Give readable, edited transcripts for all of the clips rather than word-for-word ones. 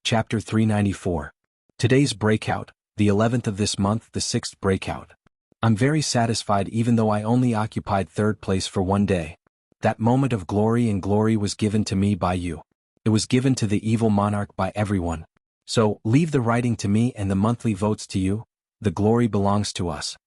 Chapter 394. Today's breakout, the 11th of this month, the 6th breakout. I'm very satisfied even though I only occupied 3rd place for one day. That moment of glory and glory was given to me by you. It was given to the evil monarch by everyone. So, leave the writing to me and the monthly votes to you. The glory belongs to us.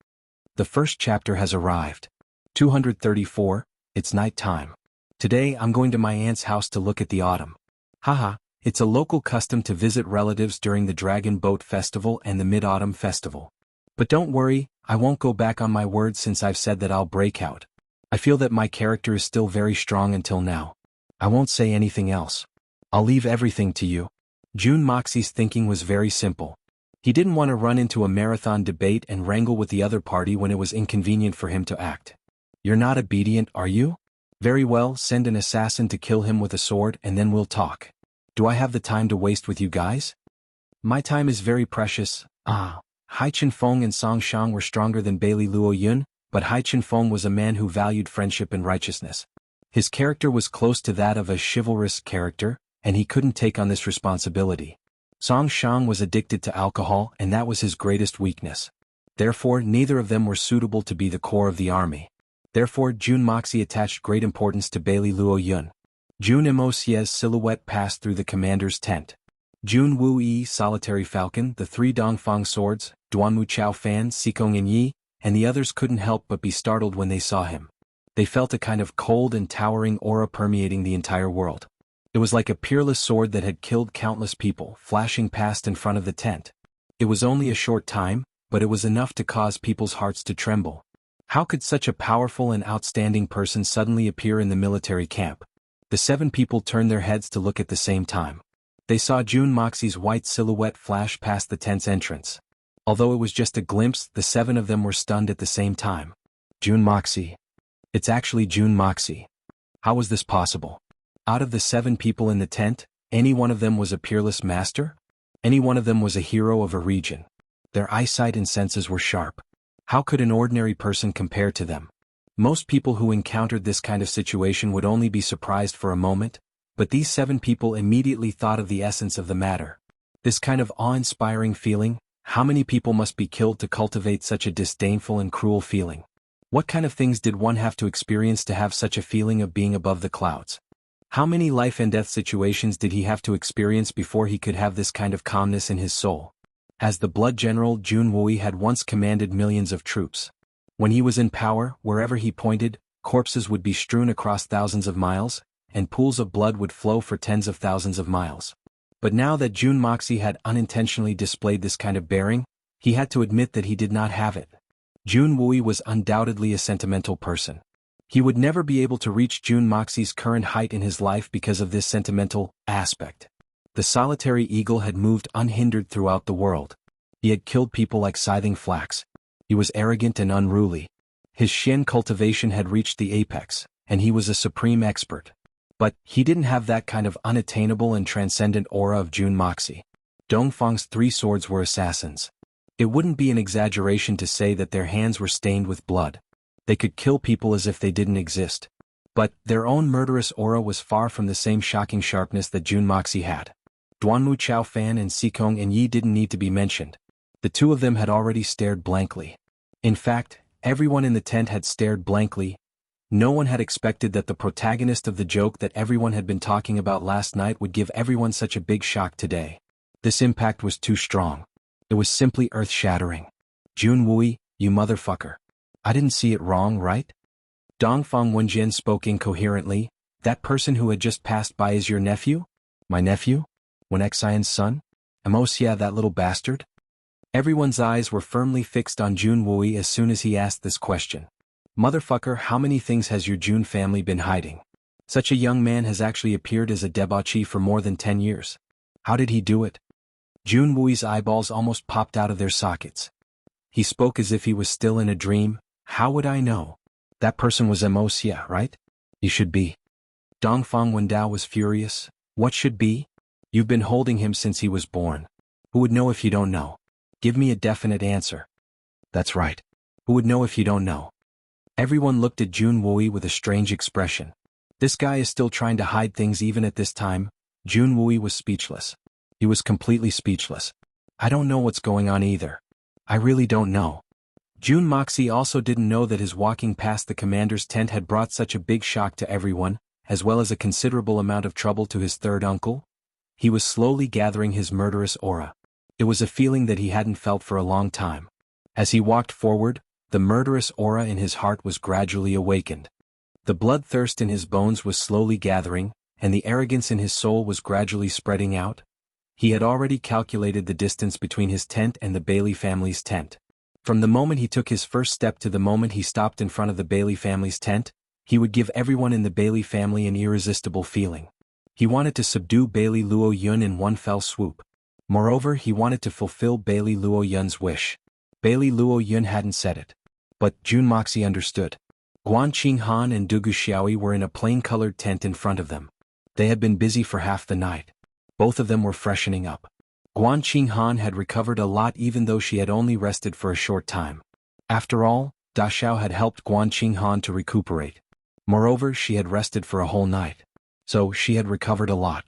The first chapter has arrived. 234, it's night time. Today I'm going to my aunt's house to look at the autumn. Haha. It's a local custom to visit relatives during the Dragon Boat Festival and the Mid-Autumn Festival. But don't worry, I won't go back on my word since I've said that I'll break out. I feel that my character is still very strong until now. I won't say anything else. I'll leave everything to you. Jun Moxie's thinking was very simple. He didn't want to run into a marathon debate and wrangle with the other party when it was inconvenient for him to act. You're not obedient, are you? Very well, send an assassin to kill him with a sword and then we'll talk. Do I have the time to waste with you guys? My time is very precious. Hai Chenfeng and Song Shang were stronger than Bailey Luo Yun, but Hai Chenfeng was a man who valued friendship and righteousness. His character was close to that of a chivalrous character, and he couldn't take on this responsibility. Song Shang was addicted to alcohol and that was his greatest weakness. Therefore, neither of them were suitable to be the core of the army. Therefore, Jun Moxie attached great importance to Bailey Luo Yun. Jun Mocie's silhouette passed through the commander's tent. Jun Wu Yi, Solitary Falcon, the 3 Dongfang swords, Duanmu Chao Fan, Sikong and Yi, and the others couldn't help but be startled when they saw him. They felt a kind of cold and towering aura permeating the entire world. It was like a peerless sword that had killed countless people, flashing past in front of the tent. It was only a short time, but it was enough to cause people's hearts to tremble. How could such a powerful and outstanding person suddenly appear in the military camp? The 7 people turned their heads to look at the same time. They saw Jun Moxie's white silhouette flash past the tent's entrance. Although it was just a glimpse, the 7 of them were stunned at the same time. Jun Moxie. It's actually Jun Moxie. How was this possible? Out of the 7 people in the tent, any one of them was a peerless master? Any one of them was a hero of a region. Their eyesight and senses were sharp. How could an ordinary person compare to them? Most people who encountered this kind of situation would only be surprised for a moment, but these 7 people immediately thought of the essence of the matter. This kind of awe-inspiring feeling, how many people must be killed to cultivate such a disdainful and cruel feeling? What kind of things did one have to experience to have such a feeling of being above the clouds? How many life and death situations did he have to experience before he could have this kind of calmness in his soul? As the blood general, Jun Wui had once commanded millions of troops. When he was in power, wherever he pointed, corpses would be strewn across thousands of miles, and pools of blood would flow for tens of thousands of miles. But now that Jun Moxie had unintentionally displayed this kind of bearing, he had to admit that he did not have it. Jun Wui was undoubtedly a sentimental person. He would never be able to reach Jun Moxie's current height in his life because of this sentimental aspect. The solitary eagle had moved unhindered throughout the world. He had killed people like scything flax. He was arrogant and unruly. His Xian cultivation had reached the apex, and he was a supreme expert. But he didn't have that kind of unattainable and transcendent aura of Jun Moxie. Dongfang's 3 swords were assassins. It wouldn't be an exaggeration to say that their hands were stained with blood. They could kill people as if they didn't exist. But their own murderous aura was far from the same shocking sharpness that Jun Moxie had. Duanmu Chao Fan and Sikong and Yi didn't need to be mentioned. The 2 of them had already stared blankly. In fact, everyone in the tent had stared blankly. No one had expected that the protagonist of the joke that everyone had been talking about last night would give everyone such a big shock today. This impact was too strong. It was simply earth-shattering. Jun Wui, you motherfucker. I didn't see it wrong, right? Dongfang Wenjian spoke incoherently. That person who had just passed by is your nephew? My nephew? Wen Xian's son? Wuxia, that little bastard? Everyone's eyes were firmly fixed on Jun Wui as soon as he asked this question. Motherfucker, how many things has your Jun family been hiding? Such a young man has actually appeared as a debauchee for more than 10 years. How did he do it? Jun Wui's eyeballs almost popped out of their sockets. He spoke as if he was still in a dream. How would I know? That person was Wuxia, right? You should be. Dongfang Wendao was furious. What should be? You've been holding him since he was born. Who would know if you don't know? Give me a definite answer. That's right. Who would know if you don't know? Everyone looked at Jun Wui with a strange expression. This guy is still trying to hide things even at this time. Jun Wui was speechless. He was completely speechless. I don't know what's going on either. I really don't know. Jun Moxie also didn't know that his walking past the commander's tent had brought such a big shock to everyone, as well as a considerable amount of trouble to his third uncle. He was slowly gathering his murderous aura. It was a feeling that he hadn't felt for a long time. As he walked forward, the murderous aura in his heart was gradually awakened. The bloodthirst in his bones was slowly gathering, and the arrogance in his soul was gradually spreading out. He had already calculated the distance between his tent and the Bailey family's tent. From the moment he took his first step to the moment he stopped in front of the Bailey family's tent, he would give everyone in the Bailey family an irresistible feeling. He wanted to subdue Bailey Luo Yun in one fell swoop. Moreover, he wanted to fulfill Bailey Luo Yun's wish. Bailey Luo Yun hadn't said it, but Jun Moxie understood. Guan Qinghan and Dugu Xiaoyi were in a plain-colored tent in front of them. They had been busy for half the night. Both of them were freshening up. Guan Qinghan had recovered a lot even though she had only rested for a short time. After all, Da Xiao had helped Guan Qinghan to recuperate. Moreover, she had rested for a whole night. So, she had recovered a lot.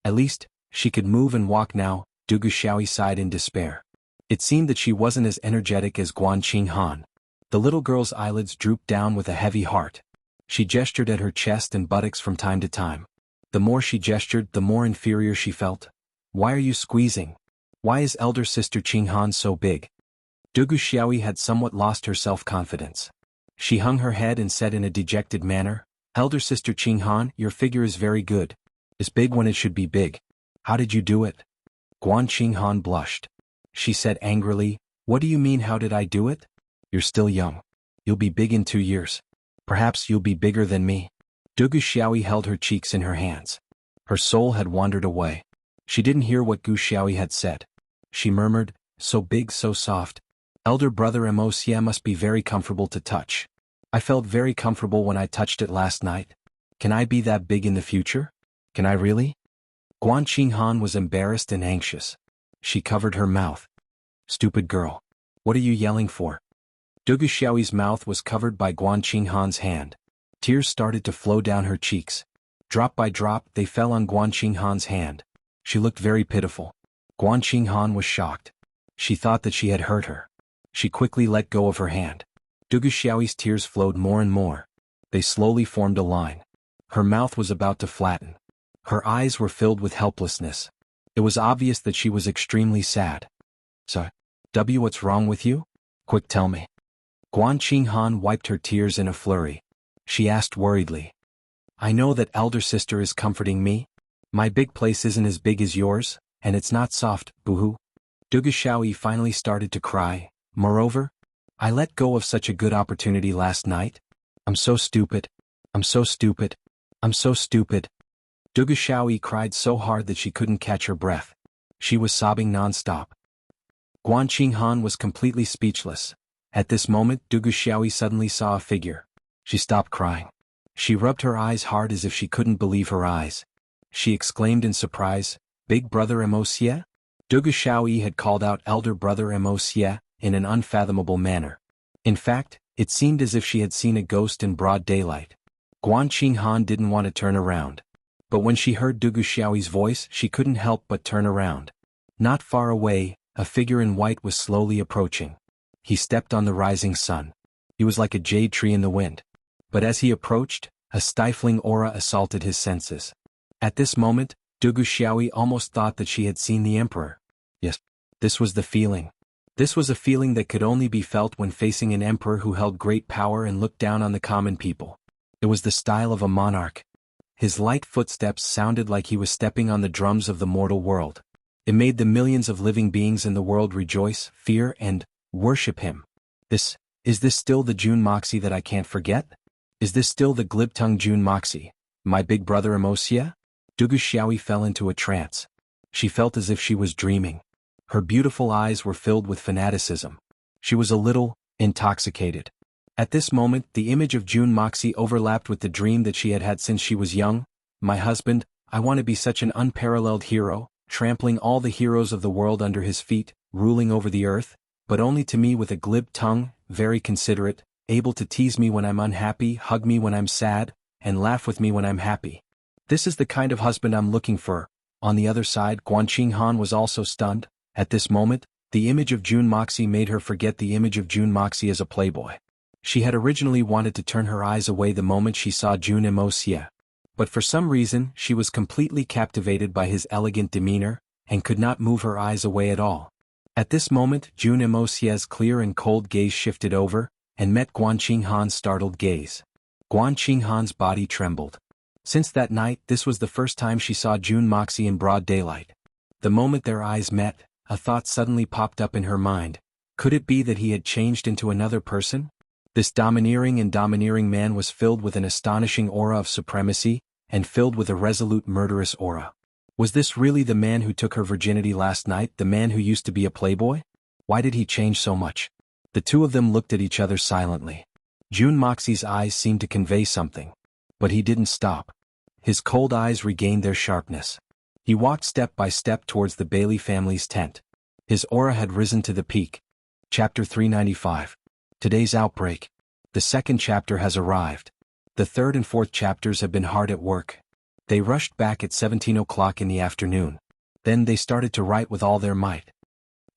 At least, she could move and walk now. Dugu Xiaoyi sighed in despair. It seemed that she wasn't as energetic as Guan Qinghan. The little girl's eyelids drooped down with a heavy heart. She gestured at her chest and buttocks from time to time. The more she gestured, the more inferior she felt. Why are you squeezing? Why is elder sister Qinghan so big? Dugu Xiaoyi had somewhat lost her self-confidence. She hung her head and said in a dejected manner, Elder sister Qinghan, your figure is very good. It's big when it should be big. How did you do it? Guan Qinghan blushed. She said angrily, what do you mean how did I do it? You're still young. You'll be big in 2 years. Perhaps you'll be bigger than me. Dugu Xiaoyi held her cheeks in her hands. Her soul had wandered away. She didn't hear what Gu Xiaoyi had said. She murmured, so big, so soft. Elder brother Moxie must be very comfortable to touch. I felt very comfortable when I touched it last night. Can I be that big in the future? Can I really? Guan Qinghan was embarrassed and anxious. She covered her mouth. Stupid girl. What are you yelling for? Dugu Xiaoyi's mouth was covered by Guan Qinghan's hand. Tears started to flow down her cheeks. Drop by drop, they fell on Guan Qinghan's hand. She looked very pitiful. Guan Qinghan was shocked. She thought that she had hurt her. She quickly let go of her hand. Dugu Xiaoyi's tears flowed more and more. They slowly formed a line. Her mouth was about to flatten. Her eyes were filled with helplessness. It was obvious that she was extremely sad. So, what's wrong with you? Quick, tell me. Guan Qinghan wiped her tears in a flurry. She asked worriedly. I know that elder sister is comforting me. My big place isn't as big as yours, and it's not soft, boo-hoo. Dugu Xiaoyi finally started to cry. Moreover, I let go of such a good opportunity last night. I'm so stupid. I'm so stupid. I'm so stupid. Dugu Xiaoyi cried so hard that she couldn't catch her breath. She was sobbing non-stop. Guan Qinghan was completely speechless. At this moment, Dugu Xiaoyi suddenly saw a figure. She stopped crying. She rubbed her eyes hard as if she couldn't believe her eyes. She exclaimed in surprise, Big brother Moxie? Dugu Xiaoyi had called out elder brother Moxie in an unfathomable manner. In fact, it seemed as if she had seen a ghost in broad daylight. Guan Qinghan didn't want to turn around. But when she heard Dugu Xiaoyi's voice, she couldn't help but turn around. Not far away, a figure in white was slowly approaching. He stepped on the rising sun. He was like a jade tree in the wind. But as he approached, a stifling aura assaulted his senses. At this moment, Dugu Xiaoyi almost thought that she had seen the emperor. Yes, this was the feeling. This was a feeling that could only be felt when facing an emperor who held great power and looked down on the common people. It was the style of a monarch. His light footsteps sounded like he was stepping on the drums of the mortal world. It made the millions of living beings in the world rejoice, fear, and worship him. Is this still the Jun Moxie that I can't forget? Is this still the glib-tongued Jun Moxie, my big brother Moxie? Dugu Xiaoyi fell into a trance. She felt as if she was dreaming. Her beautiful eyes were filled with fanaticism. She was a little intoxicated. At this moment, the image of Jun Moxie overlapped with the dream that she had had since she was young. My husband, I want to be such an unparalleled hero, trampling all the heroes of the world under his feet, ruling over the earth, but only to me with a glib tongue, very considerate, able to tease me when I'm unhappy, hug me when I'm sad, and laugh with me when I'm happy. This is the kind of husband I'm looking for, On the other side, Guan Qinghan was also stunned. At this moment, the image of Jun Moxie made her forget the image of Jun Moxie as a playboy. She had originally wanted to turn her eyes away the moment she saw Jun Moxie. But for some reason, she was completely captivated by his elegant demeanor, and could not move her eyes away at all. At this moment, Jun Moxie's clear and cold gaze shifted over, and met Guan Qinghan's startled gaze. Guan Qinghan's body trembled. Since that night, this was the first time she saw Jun Moxie in broad daylight. The moment their eyes met, a thought suddenly popped up in her mind. Could it be that he had changed into another person? This domineering man was filled with an astonishing aura of supremacy, and filled with a resolute murderous aura. Was this really the man who took her virginity last night, the man who used to be a playboy? Why did he change so much? The two of them looked at each other silently. Jun Moxie's eyes seemed to convey something. But he didn't stop. His cold eyes regained their sharpness. He walked step by step towards the Bailey family's tent. His aura had risen to the peak. Chapter 395. Today's outbreak. The second chapter has arrived. The third and fourth chapters have been hard at work. They rushed back at 17 o'clock in the afternoon. Then they started to write with all their might.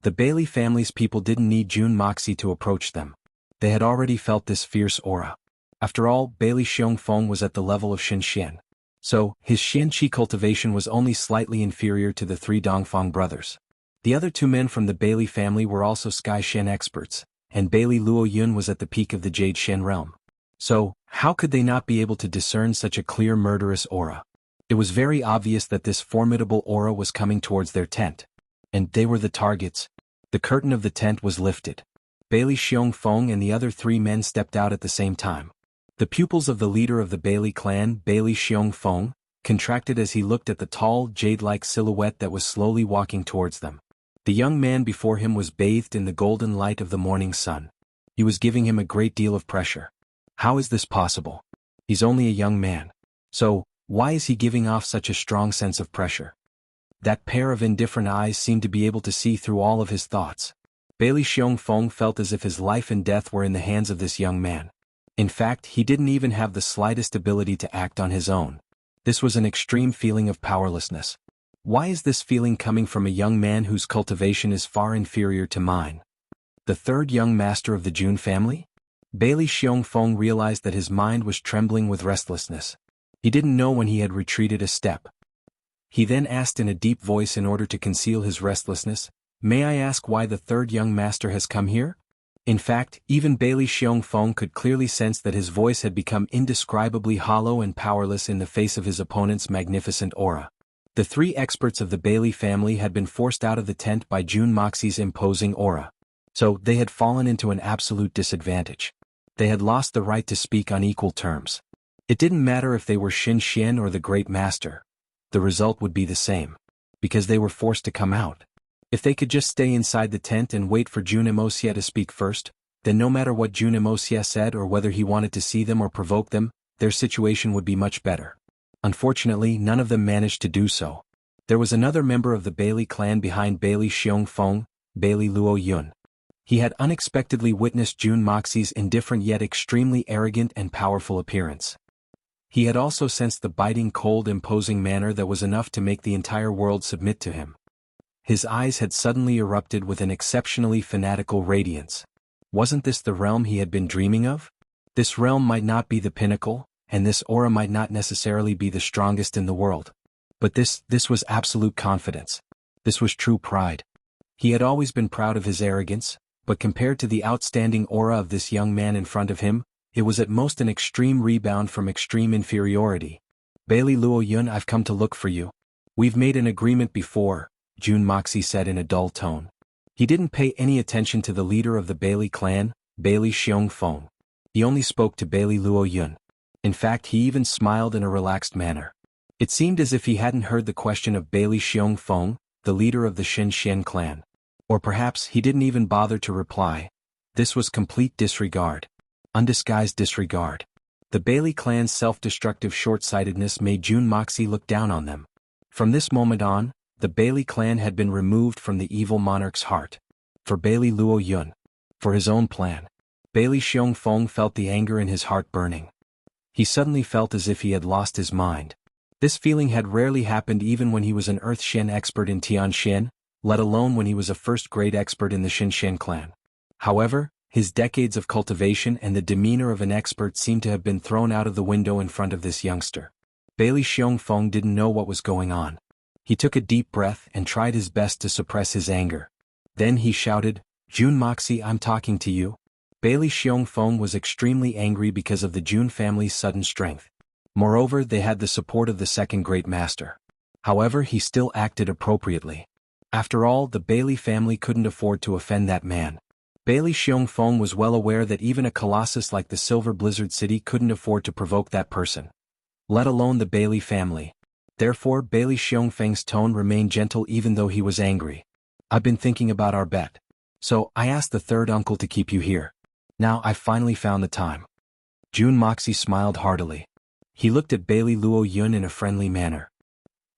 The Bailey family's people didn't need Jun Moxie to approach them. They had already felt this fierce aura. After all, Bailey Xiongfeng was at the level of Xin Xian. So, his Xian Qi cultivation was only slightly inferior to the three Dongfang brothers. The other two men from the Bailey family were also Sky Shen experts, and Bailey Luo Yun was at the peak of the Jade Shen realm. So, how could they not be able to discern such a clear murderous aura? It was very obvious that this formidable aura was coming towards their tent. And they were the targets. The curtain of the tent was lifted. Bailey Xiongfeng and the other three men stepped out at the same time. The pupils of the leader of the Bailey clan, Bailey Xiongfeng, contracted as he looked at the tall, jade-like silhouette that was slowly walking towards them. The young man before him was bathed in the golden light of the morning sun. He was giving him a great deal of pressure. How is this possible? He's only a young man. So, why is he giving off such a strong sense of pressure? That pair of indifferent eyes seemed to be able to see through all of his thoughts. Bailey Xiongfeng felt as if his life and death were in the hands of this young man. In fact, he didn't even have the slightest ability to act on his own. This was an extreme feeling of powerlessness. Why is this feeling coming from a young man whose cultivation is far inferior to mine? The third young master of the Jun family? Bailey Xiongfeng realized that his mind was trembling with restlessness. He didn't know when he had retreated a step. He then asked in a deep voice in order to conceal his restlessness, "May I ask why the third young master has come here?" In fact, even Bailey Xiongfeng could clearly sense that his voice had become indescribably hollow and powerless in the face of his opponent's magnificent aura. The three experts of the Bailey family had been forced out of the tent by Jun Moxie's imposing aura. So, they had fallen into an absolute disadvantage. They had lost the right to speak on equal terms. It didn't matter if they were Xin Xian or the Great Master. The result would be the same. Because they were forced to come out. If they could just stay inside the tent and wait for Jun Moxie to speak first, then no matter what Jun Moxie said or whether he wanted to see them or provoke them, their situation would be much better. Unfortunately, none of them managed to do so. There was another member of the Bailey clan behind Bailey Xiongfeng, Bailey Luo Yun. He had unexpectedly witnessed Jun Moxie's indifferent yet extremely arrogant and powerful appearance. He had also sensed the biting cold imposing manner that was enough to make the entire world submit to him. His eyes had suddenly erupted with an exceptionally fanatical radiance. Wasn't this the realm he had been dreaming of? This realm might not be the pinnacle, and this aura might not necessarily be the strongest in the world. But this was absolute confidence. This was true pride. He had always been proud of his arrogance, but compared to the outstanding aura of this young man in front of him, it was at most an extreme rebound from extreme inferiority. "Bailey Luo Yun, I've come to look for you. We've made an agreement before," Jun Moxie said in a dull tone. He didn't pay any attention to the leader of the Bailey clan, Bailey Xiongfeng. He only spoke to Bailey Luo Yun. In fact, he even smiled in a relaxed manner. It seemed as if he hadn't heard the question of Bailey Xiongfeng, the leader of the Xin Xian clan. Or perhaps he didn't even bother to reply. This was complete disregard. Undisguised disregard. The Bailey clan's self-destructive short-sightedness made Jun Moxie look down on them. From this moment on, the Bailey clan had been removed from the evil monarch's heart. For Bailey Luo Yun. For his own plan. Bailey Xiongfeng felt the anger in his heart burning. He suddenly felt as if he had lost his mind. This feeling had rarely happened even when he was an Earth Shen expert in Tianxian, let alone when he was a first-grade expert in the Shinshen clan. However, his decades of cultivation and the demeanor of an expert seemed to have been thrown out of the window in front of this youngster. Bailey Xiongfeng didn't know what was going on. He took a deep breath and tried his best to suppress his anger. Then he shouted, "Jun Moxie, I'm talking to you." Bailey Xiongfeng was extremely angry because of the Jun family's sudden strength. Moreover, they had the support of the second great master. However, he still acted appropriately. After all, the Bailey family couldn't afford to offend that man. Bailey Xiongfeng was well aware that even a colossus like the Silver Blizzard City couldn't afford to provoke that person, let alone the Bailey family. Therefore, Bailey Xiongfeng's tone remained gentle even though he was angry. "I've been thinking about our bet. So, I asked the third uncle to keep you here. Now I've finally found the time." Jun Moxie smiled heartily. He looked at Bailey Luo Yun in a friendly manner.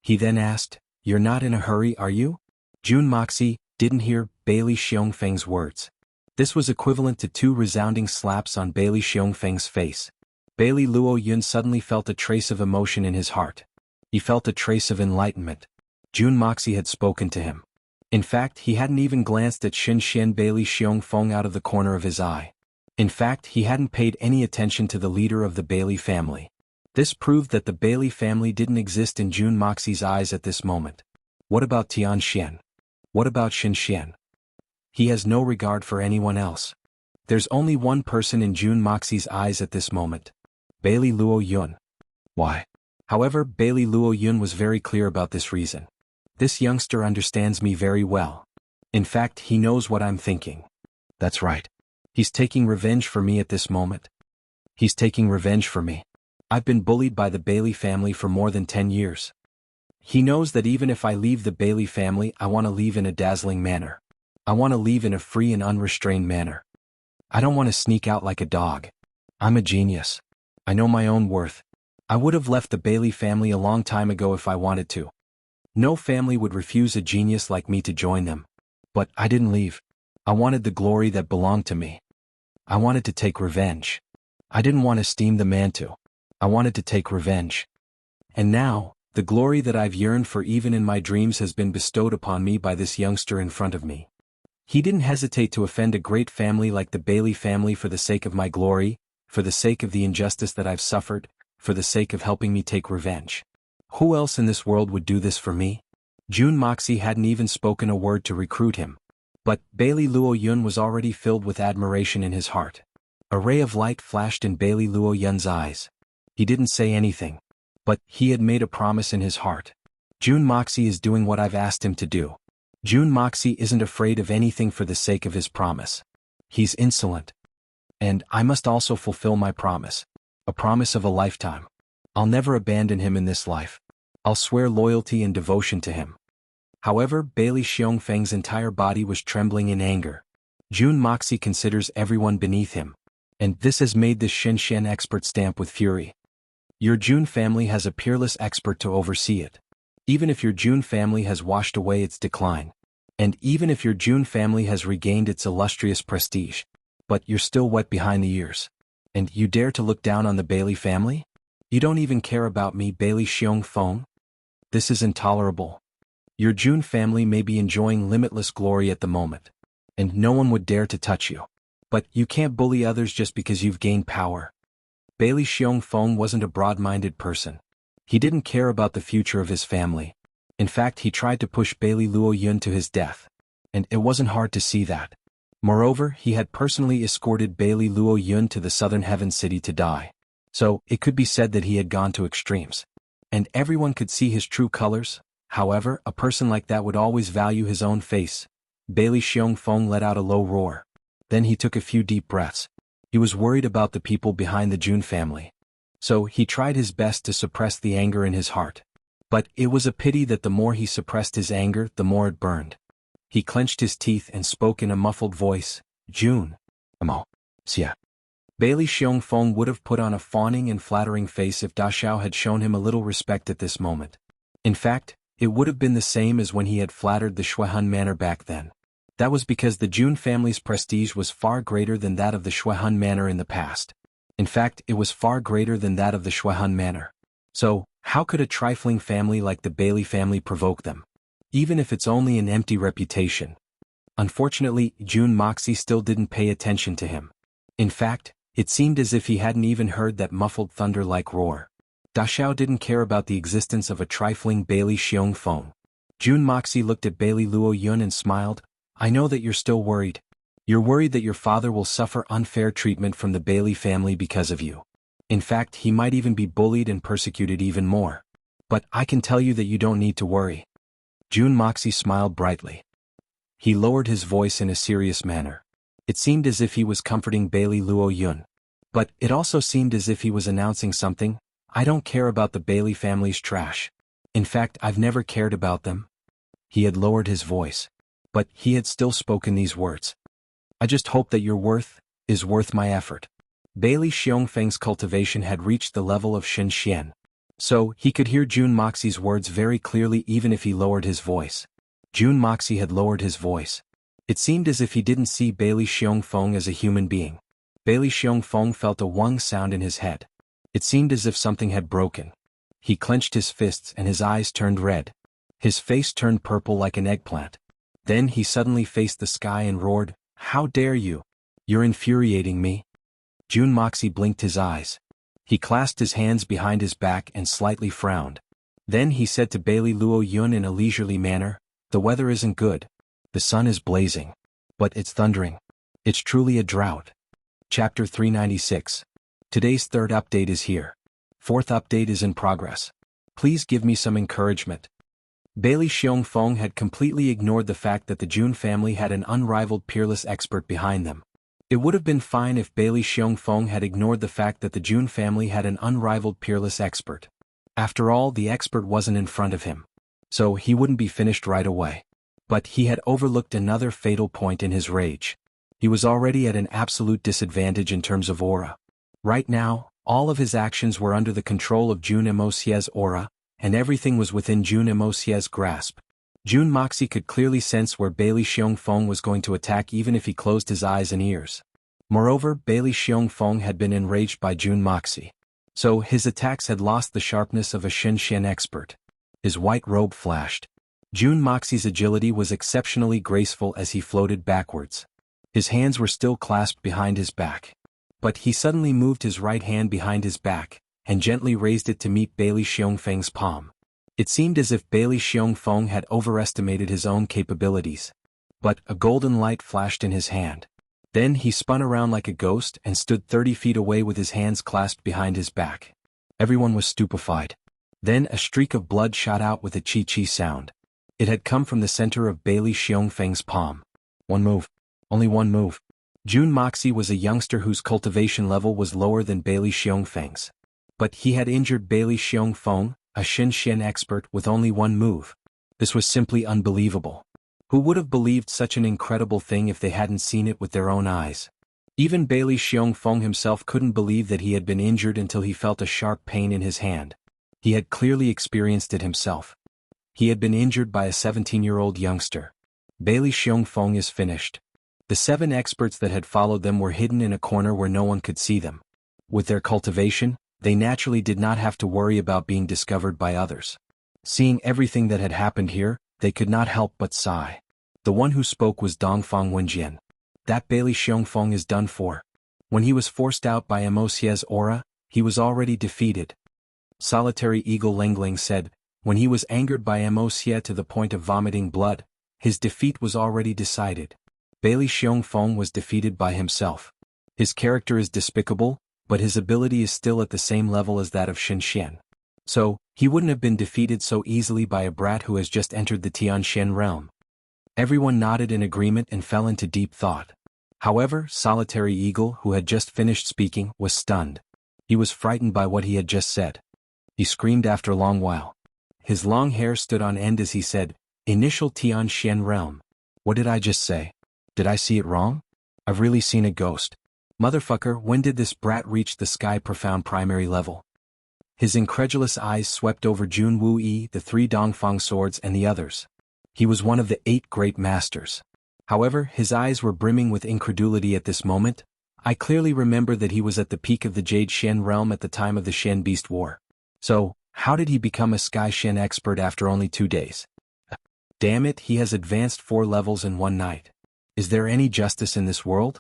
He then asked, "You're not in a hurry, are you?" Jun Moxie didn't hear Bailey Xiongfeng's words. This was equivalent to 2 resounding slaps on Bailey Xiongfeng's face. Bailey Luo Yun suddenly felt a trace of emotion in his heart. He felt a trace of enlightenment. Jun Moxie had spoken to him. In fact, he hadn't even glanced at Shinshen Bailey Xiongfeng out of the corner of his eye. In fact, he hadn't paid any attention to the leader of the Bailey family. This proved that the Bailey family didn't exist in Jun Moxie's eyes at this moment. What about Tianxian? What about Shinshen? He has no regard for anyone else. There's only one person in Jun Moxie's eyes at this moment. Bailey Luo Yun. Why? However, Bailey Luo Yun was very clear about this reason. This youngster understands me very well. In fact, he knows what I'm thinking. That's right. He's taking revenge for me at this moment. He's taking revenge for me. I've been bullied by the Bailey family for more than 10 years. He knows that even if I leave the Bailey family, I want to leave in a dazzling manner. I want to leave in a free and unrestrained manner. I don't want to sneak out like a dog. I'm a genius. I know my own worth. I would have left the Bailey family a long time ago if I wanted to. No family would refuse a genius like me to join them. But I didn't leave. I wanted the glory that belonged to me. I wanted to take revenge. I didn't want to steam the mantle. I wanted to take revenge. And now, the glory that I've yearned for even in my dreams has been bestowed upon me by this youngster in front of me. He didn't hesitate to offend a great family like the Bailey family for the sake of my glory, for the sake of the injustice that I've suffered, for the sake of helping me take revenge. Who else in this world would do this for me? Jun Moxie hadn't even spoken a word to recruit him. But Bailey Luo Yun was already filled with admiration in his heart. A ray of light flashed in Bailey Luo Yun's eyes. He didn't say anything. But he had made a promise in his heart. Jun Moxie is doing what I've asked him to do. Jun Moxie isn't afraid of anything for the sake of his promise. He's insolent. And I must also fulfill my promise. A promise of a lifetime. I'll never abandon him in this life. I'll swear loyalty and devotion to him. However, Bailey Xiongfeng's entire body was trembling in anger. Jun Moxie considers everyone beneath him. And this has made this Shinshen expert stamp with fury. Your Jun family has a peerless expert to oversee it. Even if your Jun family has washed away its decline. And even if your Jun family has regained its illustrious prestige. But you're still wet behind the ears. And you dare to look down on the Bailey family? You don't even care about me, Bailey Xiongfeng? This is intolerable. Your Jun family may be enjoying limitless glory at the moment. And no one would dare to touch you. But you can't bully others just because you've gained power. Bailey Xiongfeng wasn't a broad-minded person. He didn't care about the future of his family. In fact, he tried to push Bailey Luo Yun to his death. And it wasn't hard to see that. Moreover, he had personally escorted Bailey Luo Yun to the Southern Heaven City to die. So, it could be said that he had gone to extremes. And everyone could see his true colors. However, a person like that would always value his own face. Bailey Xiongfeng let out a low roar. Then he took a few deep breaths. He was worried about the people behind the Jun family. So he tried his best to suppress the anger in his heart. But it was a pity that the more he suppressed his anger, the more it burned. He clenched his teeth and spoke in a muffled voice, "Jun. Wuxia." Bailey Xiongfeng would have put on a fawning and flattering face if Da Xiao had shown him a little respect at this moment. In fact, it would have been the same as when he had flattered the Shuehan Manor back then. That was because the Jun family's prestige was far greater than that of the Shuehan Manor in the past. In fact, it was far greater than that of the Shuehan Manor. So, How could a trifling family like the Bailey family provoke them? Even if it's only an empty reputation. Unfortunately, Jun Moxie still didn't pay attention to him. In fact, it seemed as if he hadn't even heard that muffled thunder-like roar. Da Xiao didn't care about the existence of a trifling Bailey Xiongfeng. Jun Moxie looked at Bailey Luo Yun and smiled. I know that you're still worried. You're worried that your father will suffer unfair treatment from the Bailey family because of you. In fact, he might even be bullied and persecuted even more. But I can tell you that you don't need to worry. Jun Moxie smiled brightly. He lowered his voice in a serious manner. It seemed as if he was comforting Bailey Luo Yun. But it also seemed as if he was announcing something. I don't care about the Bailey family's trash. In fact, I've never cared about them. He had lowered his voice. But he had still spoken these words. I just hope that your worth is worth my effort. Bailey Xiongfeng's cultivation had reached the level of Shen Xian. So, he could hear Jun Moxie's words very clearly even if he lowered his voice. Jun Moxie had lowered his voice. It seemed as if he didn't see Bailey Xiongfeng as a human being. Bailey Xiongfeng felt a wung sound in his head. It seemed as if something had broken. He clenched his fists and his eyes turned red. His face turned purple like an eggplant. Then he suddenly faced the sky and roared, How dare you? You're infuriating me. Jun Moxie blinked his eyes. He clasped his hands behind his back and slightly frowned. Then he said to Bailey Luo Yun in a leisurely manner, The weather isn't good. The sun is blazing. But it's thundering. It's truly a drought. Chapter 396. Today's third update is here. Fourth update is in progress. Please give me some encouragement. Bailey Xiongfeng had completely ignored the fact that the Jun family had an unrivaled peerless expert behind them. It would have been fine if Bailey Xiongfeng had ignored the fact that the Jun family had an unrivaled peerless expert. After all, the expert wasn't in front of him. So he wouldn't be finished right away. But he had overlooked another fatal point in his rage. He was already at an absolute disadvantage in terms of aura. Right now, all of his actions were under the control of Jun Moxie's aura, and everything was within Jun Moxie's grasp. Jun Moxie could clearly sense where Bailey Xiongfeng was going to attack even if he closed his eyes and ears. Moreover, Bailey Xiongfeng had been enraged by Jun Moxie. So his attacks had lost the sharpness of a Shen Xian expert. His white robe flashed. Jun Moxie's agility was exceptionally graceful as he floated backwards. His hands were still clasped behind his back. But he suddenly moved his right hand behind his back, and gently raised it to meet Bailey Xiongfeng's palm. It seemed as if Bailey Xiongfeng had overestimated his own capabilities. But a golden light flashed in his hand. Then he spun around like a ghost and stood 30 feet away with his hands clasped behind his back. Everyone was stupefied. Then a streak of blood shot out with a chi-chi sound. It had come from the center of Bailey Xiongfeng's palm. One move. Only one move. Jun Moxie was a youngster whose cultivation level was lower than Bailey Xiongfeng's. But he had injured Bailey Xiongfeng, a Shen Xian expert, with only one move. This was simply unbelievable. Who would have believed such an incredible thing if they hadn't seen it with their own eyes? Even Bailey Xiongfeng himself couldn't believe that he had been injured until he felt a sharp pain in his hand. He had clearly experienced it himself. He had been injured by a 17-year-old youngster. Bailey Xiongfeng is finished. The 7 experts that had followed them were hidden in a corner where no one could see them. With their cultivation, they naturally did not have to worry about being discovered by others. Seeing everything that had happened here, they could not help but sigh. The one who spoke was Dongfang Wenjian. That Bailey Xiongfeng is done for. When he was forced out by Moxie's aura, he was already defeated. Solitary Eagle Lengling said, when he was angered by Moxie to the point of vomiting blood, his defeat was already decided. Bailey Xiongfeng was defeated by himself. His character is despicable, but his ability is still at the same level as that of Shen Xian. So, he wouldn't have been defeated so easily by a brat who has just entered the Tianxian realm. Everyone nodded in agreement and fell into deep thought. However, Solitary Eagle, who had just finished speaking, was stunned. He was frightened by what he had just said. He screamed after a long while. His long hair stood on end as he said, Initial Tianxian realm. What did I just say? Did I see it wrong? I've really seen a ghost. Motherfucker, when did this brat reach the sky profound primary level? His incredulous eyes swept over Jun Wuyi, the 3 Dongfang swords and the others. He was one of the 8 great masters. However, his eyes were brimming with incredulity at this moment. I clearly remember that he was at the peak of the Jade Shen realm at the time of the Shen Beast War. So, how did he become a Sky Shen expert after only 2 days? Damn it, he has advanced 4 levels in one night. Is there any justice in this world?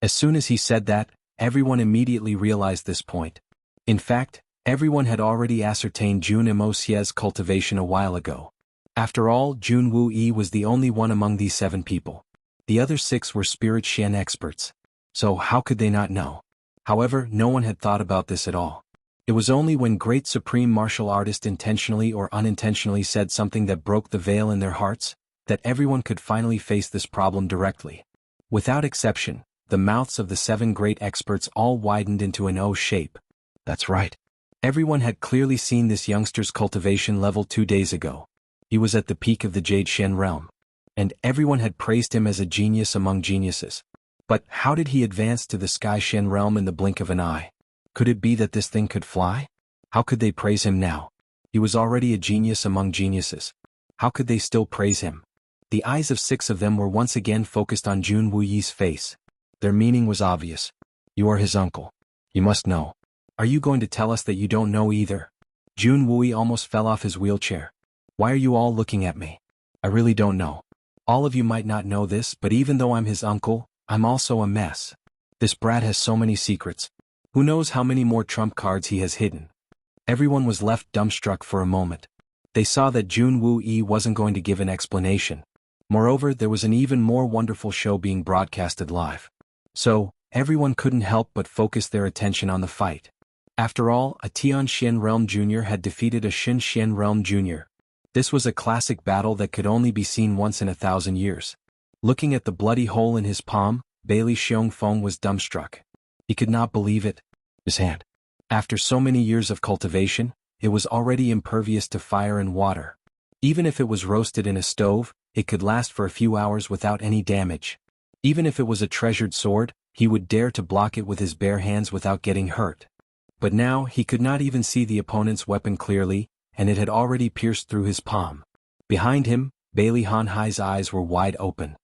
As soon as he said that, everyone immediately realized this point. In fact, everyone had already ascertained Jun Wuxia's cultivation a while ago. After all, Jun Wuyi was the only one among these 7 people. The other 6 were Spirit Shen experts. So how could they not know? However, no one had thought about this at all. It was only when great supreme martial artist intentionally or unintentionally said something that broke the veil in their hearts, that everyone could finally face this problem directly. Without exception, the mouths of the 7 great experts all widened into an O shape. That's right. Everyone had clearly seen this youngster's cultivation level 2 days ago. He was at the peak of the Jade Shen realm. And everyone had praised him as a genius among geniuses. But how did he advance to the Sky Shen realm in the blink of an eye? Could it be that this thing could fly? How could they praise him now? He was already a genius among geniuses. How could they still praise him? The eyes of 6 of them were once again focused on Jun Wuyi's face. Their meaning was obvious. You are his uncle. You must know. Are you going to tell us that you don't know either? Jun Wuyi almost fell off his wheelchair. Why are you all looking at me? I really don't know. All of you might not know this, but even though I'm his uncle, I'm also a mess. This brat has so many secrets. Who knows how many more trump cards he has hidden? Everyone was left dumbstruck for a moment. They saw that Jun Wuyi wasn't going to give an explanation. Moreover, there was an even more wonderful show being broadcasted live. So, everyone couldn't help but focus their attention on the fight. After all, a Tian Shen Realm Jr. had defeated a Xin Shen Realm Jr. This was a classic battle that could only be seen once in 1,000 years. Looking at the bloody hole in his palm, Bailey Xiongfeng was dumbstruck. He could not believe it. His hand. After so many years of cultivation, it was already impervious to fire and water. Even if it was roasted in a stove, it could last for a few hours without any damage. Even if it was a treasured sword, he would dare to block it with his bare hands without getting hurt. But now, he could not even see the opponent's weapon clearly, and it had already pierced through his palm. Behind him, Bailey Hanhai's eyes were wide open.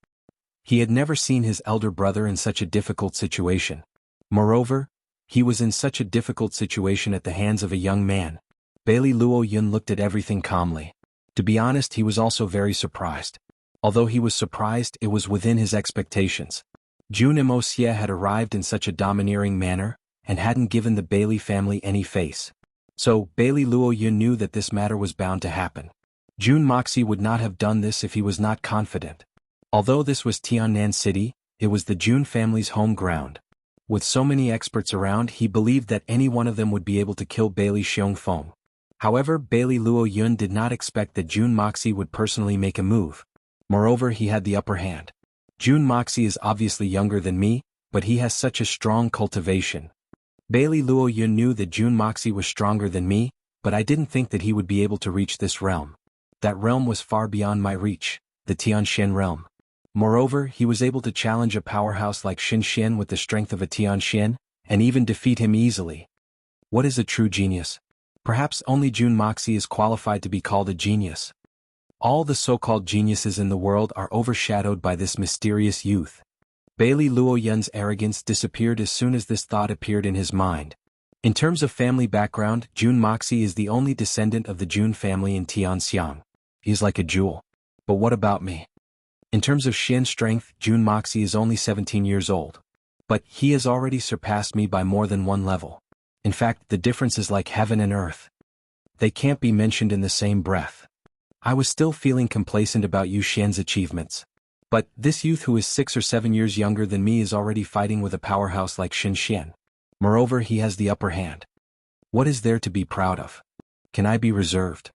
He had never seen his elder brother in such a difficult situation. Moreover, he was in such a difficult situation at the hands of a young man. Bailey Luo Yun looked at everything calmly. To be honest, he was also very surprised. Although he was surprised, it was within his expectations. Jun Wuxia had arrived in such a domineering manner, and hadn't given the Bailey family any face. So, Bailey Luo Yun knew that this matter was bound to happen. Jun Moxie would not have done this if he was not confident. Although this was Tiannan City, it was the Jun family's home ground. With so many experts around, he believed that any one of them would be able to kill Bailey Xiongfeng. However, Bailey Luo Yun did not expect that Jun Moxie would personally make a move. Moreover, he had the upper hand. Jun Moxie is obviously younger than me, but he has such a strong cultivation. Bailey Luo Yun knew that Jun Moxie was stronger than me, but I didn't think that he would be able to reach this realm. That realm was far beyond my reach, the Tianshan realm. Moreover, he was able to challenge a powerhouse like Xin Xian with the strength of a Tianshan, and even defeat him easily. What is a true genius? Perhaps only Jun Moxie is qualified to be called a genius. All the so-called geniuses in the world are overshadowed by this mysterious youth. Bailey Luo Yun's arrogance disappeared as soon as this thought appeared in his mind. In terms of family background, Jun Moxie is the only descendant of the Jun family in Tianxiang. He is like a jewel. But what about me? In terms of Xian strength, Jun Moxie is only 17 years old. But he has already surpassed me by more than one level. In fact, the difference is like heaven and earth. They can't be mentioned in the same breath. I was still feeling complacent about Yu Xian's achievements. But this youth who is 6 or 7 years younger than me is already fighting with a powerhouse like Xin Xian. Moreover, he has the upper hand. What is there to be proud of? Can I be reserved?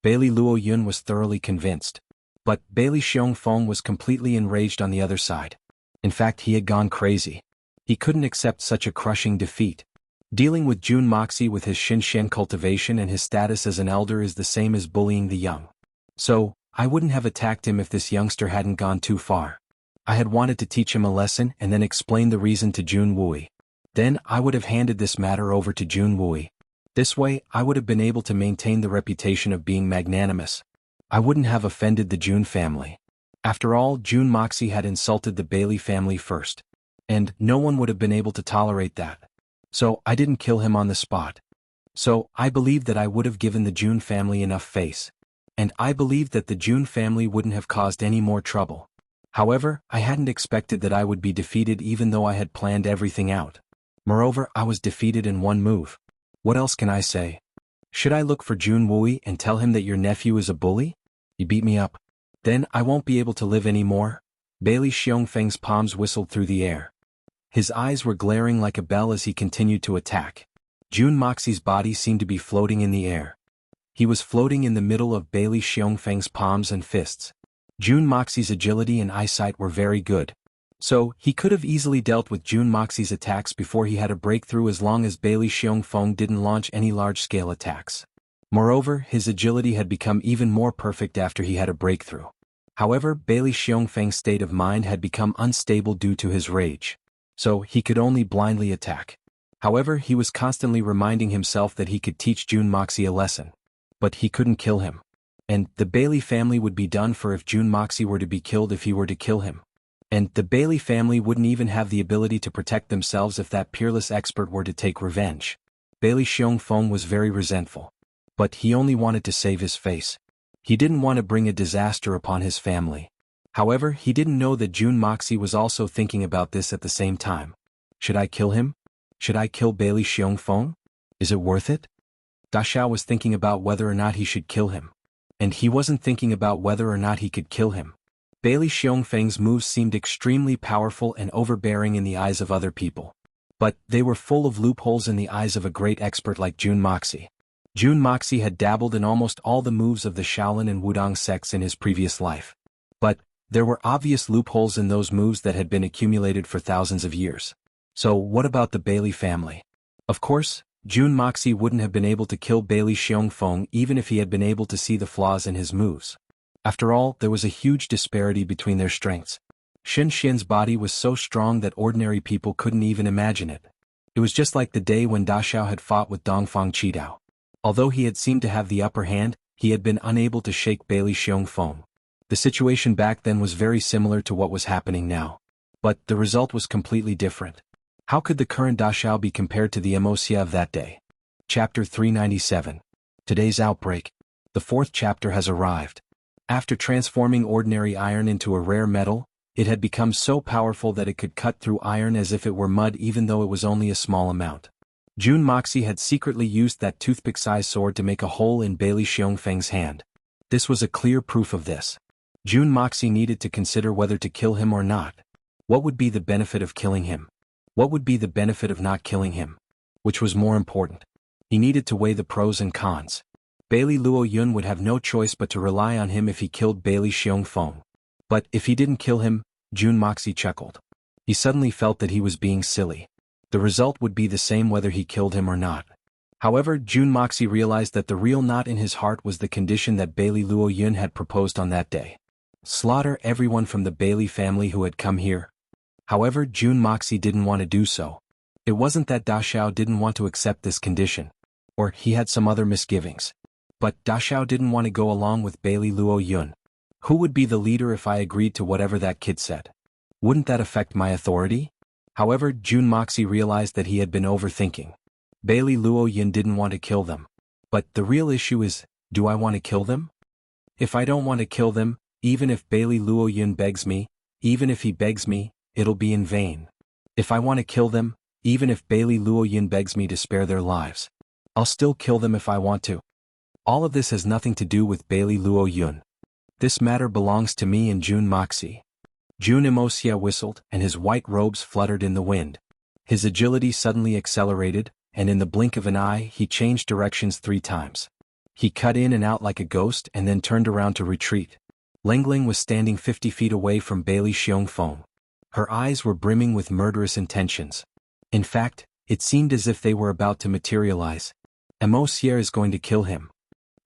Bailey Luo Yun was thoroughly convinced. But Bailey Xiongfeng was completely enraged on the other side. In fact, he had gone crazy. He couldn't accept such a crushing defeat. Dealing with Jun Moxie with his Xin Xian cultivation and his status as an elder is the same as bullying the young. So, I wouldn't have attacked him if this youngster hadn't gone too far. I had wanted to teach him a lesson and then explain the reason to Jun Wui. Then I would have handed this matter over to Jun Wui. This way, I would have been able to maintain the reputation of being magnanimous. I wouldn't have offended the Jun family. After all, Jun Moxie had insulted the Bailey family first. And no one would have been able to tolerate that. So I didn't kill him on the spot. So, I believed that I would have given the Jun family enough face. And I believed that the Jun family wouldn't have caused any more trouble. However, I hadn't expected that I would be defeated even though I had planned everything out. Moreover, I was defeated in one move. What else can I say? Should I look for Jun Wui and tell him that your nephew is a bully? He beat me up. Then I won't be able to live anymore? Bailey Xiongfeng's palms whistled through the air. His eyes were glaring like a bell as he continued to attack. Jun Moxie's body seemed to be floating in the air. He was floating in the middle of Bailey Xiongfeng's palms and fists. Jun Moxie's agility and eyesight were very good. So, he could have easily dealt with Jun Moxie's attacks before he had a breakthrough as long as Bailey Xiongfeng didn't launch any large-scale attacks. Moreover, his agility had become even more perfect after he had a breakthrough. However, Bailey Xiongfeng's state of mind had become unstable due to his rage. So, he could only blindly attack. However, he was constantly reminding himself that he could teach Jun Moxie a lesson. But he couldn't kill him. And the Bailey family would be done for if Jun Moxie were to be killed if he were to kill him. And the Bailey family wouldn't even have the ability to protect themselves if that peerless expert were to take revenge. Bailey Xiongfeng was very resentful. But he only wanted to save his face. He didn't want to bring a disaster upon his family. However, he didn't know that Jun Moxie was also thinking about this at the same time. Should I kill him? Should I kill Bailey Xiongfeng? Is it worth it? Da Xiao was thinking about whether or not he should kill him. And he wasn't thinking about whether or not he could kill him. Bailey Xiongfeng's moves seemed extremely powerful and overbearing in the eyes of other people. But they were full of loopholes in the eyes of a great expert like Jun Moxie. Jun Moxie had dabbled in almost all the moves of the Shaolin and Wudong sects in his previous life. But there were obvious loopholes in those moves that had been accumulated for thousands of years. So what about the Bailey family? Of course, Jun Moxie wouldn't have been able to kill Bailey Xiongfeng even if he had been able to see the flaws in his moves. After all, there was a huge disparity between their strengths. Xin Xian's body was so strong that ordinary people couldn't even imagine it. It was just like the day when Da Xiao had fought with Dongfang Qidao. Although he had seemed to have the upper hand, he had been unable to shake Bailey Xiongfeng. The situation back then was very similar to what was happening now. But the result was completely different. How could the current Da Xiao be compared to the Wuxia of that day? Chapter 397. Today's outbreak. The fourth chapter has arrived. After transforming ordinary iron into a rare metal, it had become so powerful that it could cut through iron as if it were mud even though it was only a small amount. Jun Moxie had secretly used that toothpick-sized sword to make a hole in Bailey Xiongfeng's hand. This was a clear proof of this. Jun Moxie needed to consider whether to kill him or not. What would be the benefit of killing him? What would be the benefit of not killing him? Which was more important? He needed to weigh the pros and cons. Bailey Luo Yun would have no choice but to rely on him if he killed Bailey Xiongfeng. But if he didn't kill him, Jun Moxie chuckled. He suddenly felt that he was being silly. The result would be the same whether he killed him or not. However, Jun Moxie realized that the real knot in his heart was the condition that Bailey Luo Yun had proposed on that day. Slaughter everyone from the Bailey family who had come here. However, Jun Moxie didn't want to do so. It wasn't that Da Xiao didn't want to accept this condition. Or he had some other misgivings. But Da Xiao didn't want to go along with Bailey Luo Yun. Who would be the leader if I agreed to whatever that kid said? Wouldn't that affect my authority? However, Jun Moxie realized that he had been overthinking. Bailey Luo Yun didn't want to kill them. But the real issue is, do I want to kill them? If I don't want to kill them, even if Bailey Luo Yun begs me, even if he begs me, it'll be in vain. If I want to kill them, even if Bailey Luo Yun begs me to spare their lives, I'll still kill them if I want to. All of this has nothing to do with Bailey Luo Yun. This matter belongs to me and Jun Moxie. Jun Wuxia whistled, and his white robes fluttered in the wind. His agility suddenly accelerated, and in the blink of an eye he changed directions 3 times. He cut in and out like a ghost and then turned around to retreat. Lengling was standing 50 feet away from Bailey Xiongfeng. Her eyes were brimming with murderous intentions. In fact, it seemed as if they were about to materialize. Wuxia is going to kill him.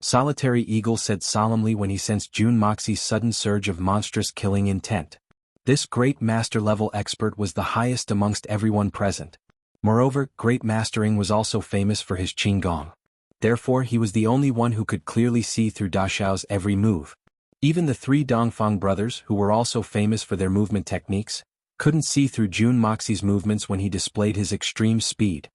Solitary Eagle said solemnly when he sensed Jun Moxie's sudden surge of monstrous killing intent. This great master-level expert was the highest amongst everyone present. Moreover, great mastering was also famous for his Qinggong. Therefore he was the only one who could clearly see through Da Xiao's every move. Even the 3 Dongfang brothers, who were also famous for their movement techniques, couldn't see through Jun Moxie's movements when he displayed his extreme speed.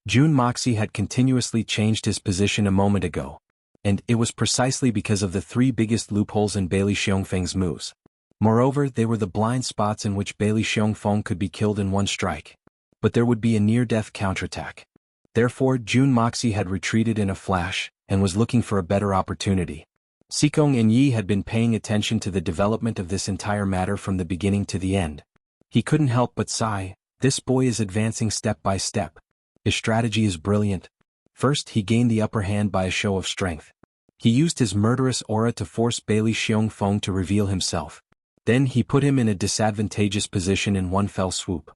Jun Moxie had continuously changed his position a moment ago, and it was precisely because of the three biggest loopholes in Bailey Xiongfeng's moves. Moreover, they were the blind spots in which Bailey Xiongfeng could be killed in one strike. But there would be a near-death counterattack. Therefore, Jun Moxie had retreated in a flash, and was looking for a better opportunity. Sikong and Yi had been paying attention to the development of this entire matter from the beginning to the end. He couldn't help but sigh. This boy is advancing step by step. His strategy is brilliant. First, he gained the upper hand by a show of strength. He used his murderous aura to force Bailey Xiongfeng to reveal himself. Then he put him in a disadvantageous position in one fell swoop.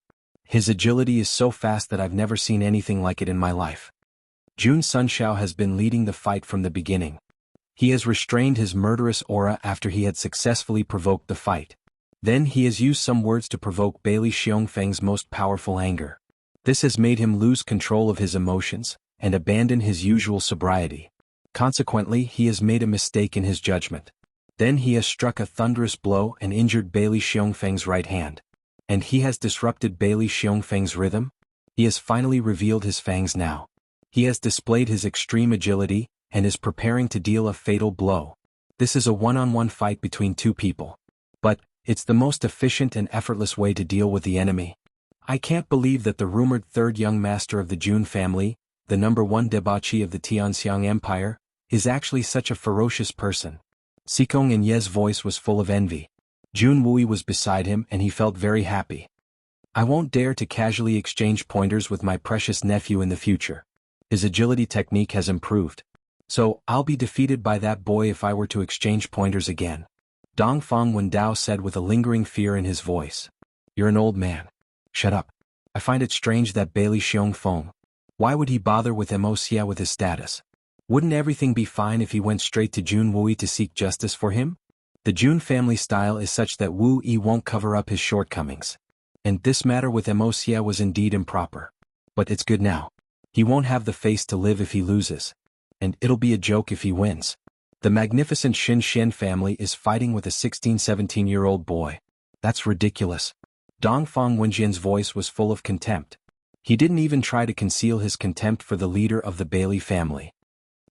His agility is so fast that I've never seen anything like it in my life. Jun Sunshao has been leading the fight from the beginning. He has restrained his murderous aura after he had successfully provoked the fight. Then he has used some words to provoke Bailey Xiongfeng's most powerful anger. This has made him lose control of his emotions, and abandon his usual sobriety. Consequently, he has made a mistake in his judgment. Then he has struck a thunderous blow and injured Bailey Xiongfeng's right hand. And he has disrupted Bailey Xiongfeng's rhythm. He has finally revealed his fangs now. He has displayed his extreme agility, and is preparing to deal a fatal blow. This is a one-on-one fight between two people. But it's the most efficient and effortless way to deal with the enemy. I can't believe that the rumored third young master of the Jun family, the #1 debauchee of the Tianxiang Empire, is actually such a ferocious person. Sikong and Ye's voice was full of envy. Jun Wui was beside him and he felt very happy. I won't dare to casually exchange pointers with my precious nephew in the future. His agility technique has improved. So, I'll be defeated by that boy if I were to exchange pointers again. Dongfang Wendao said with a lingering fear in his voice. You're an old man. Shut up. I find it strange that Bailey Xiongfeng. Why would he bother with Wuxia with his status? Wouldn't everything be fine if he went straight to Jun Wui to seek justice for him? The Jun family style is such that Wu Yi won't cover up his shortcomings. And this matter with Wuxia was indeed improper. But it's good now. He won't have the face to live if he loses. And it'll be a joke if he wins. The magnificent Xin Xian family is fighting with a 16-17-year-old boy. That's ridiculous. Dongfang Wenjian's voice was full of contempt. He didn't even try to conceal his contempt for the leader of the Bailey family.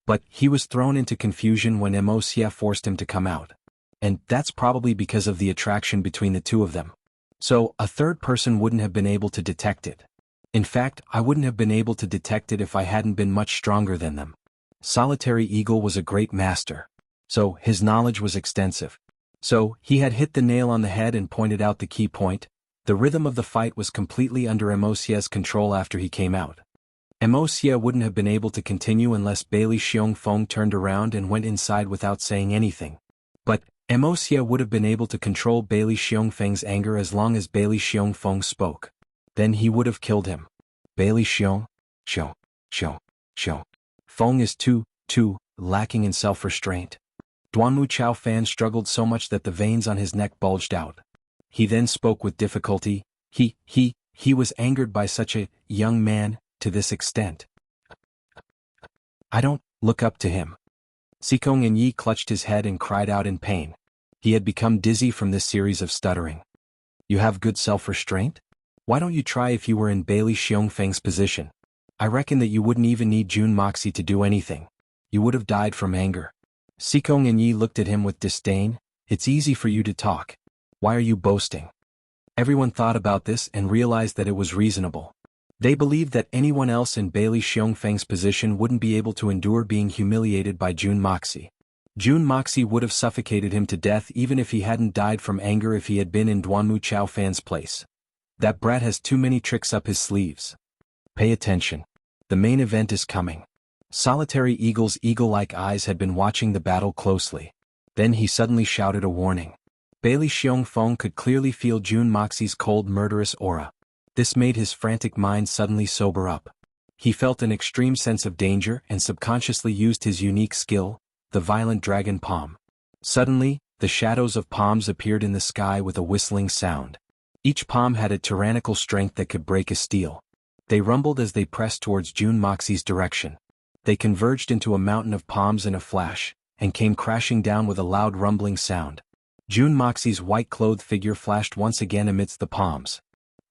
But he was thrown into confusion when Wuxia forced him to come out. And that's probably because of the attraction between the two of them. So, a third person wouldn't have been able to detect it. In fact, I wouldn't have been able to detect it if I hadn't been much stronger than them. Solitary Eagle was a great master. So, his knowledge was extensive. So, he had hit the nail on the head and pointed out the key point. The rhythm of the fight was completely under Wuxia's control after he came out. Wuxia wouldn't have been able to continue unless Bailey Xiongfeng turned around and went inside without saying anything. But, Wuxia would have been able to control Bailey Xiongfeng's anger as long as Bailey Xiongfeng spoke. Then he would have killed him. Bailey Feng is too lacking in self-restraint. Duanmu Chao Fan struggled so much that the veins on his neck bulged out. He then spoke with difficulty. He was angered by such a young man, to this extent. I don't look up to him. Sikong and Yi clutched his head and cried out in pain. He had become dizzy from this series of stuttering. You have good self-restraint? Why don't you try if you were in Bailey Xiongfeng's position? I reckon that you wouldn't even need Jun Moxie to do anything. You would have died from anger. Sikong and Yi looked at him with disdain. It's easy for you to talk. Why are you boasting? Everyone thought about this and realized that it was reasonable. They believed that anyone else in Bailey Xiongfeng's position wouldn't be able to endure being humiliated by Jun Moxie. Jun Moxie would have suffocated him to death even if he hadn't died from anger if he had been in Duanmu Chao Fan's place. That brat has too many tricks up his sleeves. Pay attention. The main event is coming. Solitary Eagle's eagle-like eyes had been watching the battle closely. Then he suddenly shouted a warning. Bailey Xiongfeng could clearly feel Jun Moxie's cold murderous aura. This made his frantic mind suddenly sober up. He felt an extreme sense of danger and subconsciously used his unique skill, the violent dragon palm. Suddenly, the shadows of palms appeared in the sky with a whistling sound. Each palm had a tyrannical strength that could break a steel. They rumbled as they pressed towards Jun Moxie's direction. They converged into a mountain of palms in a flash, and came crashing down with a loud rumbling sound. Jun Moxie's white-clothed figure flashed once again amidst the palms.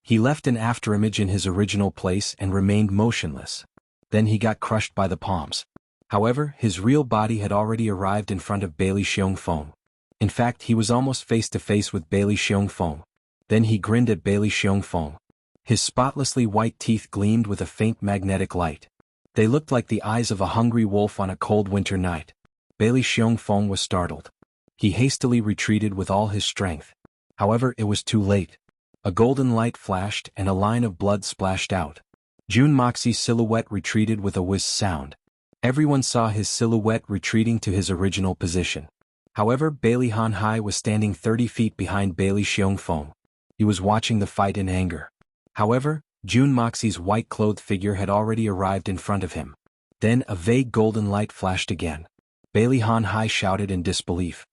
He left an afterimage in his original place and remained motionless. Then he got crushed by the palms. However, his real body had already arrived in front of Bailey Xiongfeng. In fact, he was almost face to face with Bailey Xiongfeng. Then he grinned at Bailey Xiongfeng. His spotlessly white teeth gleamed with a faint magnetic light. They looked like the eyes of a hungry wolf on a cold winter night. Bailey Xiongfeng was startled. He hastily retreated with all his strength. However, it was too late. A golden light flashed and a line of blood splashed out. Jun Moxie's silhouette retreated with a whiz sound. Everyone saw his silhouette retreating to his original position. However, Bailey Hanhai was standing 30 feet behind Bailey Xiongfeng. He was watching the fight in anger. However, Jun Moxie's white-clothed figure had already arrived in front of him. Then a vague golden light flashed again. Bailey Hanhai shouted in disbelief.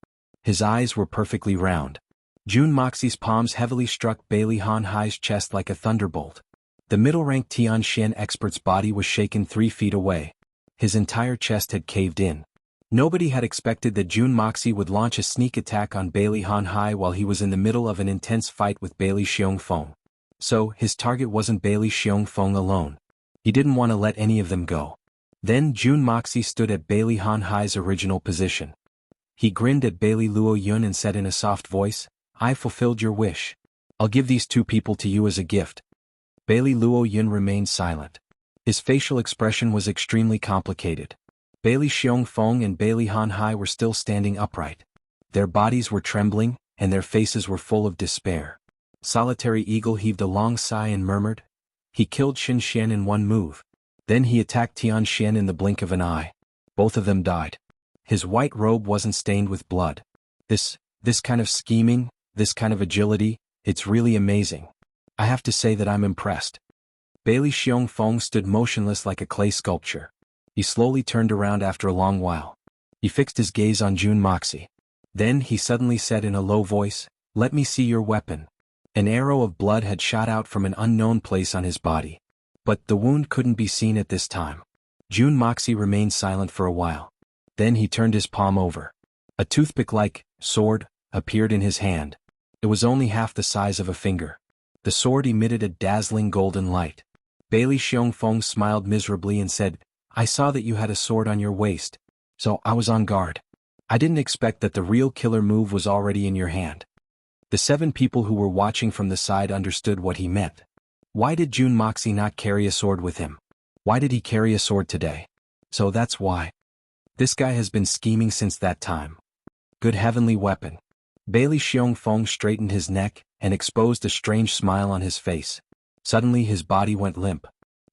His eyes were perfectly round. Jun Moxie's palms heavily struck Bailey Hanhai's chest like a thunderbolt. The middle-ranked Tianxian expert's body was shaken 3 feet away. His entire chest had caved in. Nobody had expected that Jun Moxie would launch a sneak attack on Bailey Hanhai while he was in the middle of an intense fight with Bailey Xiongfeng. So, his target wasn't Bailey Xiongfeng alone. He didn't want to let any of them go. Then Jun Moxie stood at Bailey Hanhai's original position. He grinned at Bailey Luo Yun and said in a soft voice, "I fulfilled your wish. I'll give these 2 people to you as a gift." Bailey Luo Yun remained silent. His facial expression was extremely complicated. Bailey Xiongfeng and Bailey Hanhai were still standing upright. Their bodies were trembling, and their faces were full of despair. Solitary Eagle heaved a long sigh and murmured, "He killed Xin Xian in one move. Then he attacked Tian Xian in the blink of an eye. Both of them died. His white robe wasn't stained with blood. This kind of scheming, this kind of agility, it's really amazing. I have to say that I'm impressed." Bailey Xiongfeng stood motionless like a clay sculpture. He slowly turned around after a long while. He fixed his gaze on Jun Moxie. Then he suddenly said in a low voice, "Let me see your weapon." An arrow of blood had shot out from an unknown place on his body. But the wound couldn't be seen at this time. Jun Moxie remained silent for a while. Then he turned his palm over. A toothpick-like sword appeared in his hand. It was only half the size of a finger. The sword emitted a dazzling golden light. Bailey Xiongfeng smiled miserably and said, "I saw that you had a sword on your waist, so I was on guard. I didn't expect that the real killer move was already in your hand." The 7 people who were watching from the side understood what he meant. Why did Jun Moxie not carry a sword with him? Why did he carry a sword today? So that's why. This guy has been scheming since that time. Good heavenly weapon. Bailey Xiongfeng straightened his neck and exposed a strange smile on his face. Suddenly his body went limp.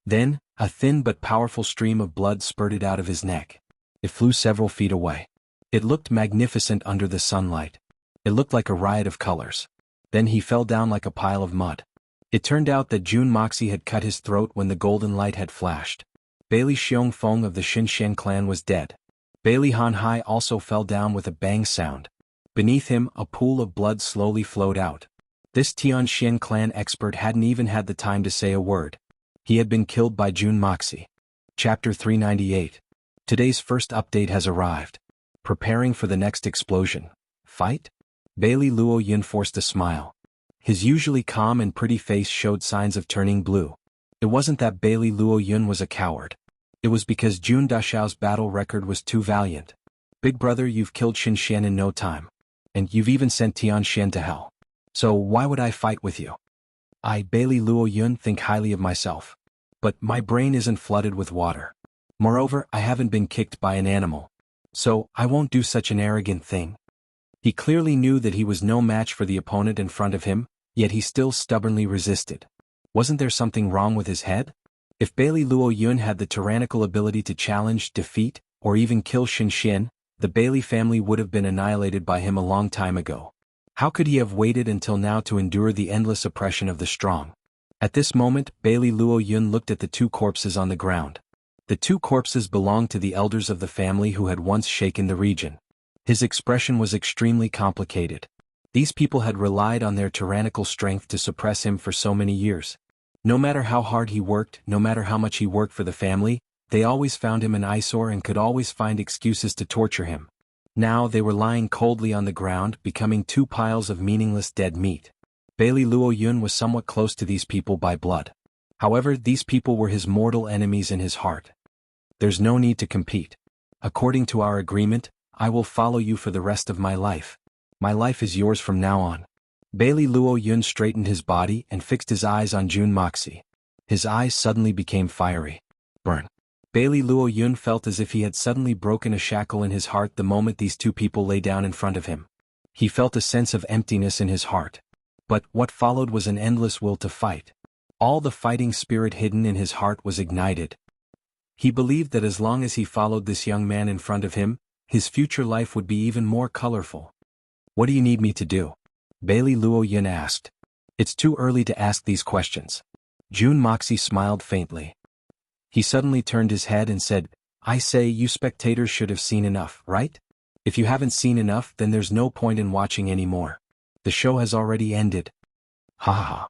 Then, a thin but powerful stream of blood spurted out of his neck. It flew several feet away. It looked magnificent under the sunlight. It looked like a riot of colors. Then he fell down like a pile of mud. It turned out that Jun Moxie had cut his throat when the golden light had flashed. Bailey Xiongfeng of the Xinshan clan was dead. Bailey Hanhai also fell down with a bang sound. Beneath him, a pool of blood slowly flowed out. This Tianxian clan expert hadn't even had the time to say a word. He had been killed by Jun Moxie. Chapter 398. Today's first update has arrived. Preparing for the next explosion. Fight? Bailey Luo Yun forced a smile. His usually calm and pretty face showed signs of turning blue. It wasn't that Bailey Luo Yun was a coward. It was because Jun Dashao's battle record was too valiant. Big brother, you've killed Xin Xian in no time. And you've even sent Tian Xian to hell. So why would I fight with you? I, Bailey Luo Yun, think highly of myself. But my brain isn't flooded with water. Moreover, I haven't been kicked by an animal. So I won't do such an arrogant thing. He clearly knew that he was no match for the opponent in front of him, yet he still stubbornly resisted. Wasn't there something wrong with his head? If Bailey Luo Yun had the tyrannical ability to challenge, defeat, or even kill Xin Xian, the Bailey family would have been annihilated by him a long time ago. How could he have waited until now to endure the endless oppression of the strong? At this moment, Bailey Luo Yun looked at the 2 corpses on the ground. The 2 corpses belonged to the elders of the family who had once shaken the region. His expression was extremely complicated. These people had relied on their tyrannical strength to suppress him for so many years. No matter how hard he worked, no matter how much he worked for the family, they always found him an eyesore and could always find excuses to torture him. Now they were lying coldly on the ground, becoming 2 piles of meaningless dead meat. Bailey Luo Yun was somewhat close to these people by blood. However, these people were his mortal enemies in his heart. There's no need to compete. According to our agreement, I will follow you for the rest of my life. My life is yours from now on. Bailey Luo Yun straightened his body and fixed his eyes on Jun Moxie. His eyes suddenly became fiery. Burn. Bailey Luo Yun felt as if he had suddenly broken a shackle in his heart the moment these two people lay down in front of him. He felt a sense of emptiness in his heart. But what followed was an endless will to fight. All the fighting spirit hidden in his heart was ignited. He believed that as long as he followed this young man in front of him, his future life would be even more colorful. What do you need me to do? Bailey Luo Yun asked. It's too early to ask these questions. Jun Moxie smiled faintly. He suddenly turned his head and said, I say you spectators should have seen enough, right? If you haven't seen enough, then there's no point in watching anymore. The show has already ended. Ha ha ha.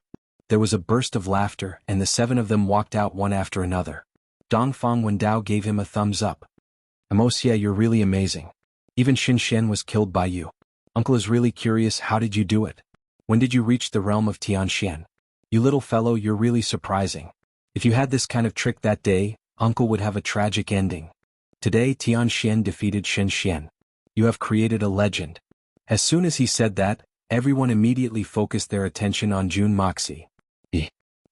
There was a burst of laughter and the seven of them walked out one after another. Dongfang Wendao gave him a thumbs up. Wuxia, you're really amazing. Even Xin Xian was killed by you. Uncle is really curious, how did you do it? When did you reach the realm of Tianxian? You little fellow, you're really surprising. If you had this kind of trick that day, Uncle would have a tragic ending. Today Tianxian defeated Xin Xian. You have created a legend. As soon as he said that, everyone immediately focused their attention on Jun Moxie.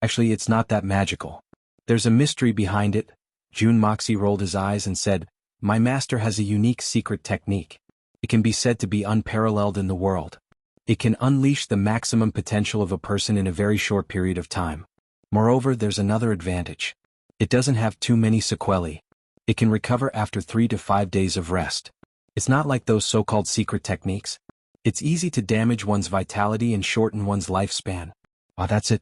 Actually, it's not that magical. There's a mystery behind it. Jun Moxie rolled his eyes and said, My master has a unique secret technique. It can be said to be unparalleled in the world. It can unleash the maximum potential of a person in a very short period of time. Moreover, there's another advantage. It doesn't have too many sequelae. It can recover after 3 to 5 days of rest. It's not like those so-called secret techniques. It's easy to damage one's vitality and shorten one's lifespan. Ah, that's it.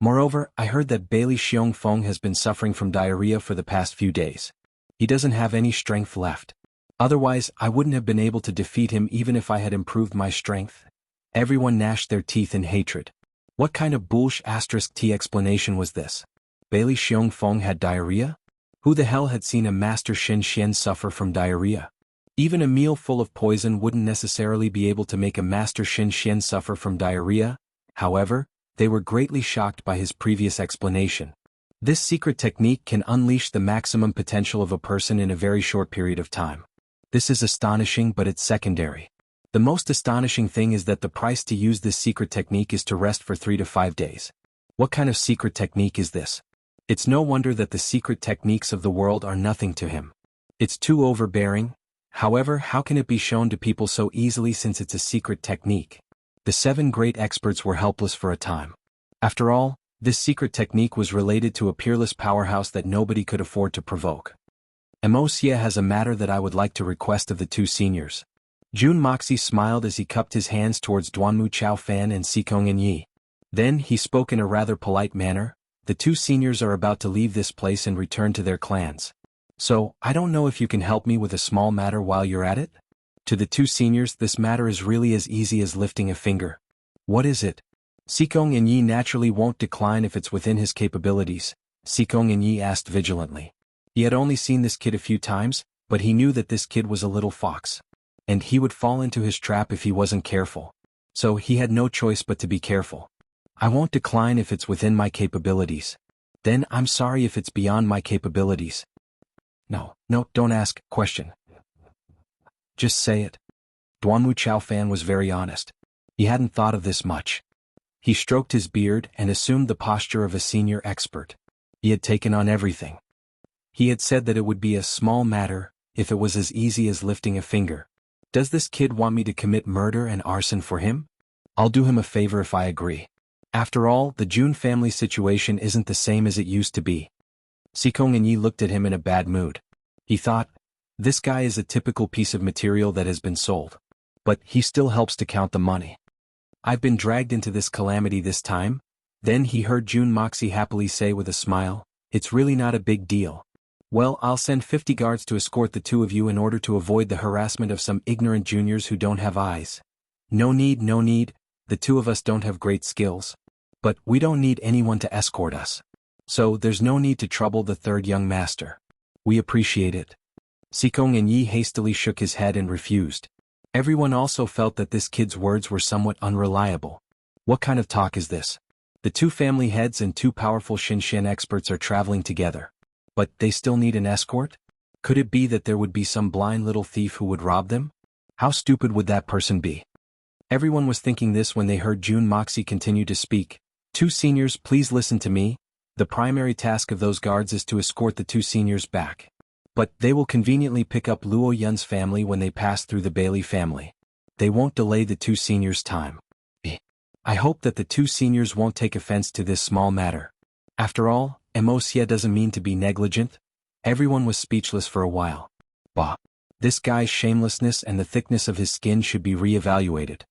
Moreover, I heard that Bailey Xiongfeng has been suffering from diarrhea for the past few days. He doesn't have any strength left. Otherwise, I wouldn't have been able to defeat him even if I had improved my strength. Everyone gnashed their teeth in hatred. What kind of **T explanation was this? Bailey Xiongfeng had diarrhea? Who the hell had seen a master Xin Xian suffer from diarrhea? Even a meal full of poison wouldn't necessarily be able to make a master Xin Xian suffer from diarrhea. However, they were greatly shocked by his previous explanation. This secret technique can unleash the maximum potential of a person in a very short period of time. This is astonishing, but it's secondary. The most astonishing thing is that the price to use this secret technique is to rest for 3 to 5 days. What kind of secret technique is this? It's no wonder that the secret techniques of the world are nothing to him. It's too overbearing. However, how can it be shown to people so easily since it's a secret technique? The 7 great experts were helpless for a time. After all, this secret technique was related to a peerless powerhouse that nobody could afford to provoke. Wuxia has a matter that I would like to request of the 2 seniors. Jun Moxie smiled as he cupped his hands towards Duanmu Chaofan and Xikong Enyi. Then he spoke in a rather polite manner. The 2 seniors are about to leave this place and return to their clans. So, I don't know if you can help me with a small matter while you're at it? To the 2 seniors, this matter is really as easy as lifting a finger. What is it? Xikong Enyi naturally won't decline if it's within his capabilities, Xikong Enyi asked vigilantly. He had only seen this kid a few times, but he knew that this kid was a little fox. And he would fall into his trap if he wasn't careful. So he had no choice but to be careful. I won't decline if it's within my capabilities. Then I'm sorry if it's beyond my capabilities. No, don't ask, question. Just say it. Duanmu Chaofan was very honest. He hadn't thought of this much. He stroked his beard and assumed the posture of a senior expert. He had taken on everything. He had said that it would be a small matter if it was as easy as lifting a finger. Does this kid want me to commit murder and arson for him? I'll do him a favor if I agree. After all, the Jun family situation isn't the same as it used to be. Xikong Enyi looked at him in a bad mood. He thought, this guy is a typical piece of material that has been sold. But he still helps to count the money. I've been dragged into this calamity this time. Then he heard Jun Moxie happily say with a smile, it's really not a big deal. Well, I'll send 50 guards to escort the 2 of you in order to avoid the harassment of some ignorant juniors who don't have eyes. No need, the 2 of us don't have great skills. But we don't need anyone to escort us. So there's no need to trouble the 3rd young master. We appreciate it. Xikong Enyi hastily shook his head and refused. Everyone also felt that this kid's words were somewhat unreliable. What kind of talk is this? The 2 family heads and 2 powerful Xin Xian experts are traveling together. But they still need an escort? Could it be that there would be some blind little thief who would rob them? How stupid would that person be? Everyone was thinking this when they heard Jun Moxie continue to speak. Two seniors, please listen to me. The primary task of those guards is to escort the two seniors back. But they will conveniently pick up Luo Yun's family when they pass through the Bailey family. They won't delay the two seniors' time. I hope that the two seniors won't take offense to this small matter. After all, Wuxia doesn't mean to be negligent. Everyone was speechless for a while. Bah! This guy's shamelessness and the thickness of his skin should be re-evaluated.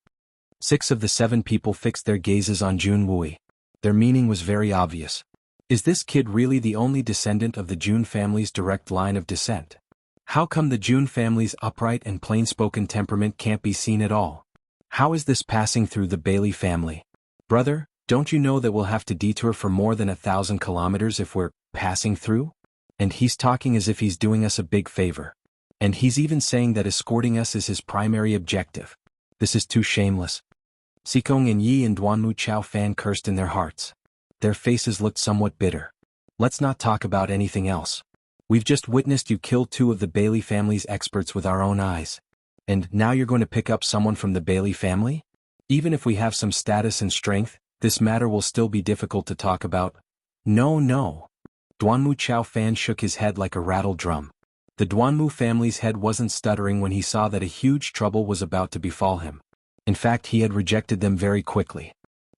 6 of the 7 people fixed their gazes on Jun Wui. Their meaning was very obvious. Is this kid really the only descendant of the Jun family's direct line of descent? How come the Jun family's upright and plain-spoken temperament can't be seen at all? How is this passing through the Bailey family? Brother, don't you know that we'll have to detour for more than 1,000 kilometers if we're passing through? And he's talking as if he's doing us a big favor. And he's even saying that escorting us is his primary objective. This is too shameless. Xikong and Yi and Duanmu Chao Fan cursed in their hearts. Their faces looked somewhat bitter. Let's not talk about anything else. We've just witnessed you kill 2 of the Bailey family's experts with our own eyes. And now you're going to pick up someone from the Bailey family? Even if we have some status and strength, this matter will still be difficult to talk about. No. Duanmu Chao Fan shook his head like a rattled drum. The Duanmu family's head wasn't stuttering when he saw that a huge trouble was about to befall him. In fact, he had rejected them very quickly.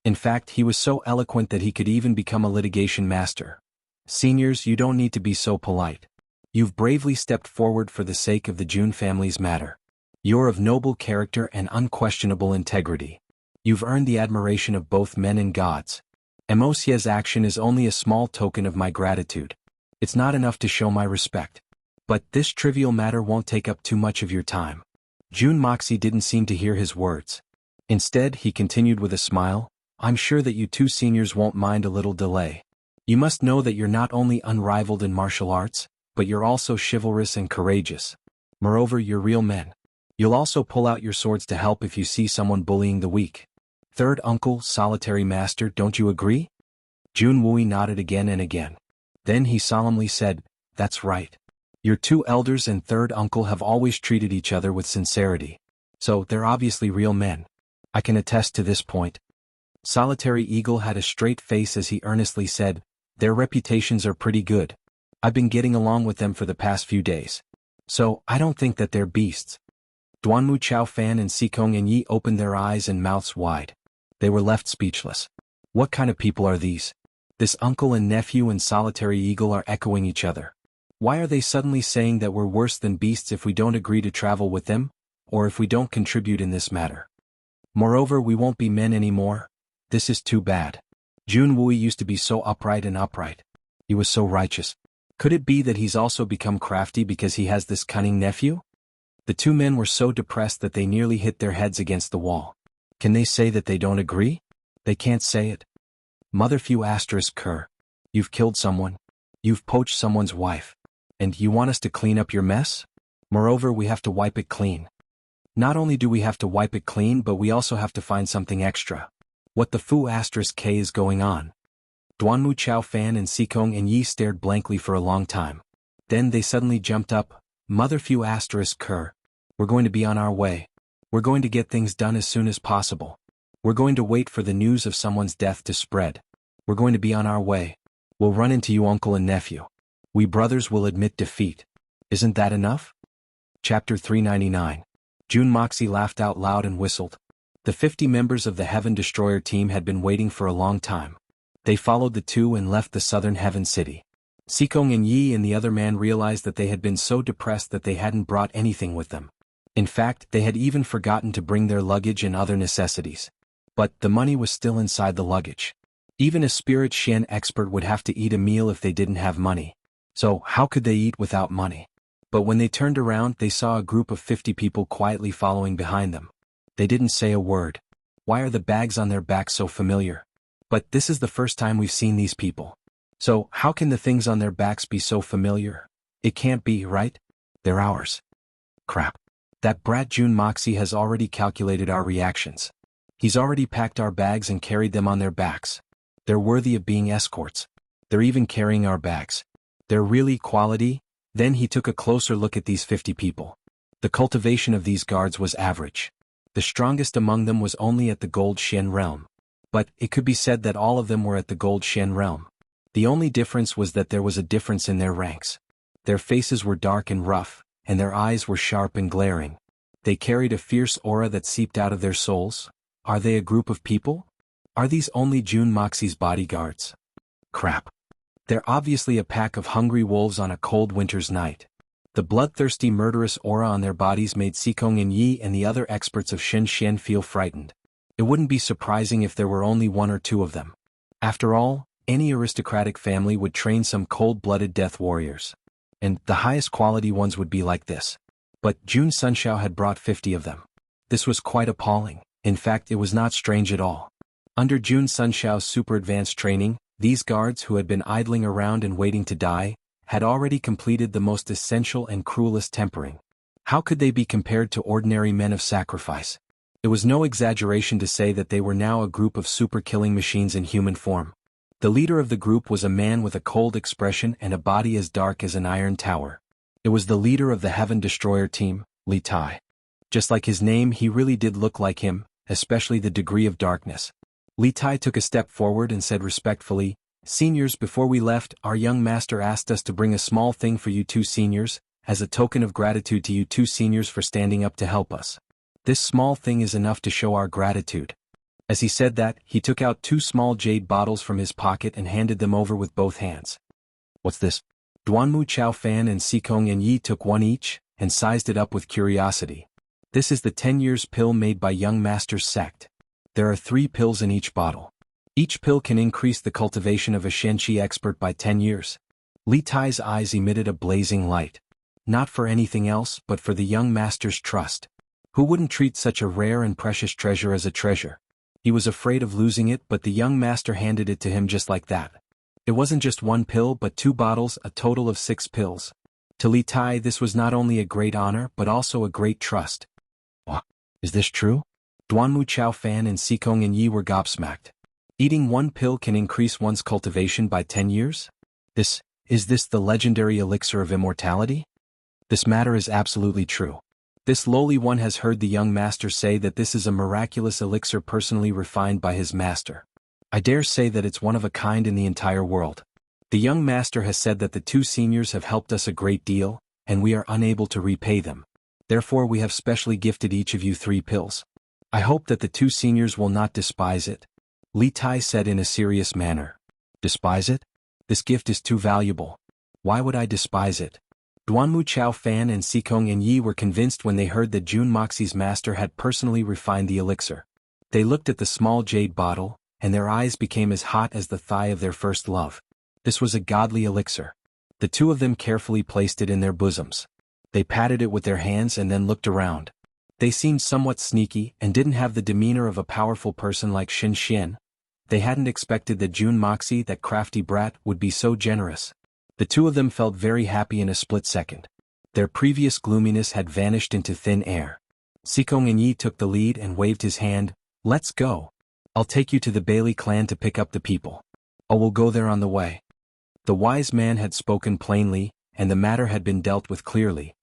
In fact, he was so eloquent that he could even become a litigation master. Seniors, you don't need to be so polite. You've bravely stepped forward for the sake of the Jun family's matter. You're of noble character and unquestionable integrity. You've earned the admiration of both men and gods. Wuxia's action is only a small token of my gratitude. It's not enough to show my respect. But this trivial matter won't take up too much of your time. Jun Moxie didn't seem to hear his words. Instead, he continued with a smile, I'm sure that you two seniors won't mind a little delay. You must know that you're not only unrivaled in martial arts, but you're also chivalrous and courageous. Moreover, you're real men. You'll also pull out your swords to help if you see someone bullying the weak. Third uncle, solitary master, don't you agree? Jun Wui nodded again and again. Then he solemnly said, That's right. Your 2 elders and third uncle have always treated each other with sincerity. So they're obviously real men. I can attest to this point. Solitary Eagle had a straight face as he earnestly said, Their reputations are pretty good. I've been getting along with them for the past few days. So I don't think that they're beasts. Duanmu Chao Fan and Xikong and Yi opened their eyes and mouths wide. They were left speechless. What kind of people are these? This uncle and nephew and Solitary Eagle are echoing each other. Why are they suddenly saying that we're worse than beasts if we don't agree to travel with them, or if we don't contribute in this matter? Moreover, we won't be men anymore. This is too bad. Jun Wui used to be so upright. He was so righteous. Could it be that he's also become crafty because he has this cunning nephew? The 2 men were so depressed that they nearly hit their heads against the wall. Can they say that they don't agree? They can't say it. Motherfew asterisk cur. You've killed someone. You've poached someone's wife. And you want us to clean up your mess? Moreover, we have to wipe it clean. Not only do we have to wipe it clean, but we also have to find something extra. What the fu asterisk K is going on? Duanmu Chao Fan and Xikong and Yi stared blankly for a long time. Then they suddenly jumped up. Motherfew asterisk cur. We're going to be on our way. We're going to get things done as soon as possible. We're going to wait for the news of someone's death to spread. We're going to be on our way. We'll run into you, uncle and nephew. We brothers will admit defeat. Isn't that enough? Chapter 399. Jun Moxie laughed out loud and whistled. The 50 members of the Heaven Destroyer team had been waiting for a long time. They followed the 2 and left the southern Heaven City. Xikong and Yi and the other man realized that they had been so depressed that they hadn't brought anything with them. In fact, they had even forgotten to bring their luggage and other necessities. But the money was still inside the luggage. Even a spirit Xian expert would have to eat a meal if they didn't have money. So how could they eat without money? But when they turned around, they saw a group of 50 people quietly following behind them. They didn't say a word. Why are the bags on their backs so familiar? But this is the first time we've seen these people. So how can the things on their backs be so familiar? It can't be, right? They're ours. Crap. That brat Jun Moxie has already calculated our reactions. He's already packed our bags and carried them on their backs. They're worthy of being escorts. They're even carrying our bags. They're really quality. Then he took a closer look at these 50 people. The cultivation of these guards was average. The strongest among them was only at the Gold Shen realm. But it could be said that all of them were at the Gold Shen realm. The only difference was that there was a difference in their ranks. Their faces were dark and rough, and their eyes were sharp and glaring. They carried a fierce aura that seeped out of their souls. Are they a group of people? Are these only Jun Moxie's bodyguards? Crap. They're obviously a pack of hungry wolves on a cold winter's night. The bloodthirsty murderous aura on their bodies made Xikong and Yi and the other experts of Shen Xian feel frightened. It wouldn't be surprising if there were only one or two of them. After all, any aristocratic family would train some cold-blooded death warriors. And the highest quality ones would be like this. But Jun Sunshao had brought 50 of them. This was quite appalling. In fact, it was not strange at all. Under Jun Sunshao's super advanced training, these guards who had been idling around and waiting to die, had already completed the most essential and cruelest tempering. How could they be compared to ordinary men of sacrifice? It was no exaggeration to say that they were now a group of super-killing machines in human form. The leader of the group was a man with a cold expression and a body as dark as an iron tower. It was the leader of the Heaven Destroyer team, Li Tai. Just like his name, he really did look like him, especially the degree of darkness. Li Tai took a step forward and said respectfully, "Seniors, before we left, our young master asked us to bring a small thing for you two seniors, as a token of gratitude to you two seniors for standing up to help us. This small thing is enough to show our gratitude." As he said that, he took out 2 small jade bottles from his pocket and handed them over with both hands. "What's this?" Duanmu Chao Fan and Xikong and Yi took one each, and sized it up with curiosity. "This is the 10 years pill made by Young Master's sect. There are 3 pills in each bottle. Each pill can increase the cultivation of a Shenqi expert by 10 years. Li Tai's eyes emitted a blazing light. Not for anything else, but for the young master's trust. Who wouldn't treat such a rare and precious treasure as a treasure? He was afraid of losing it, but the young master handed it to him just like that. It wasn't just 1 pill but 2 bottles, a total of 6 pills. To Li Tai this was not only a great honor but also a great trust. "What? Is this true?" Duanmu Chao Fan and Xikong and Yi were gobsmacked. Eating 1 pill can increase one's cultivation by 10 years? Is this the legendary elixir of immortality? This matter is absolutely true. This lowly one has heard the young master say that this is a miraculous elixir personally refined by his master. I dare say that it's one of a kind in the entire world. The young master has said that the 2 seniors have helped us a great deal, and we are unable to repay them. Therefore we have specially gifted each of you 3 pills. I hope that the 2 seniors will not despise it." Li Tai said in a serious manner. "Despise it? This gift is too valuable. Why would I despise it?" Duanmu Chao Fan and Xikong and Yi were convinced when they heard that Jun Moxie's master had personally refined the elixir. They looked at the small jade bottle, and their eyes became as hot as the thigh of their first love. This was a godly elixir. The 2 of them carefully placed it in their bosoms. They patted it with their hands and then looked around. They seemed somewhat sneaky and didn't have the demeanor of a powerful person like Shen Xian. They hadn't expected that Jun Moxie, that crafty brat, would be so generous. The 2 of them felt very happy in a split second. Their previous gloominess had vanished into thin air. Xikong and Yi took the lead and waved his hand. "Let's go. I'll take you to the Bailey clan to pick up the people. Oh, we'll go there on the way." The wise man had spoken plainly, and the matter had been dealt with clearly.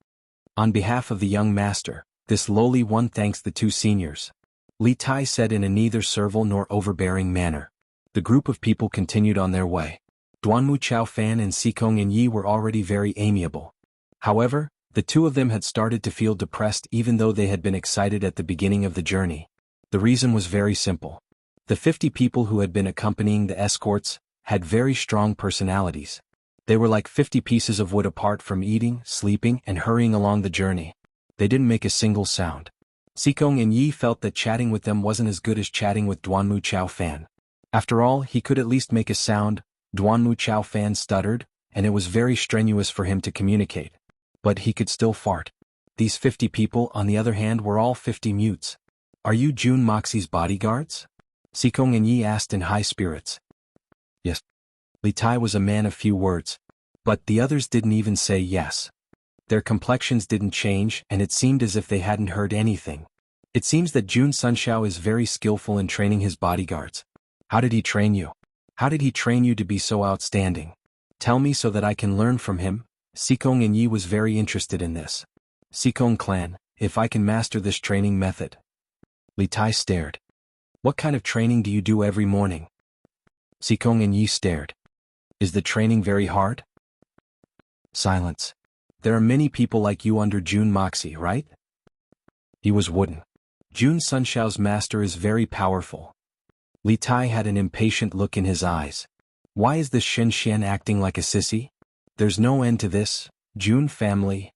On behalf of the young master, this lowly one thanks the 2 seniors. Li Tai said in a neither servile nor overbearing manner. The group of people continued on their way. Duanmu Chao Fan and Xikong and Yi were already very amiable. However, the 2 of them had started to feel depressed even though they had been excited at the beginning of the journey. The reason was very simple. The 50 people who had been accompanying the escorts had very strong personalities. They were like 50 pieces of wood apart from eating, sleeping, and hurrying along the journey. They didn't make a single sound. Xikong and Yi felt that chatting with them wasn't as good as chatting with Duanmu Chao Fan. After all, he could at least make a sound. Duanmu Chao Fan stuttered, and it was very strenuous for him to communicate. But he could still fart. These 50 people, on the other hand, were all 50 mutes. "Are you Jun Moxie's bodyguards?" Xikong and Yi asked in high spirits. "Yes." Li Tai was a man of few words. But the others didn't even say yes. Their complexions didn't change, and it seemed as if they hadn't heard anything. It seems that Jun Sunshao is very skillful in training his bodyguards. "How did he train you? How did he train you to be so outstanding? Tell me so that I can learn from him," Sikong and Yi was very interested in this. Sikong clan, if I can master this training method. Li Tai stared. What kind of training do you do every morning? Sikong and Yi stared. Is the training very hard? Silence. There are many people like you under Jun Moxie, right? He was wooden. Jun Sunshao's master is very powerful. Li Tai had an impatient look in his eyes. Why is this Shen Xian acting like a sissy? There's no end to this, Jun family.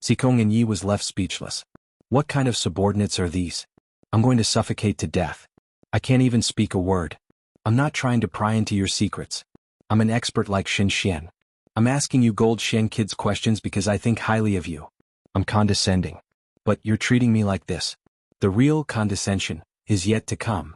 Sikong and Yi was left speechless. What kind of subordinates are these? I'm going to suffocate to death. I can't even speak a word. I'm not trying to pry into your secrets. I'm an expert like Shen Xian. I'm asking you Gold Shen kids questions because I think highly of you. I'm condescending. But you're treating me like this. The real condescension is yet to come.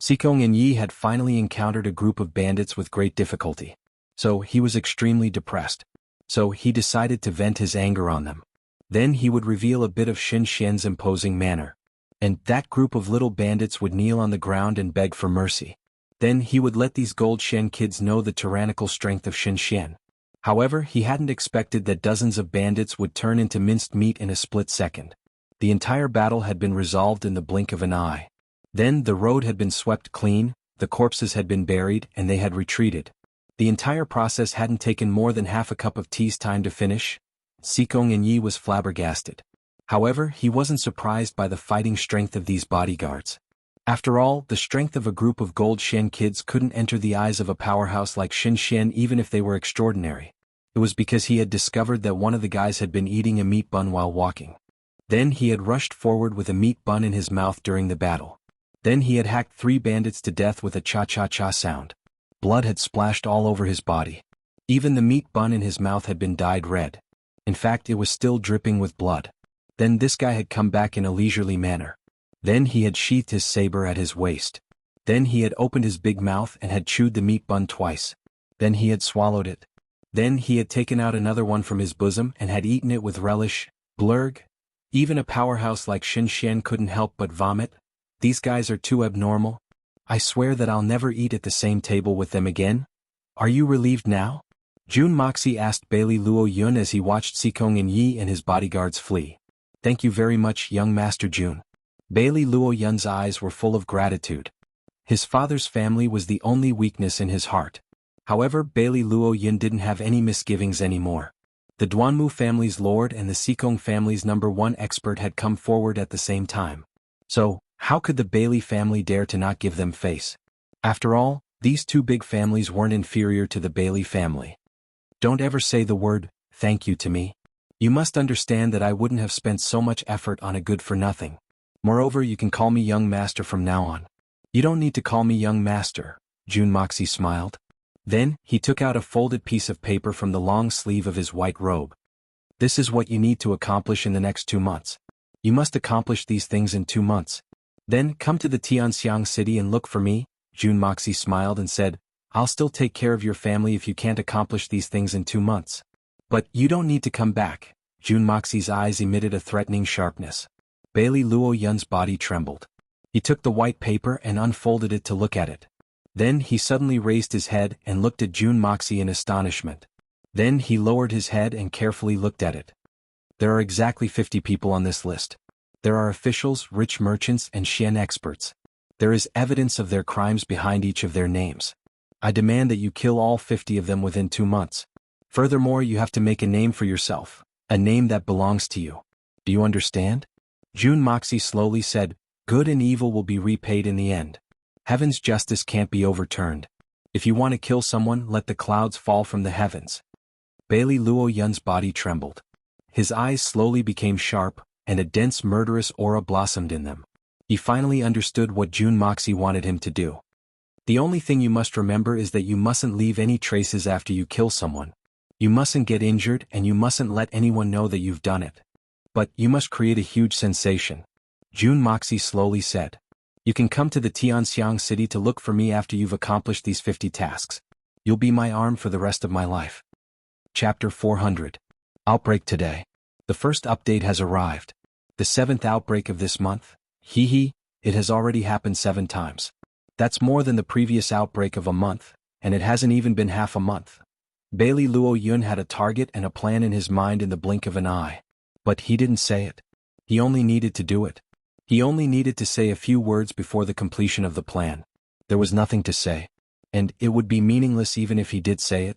Sikong and Yi had finally encountered a group of bandits with great difficulty. So he was extremely depressed. So he decided to vent his anger on them. Then he would reveal a bit of Shen Xian's imposing manner. And that group of little bandits would kneel on the ground and beg for mercy. Then he would let these Gold Shen kids know the tyrannical strength of Shen Xian. However, he hadn't expected that dozens of bandits would turn into minced meat in a split second. The entire battle had been resolved in the blink of an eye. Then the road had been swept clean, the corpses had been buried, and they had retreated. The entire process hadn't taken more than half a cup of tea's time to finish. Sikong and Yi was flabbergasted. However, he wasn't surprised by the fighting strength of these bodyguards. After all, the strength of a group of Gold Shen kids couldn't enter the eyes of a powerhouse like Shen Xian even if they were extraordinary. It was because he had discovered that one of the guys had been eating a meat bun while walking. Then he had rushed forward with a meat bun in his mouth during the battle. Then he had hacked 3 bandits to death with a cha-cha-cha sound. Blood had splashed all over his body. Even the meat bun in his mouth had been dyed red. In fact, it was still dripping with blood. Then this guy had come back in a leisurely manner. Then he had sheathed his saber at his waist. Then he had opened his big mouth and had chewed the meat bun twice. Then he had swallowed it. Then he had taken out another one from his bosom and had eaten it with relish. Blurg. Even a powerhouse like Shen Xian couldn't help but vomit. These guys are too abnormal. I swear that I'll never eat at the same table with them again. Are you relieved now? Jun Moxie asked Bailey Luo Yun as he watched Sikong and Yi and his bodyguards flee. Thank you very much, young Master Jun. Bailey Luo Yun's eyes were full of gratitude. His father's family was the only weakness in his heart. However, Bailey Luo Yun didn't have any misgivings anymore. The Duanmu family's lord and the Sikong family's #1 expert had come forward at the same time. So, how could the Bailey family dare to not give them face? After all, these 2 big families weren't inferior to the Bailey family. Don't ever say the word, thank you to me. You must understand that I wouldn't have spent so much effort on a good for nothing. Moreover, you can call me young master from now on. You don't need to call me young master, Jun Moxie smiled. Then, he took out a folded piece of paper from the long sleeve of his white robe. This is what you need to accomplish in the next 2 months. You must accomplish these things in 2 months. Then, come to the Tianxiang city and look for me, Jun Moxie smiled and said, I'll still take care of your family if you can't accomplish these things in 2 months. But you don't need to come back. Jun Moxie's eyes emitted a threatening sharpness. Bailey Luo Yun's body trembled. He took the white paper and unfolded it to look at it. Then he suddenly raised his head and looked at Jun Moxie in astonishment. Then he lowered his head and carefully looked at it. There are exactly 50 people on this list. There are officials, rich merchants, and Xian experts. There is evidence of their crimes behind each of their names. I demand that you kill all 50 of them within 2 months. Furthermore, you have to make a name for yourself, a name that belongs to you. Do you understand? Jun Moxie slowly said, good and evil will be repaid in the end. Heaven's justice can't be overturned. If you want to kill someone, let the clouds fall from the heavens. Bailey Luo Yun's body trembled. His eyes slowly became sharp, and a dense murderous aura blossomed in them. He finally understood what Jun Moxie wanted him to do. The only thing you must remember is that you mustn't leave any traces after you kill someone. You mustn't get injured and you mustn't let anyone know that you've done it. But you must create a huge sensation. Jun Moxie slowly said. You can come to the Tianxiang city to look for me after you've accomplished these 50 tasks. You'll be my arm for the rest of my life. Chapter 400. Outbreak today. The first update has arrived. The 7th outbreak of this month. Hee, it has already happened 7 times. That's more than the previous outbreak of a month, and it hasn't even been half a month. Bailey Luo Yun had a target and a plan in his mind in the blink of an eye. But he didn't say it. He only needed to do it. He only needed to say a few words before the completion of the plan. There was nothing to say. And it would be meaningless even if he did say it.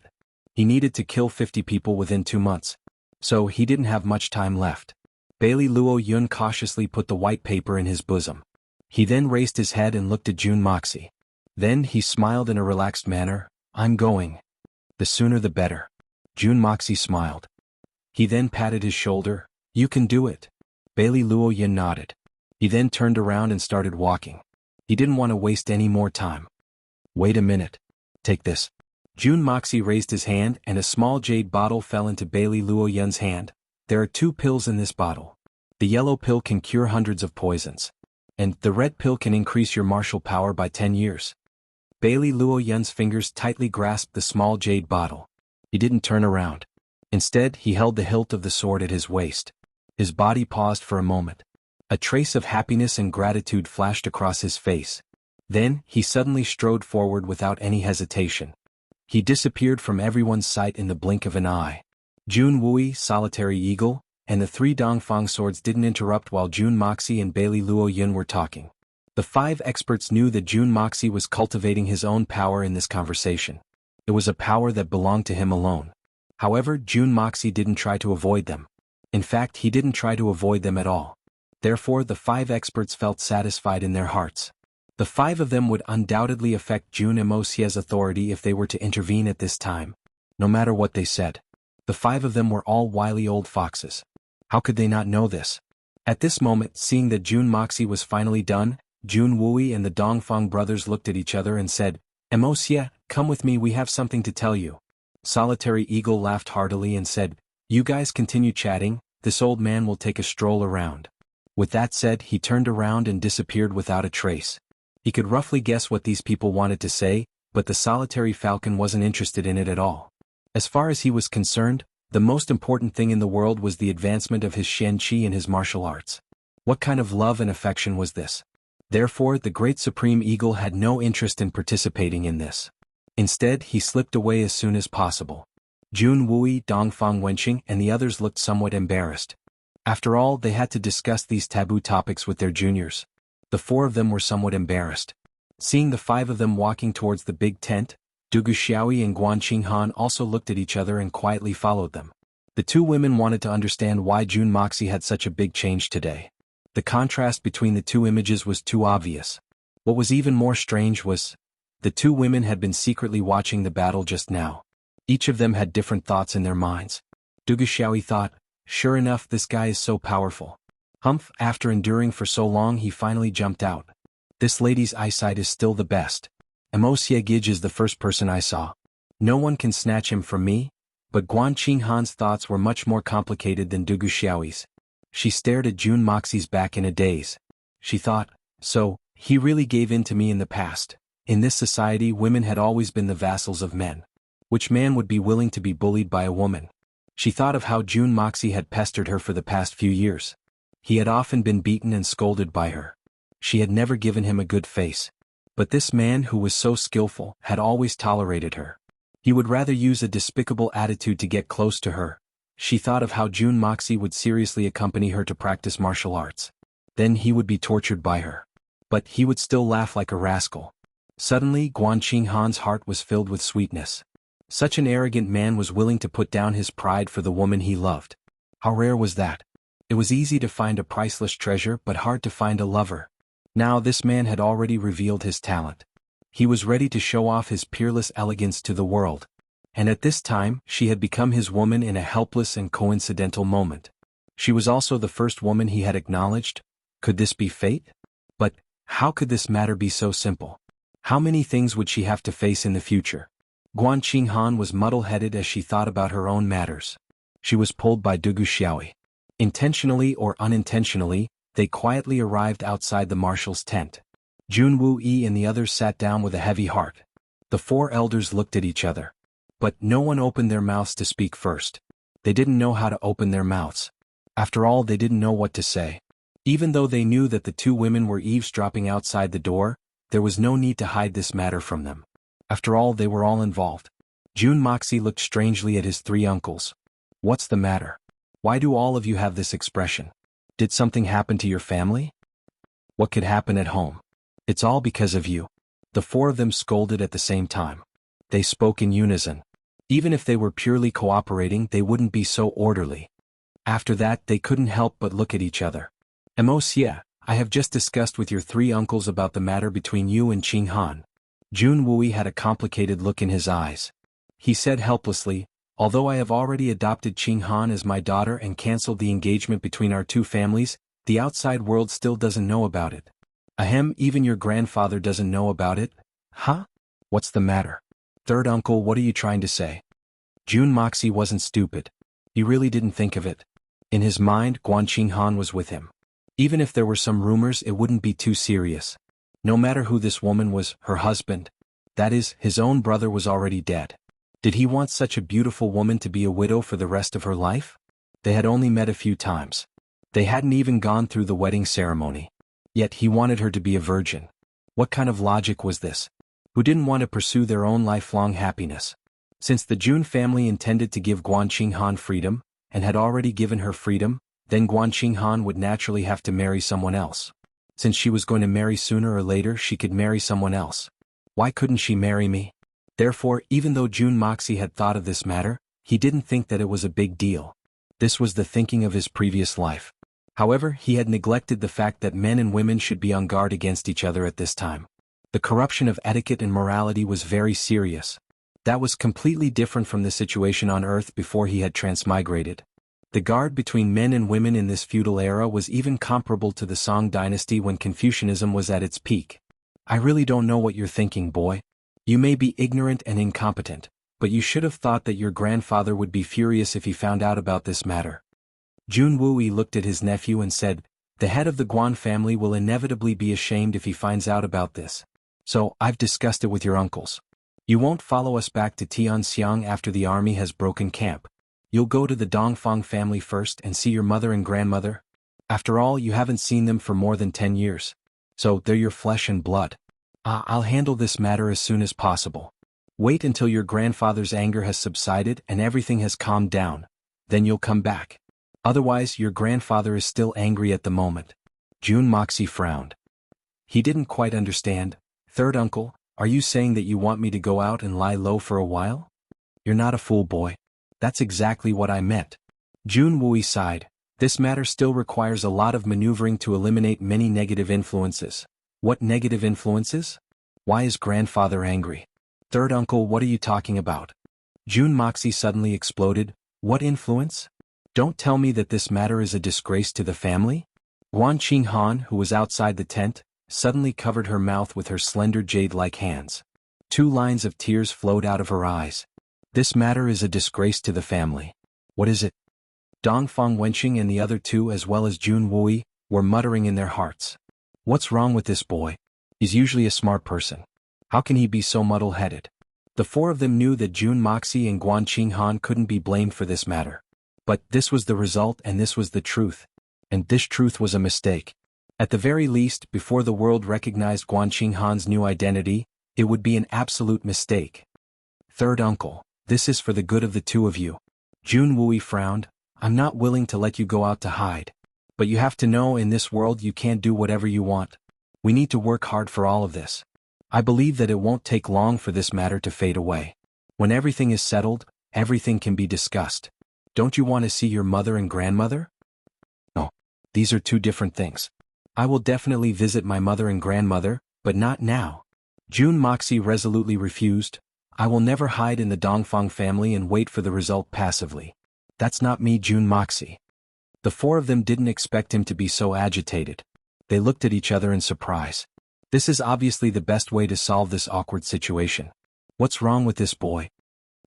He needed to kill 50 people within 2 months. So he didn't have much time left. Bailey Luo Yun cautiously put the white paper in his bosom. He then raised his head and looked at Jun Moxie. Then he smiled in a relaxed manner. I'm going. The sooner the better. Jun Moxie smiled. He then patted his shoulder. You can do it. Bailey Luo Yun nodded. He then turned around and started walking. He didn't want to waste any more time. Wait a minute. Take this. Jun Moxie raised his hand and a small jade bottle fell into Bailey Luo Yun's hand. There are 2 pills in this bottle. The yellow pill can cure hundreds of poisons. And the red pill can increase your martial power by 10 years. Bailey Luo Yun's fingers tightly grasped the small jade bottle. He didn't turn around. Instead, he held the hilt of the sword at his waist. His body paused for a moment. A trace of happiness and gratitude flashed across his face. Then, he suddenly strode forward without any hesitation. He disappeared from everyone's sight in the blink of an eye. Jun Wui, Solitary Eagle, and the 3 Dongfang swords didn't interrupt while Jun Moxie and Bailey Luo Yun were talking. The 5 experts knew that Jun Moxie was cultivating his own power in this conversation. It was a power that belonged to him alone. However, Jun Moxie didn't try to avoid them. In fact, he didn't try to avoid them at all. Therefore, the 5 experts felt satisfied in their hearts. The 5 of them would undoubtedly affect Jun Mosia's authority if they were to intervene at this time. No matter what they said. The 5 of them were all wily old foxes. How could they not know this? At this moment, seeing that Jun Moxie was finally done, Jun Wui and the Dongfang brothers looked at each other and said, Moxia, come with me, we have something to tell you. Solitary Eagle laughed heartily and said, You guys continue chatting, this old man will take a stroll around. With that said, he turned around and disappeared without a trace. He could roughly guess what these people wanted to say, but the solitary falcon wasn't interested in it at all. As far as he was concerned, the most important thing in the world was the advancement of his Shen Qi and his martial arts. What kind of love and affection was this? Therefore, the great Supreme Eagle had no interest in participating in this. Instead, he slipped away as soon as possible. Jun Wui, Dongfang Wenqing, and the others looked somewhat embarrassed. After all, they had to discuss these taboo topics with their juniors. The 4 of them were somewhat embarrassed. Seeing the 5 of them walking towards the big tent, Dugu Xiaoyi and Guan Qinghan also looked at each other and quietly followed them. The 2 women wanted to understand why Jun Moxie had such a big change today. The contrast between the 2 images was too obvious. What was even more strange was, the 2 women had been secretly watching the battle just now. Each of them had different thoughts in their minds. Dugu Xiaoyi thought, sure enough, this guy is so powerful. Humph, after enduring for so long, he finally jumped out. This lady's eyesight is still the best. Moxia Gij is the first person I saw. No one can snatch him from me. But Guan Qinghan's thoughts were much more complicated than Dugu Xiaoyi's. She stared at Jun Moxie's back in a daze. She thought, so, he really gave in to me in the past. In this society, women had always been the vassals of men. Which man would be willing to be bullied by a woman? She thought of how Jun Moxie had pestered her for the past few years. He had often been beaten and scolded by her. She had never given him a good face. But this man who was so skillful had always tolerated her. He would rather use a despicable attitude to get close to her. She thought of how Jun Moxie would seriously accompany her to practice martial arts. Then he would be tortured by her. But he would still laugh like a rascal. Suddenly, Guan Qinghan's heart was filled with sweetness. Such an arrogant man was willing to put down his pride for the woman he loved. How rare was that? It was easy to find a priceless treasure but hard to find a lover. Now this man had already revealed his talent. He was ready to show off his peerless elegance to the world. And at this time, she had become his woman in a helpless and coincidental moment. She was also the first woman he had acknowledged. Could this be fate? But, how could this matter be so simple? How many things would she have to face in the future? Guan Qinghan was muddle-headed as she thought about her own matters. She was pulled by Dugu Xiaoyi. Intentionally or unintentionally, they quietly arrived outside the marshal's tent. Jun Wui and the others sat down with a heavy heart. The 4 elders looked at each other. But no one opened their mouths to speak first. They didn't know how to open their mouths. After all, they didn't know what to say. Even though they knew that the 2 women were eavesdropping outside the door, there was no need to hide this matter from them. After all, they were all involved. June Moxie looked strangely at his three uncles. What's the matter? Why do all of you have this expression? Did something happen to your family? What could happen at home? It's all because of you. The four of them scolded at the same time. They spoke in unison. Even if they were purely cooperating, they wouldn't be so orderly. After that, they couldn't help but look at each other. Wuxia, I have just discussed with your three uncles about the matter between you and Qing Han. Jun Wui had a complicated look in his eyes. He said helplessly, although I have already adopted Qing Han as my daughter and cancelled the engagement between our two families, the outside world still doesn't know about it. Ahem, even your grandfather doesn't know about it? Huh? What's the matter? Third uncle, what are you trying to say? Jun Moxie wasn't stupid. He really didn't think of it. In his mind, Qing Han was with him. Even if there were some rumors, it wouldn't be too serious. No matter who this woman was, her husband, that is, his own brother, was already dead. Did he want such a beautiful woman to be a widow for the rest of her life? They had only met a few times. They hadn't even gone through the wedding ceremony. Yet he wanted her to be a virgin. What kind of logic was this? Who didn't want to pursue their own lifelong happiness? Since the Jun family intended to give Qing Han freedom, and had already given her freedom, then Qing Han would naturally have to marry someone else. Since she was going to marry sooner or later, she could marry someone else. Why couldn't she marry me? Therefore, even though Jun Moxie had thought of this matter, he didn't think that it was a big deal. This was the thinking of his previous life. However, he had neglected the fact that men and women should be on guard against each other at this time. The corruption of etiquette and morality was very serious. That was completely different from the situation on Earth before he had transmigrated. The guard between men and women in this feudal era was even comparable to the Song dynasty when Confucianism was at its peak. I really don't know what you're thinking, boy. You may be ignorant and incompetent, but you should have thought that your grandfather would be furious if he found out about this matter. Jun Wui looked at his nephew and said, the head of the Guan family will inevitably be ashamed if he finds out about this. So, I've discussed it with your uncles. You won't follow us back to Tianxiang after the army has broken camp. You'll go to the Dongfang family first and see your mother and grandmother. After all, you haven't seen them for more than 10 years. So, they're your flesh and blood. I'll handle this matter as soon as possible. Wait until your grandfather's anger has subsided and everything has calmed down. Then you'll come back. Otherwise, your grandfather is still angry at the moment. Jun Moxie frowned. He didn't quite understand. Third uncle, are you saying that you want me to go out and lie low for a while? You're not a fool, boy. That's exactly what I meant. Jun Wui sighed. This matter still requires a lot of maneuvering to eliminate many negative influences. What negative influences? Why is grandfather angry? Third uncle, what are you talking about? Jun Moxie suddenly exploded. What influence? Don't tell me that this matter is a disgrace to the family? Qing Han, who was outside the tent, suddenly covered her mouth with her slender jade-like hands. 2 lines of tears flowed out of her eyes. This matter is a disgrace to the family. What is it? Dongfang Wenqing and the other two, as well as Jun Wui, were muttering in their hearts. What's wrong with this boy? He's usually a smart person. How can he be so muddle-headed? The 4 of them knew that Jun Moxie and Qing Han couldn't be blamed for this matter. But this was the result and this was the truth. And this truth was a mistake. At the very least, before the world recognized Qing Han's new identity, it would be an absolute mistake. Third uncle, this is for the good of the 2 of you. Jun Wui frowned. I'm not willing to let you go out to hide. But you have to know, in this world you can't do whatever you want. We need to work hard for all of this. I believe that it won't take long for this matter to fade away. When everything is settled, everything can be discussed. Don't you want to see your mother and grandmother? No. These are 2 different things. I will definitely visit my mother and grandmother, but not now. Jun Moxie resolutely refused. I will never hide in the Dongfang family and wait for the result passively. That's not me, Jun Moxie. The 4 of them didn't expect him to be so agitated. They looked at each other in surprise. This is obviously the best way to solve this awkward situation. What's wrong with this boy?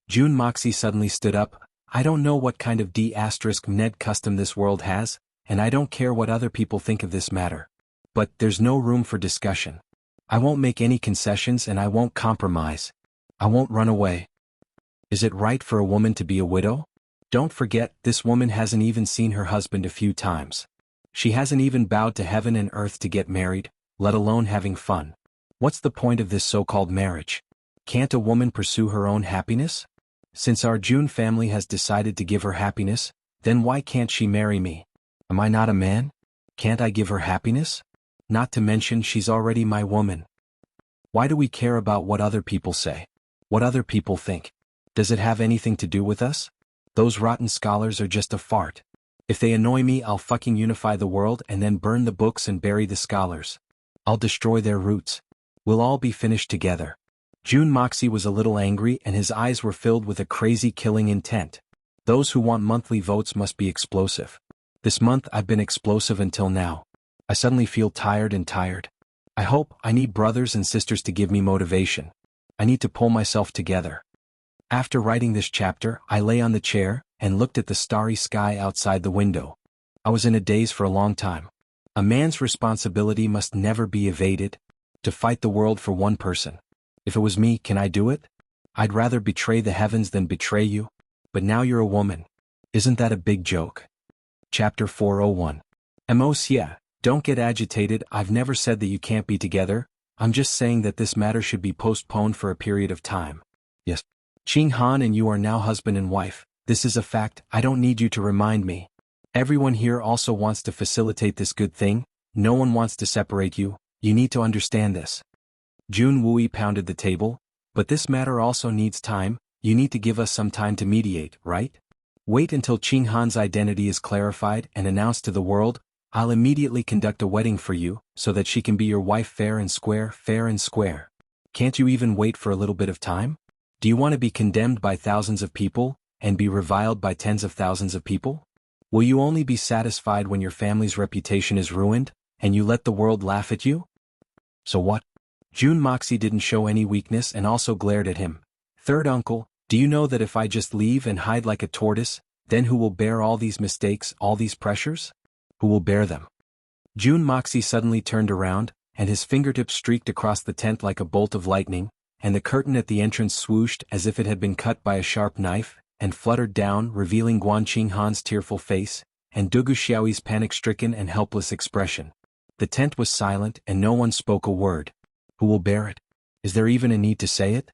Jun Moxie suddenly stood up. I don't know what kind of D***ned custom this world has, and I don't care what other people think of this matter. But there's no room for discussion. I won't make any concessions and I won't compromise. I won't run away. Is it right for a woman to be a widow? Don't forget, this woman hasn't even seen her husband a few times. She hasn't even bowed to heaven and earth to get married, let alone having fun. What's the point of this so-called marriage? Can't a woman pursue her own happiness? Since our June family has decided to give her happiness, then why can't she marry me? Am I not a man? Can't I give her happiness? Not to mention she's already my woman. Why do we care about what other people say? What other people think? Does it have anything to do with us? Those rotten scholars are just a fart. If they annoy me, I'll fucking unify the world and then burn the books and bury the scholars. I'll destroy their roots. We'll all be finished together. June Moxie was a little angry and his eyes were filled with a crazy killing intent. Those who want monthly votes must be explosive. This month I've been explosive until now. I suddenly feel tired. I need brothers and sisters to give me motivation. I need to pull myself together. After writing this chapter, I lay on the chair and looked at the starry sky outside the window. I was in a daze for a long time. A man's responsibility must never be evaded. To fight the world for one person. If it was me, can I do it? I'd rather betray the heavens than betray you. But now you're a woman. Isn't that a big joke? Chapter 401. Wuxia, don't get agitated. I've never said that you can't be together. I'm just saying that this matter should be postponed for a period of time. Yes. Qing Han and you are now husband and wife. This is a fact. I don't need you to remind me. Everyone here also wants to facilitate this good thing. No one wants to separate you. You need to understand this. Jun Wui pounded the table. But this matter also needs time. You need to give us some time to mediate, right? Wait until Qing Han's identity is clarified and announced to the world. I'll immediately conduct a wedding for you, so that she can be your wife fair and square. Can't you even wait for a little bit of time? Do you want to be condemned by thousands of people, and be reviled by tens of thousands of people? Will you only be satisfied when your family's reputation is ruined, and you let the world laugh at you? So what? June Moxie didn't show any weakness and also glared at him. Third uncle, do you know that if I just leave and hide like a tortoise, then who will bear all these mistakes, all these pressures? Who will bear them? June Moxie suddenly turned around, and his fingertips streaked across the tent like a bolt of lightning, and the curtain at the entrance swooshed as if it had been cut by a sharp knife, and fluttered down, revealing Guan Qing Han's tearful face, and Dugu Xiaoyi's panic-stricken and helpless expression. The tent was silent and no one spoke a word. Who will bear it? Is there even a need to say it?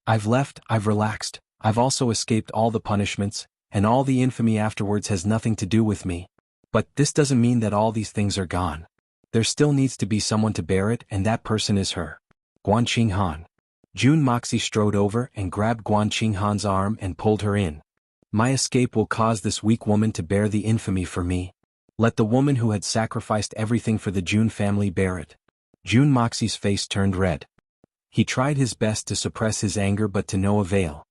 I've left, I've relaxed, I've also escaped all the punishments, and all the infamy afterwards has nothing to do with me. But this doesn't mean that all these things are gone. There still needs to be someone to bear it, and that person is her. Guan Qing Han. June Moxie strode over and grabbed Guan Qing Han's arm and pulled her in. My escape will cause this weak woman to bear the infamy for me. Let the woman who had sacrificed everything for the June family bear it. June Moxie's face turned red. He tried his best to suppress his anger but to no avail.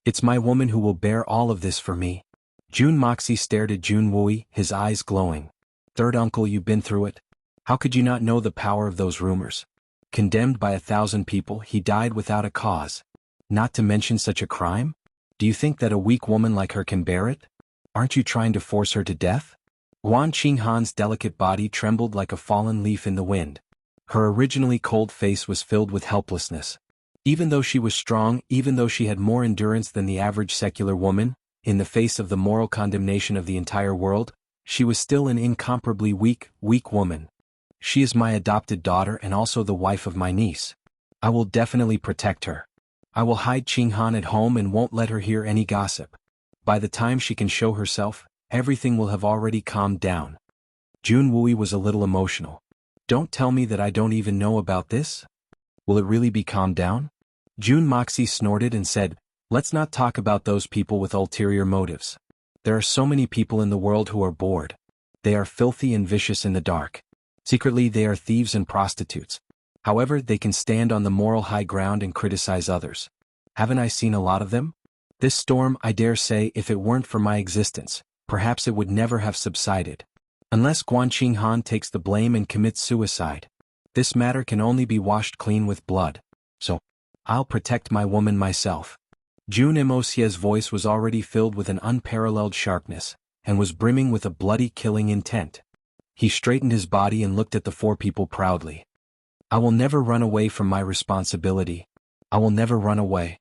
It's my woman who will bear all of this for me. June Moxie stared at Jun Wui, his eyes glowing. Third uncle, you've been through it. How could you not know the power of those rumors? Condemned by 1,000 people, he died without a cause. Not to mention such a crime? Do you think that a weak woman like her can bear it? Aren't you trying to force her to death? Guan Qing Han's delicate body trembled like a fallen leaf in the wind. Her originally cold face was filled with helplessness. Even though she was strong, even though she had more endurance than the average secular woman, in the face of the moral condemnation of the entire world, she was still an incomparably weak woman. She is my adopted daughter and also the wife of my niece. I will definitely protect her. I will hide Qing Han at home and won't let her hear any gossip. By the time she can show herself, everything will have already calmed down. Jun Wui was a little emotional. Don't tell me that I don't even know about this? Will it really be calmed down? June Moxie snorted and said, let's not talk about those people with ulterior motives. There are so many people in the world who are bored. They are filthy and vicious in the dark. Secretly they are thieves and prostitutes. However, they can stand on the moral high ground and criticize others. Haven't I seen a lot of them? This storm, I dare say, if it weren't for my existence, perhaps it would never have subsided. Unless Guan Qing Han takes the blame and commits suicide. This matter can only be washed clean with blood. So, I'll protect my woman myself. Jun Wuxia's voice was already filled with an unparalleled sharpness, and was brimming with a bloody killing intent. He straightened his body and looked at the four people proudly. I will never run away from my responsibility. I will never run away.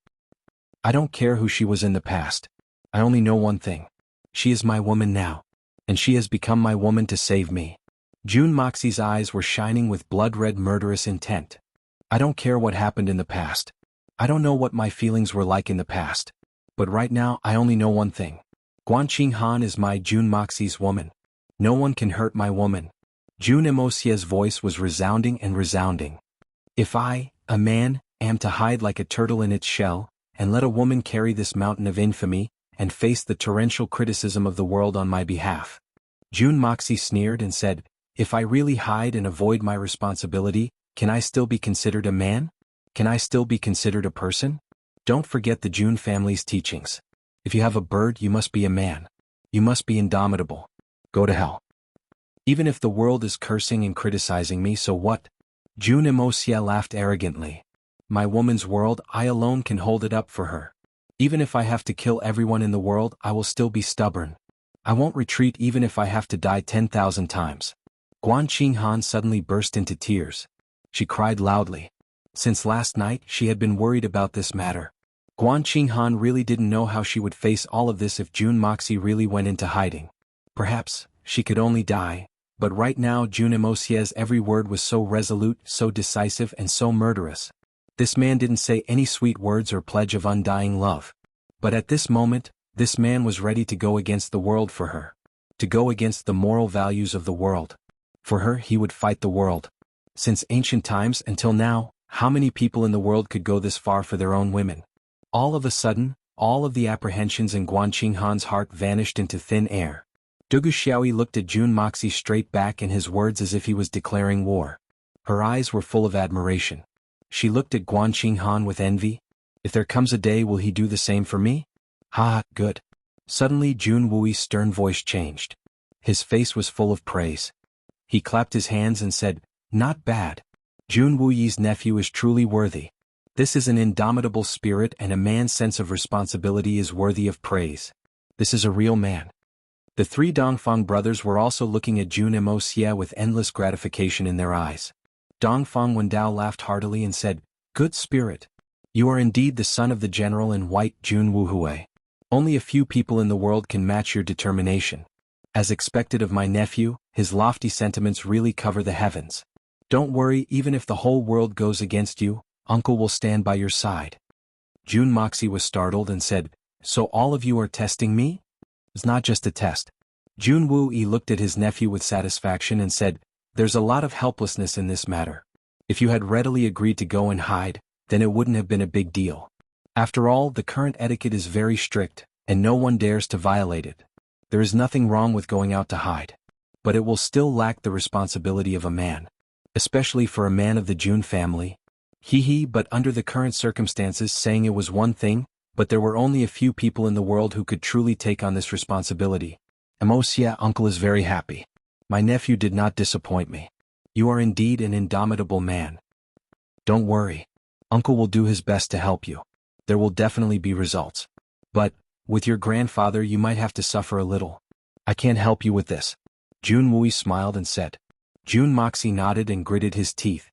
I don't care who she was in the past. I only know one thing. She is my woman now. And she has become my woman to save me. June Moxie's eyes were shining with blood-red murderous intent. I don't care what happened in the past. I don't know what my feelings were like in the past. But right now I only know one thing. Guanqing Han is my Jun Moxie's woman. No one can hurt my woman. Jun Imosia's voice was resounding and resounding. If I, a man, am to hide like a turtle in its shell, and let a woman carry this mountain of infamy, and face the torrential criticism of the world on my behalf. Jun Moxie sneered and said, if I really hide and avoid my responsibility, can I still be considered a man? Can I still be considered a person? Don't forget the Jun family's teachings. If you have a bird, you must be a man. You must be indomitable. Go to hell. Even if the world is cursing and criticizing me, so what? Jun Imosia laughed arrogantly. My woman's world, I alone can hold it up for her. Even if I have to kill everyone in the world, I will still be stubborn. I won't retreat even if I have to die 10,000 times. Guanqing Han suddenly burst into tears. She cried loudly. Since last night, she had been worried about this matter. Guanqing Han really didn't know how she would face all of this if Jun Moxie really went into hiding. Perhaps, she could only die, but right now Jun Imosia's every word was so resolute, so decisive and so murderous. This man didn't say any sweet words or pledge of undying love. But at this moment, this man was ready to go against the world for her. To go against the moral values of the world. For her, he would fight the world. Since ancient times until now, how many people in the world could go this far for their own women? All of a sudden, all of the apprehensions in Guanqing Han's heart vanished into thin air. Dugu Xiaoyi looked at Jun Moxie straight back in his words as if he was declaring war. Her eyes were full of admiration. She looked at Guanqing Han with envy. If there comes a day, will he do the same for me? Ha, good. Suddenly Jun Wui's stern voice changed. His face was full of praise. He clapped his hands and said, not bad. Jun Wui's nephew is truly worthy. This is an indomitable spirit and a man's sense of responsibility is worthy of praise. This is a real man. The three Dongfang brothers were also looking at Jun Imosia with endless gratification in their eyes. Dongfang Wendao laughed heartily and said, good spirit. You are indeed the son of the general in white Jun Wuhui. Only a few people in the world can match your determination. As expected of my nephew, his lofty sentiments really cover the heavens. Don't worry, even if the whole world goes against you, uncle will stand by your side. Jun Moxie was startled and said, so all of you are testing me? It's not just a test. Jun Wui looked at his nephew with satisfaction and said, there's a lot of helplessness in this matter. If you had readily agreed to go and hide, then it wouldn't have been a big deal. After all, the current etiquette is very strict, and no one dares to violate it. There is nothing wrong with going out to hide. But it will still lack the responsibility of a man. Especially for a man of the Jun family. But under the current circumstances, saying it was one thing, but there were only a few people in the world who could truly take on this responsibility. Imosia, uncle is very happy. My nephew did not disappoint me. You are indeed an indomitable man. Don't worry. Uncle will do his best to help you. There will definitely be results. But, with your grandfather you might have to suffer a little. I can't help you with this. Jun Wui smiled and said. Jun Moxie nodded and gritted his teeth.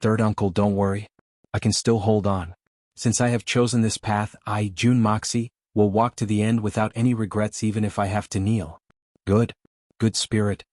Third uncle, don't worry. I can still hold on. Since I have chosen this path, I, Jun Moxie, will walk to the end without any regrets even if I have to kneel. Good. Good spirit.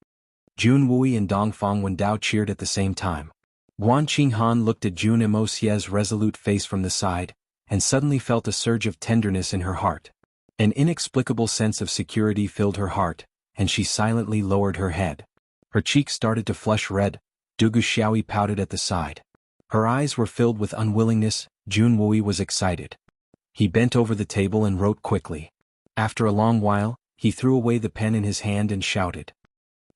Jun Wui and Dongfang Wendao cheered at the same time. Guanqing Han looked at Jun Imosia's resolute face from the side, and suddenly felt a surge of tenderness in her heart. An inexplicable sense of security filled her heart, and she silently lowered her head. Her cheeks started to flush red. Dugu Xiaoyi pouted at the side. Her eyes were filled with unwillingness. Jun Wui was excited. He bent over the table and wrote quickly. After a long while, he threw away the pen in his hand and shouted.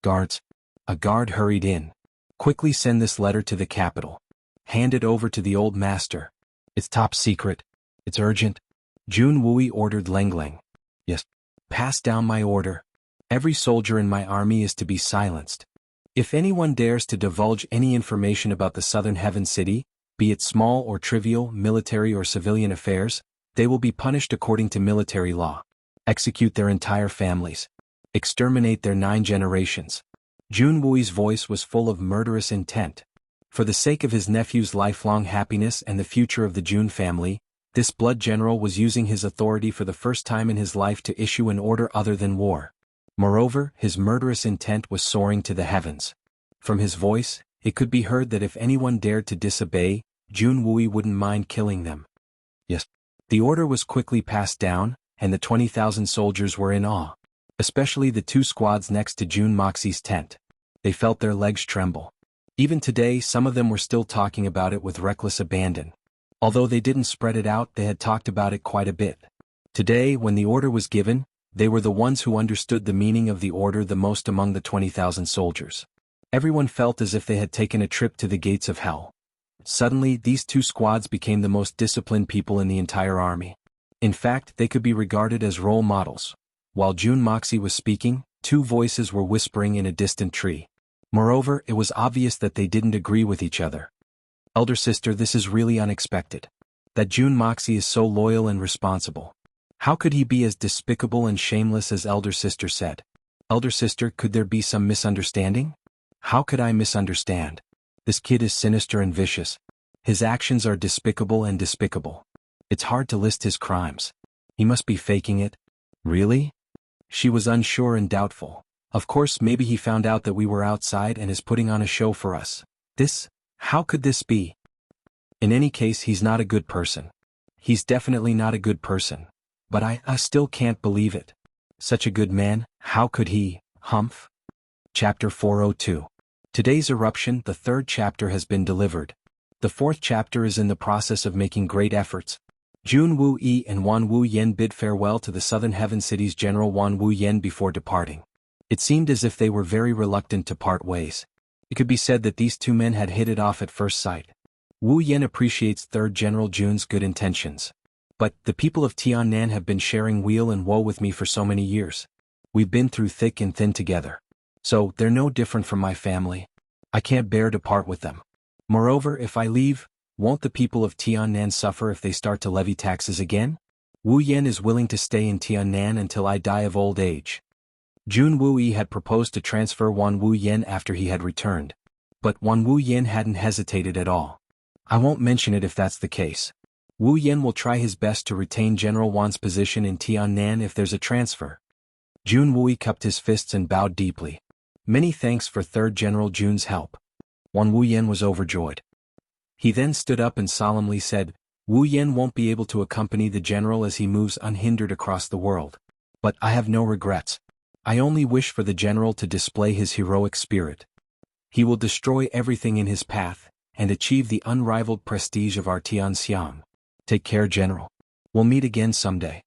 Guards. A guard hurried in. Quickly send this letter to the capital. Hand it over to the old master. It's top secret. It's urgent. Jun Wui ordered Lengleng. Yes. Pass down my order. Every soldier in my army is to be silenced. If anyone dares to divulge any information about the Southern Heaven City, be it small or trivial, military or civilian affairs, they will be punished according to military law. Execute their entire families. Exterminate their 9 generations. Jun Wui's voice was full of murderous intent. For the sake of his nephew's lifelong happiness and the future of the Jun family, this blood general was using his authority for the first time in his life to issue an order other than war. Moreover, his murderous intent was soaring to the heavens. From his voice, it could be heard that if anyone dared to disobey, Jun Wui wouldn't mind killing them. Yes. The order was quickly passed down, and the 20,000 soldiers were in awe. Especially the two squads next to Jun Moxie's tent. They felt their legs tremble. Even today, some of them were still talking about it with reckless abandon. Although they didn't spread it out, they had talked about it quite a bit. Today, when the order was given, they were the ones who understood the meaning of the order the most among the 20,000 soldiers. Everyone felt as if they had taken a trip to the gates of hell. Suddenly, these two squads became the most disciplined people in the entire army. In fact, they could be regarded as role models. While Jun Moxie was speaking, two voices were whispering in a distant tree. Moreover, it was obvious that they didn't agree with each other. Elder sister, this is really unexpected. That Jun Moxie is so loyal and responsible. How could he be as despicable and shameless as elder sister said? Elder sister, could there be some misunderstanding? How could I misunderstand? This kid is sinister and vicious. His actions are despicable and despicable. It's hard to list his crimes. He must be faking it. Really? She was unsure and doubtful. Of course, maybe he found out that we were outside and is putting on a show for us. How could this be? In any case, he's not a good person. He's definitely not a good person. But I still can't believe it. Such a good man, how could he, humph? Chapter 402. Today's eruption, the third chapter has been delivered. The fourth chapter is in the process of making great efforts. Jun Wu Yi and Wan Wu Yen bid farewell to the Southern Heaven City's General Wan Wu Yen before departing. It seemed as if they were very reluctant to part ways. It could be said that these two men had hit it off at first sight. Wu Yen appreciates 3rd General Jun's good intentions. But the people of Tiannan have been sharing weal and woe with me for so many years. We've been through thick and thin together. So, they're no different from my family. I can't bear to part with them. Moreover, if I leave, won't the people of Tiannan suffer if they start to levy taxes again? Wu Yen is willing to stay in Tiannan until I die of old age. Jun Wu Yi had proposed to transfer Wan Wu Yen after he had returned. But Wan Wu Yen hadn't hesitated at all. I won't mention it if that's the case. Wu Yen will try his best to retain General Wan's position in Tiannan if there's a transfer. Jun Wu Yi cupped his fists and bowed deeply. Many thanks for 3rd General Jun's help. Wan Wu Yen was overjoyed. He then stood up and solemnly said, Wu Yen won't be able to accompany the general as he moves unhindered across the world. But I have no regrets. I only wish for the general to display his heroic spirit. He will destroy everything in his path, and achieve the unrivaled prestige of our Tianxiang. Take care, General. We'll meet again someday.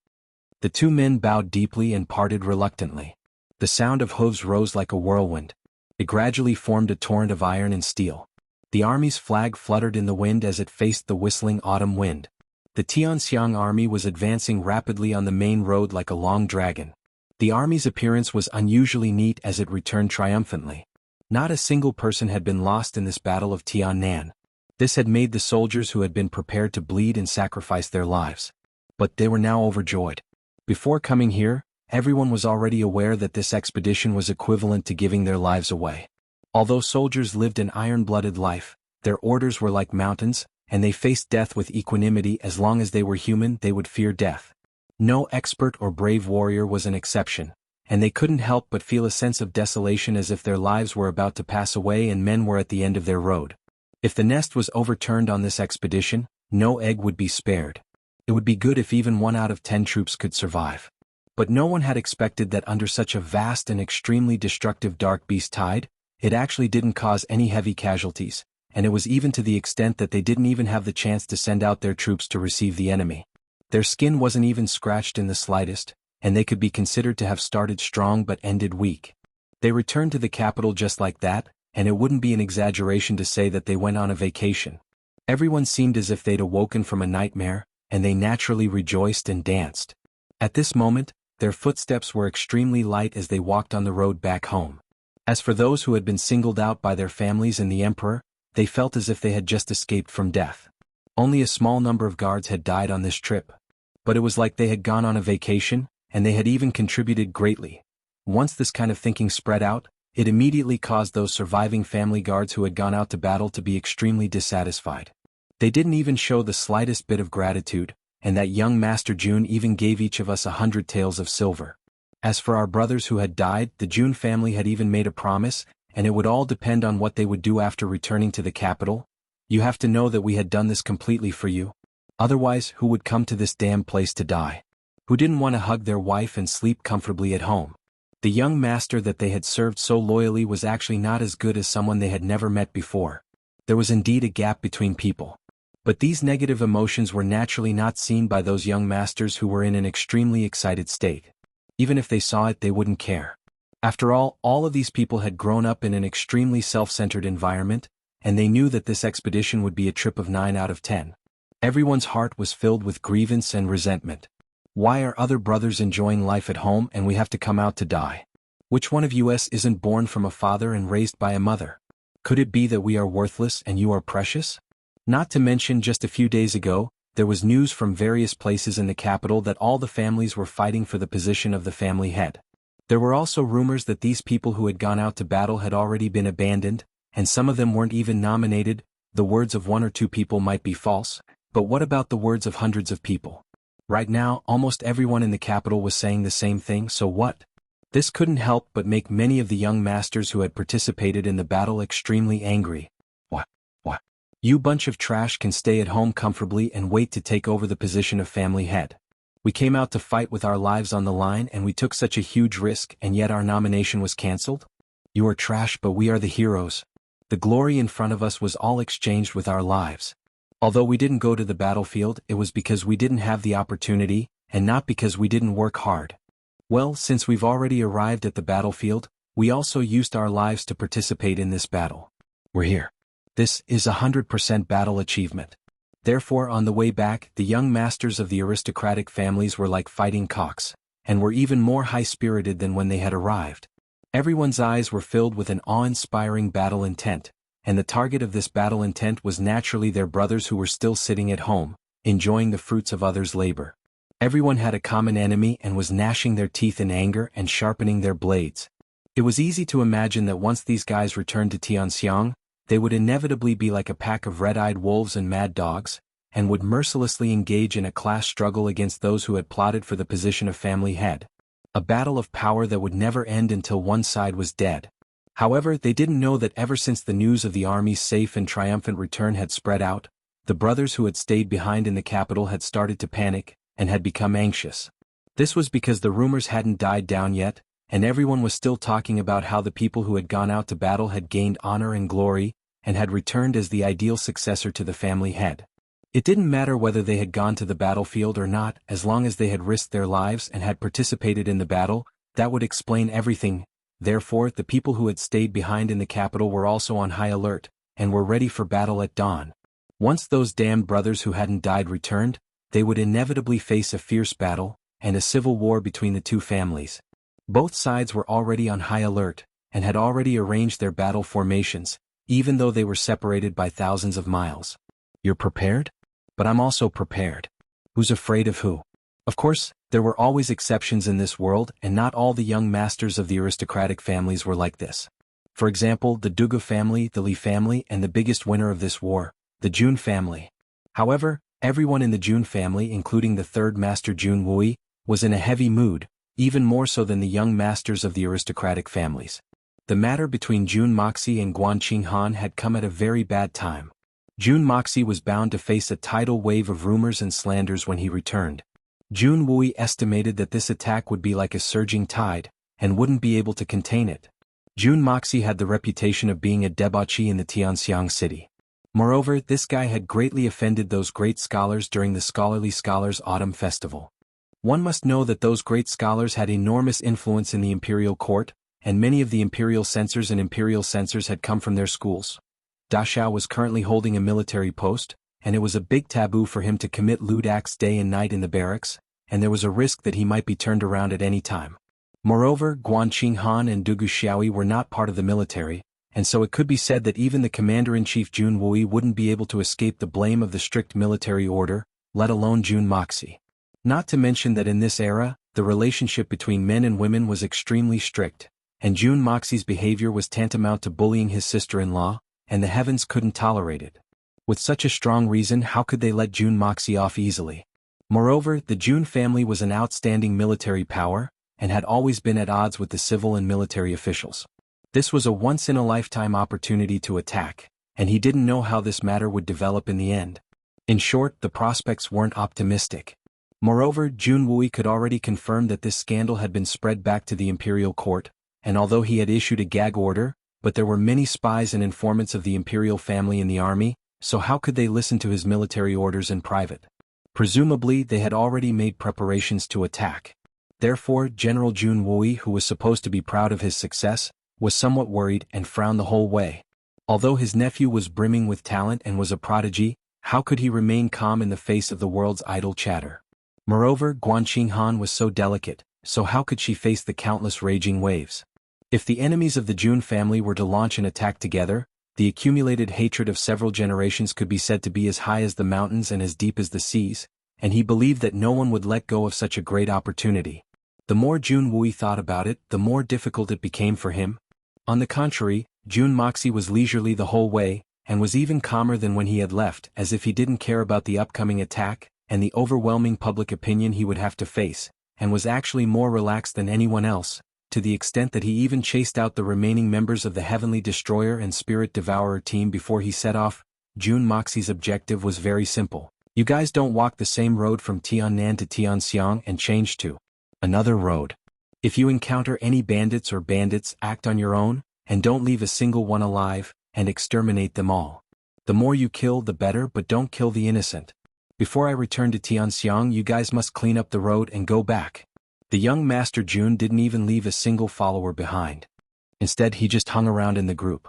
The two men bowed deeply and parted reluctantly. The sound of hooves rose like a whirlwind. It gradually formed a torrent of iron and steel. The army's flag fluttered in the wind as it faced the whistling autumn wind. The Tianxiang army was advancing rapidly on the main road like a long dragon. The army's appearance was unusually neat as it returned triumphantly. Not a single person had been lost in this battle of Tiannan. This had made the soldiers who had been prepared to bleed and sacrifice their lives. But they were now overjoyed. Before coming here, everyone was already aware that this expedition was equivalent to giving their lives away. Although soldiers lived an iron-blooded life, their orders were like mountains, and they faced death with equanimity. As long as they were human, they would fear death. No expert or brave warrior was an exception, and they couldn't help but feel a sense of desolation as if their lives were about to pass away and men were at the end of their road. If the nest was overturned on this expedition, no egg would be spared. It would be good if even 1 out of 10 troops could survive. But no one had expected that under such a vast and extremely destructive dark beast tide, it actually didn't cause any heavy casualties, and it was even to the extent that they didn't even have the chance to send out their troops to receive the enemy. Their skin wasn't even scratched in the slightest, and they could be considered to have started strong but ended weak. They returned to the capital just like that, and it wouldn't be an exaggeration to say that they went on a vacation. Everyone seemed as if they'd awoken from a nightmare, and they naturally rejoiced and danced. At this moment, their footsteps were extremely light as they walked on the road back home. As for those who had been singled out by their families and the emperor, they felt as if they had just escaped from death. Only a small number of guards had died on this trip. But it was like they had gone on a vacation, and they had even contributed greatly. Once this kind of thinking spread out, it immediately caused those surviving family guards who had gone out to battle to be extremely dissatisfied. They didn't even show the slightest bit of gratitude, and that young Master Jun even gave each of us 100 taels of silver. As for our brothers who had died, the Jun family had even made a promise, and it would all depend on what they would do after returning to the capital. You have to know that we had done this completely for you. Otherwise, who would come to this damn place to die? Who didn't want to hug their wife and sleep comfortably at home? The young master that they had served so loyally was actually not as good as someone they had never met before. There was indeed a gap between people. But these negative emotions were naturally not seen by those young masters who were in an extremely excited state. Even if they saw it, they wouldn't care. After all of these people had grown up in an extremely self-centered environment, and they knew that this expedition would be a trip of 9 out of 10. Everyone's heart was filled with grievance and resentment. Why are other brothers enjoying life at home and we have to come out to die? Which one of us isn't born from a father and raised by a mother? Could it be that we are worthless and you are precious? Not to mention, just a few days ago, there was news from various places in the capital that all the families were fighting for the position of the family head. There were also rumors that these people who had gone out to battle had already been abandoned, and some of them weren't even nominated. The words of 1 or 2 people might be false, but what about the words of hundreds of people? Right now, almost everyone in the capital was saying the same thing, so what? This couldn't help but make many of the young masters who had participated in the battle extremely angry. What? You bunch of trash can stay at home comfortably and wait to take over the position of family head. We came out to fight with our lives on the line and we took such a huge risk, and yet our nomination was cancelled? You are trash, but we are the heroes. The glory in front of us was all exchanged with our lives. Although we didn't go to the battlefield, it was because we didn't have the opportunity, and not because we didn't work hard. Well, since we've already arrived at the battlefield, we also used our lives to participate in this battle. We're here. This is 100% battle achievement. Therefore, on the way back, the young masters of the aristocratic families were like fighting cocks, and were even more high-spirited than when they had arrived. Everyone's eyes were filled with an awe-inspiring battle intent, and the target of this battle intent was naturally their brothers who were still sitting at home, enjoying the fruits of others' labor. Everyone had a common enemy and was gnashing their teeth in anger and sharpening their blades. It was easy to imagine that once these guys returned to Tianxiang, they would inevitably be like a pack of red-eyed wolves and mad dogs, and would mercilessly engage in a class struggle against those who had plotted for the position of family head. A battle of power that would never end until one side was dead. However, they didn't know that ever since the news of the army's safe and triumphant return had spread out, the brothers who had stayed behind in the capital had started to panic, and had become anxious. This was because the rumors hadn't died down yet, and everyone was still talking about how the people who had gone out to battle had gained honor and glory, and had returned as the ideal successor to the family head. It didn't matter whether they had gone to the battlefield or not, as long as they had risked their lives and had participated in the battle. That would explain everything. Therefore, the people who had stayed behind in the capital were also on high alert, and were ready for battle at dawn. Once those damned brothers who hadn't died returned, they would inevitably face a fierce battle, and a civil war between the two families. Both sides were already on high alert, and had already arranged their battle formations, even though they were separated by thousands of miles. You're prepared? But I'm also prepared. Who's afraid of who? Of course, there were always exceptions in this world, and not all the young masters of the aristocratic families were like this. For example, the Dugu family, the Li family, and the biggest winner of this war, the Jun family. However, everyone in the Jun family, including the third master Jianghu, was in a heavy mood, even more so than the young masters of the aristocratic families. The matter between Jun Moxie and Guanqing Han had come at a very bad time. Jun Moxie was bound to face a tidal wave of rumors and slanders when he returned. Jun Wui estimated that this attack would be like a surging tide, and wouldn't be able to contain it. Jun Moxie had the reputation of being a debauchee in the Tianxiang city. Moreover, this guy had greatly offended those great scholars during the Scholarly Scholars Autumn Festival. One must know that those great scholars had enormous influence in the imperial court, and many of the imperial censors and imperial censors had come from their schools. Da Xiao was currently holding a military post, and it was a big taboo for him to commit lewd acts day and night in the barracks, and there was a risk that he might be turned around at any time. Moreover, Guanqing Han and Dugu Xiaoyi were not part of the military, and so it could be said that even the commander-in-chief Jun Wui wouldn't be able to escape the blame of the strict military order, let alone Jun Moxie. Not to mention that in this era, the relationship between men and women was extremely strict, and Jun Moxie's behavior was tantamount to bullying his sister-in-law, and the heavens couldn't tolerate it. With such a strong reason, how could they let Jun Moxie off easily? Moreover, the Jun family was an outstanding military power, and had always been at odds with the civil and military officials. This was a once-in-a-lifetime opportunity to attack, and he didn't know how this matter would develop in the end. In short, the prospects weren't optimistic. Moreover, Jun Wui could already confirm that this scandal had been spread back to the imperial court, and although he had issued a gag order, but there were many spies and informants of the imperial family in the army, so how could they listen to his military orders in private? Presumably, they had already made preparations to attack. Therefore, General Jun Wui, who was supposed to be proud of his success, was somewhat worried and frowned the whole way. Although his nephew was brimming with talent and was a prodigy, how could he remain calm in the face of the world's idle chatter? Moreover, Guan Qinghan was so delicate, so how could she face the countless raging waves? If the enemies of the Jun family were to launch an attack together, the accumulated hatred of several generations could be said to be as high as the mountains and as deep as the seas, and he believed that no one would let go of such a great opportunity. The more Jun Wui thought about it, the more difficult it became for him. On the contrary, Jun Moxie was leisurely the whole way, and was even calmer than when he had left, as if he didn't care about the upcoming attack, and the overwhelming public opinion he would have to face, and was actually more relaxed than anyone else, to the extent that he even chased out the remaining members of the Heavenly Destroyer and Spirit Devourer team before he set off. Jun Moxie's objective was very simple. You guys don't walk the same road from Tiannan to Tianxiang and change to another road. If you encounter any bandits, act on your own, and don't leave a single one alive, and exterminate them all. The more you kill, the better, but don't kill the innocent. Before I return to Tianxiang, you guys must clean up the road and go back. The young Master Jun didn't even leave a single follower behind. Instead, he just hung around in the group.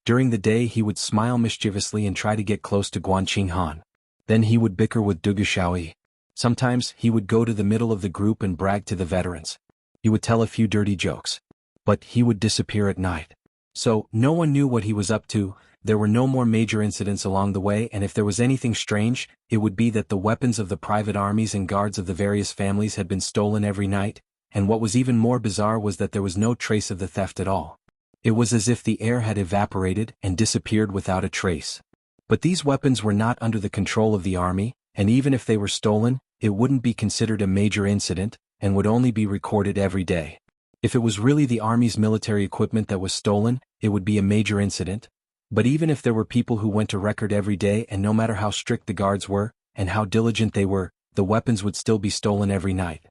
During the day, he would smile mischievously and try to get close to Guan Qinghan. Then he would bicker with Dugu Xiaoyi. Sometimes, he would go to the middle of the group and brag to the veterans. He would tell a few dirty jokes. But he would disappear at night. So, no one knew what he was up to. There were no more major incidents along the way, and if there was anything strange, it would be that the weapons of the private armies and guards of the various families had been stolen every night, and what was even more bizarre was that there was no trace of the theft at all. It was as if the air had evaporated and disappeared without a trace. But these weapons were not under the control of the army, and even if they were stolen, it wouldn't be considered a major incident, and would only be recorded every day. If it was really the army's military equipment that was stolen, it would be a major incident. But even if there were people who went to record every day, and no matter how strict the guards were, and how diligent they were, the weapons would still be stolen every night.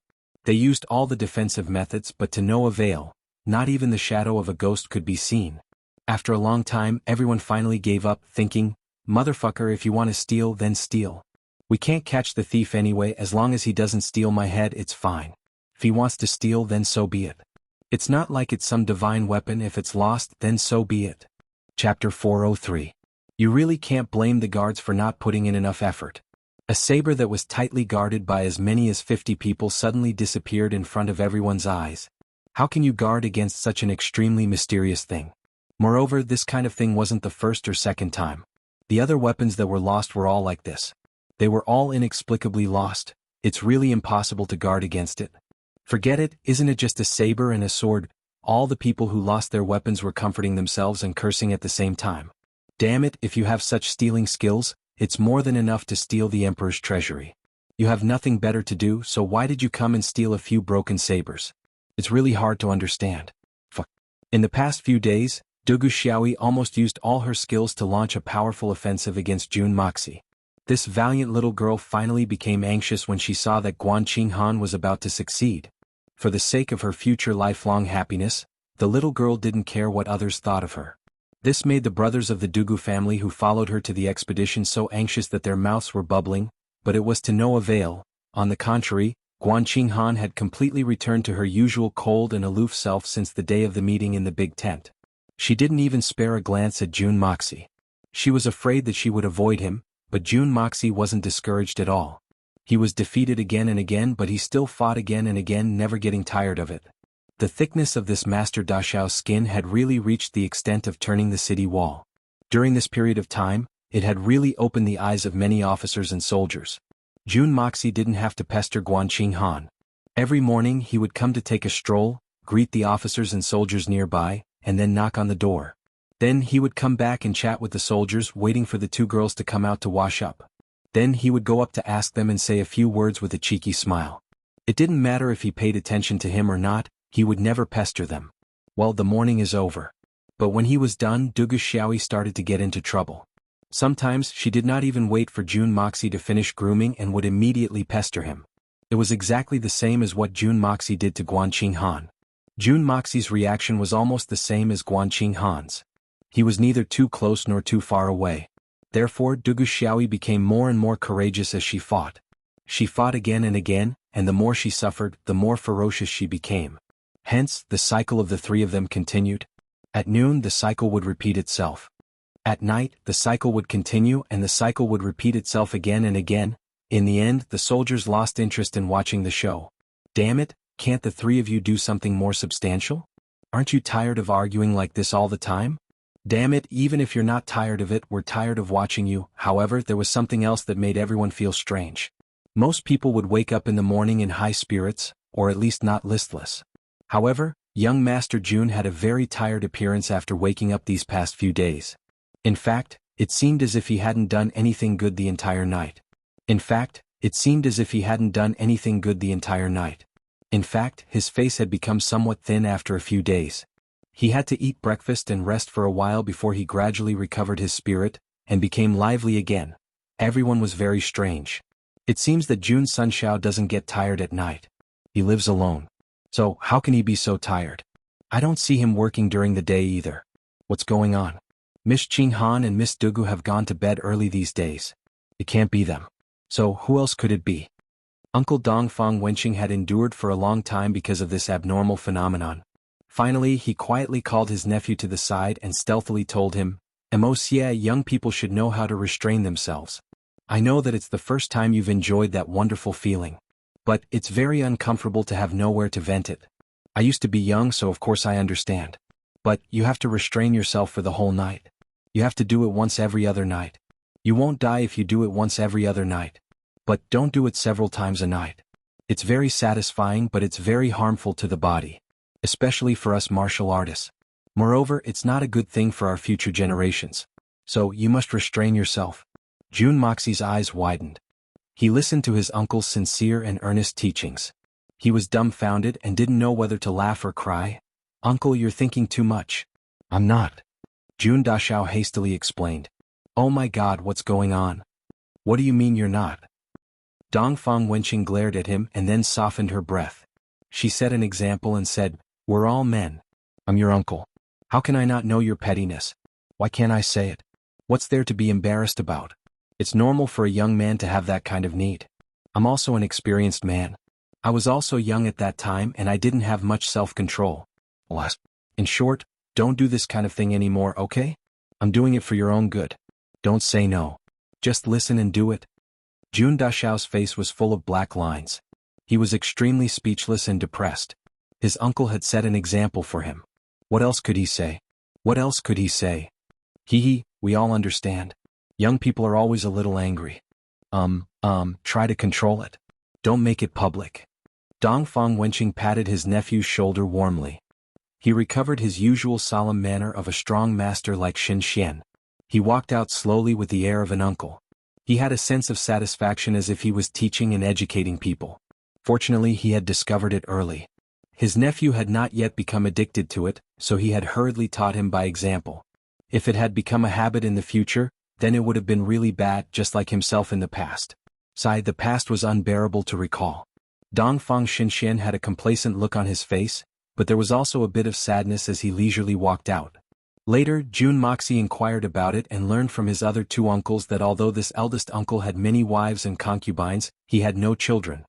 They used all the defensive methods, but to no avail. Not even the shadow of a ghost could be seen. After a long time, everyone finally gave up, thinking, "Motherfucker, if you want to steal, then steal. We can't catch the thief anyway. As long as he doesn't steal my head, it's fine. If he wants to steal, then so be it. It's not like it's some divine weapon. If it's lost, then so be it." Chapter 403. You really can't blame the guards for not putting in enough effort. A saber that was tightly guarded by as many as 50 people suddenly disappeared in front of everyone's eyes. How can you guard against such an extremely mysterious thing? Moreover, this kind of thing wasn't the first or second time. The other weapons that were lost were all like this. They were all inexplicably lost. It's really impossible to guard against it. Forget it, isn't it just a saber and a sword? All the people who lost their weapons were comforting themselves and cursing at the same time. Damn it, if you have such stealing skills, it's more than enough to steal the Emperor's treasury. You have nothing better to do, so why did you come and steal a few broken sabers? It's really hard to understand. Fuck. In the past few days, Dugu Xiaoyi almost used all her skills to launch a powerful offensive against Jun Moxie. This valiant little girl finally became anxious when she saw that Guan Qinghan was about to succeed. For the sake of her future lifelong happiness, the little girl didn't care what others thought of her. This made the brothers of the Dugu family who followed her to the expedition so anxious that their mouths were bubbling, but it was to no avail. On the contrary, Guan Qinghan had completely returned to her usual cold and aloof self since the day of the meeting in the big tent. She didn't even spare a glance at Jun Moxie. She was afraid that she would avoid him, but Jun Moxie wasn't discouraged at all. He was defeated again and again, but he still fought again and again, never getting tired of it. The thickness of this Master Dashao's skin had really reached the extent of turning the city wall. During this period of time, it had really opened the eyes of many officers and soldiers. Jun Moxie didn't have to pester Guan Qinghan. Every morning he would come to take a stroll, greet the officers and soldiers nearby, and then knock on the door. Then he would come back and chat with the soldiers, waiting for the two girls to come out to wash up. Then he would go up to ask them and say a few words with a cheeky smile. It didn't matter if he paid attention to him or not, he would never pester them. Well, the morning is over. But when he was done, Dugu Xiaoyi started to get into trouble. Sometimes she did not even wait for Jun Moxie to finish grooming and would immediately pester him. It was exactly the same as what Jun Moxie did to Guanqing Han. Jun Moxie's reaction was almost the same as Guanqing Han's. He was neither too close nor too far away. Therefore Dugu Xiaoyi became more and more courageous as she fought. She fought again and again, and the more she suffered, the more ferocious she became. Hence, the cycle of the three of them continued. At noon the cycle would repeat itself. At night, the cycle would continue and the cycle would repeat itself again and again. In the end, the soldiers lost interest in watching the show. Damn it, can't the three of you do something more substantial? Aren't you tired of arguing like this all the time? Damn it, even if you're not tired of it, we're tired of watching you. However, there was something else that made everyone feel strange. Most people would wake up in the morning in high spirits, or at least not listless. However, young Master Jun had a very tired appearance after waking up these past few days. In fact, it seemed as if he hadn't done anything good the entire night. In fact, his face had become somewhat thin after a few days. He had to eat breakfast and rest for a while before he gradually recovered his spirit, and became lively again. Everyone was very strange. It seems that Jun Sunshao doesn't get tired at night. He lives alone. So, how can he be so tired? I don't see him working during the day either. What's going on? Miss Qing Han and Miss Dugu have gone to bed early these days. It can't be them. So, who else could it be? Uncle Dongfang Wenqing had endured for a long time because of this abnormal phenomenon. Finally, he quietly called his nephew to the side and stealthily told him, "Moxie, young people should know how to restrain themselves. I know that it's the first time you've enjoyed that wonderful feeling. But it's very uncomfortable to have nowhere to vent it. I used to be young, so of course I understand. But you have to restrain yourself for the whole night. You have to do it once every other night. You won't die if you do it once every other night. But don't do it several times a night. It's very satisfying, but it's very harmful to the body. Especially for us martial artists. Moreover, it's not a good thing for our future generations. So you must restrain yourself." Jun Moxie's eyes widened. He listened to his uncle's sincere and earnest teachings. He was dumbfounded and didn't know whether to laugh or cry. "Uncle, you're thinking too much." "I'm not." Jun Dashao hastily explained. "Oh my God, what's going on? What do you mean you're not?" Dongfang Wenqing glared at him and then softened her breath. She set an example and said, "We're all men. I'm your uncle. How can I not know your pettiness? Why can't I say it? What's there to be embarrassed about? It's normal for a young man to have that kind of need. I'm also an experienced man. I was also young at that time and I didn't have much self-control. In short, don't do this kind of thing anymore, okay? I'm doing it for your own good. Don't say no. Just listen and do it." Jun Dashao's face was full of black lines. He was extremely speechless and depressed. His uncle had set an example for him. What else could he say? What else could he say? We all understand. Young people are always a little angry. Try to control it. Don't make it public. Dongfang Wenqing patted his nephew's shoulder warmly. He recovered his usual solemn manner of a strong master like Xin Xian. He walked out slowly with the air of an uncle. He had a sense of satisfaction as if he was teaching and educating people. Fortunately, he had discovered it early. His nephew had not yet become addicted to it, so he had hurriedly taught him by example. If it had become a habit in the future, then it would have been really bad, just like himself in the past. The past was unbearable to recall. Dongfang Xinxian had a complacent look on his face, but there was also a bit of sadness as he leisurely walked out. Later, Jun Moxie inquired about it and learned from his other two uncles that although this eldest uncle had many wives and concubines, he had no children.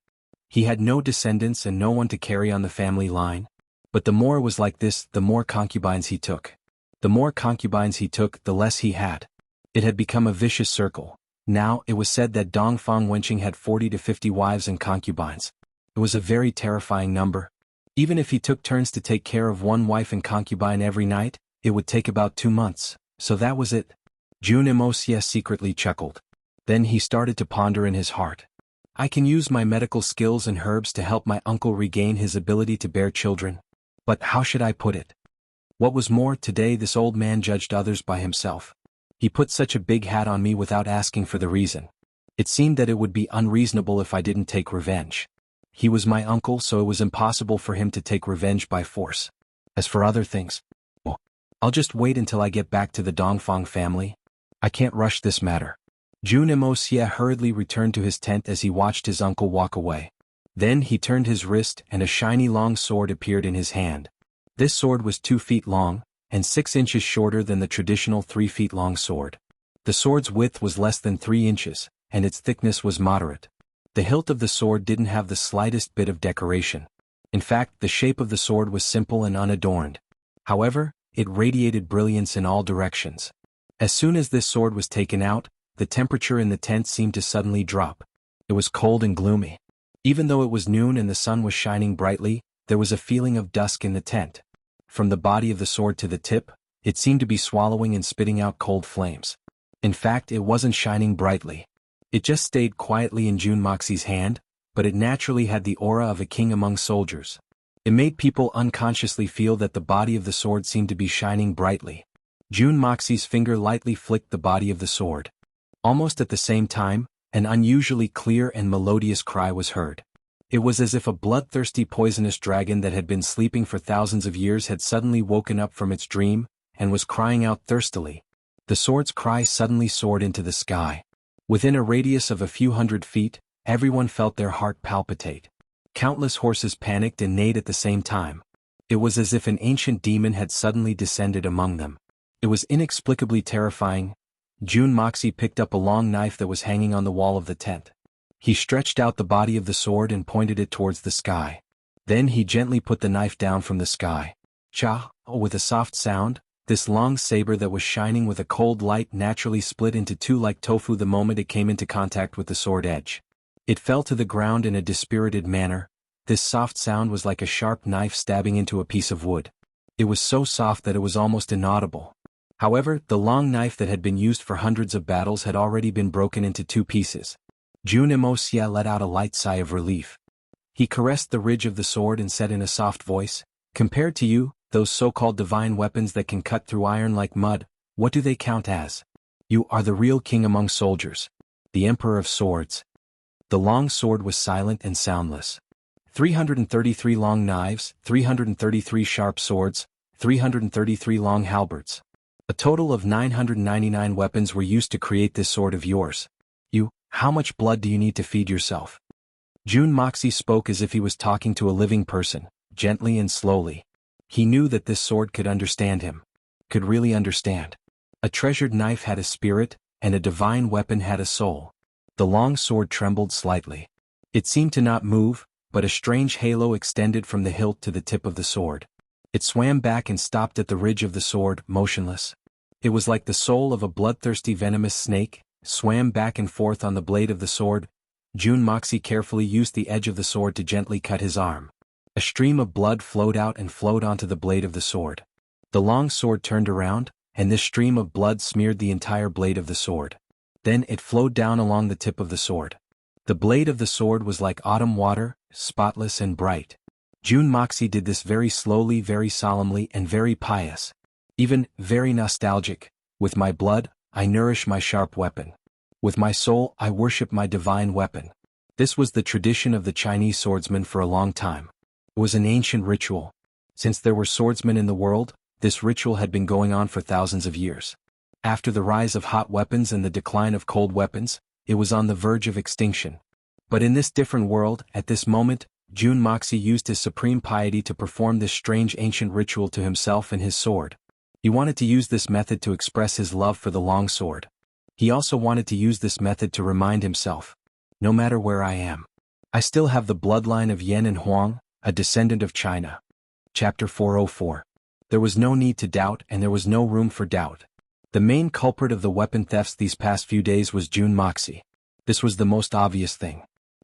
He had no descendants and no one to carry on the family line. But the more it was like this, the more concubines he took. The more concubines he took, the less he had. It had become a vicious circle. Now, it was said that Dongfang Wenqing had 40 to 50 wives and concubines. It was a very terrifying number. Even if he took turns to take care of one wife and concubine every night, it would take about 2 months, so that was it. Jun Moxie secretly chuckled. Then he started to ponder in his heart. I can use my medical skills and herbs to help my uncle regain his ability to bear children. But how should I put it? What was more, today this old man judged others by himself. He put such a big hat on me without asking for the reason. It seemed that it would be unreasonable if I didn't take revenge. He was my uncle, so it was impossible for him to take revenge by force. As for other things, I'll just wait until I get back to the Dongfang family. I can't rush this matter. Wuxia hurriedly returned to his tent as he watched his uncle walk away. Then he turned his wrist and a shiny long sword appeared in his hand. This sword was 2 feet long, and 6 inches shorter than the traditional 3 feet long sword. The sword's width was less than 3 inches, and its thickness was moderate. The hilt of the sword didn't have the slightest bit of decoration. In fact, the shape of the sword was simple and unadorned. However, it radiated brilliance in all directions. As soon as this sword was taken out, the temperature in the tent seemed to suddenly drop. It was cold and gloomy. Even though it was noon and the sun was shining brightly, there was a feeling of dusk in the tent. From the body of the sword to the tip, it seemed to be swallowing and spitting out cold flames. In fact, it wasn't shining brightly. It just stayed quietly in Jianghu's hand, but it naturally had the aura of a king among soldiers. It made people unconsciously feel that the body of the sword seemed to be shining brightly. Jianghu's finger lightly flicked the body of the sword. Almost at the same time, an unusually clear and melodious cry was heard. It was as if a bloodthirsty poisonous dragon that had been sleeping for thousands of years had suddenly woken up from its dream, and was crying out thirstily. The sword's cry suddenly soared into the sky. Within a radius of a few hundred feet, everyone felt their heart palpitate. Countless horses panicked and neighed at the same time. It was as if an ancient demon had suddenly descended among them. It was inexplicably terrifying. Jianghu picked up a long knife that was hanging on the wall of the tent. He stretched out the body of the sword and pointed it towards the sky. Then he gently put the knife down from the sky. Cha! With a soft sound, this long saber that was shining with a cold light naturally split into two like tofu the moment it came into contact with the sword edge. It fell to the ground in a dispirited manner. This soft sound was like a sharp knife stabbing into a piece of wood. It was so soft that it was almost inaudible. However, the long knife that had been used for hundreds of battles had already been broken into 2 pieces. Jianghu let out a light sigh of relief. He caressed the ridge of the sword and said in a soft voice, "Compared to you, those so-called divine weapons that can cut through iron like mud, what do they count as? You are the real king among soldiers. The Emperor of Swords." The long sword was silent and soundless. 333 long knives, 333 sharp swords, 333 long halberds. A total of 999 weapons were used to create this sword of yours. How much blood do you need to feed yourself? Jianghu spoke as if he was talking to a living person, gently and slowly. He knew that this sword could understand him. Could really understand. A treasured knife had a spirit, and a divine weapon had a soul. The long sword trembled slightly. It seemed to not move, but a strange halo extended from the hilt to the tip of the sword. It swam back and stopped at the ridge of the sword, motionless. It was like the soul of a bloodthirsty venomous snake, swam back and forth on the blade of the sword. Jianghu carefully used the edge of the sword to gently cut his arm. A stream of blood flowed out and flowed onto the blade of the sword. The long sword turned around, and this stream of blood smeared the entire blade of the sword. Then it flowed down along the tip of the sword. The blade of the sword was like autumn water, spotless and bright. Jianghu did this very slowly, very solemnly, and very pious. Even very nostalgic. With my blood, I nourish my sharp weapon. With my soul, I worship my divine weapon. This was the tradition of the Chinese swordsman for a long time. It was an ancient ritual. Since there were swordsmen in the world, this ritual had been going on for thousands of years. After the rise of hot weapons and the decline of cold weapons, it was on the verge of extinction. But in this different world, at this moment, Jianghu used his supreme piety to perform this strange ancient ritual to himself and his sword. He wanted to use this method to express his love for the long sword. He also wanted to use this method to remind himself, no matter where I am, I still have the bloodline of Yan and Huang, a descendant of China. Chapter 404. There was no need to doubt and there was no room for doubt. The main culprit of the weapon thefts these past few days was Jianghu. This was the most obvious thing.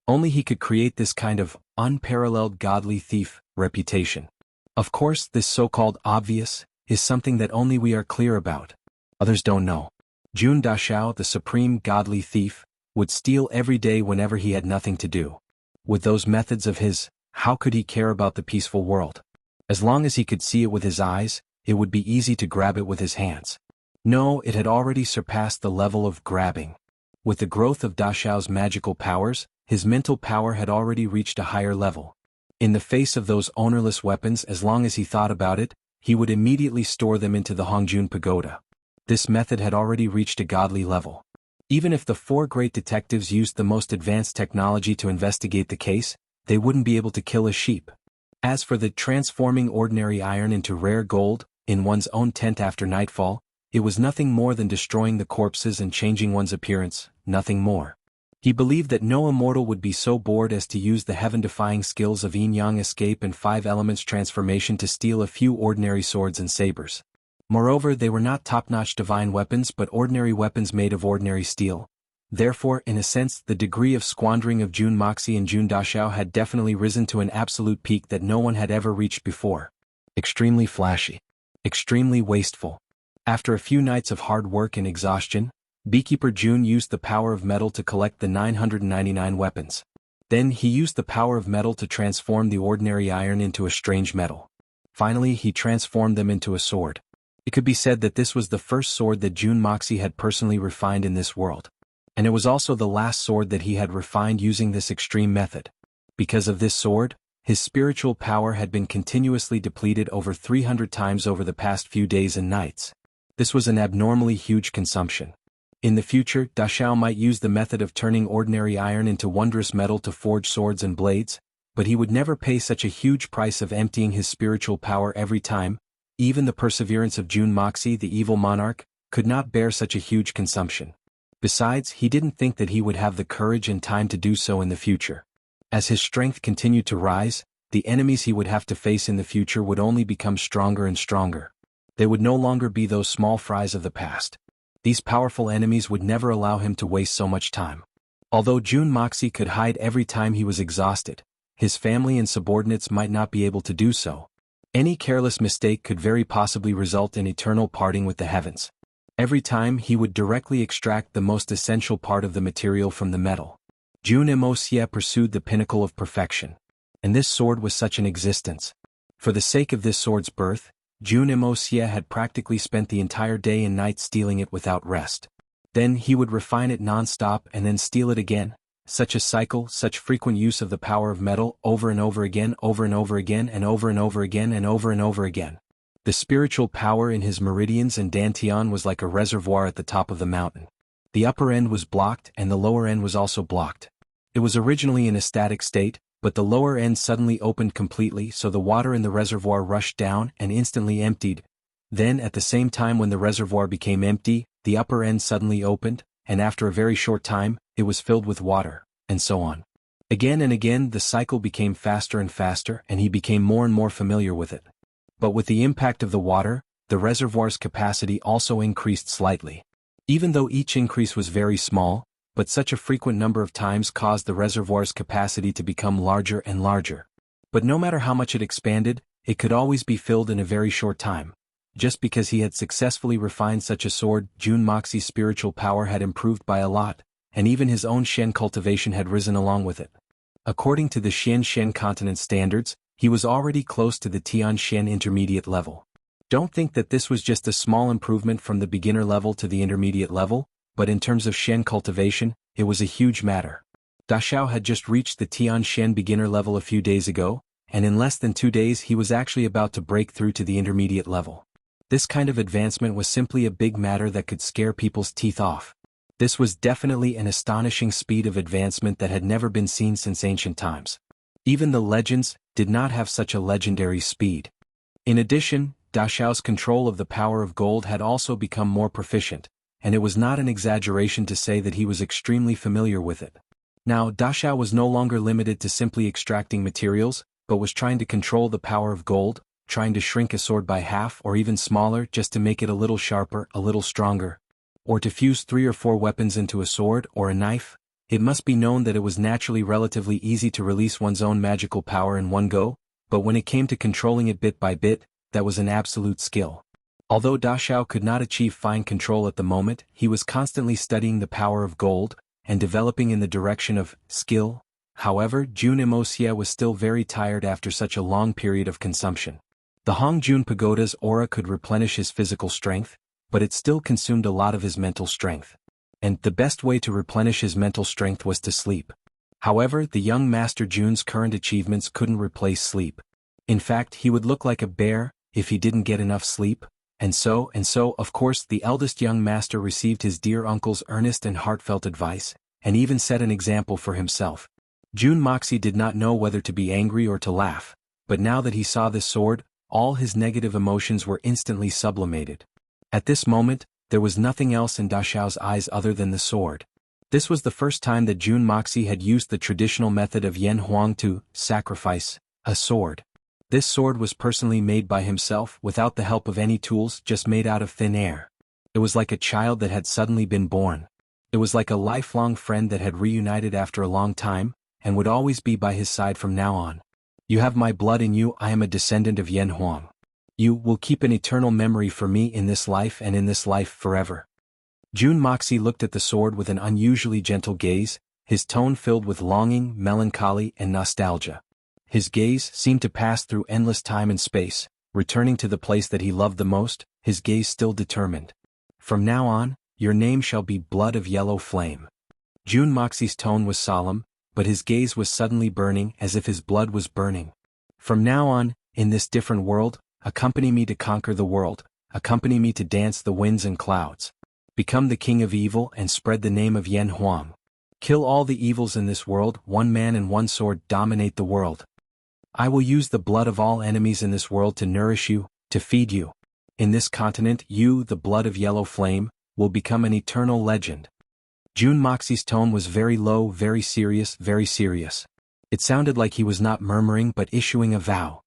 Only he could create this kind of unparalleled godly thief reputation. Of course, this so-called obvious is something that only we are clear about. Others don't know. Jun Dashao, the supreme godly thief, would steal every day whenever he had nothing to do. With those methods of his, how could he care about the peaceful world? As long as he could see it with his eyes, it would be easy to grab it with his hands. No, it had already surpassed the level of grabbing. With the growth of Dashao's magical powers, his mental power had already reached a higher level. In the face of those ownerless weapons, as long as he thought about it, he would immediately store them into the Hongjun Pagoda. This method had already reached a godly level. Even if the four great detectives used the most advanced technology to investigate the case, they wouldn't be able to kill a sheep. As for the transforming ordinary iron into rare gold, in one's own tent after nightfall, it was nothing more than destroying the corpses and changing one's appearance, nothing more. He believed that no immortal would be so bored as to use the heaven-defying skills of yin-yang escape and five elements transformation to steal a few ordinary swords and sabers. Moreover, they were not top-notch divine weapons but ordinary weapons made of ordinary steel. Therefore, in a sense, the degree of squandering of Jun Moxie and Jun Dashao had definitely risen to an absolute peak that no one had ever reached before. Extremely flashy. Extremely wasteful. After a few nights of hard work and exhaustion, Beekeeper Jun used the power of metal to collect the 999 weapons. Then he used the power of metal to transform the ordinary iron into a strange metal. Finally, he transformed them into a sword. It could be said that this was the first sword that Jun Moxie had personally refined in this world. And it was also the last sword that he had refined using this extreme method. Because of this sword, his spiritual power had been continuously depleted over 300 times over the past few days and nights. This was an abnormally huge consumption. In the future, Dashao might use the method of turning ordinary iron into wondrous metal to forge swords and blades, but he would never pay such a huge price of emptying his spiritual power every time. Even the perseverance of Jun Moxie, the evil monarch, could not bear such a huge consumption. Besides, he didn't think that he would have the courage and time to do so in the future. As his strength continued to rise, the enemies he would have to face in the future would only become stronger and stronger. They would no longer be those small fries of the past. These powerful enemies would never allow him to waste so much time. Although Jun Moxie could hide every time he was exhausted, his family and subordinates might not be able to do so. Any careless mistake could very possibly result in eternal parting with the heavens. Every time he would directly extract the most essential part of the material from the metal. Jun Moxie pursued the pinnacle of perfection. And this sword was such an existence. For the sake of this sword's birth, Jun Moxie had practically spent the entire day and night stealing it without rest. Then he would refine it non-stop and then steal it again. Such a cycle, such frequent use of the power of metal, over and over again, over and over again, and over and over again, and over and over again. The spiritual power in his meridians and dantian was like a reservoir at the top of the mountain. The upper end was blocked and the lower end was also blocked. It was originally in a static state, but the lower end suddenly opened completely, so the water in the reservoir rushed down and instantly emptied. Then at the same time when the reservoir became empty, the upper end suddenly opened, and after a very short time, it was filled with water, and so on. Again and again the cycle became faster and faster and he became more and more familiar with it. But with the impact of the water, the reservoir's capacity also increased slightly. Even though each increase was very small, but such a frequent number of times caused the reservoir's capacity to become larger and larger. But no matter how much it expanded, it could always be filled in a very short time. Just because he had successfully refined such a sword, Jun Moxie's spiritual power had improved by a lot, and even his own Shen cultivation had risen along with it. According to the Shen continent standards, he was already close to the Tian Shen intermediate level. Don't think that this was just a small improvement from the beginner level to the intermediate level, but in terms of Shen cultivation, it was a huge matter. Dashao had just reached the Tian Shen beginner level a few days ago, and in less than 2 days he was actually about to break through to the intermediate level. This kind of advancement was simply a big matter that could scare people's teeth off. This was definitely an astonishing speed of advancement that had never been seen since ancient times. Even the legends did not have such a legendary speed. In addition, Dashao's control of the power of gold had also become more proficient, and it was not an exaggeration to say that he was extremely familiar with it. Now Dashao was no longer limited to simply extracting materials, but was trying to control the power of gold, trying to shrink a sword by half or even smaller just to make it a little sharper, a little stronger. Or to fuse 3 or 4 weapons into a sword or a knife. It must be known that it was naturally relatively easy to release one's own magical power in one go, but when it came to controlling it bit by bit, that was an absolute skill. Although Dashao could not achieve fine control at the moment, he was constantly studying the power of gold, and developing in the direction of skill. However, Jun Moxie was still very tired after such a long period of consumption. The Hongjun Pagoda's aura could replenish his physical strength, but it still consumed a lot of his mental strength. And the best way to replenish his mental strength was to sleep. However, the young Master Jun's current achievements couldn't replace sleep. In fact, he would look like a bear if he didn't get enough sleep, And so, of course, the eldest young master received his dear uncle's earnest and heartfelt advice, and even set an example for himself. Jun Moxie did not know whether to be angry or to laugh, but now that he saw this sword, all his negative emotions were instantly sublimated. At this moment, there was nothing else in Da Xiao's eyes other than the sword. This was the first time that Jun Moxie had used the traditional method of Yan Huang to sacrifice a sword. This sword was personally made by himself without the help of any tools, just made out of thin air. It was like a child that had suddenly been born. It was like a lifelong friend that had reunited after a long time, and would always be by his side from now on. You have my blood in you. I am a descendant of Yan Huang. You will keep an eternal memory for me in this life and in this life forever. Jun Moxie looked at the sword with an unusually gentle gaze, his tone filled with longing, melancholy, and nostalgia. His gaze seemed to pass through endless time and space, returning to the place that he loved the most, his gaze still determined. From now on, your name shall be Blood of Yellow Flame. Jun Moxie's tone was solemn, but his gaze was suddenly burning as if his blood was burning. From now on, in this different world, accompany me to conquer the world, accompany me to dance the winds and clouds. Become the king of evil and spread the name of Yan Huang. Kill all the evils in this world, one man and one sword dominate the world. I will use the blood of all enemies in this world to nourish you, to feed you. In this continent, you, the Blood of Yellow Flame, will become an eternal legend. Jun Moxie's tone was very low, very serious, very serious. It sounded like he was not murmuring but issuing a vow.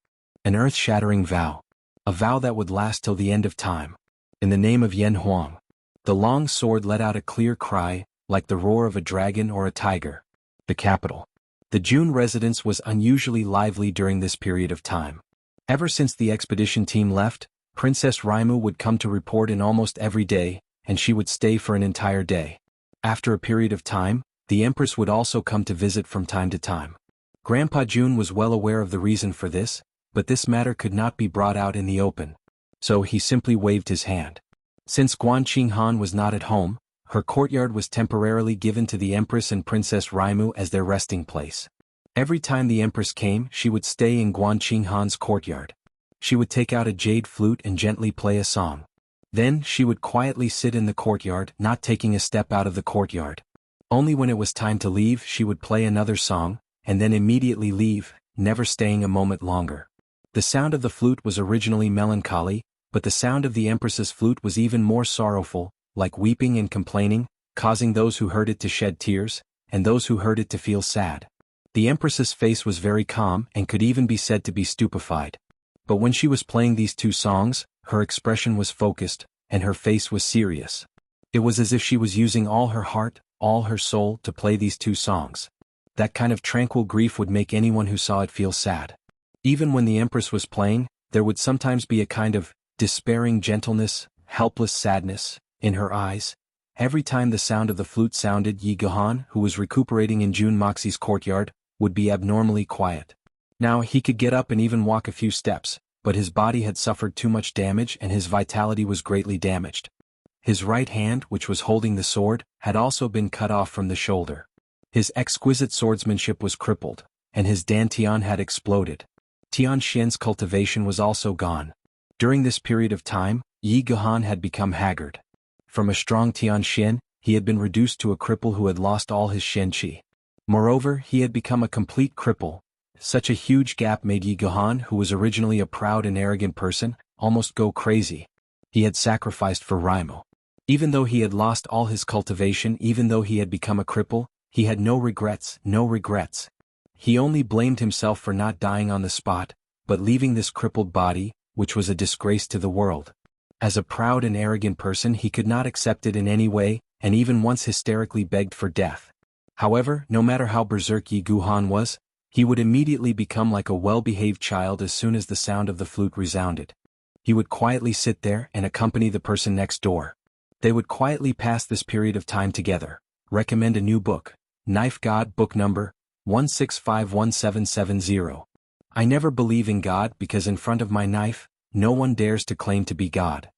An earth-shattering vow. A vow that would last till the end of time. In the name of Yan Huang. The long sword let out a clear cry, like the roar of a dragon or a tiger. The capital. The Jun residence was unusually lively during this period of time. Ever since the expedition team left, Princess Raimu would come to report in almost every day, and she would stay for an entire day. After a period of time, the Empress would also come to visit from time to time. Grandpa Jun was well aware of the reason for this, but this matter could not be brought out in the open. So he simply waved his hand. Since Guanqing Han was not at home, her courtyard was temporarily given to the Empress and Princess Raimu as their resting place. Every time the Empress came, she would stay in Guanqing Han's courtyard. She would take out a jade flute and gently play a song. Then she would quietly sit in the courtyard, not taking a step out of the courtyard. Only when it was time to leave she would play another song, and then immediately leave, never staying a moment longer. The sound of the flute was originally melancholy, but the sound of the Empress's flute was even more sorrowful, like weeping and complaining, causing those who heard it to shed tears, and those who heard it to feel sad. The Empress's face was very calm and could even be said to be stupefied. But when she was playing these two songs, her expression was focused, and her face was serious. It was as if she was using all her heart, all her soul to play these two songs. That kind of tranquil grief would make anyone who saw it feel sad. Even when the Empress was playing, there would sometimes be a kind of despairing gentleness, helpless sadness, in her eyes. Every time the sound of the flute sounded, Yi Guhan, who was recuperating in Jun Moxie's courtyard, would be abnormally quiet. Now he could get up and even walk a few steps, but his body had suffered too much damage and his vitality was greatly damaged. His right hand, which was holding the sword, had also been cut off from the shoulder. His exquisite swordsmanship was crippled, and his dantian had exploded. Tian Xian's cultivation was also gone. During this period of time, Yi Guhan had become haggard. From a strong Tian Xian, he had been reduced to a cripple who had lost all his Xian qi. Moreover, he had become a complete cripple. Such a huge gap made Yi Guhan, who was originally a proud and arrogant person, almost go crazy. He had sacrificed for Raimu. Even though he had lost all his cultivation, even though he had become a cripple, he had no regrets, no regrets. He only blamed himself for not dying on the spot, but leaving this crippled body, which was a disgrace to the world. As a proud and arrogant person, he could not accept it in any way, and even once hysterically begged for death. However, no matter how berserk Yi Guhan was, he would immediately become like a well-behaved child as soon as the sound of the flute resounded. He would quietly sit there and accompany the person next door. They would quietly pass this period of time together. Recommend a new book. Knife God, book number 1651770. I never believe in God because in front of my knife, no one dares to claim to be God.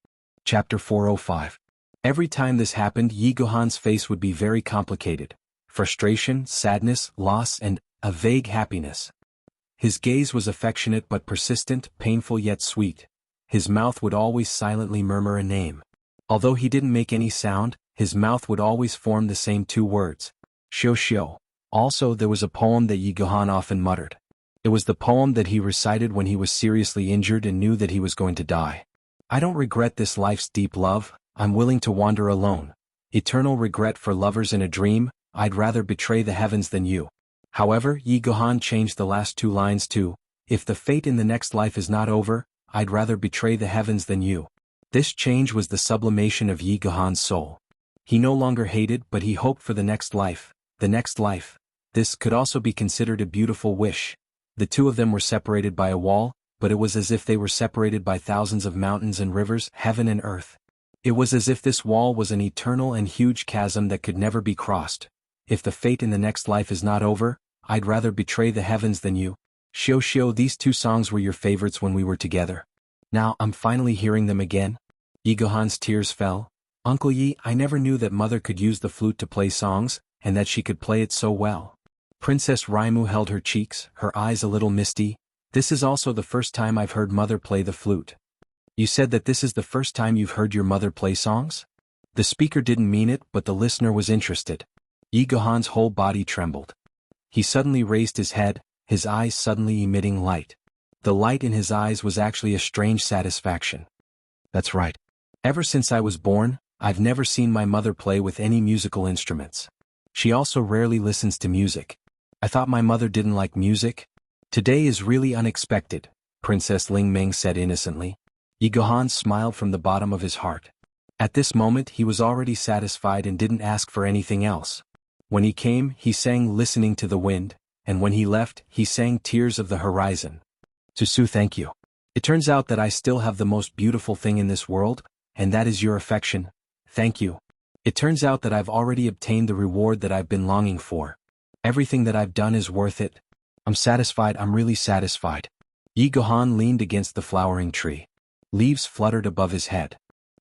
Chapter 405. Every time this happened, Yi Guhan's face would be very complicated. Frustration, sadness, loss, and a vague happiness. His gaze was affectionate but persistent, painful yet sweet. his mouth would always silently murmur a name. Although he didn't make any sound, his mouth would always form the same two words. Xiu xiu. Also, there was a poem that Yi Gohan often muttered. It was the poem that he recited when he was seriously injured and knew that he was going to die. I don't regret this life's deep love, I'm willing to wander alone. Eternal regret for lovers in a dream, I'd rather betray the heavens than you. However, Yi Gohan changed the last two lines to, if the fate in the next life is not over, I'd rather betray the heavens than you. This change was the sublimation of Yi Gohan's soul. He no longer hated, but he hoped for the next life. The next life. This could also be considered a beautiful wish. The two of them were separated by a wall, but it was as if they were separated by thousands of mountains and rivers, heaven and earth. It was as if this wall was an eternal and huge chasm that could never be crossed. If the fate in the next life is not over, I'd rather betray the heavens than you. Xiu xiu, these two songs were your favorites when we were together. Now I'm finally hearing them again. Yi Gohan's tears fell. Uncle Yi, I never knew that mother could use the flute to play songs, and that she could play it so well. Princess Raimu held her cheeks, her eyes a little misty. This is also the first time I've heard mother play the flute. You said that this is the first time you've heard your mother play songs? The speaker didn't mean it, but the listener was interested. Yi Gohan's whole body trembled. He suddenly raised his head, his eyes suddenly emitting light. The light in his eyes was actually a strange satisfaction. That's right. Ever since I was born, I've never seen my mother play with any musical instruments. She also rarely listens to music. I thought my mother didn't like music. Today is really unexpected, Princess Ling Ming said innocently. Yi Gohan smiled from the bottom of his heart. At this moment he was already satisfied and didn't ask for anything else. When he came, he sang Listening to the Wind, and when he left, he sang Tears of the Horizon. Susu, thank you. It turns out that I still have the most beautiful thing in this world, and that is your affection. Thank you. It turns out that I've already obtained the reward that I've been longing for. Everything that I've done is worth it. I'm satisfied, I'm really satisfied. Yi Gohan leaned against the flowering tree. Leaves fluttered above his head.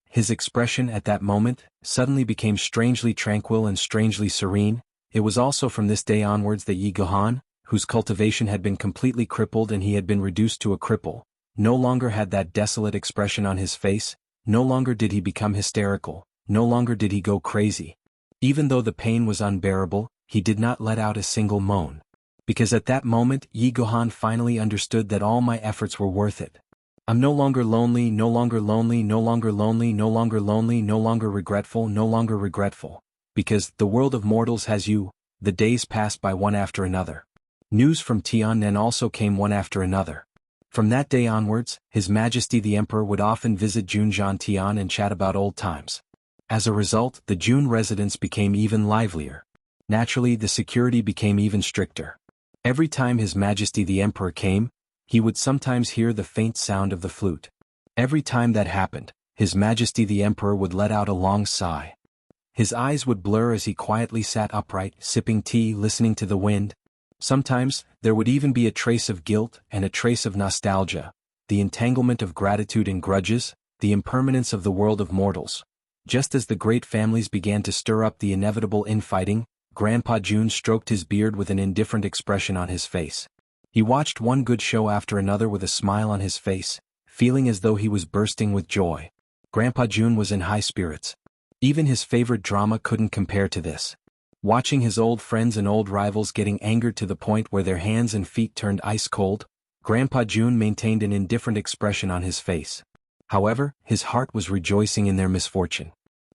His expression at that moment suddenly became strangely tranquil and strangely serene. It was also from this day onwards that Yi Gohan, whose cultivation had been completely crippled and he had been reduced to a cripple, no longer had that desolate expression on his face, no longer did he become hysterical, no longer did he go crazy. Even though the pain was unbearable, he did not let out a single moan. Because at that moment Yi Gohan finally understood that all my efforts were worth it. I'm no longer lonely, no longer lonely, no longer lonely, no longer lonely, no longer regretful, no longer regretful. Because the world of mortals has you. The days passed by one after another. News from Tiannan also came one after another. From that day onwards, His Majesty the Emperor would often visit Junjian Tian and chat about old times. As a result, the Jun residence became even livelier. Naturally, the security became even stricter. Every time His Majesty the Emperor came, he would sometimes hear the faint sound of the flute. Every time that happened, His Majesty the Emperor would let out a long sigh. His eyes would blur as he quietly sat upright, sipping tea, listening to the wind. Sometimes, there would even be a trace of guilt and a trace of nostalgia, the entanglement of gratitude and grudges, the impermanence of the world of mortals. Just as the great families began to stir up the inevitable infighting, Grandpa Jun stroked his beard with an indifferent expression on his face. He watched one good show after another with a smile on his face, feeling as though he was bursting with joy. Grandpa Jun was in high spirits. Even his favorite drama couldn't compare to this. Watching his old friends and old rivals getting angered to the point where their hands and feet turned ice cold, Grandpa Jun maintained an indifferent expression on his face. However, his heart was rejoicing in their misfortune.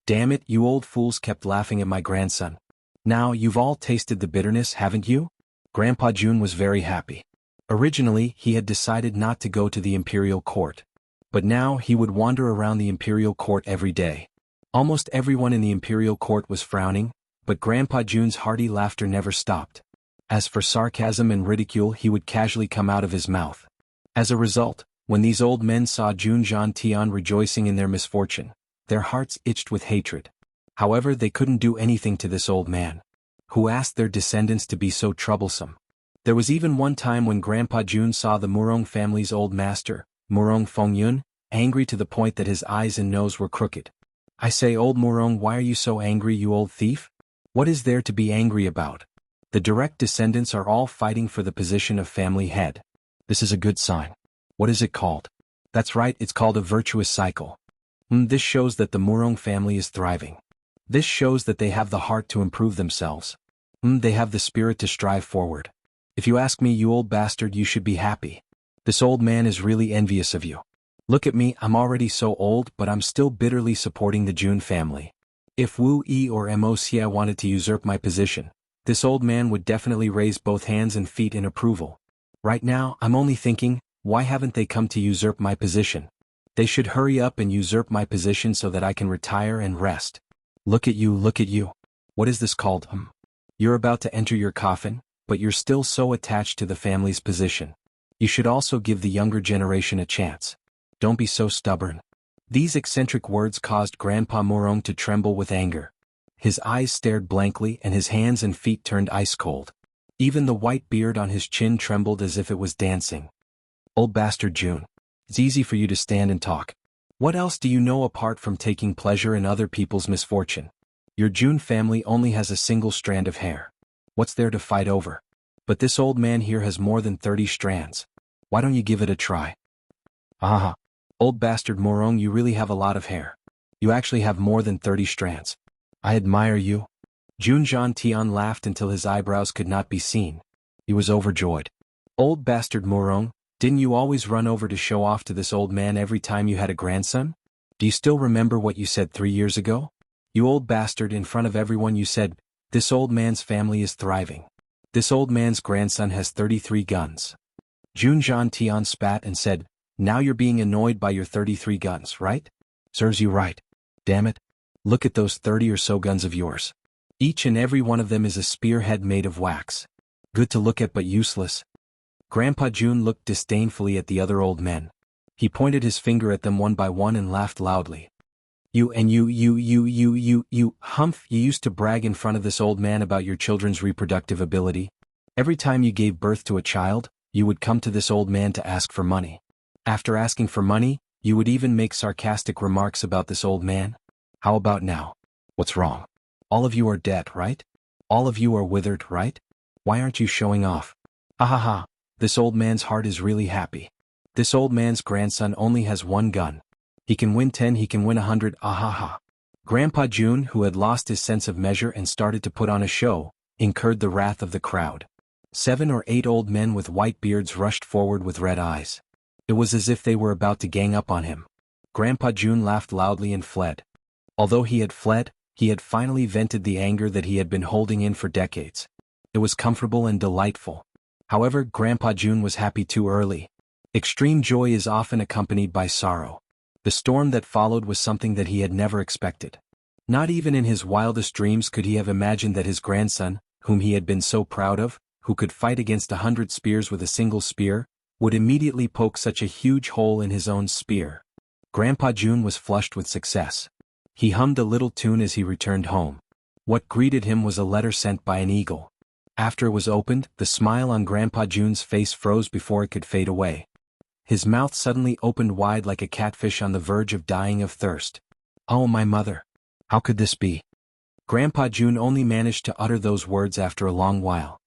Damn it, you old fools kept laughing at my grandson. Now you've all tasted the bitterness, haven't you? Grandpa Jun was very happy. Originally, he had decided not to go to the imperial court. But now he would wander around the imperial court every day. Almost everyone in the imperial court was frowning, but Grandpa Jun's hearty laughter never stopped. As for sarcasm and ridicule, he would casually come out of his mouth. As a result, when these old men saw Junjian Tian rejoicing in their misfortune, their hearts itched with hatred. However, they couldn't do anything to this old man, who asked their descendants to be so troublesome. There was even one time when Grandpa Jun saw the Murong family's old master, Murong Fengyun, angry to the point that his eyes and nose were crooked. I say, old Murong, why are you so angry, you old thief? What is there to be angry about? The direct descendants are all fighting for the position of family head. This is a good sign. What is it called? That's right, it's called a virtuous cycle. This shows that the Murong family is thriving. This shows that they have the heart to improve themselves. They have the spirit to strive forward. If you ask me, you old bastard, you should be happy. This old man is really envious of you. Look at me, I'm already so old, but I'm still bitterly supporting the Jun family. If Wu Yi or Wuxia wanted to usurp my position, this old man would definitely raise both hands and feet in approval. Right now, I'm only thinking, why haven't they come to usurp my position? They should hurry up and usurp my position so that I can retire and rest. Look at you, look at you. What is this called? You're about to enter your coffin, but you're still so attached to the family's position. You should also give the younger generation a chance. Don't be so stubborn. These eccentric words caused Grandpa Murong to tremble with anger. His eyes stared blankly and his hands and feet turned ice cold. Even the white beard on his chin trembled as if it was dancing. Old bastard Jun. It's easy for you to stand and talk. What else do you know apart from taking pleasure in other people's misfortune? Your Jun family only has a single strand of hair. What's there to fight over? But this old man here has more than 30 strands. Why don't you give it a try? Aha. Old bastard Murong, you really have a lot of hair. You actually have more than 30 strands. I admire you. Jun Tian laughed until his eyebrows could not be seen. He was overjoyed. Old bastard Murong, didn't you always run over to show off to this old man every time you had a grandson? Do you still remember what you said 3 years ago? You old bastard, in front of everyone you said, this old man's family is thriving. This old man's grandson has 33 guns. Jun Tian spat and said, now you're being annoyed by your 33 guns, right? Serves you right. Damn it. Look at those 30 or so guns of yours. Each and every one of them is a spearhead made of wax. Good to look at but useless. Grandpa Jun looked disdainfully at the other old men. He pointed his finger at them one by one and laughed loudly. You humph, you used to brag in front of this old man about your children's reproductive ability. Every time you gave birth to a child, you would come to this old man to ask for money. After asking for money, you would even make sarcastic remarks about this old man. How about now? What's wrong? All of you are dead, right? All of you are withered, right? Why aren't you showing off? Ha ha ha, this old man's heart is really happy. This old man's grandson only has one gun. He can win 10, he can win 100, ah ha ha. Grandpa Jun, who had lost his sense of measure and started to put on a show, incurred the wrath of the crowd. 7 or 8 old men with white beards rushed forward with red eyes. It was as if they were about to gang up on him. Grandpa Jun laughed loudly and fled. Although he had fled, he had finally vented the anger that he had been holding in for decades. It was comfortable and delightful. However, Grandpa Jun was happy too early. Extreme joy is often accompanied by sorrow. The storm that followed was something that he had never expected. Not even in his wildest dreams could he have imagined that his grandson, whom he had been so proud of, who could fight against 100 spears with a single spear, would immediately poke such a huge hole in his own spear. Grandpa Jun was flushed with success. He hummed a little tune as he returned home. What greeted him was a letter sent by an eagle. After it was opened, the smile on Grandpa Jun's face froze before it could fade away. His mouth suddenly opened wide like a catfish on the verge of dying of thirst. Oh, my mother! How could this be? Grandpa Jun only managed to utter those words after a long while.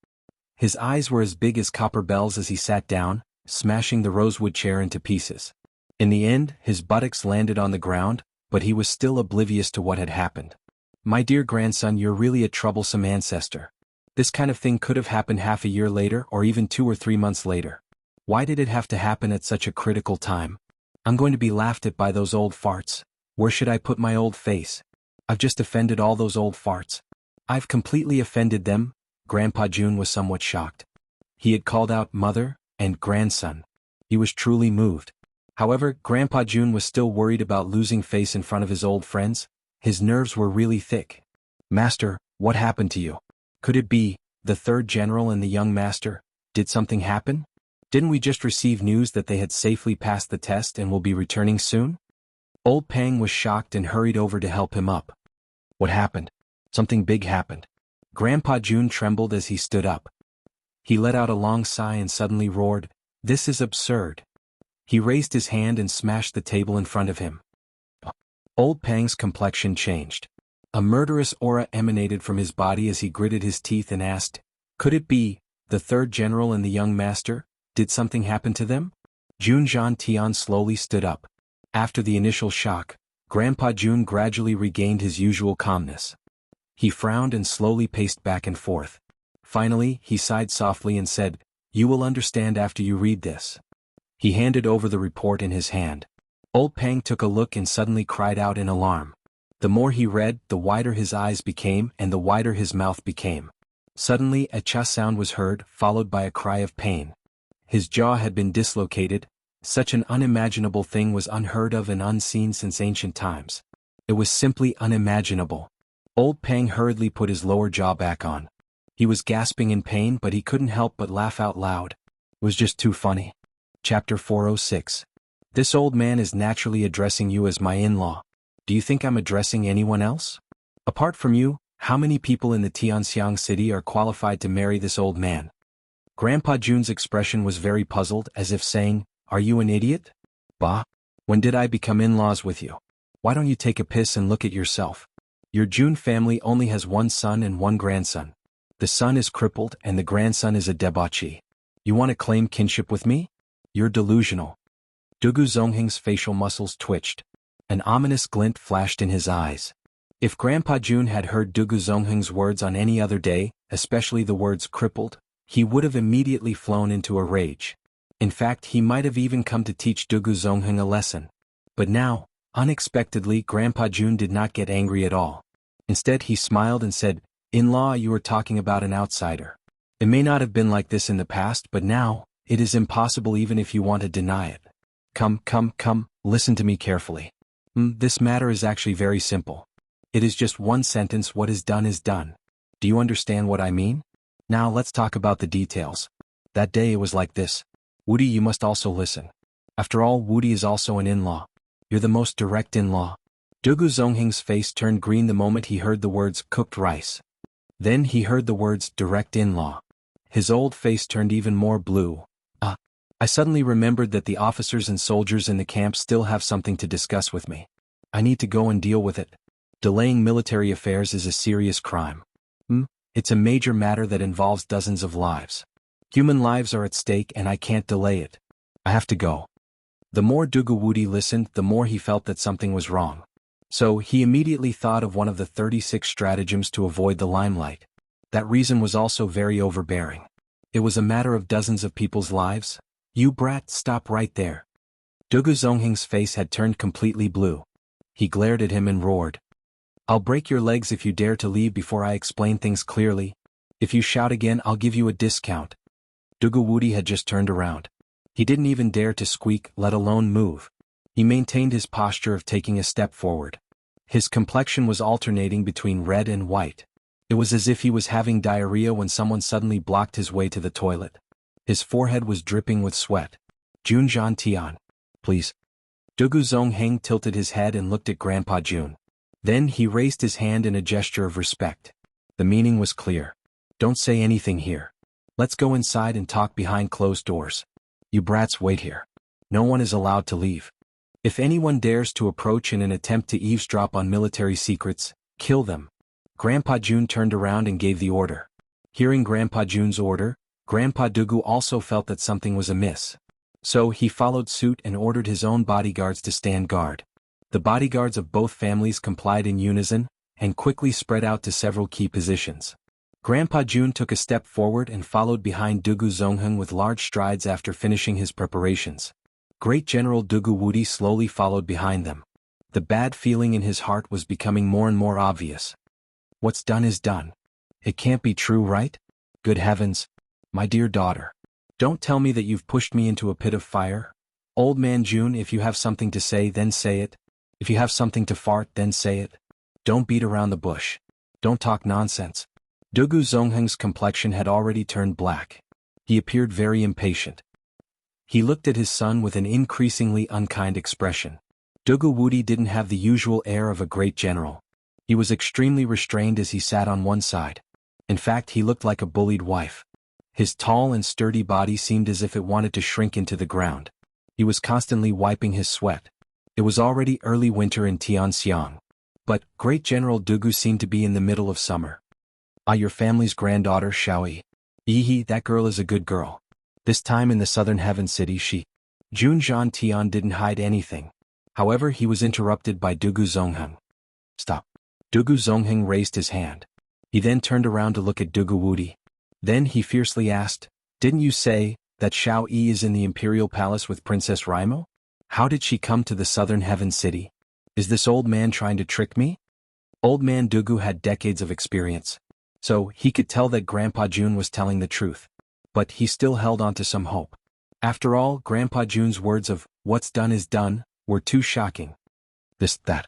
His eyes were as big as copper bells as he sat down, smashing the rosewood chair into pieces. In the end, his buttocks landed on the ground, but he was still oblivious to what had happened. My dear grandson, you're really a troublesome ancestor. This kind of thing could have happened half a year later or even 2 or 3 months later. Why did it have to happen at such a critical time? I'm going to be laughed at by those old farts. Where should I put my old face? I've just offended all those old farts. I've completely offended them. Grandpa Jun was somewhat shocked. He had called out mother and grandson. He was truly moved. However, Grandpa Jun was still worried about losing face in front of his old friends. His nerves were really thick. Master, what happened to you? Could it be the third general and the young master? Did something happen? Didn't we just receive news that they had safely passed the test and will be returning soon? Old Pang was shocked and hurried over to help him up. What happened? Something big happened. Grandpa Jun trembled as he stood up. He let out a long sigh and suddenly roared, "This is absurd." He raised his hand and smashed the table in front of him. Old Pang's complexion changed. A murderous aura emanated from his body as he gritted his teeth and asked, "Could it be the third general and the young master? Did something happen to them?" Jun Tian slowly stood up. After the initial shock, Grandpa Jun gradually regained his usual calmness. He frowned and slowly paced back and forth. Finally, he sighed softly and said, "You will understand after you read this." He handed over the report in his hand. Old Pang took a look and suddenly cried out in alarm. The more he read, the wider his eyes became and the wider his mouth became. Suddenly a cha sound was heard, followed by a cry of pain. His jaw had been dislocated. Such an unimaginable thing was unheard of and unseen since ancient times. It was simply unimaginable. Old Pang hurriedly put his lower jaw back on. He was gasping in pain, but he couldn't help but laugh out loud. It was just too funny. Chapter 406. This old man is naturally addressing you as my in-law. Do you think I'm addressing anyone else? Apart from you, how many people in the Tianxiang city are qualified to marry this old man? Grandpa Jun's expression was very puzzled, as if saying, "Are you an idiot? Bah? When did I become in-laws with you? Why don't you take a piss and look at yourself? Your Jun family only has one son and one grandson. The son is crippled and the grandson is a debauchee. You want to claim kinship with me? You're delusional." Dugu Zongheng's facial muscles twitched. An ominous glint flashed in his eyes. If Grandpa Jun had heard Dugu Zongheng's words on any other day, especially the words crippled, he would have immediately flown into a rage. In fact, he might have even come to teach Dugu Zongheng a lesson. But now, unexpectedly, Grandpa Jun did not get angry at all. Instead, he smiled and said, "In-law, you are talking about an outsider. It may not have been like this in the past, but now, it is impossible even if you want to deny it. Come, listen to me carefully. This matter is actually very simple. It is just one sentence: what is done is done. Do you understand what I mean? Now let's talk about the details. That day it was like this. Woody, you must also listen. After all, Woody is also an in-law. You're the most direct in-law." Dugu Zongheng's face turned green the moment he heard the words cooked rice. Then he heard the words direct in-law. His old face turned even more blue. I suddenly remembered that the officers and soldiers in the camp still have something to discuss with me. I need to go and deal with it. Delaying military affairs is a serious crime. It's a major matter that involves dozens of lives. Human lives are at stake and I can't delay it. I have to go. The more Dugu Wudi listened, the more he felt that something was wrong. So he immediately thought of one of the 36 stratagems to avoid the limelight. That reason was also very overbearing. It was a matter of dozens of people's lives. "You brat, stop right there." Dugu Zongheng's face had turned completely blue. He glared at him and roared, "I'll break your legs if you dare to leave before I explain things clearly. If you shout again, I'll give you a discount." Dugu Wudi had just turned around. He didn't even dare to squeak, let alone move. He maintained his posture of taking a step forward. His complexion was alternating between red and white. It was as if he was having diarrhea when someone suddenly blocked his way to the toilet. His forehead was dripping with sweat. "Jun Tian, please." Dugu Zongheng tilted his head and looked at Grandpa Jun. Then he raised his hand in a gesture of respect. The meaning was clear. "Don't say anything here. Let's go inside and talk behind closed doors. You brats wait here. No one is allowed to leave. If anyone dares to approach in an attempt to eavesdrop on military secrets, kill them." Grandpa Jun turned around and gave the order. Hearing Grandpa Jun's order, Grandpa Dugu also felt that something was amiss. So he followed suit and ordered his own bodyguards to stand guard. The bodyguards of both families complied in unison, and quickly spread out to several key positions. Grandpa Jun took a step forward and followed behind Dugu Zongheng with large strides after finishing his preparations. Great General Dugu Wudi slowly followed behind them. The bad feeling in his heart was becoming more and more obvious. What's done is done. It can't be true, right? Good heavens. My dear daughter. Don't tell me that you've pushed me into a pit of fire. Old man Jun, if you have something to say, then say it. If you have something to fart, then say it. Don't beat around the bush. Don't talk nonsense. Dugu Zongheng's complexion had already turned black. He appeared very impatient. He looked at his son with an increasingly unkind expression. Dugu Wudi didn't have the usual air of a great general. He was extremely restrained as he sat on one side. In fact, he looked like a bullied wife. His tall and sturdy body seemed as if it wanted to shrink into the ground. He was constantly wiping his sweat. It was already early winter in Tianxiang. But Great General Dugu seemed to be in the middle of summer. Your family's granddaughter, Xiaoyi. That girl is a good girl. This time in the southern heaven city Jun Tian didn't hide anything. However, he was interrupted by Dugu Zongheng. Stop. Dugu Zongheng raised his hand. He then turned around to look at Dugu Wudi. Then he fiercely asked, "Didn't you say that Xiao Yi is in the imperial palace with Princess Raimo? How did she come to the southern heaven city? Is this old man trying to trick me?" Old man Dugu had decades of experience, so he could tell that Grandpa Jun was telling the truth. But he still held on to some hope. After all, Grandpa Jun's words of, "What's done is done," were too shocking. That.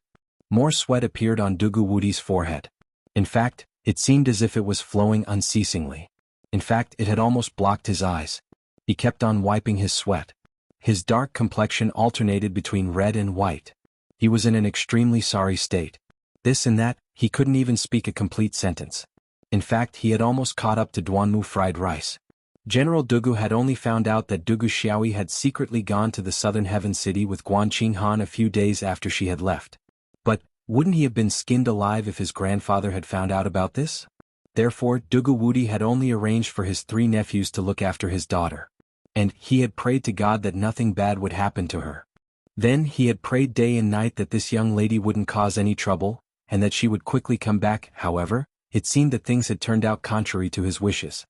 More sweat appeared on Dugu Wudi's forehead. In fact, it seemed as if it was flowing unceasingly. In fact, it had almost blocked his eyes. He kept on wiping his sweat. His dark complexion alternated between red and white. He was in an extremely sorry state. This and that, he couldn't even speak a complete sentence. In fact, he had almost caught up to Duanmu fried rice. General Dugu had only found out that Dugu Xiaoyi had secretly gone to the southern heaven city with Guan Qinghan a few days after she had left. But, wouldn't he have been skinned alive if his grandfather had found out about this? Therefore, Dugu Wudi had only arranged for his 3 nephews to look after his daughter. And he had prayed to God that nothing bad would happen to her. Then he had prayed day and night that this young lady wouldn't cause any trouble, and that she would quickly come back. However, it seemed that things had turned out contrary to his wishes.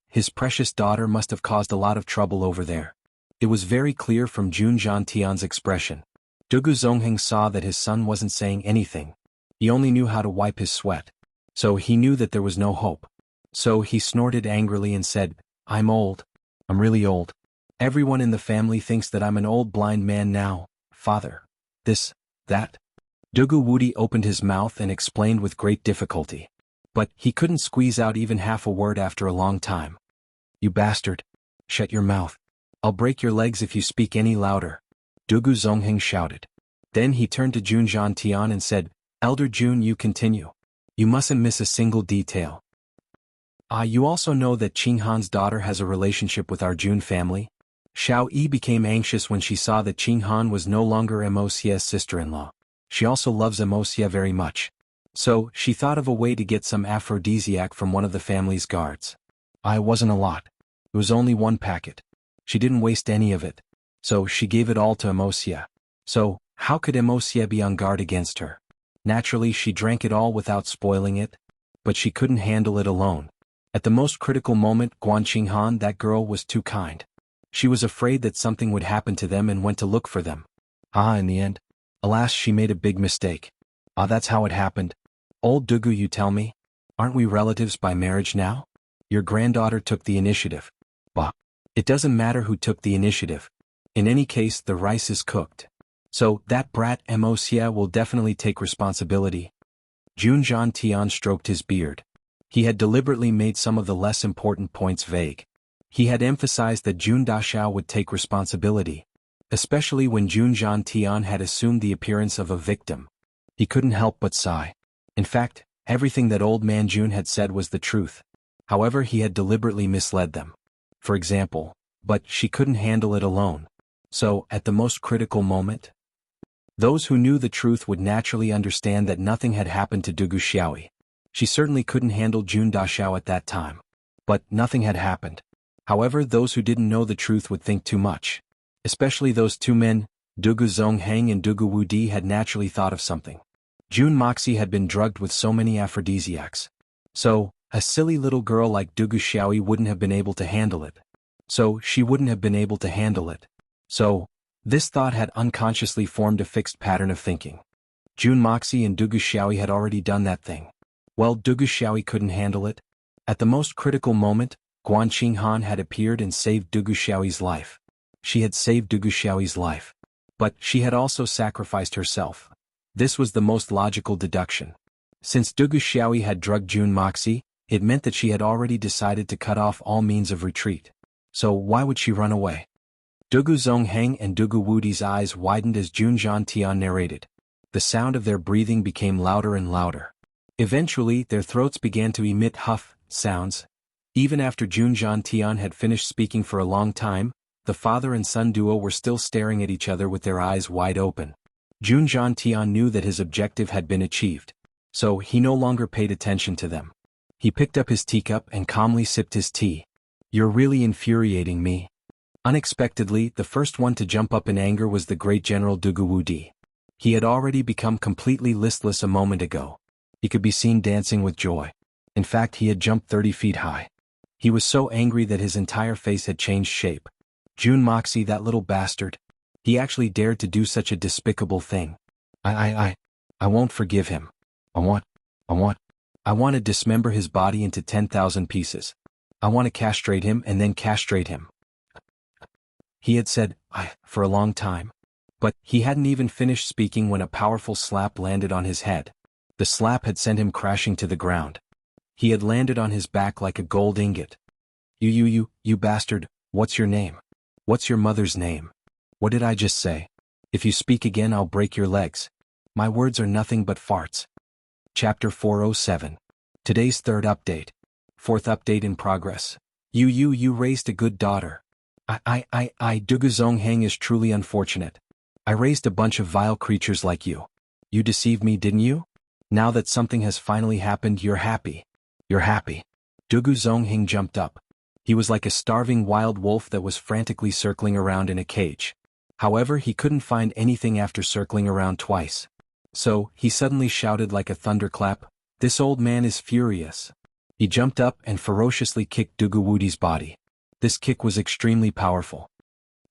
His precious daughter must have caused a lot of trouble over there. It was very clear from Jun Tian's expression. Dugu Zongheng saw that his son wasn't saying anything. He only knew how to wipe his sweat. So he knew that there was no hope. So he snorted angrily and said, "I'm old. I'm really old. Everyone in the family thinks that I'm an old blind man now, father. This, that." Dugu Wudi opened his mouth and explained with great difficulty. But he couldn't squeeze out even half a word after a long time. "You bastard. Shut your mouth. I'll break your legs if you speak any louder," Dugu Zongheng shouted. Then he turned to Jun Tian and said, "Elder Jun, you continue. You mustn't miss a single detail. You also know that Qinghan's daughter has a relationship with our Jun family?" Xiao Yi became anxious when she saw that Qinghan was no longer Emosia's sister-in-law. She also loves Emosia very much. So, she thought of a way to get some aphrodisiac from one of the family's guards. It wasn't a lot. It was only 1 packet. She didn't waste any of it. So she gave it all to Emosia. So, how could Emosia be on guard against her? Naturally, she drank it all without spoiling it. But she couldn't handle it alone. At the most critical moment, Guan Qinghan, that girl, was too kind. She was afraid that something would happen to them and went to look for them. In the end. Alas, she made a big mistake. That's how it happened. Old Dugu, you tell me? Aren't we relatives by marriage now? Your granddaughter took the initiative. Bah. It doesn't matter who took the initiative. In any case, the rice is cooked. So, that brat Emosia will definitely take responsibility. Jun Tian stroked his beard. He had deliberately made some of the less important points vague. He had emphasized that Jun Daxiao would take responsibility. Especially when Jun Tian had assumed the appearance of a victim. He couldn't help but sigh. In fact, everything that old man Jun had said was the truth. However, he had deliberately misled them. For example, but she couldn't handle it alone. So, at the most critical moment, those who knew the truth would naturally understand that nothing had happened to Dugu Xiaoyi. She certainly couldn't handle Jun Daxiao at that time. But nothing had happened. However, those who didn't know the truth would think too much. Especially those 2 men, Dugu Zongheng and Dugu Wudi, had naturally thought of something. Jun Moxie had been drugged with so many aphrodisiacs. So, a silly little girl like Dugu Xiaoyi wouldn't have been able to handle it. So, she wouldn't have been able to handle it. So, this thought had unconsciously formed a fixed pattern of thinking. Jun Moxie and Dugu Xiaoyi had already done that thing. Well, Dugu Xiaoyi couldn't handle it. At the most critical moment, Guan Qinghan had appeared and saved Dugu Xiaoyi's life. She had saved Dugu Xiaoyi's life. But she had also sacrificed herself. This was the most logical deduction. Since Dugu Xiaoyi had drugged Jun Moxie, it meant that she had already decided to cut off all means of retreat. So why would she run away? Dugu Zongheng and Dugu Wudi's eyes widened as Jun Tian narrated. The sound of their breathing became louder and louder. Eventually, their throats began to emit huff sounds. Even after Jun Tian had finished speaking for a long time, the father and son duo were still staring at each other with their eyes wide open. Jun Tian knew that his objective had been achieved. So he no longer paid attention to them. He picked up his teacup and calmly sipped his tea. "You're really infuriating me. Unexpectedly, the first one to jump up in anger was the great General Dugu Wudi. He had already become completely listless a moment ago. He could be seen dancing with joy. In fact, he had jumped 30 feet high. He was so angry that his entire face had changed shape. Jun Moxie, that little bastard. He actually dared to do such a despicable thing. I won't forgive him. I want to dismember his body into 10,000 pieces. I want to castrate him and then castrate him. He had said, for a long time. But he hadn't even finished speaking when a powerful slap landed on his head. The slap had sent him crashing to the ground. He had landed on his back like a gold ingot. You bastard, what's your name? What's your mother's name? What did I just say? If you speak again, I'll break your legs. My words are nothing but farts. Chapter 407. Today's third update. Fourth update in progress. You raised a good daughter. Dugu Zongheng is truly unfortunate. I raised a bunch of vile creatures like you. You deceived me, didn't you? Now that something has finally happened, you're happy. You're happy. Dugu Zongheng jumped up. He was like a starving wild wolf that was frantically circling around in a cage. However, he couldn't find anything after circling around twice. So, he suddenly shouted like a thunderclap, "This old man is furious." He jumped up and ferociously kicked Dugu Wudi's body. This kick was extremely powerful.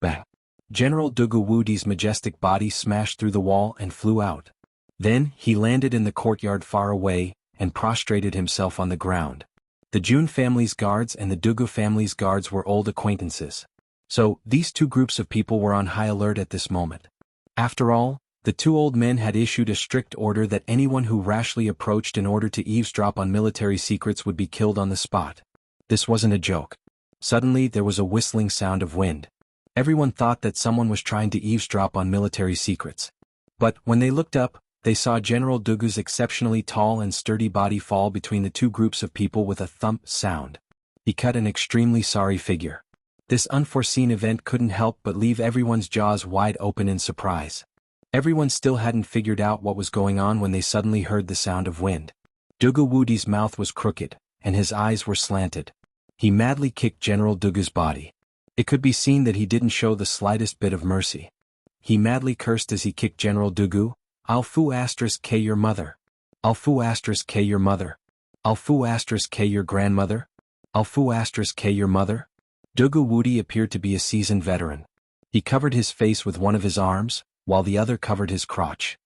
Bang! General Dugu Wudi's majestic body smashed through the wall and flew out. Then, he landed in the courtyard far away, and prostrated himself on the ground. The Jun family's guards and the Dugu family's guards were old acquaintances. So, these two groups of people were on high alert at this moment. After all, the two old men had issued a strict order that anyone who rashly approached in order to eavesdrop on military secrets would be killed on the spot. This wasn't a joke. Suddenly, there was a whistling sound of wind. Everyone thought that someone was trying to eavesdrop on military secrets. But, when they looked up, they saw General Dugu's exceptionally tall and sturdy body fall between the two groups of people with a thump sound. He cut an extremely sorry figure. This unforeseen event couldn't help but leave everyone's jaws wide open in surprise. Everyone still hadn't figured out what was going on when they suddenly heard the sound of wind. Dugu Wudi's mouth was crooked, and his eyes were slanted. He madly kicked General Dugu's body. It could be seen that he didn't show the slightest bit of mercy. He madly cursed as he kicked General Dugu. "I'll fu *K your mother. I'll fu *K your mother. I'll fu *K your grandmother. I'll fu *K your mother." Dugu Wudi appeared to be a seasoned veteran. He covered his face with one of his arms, while the other covered his crotch.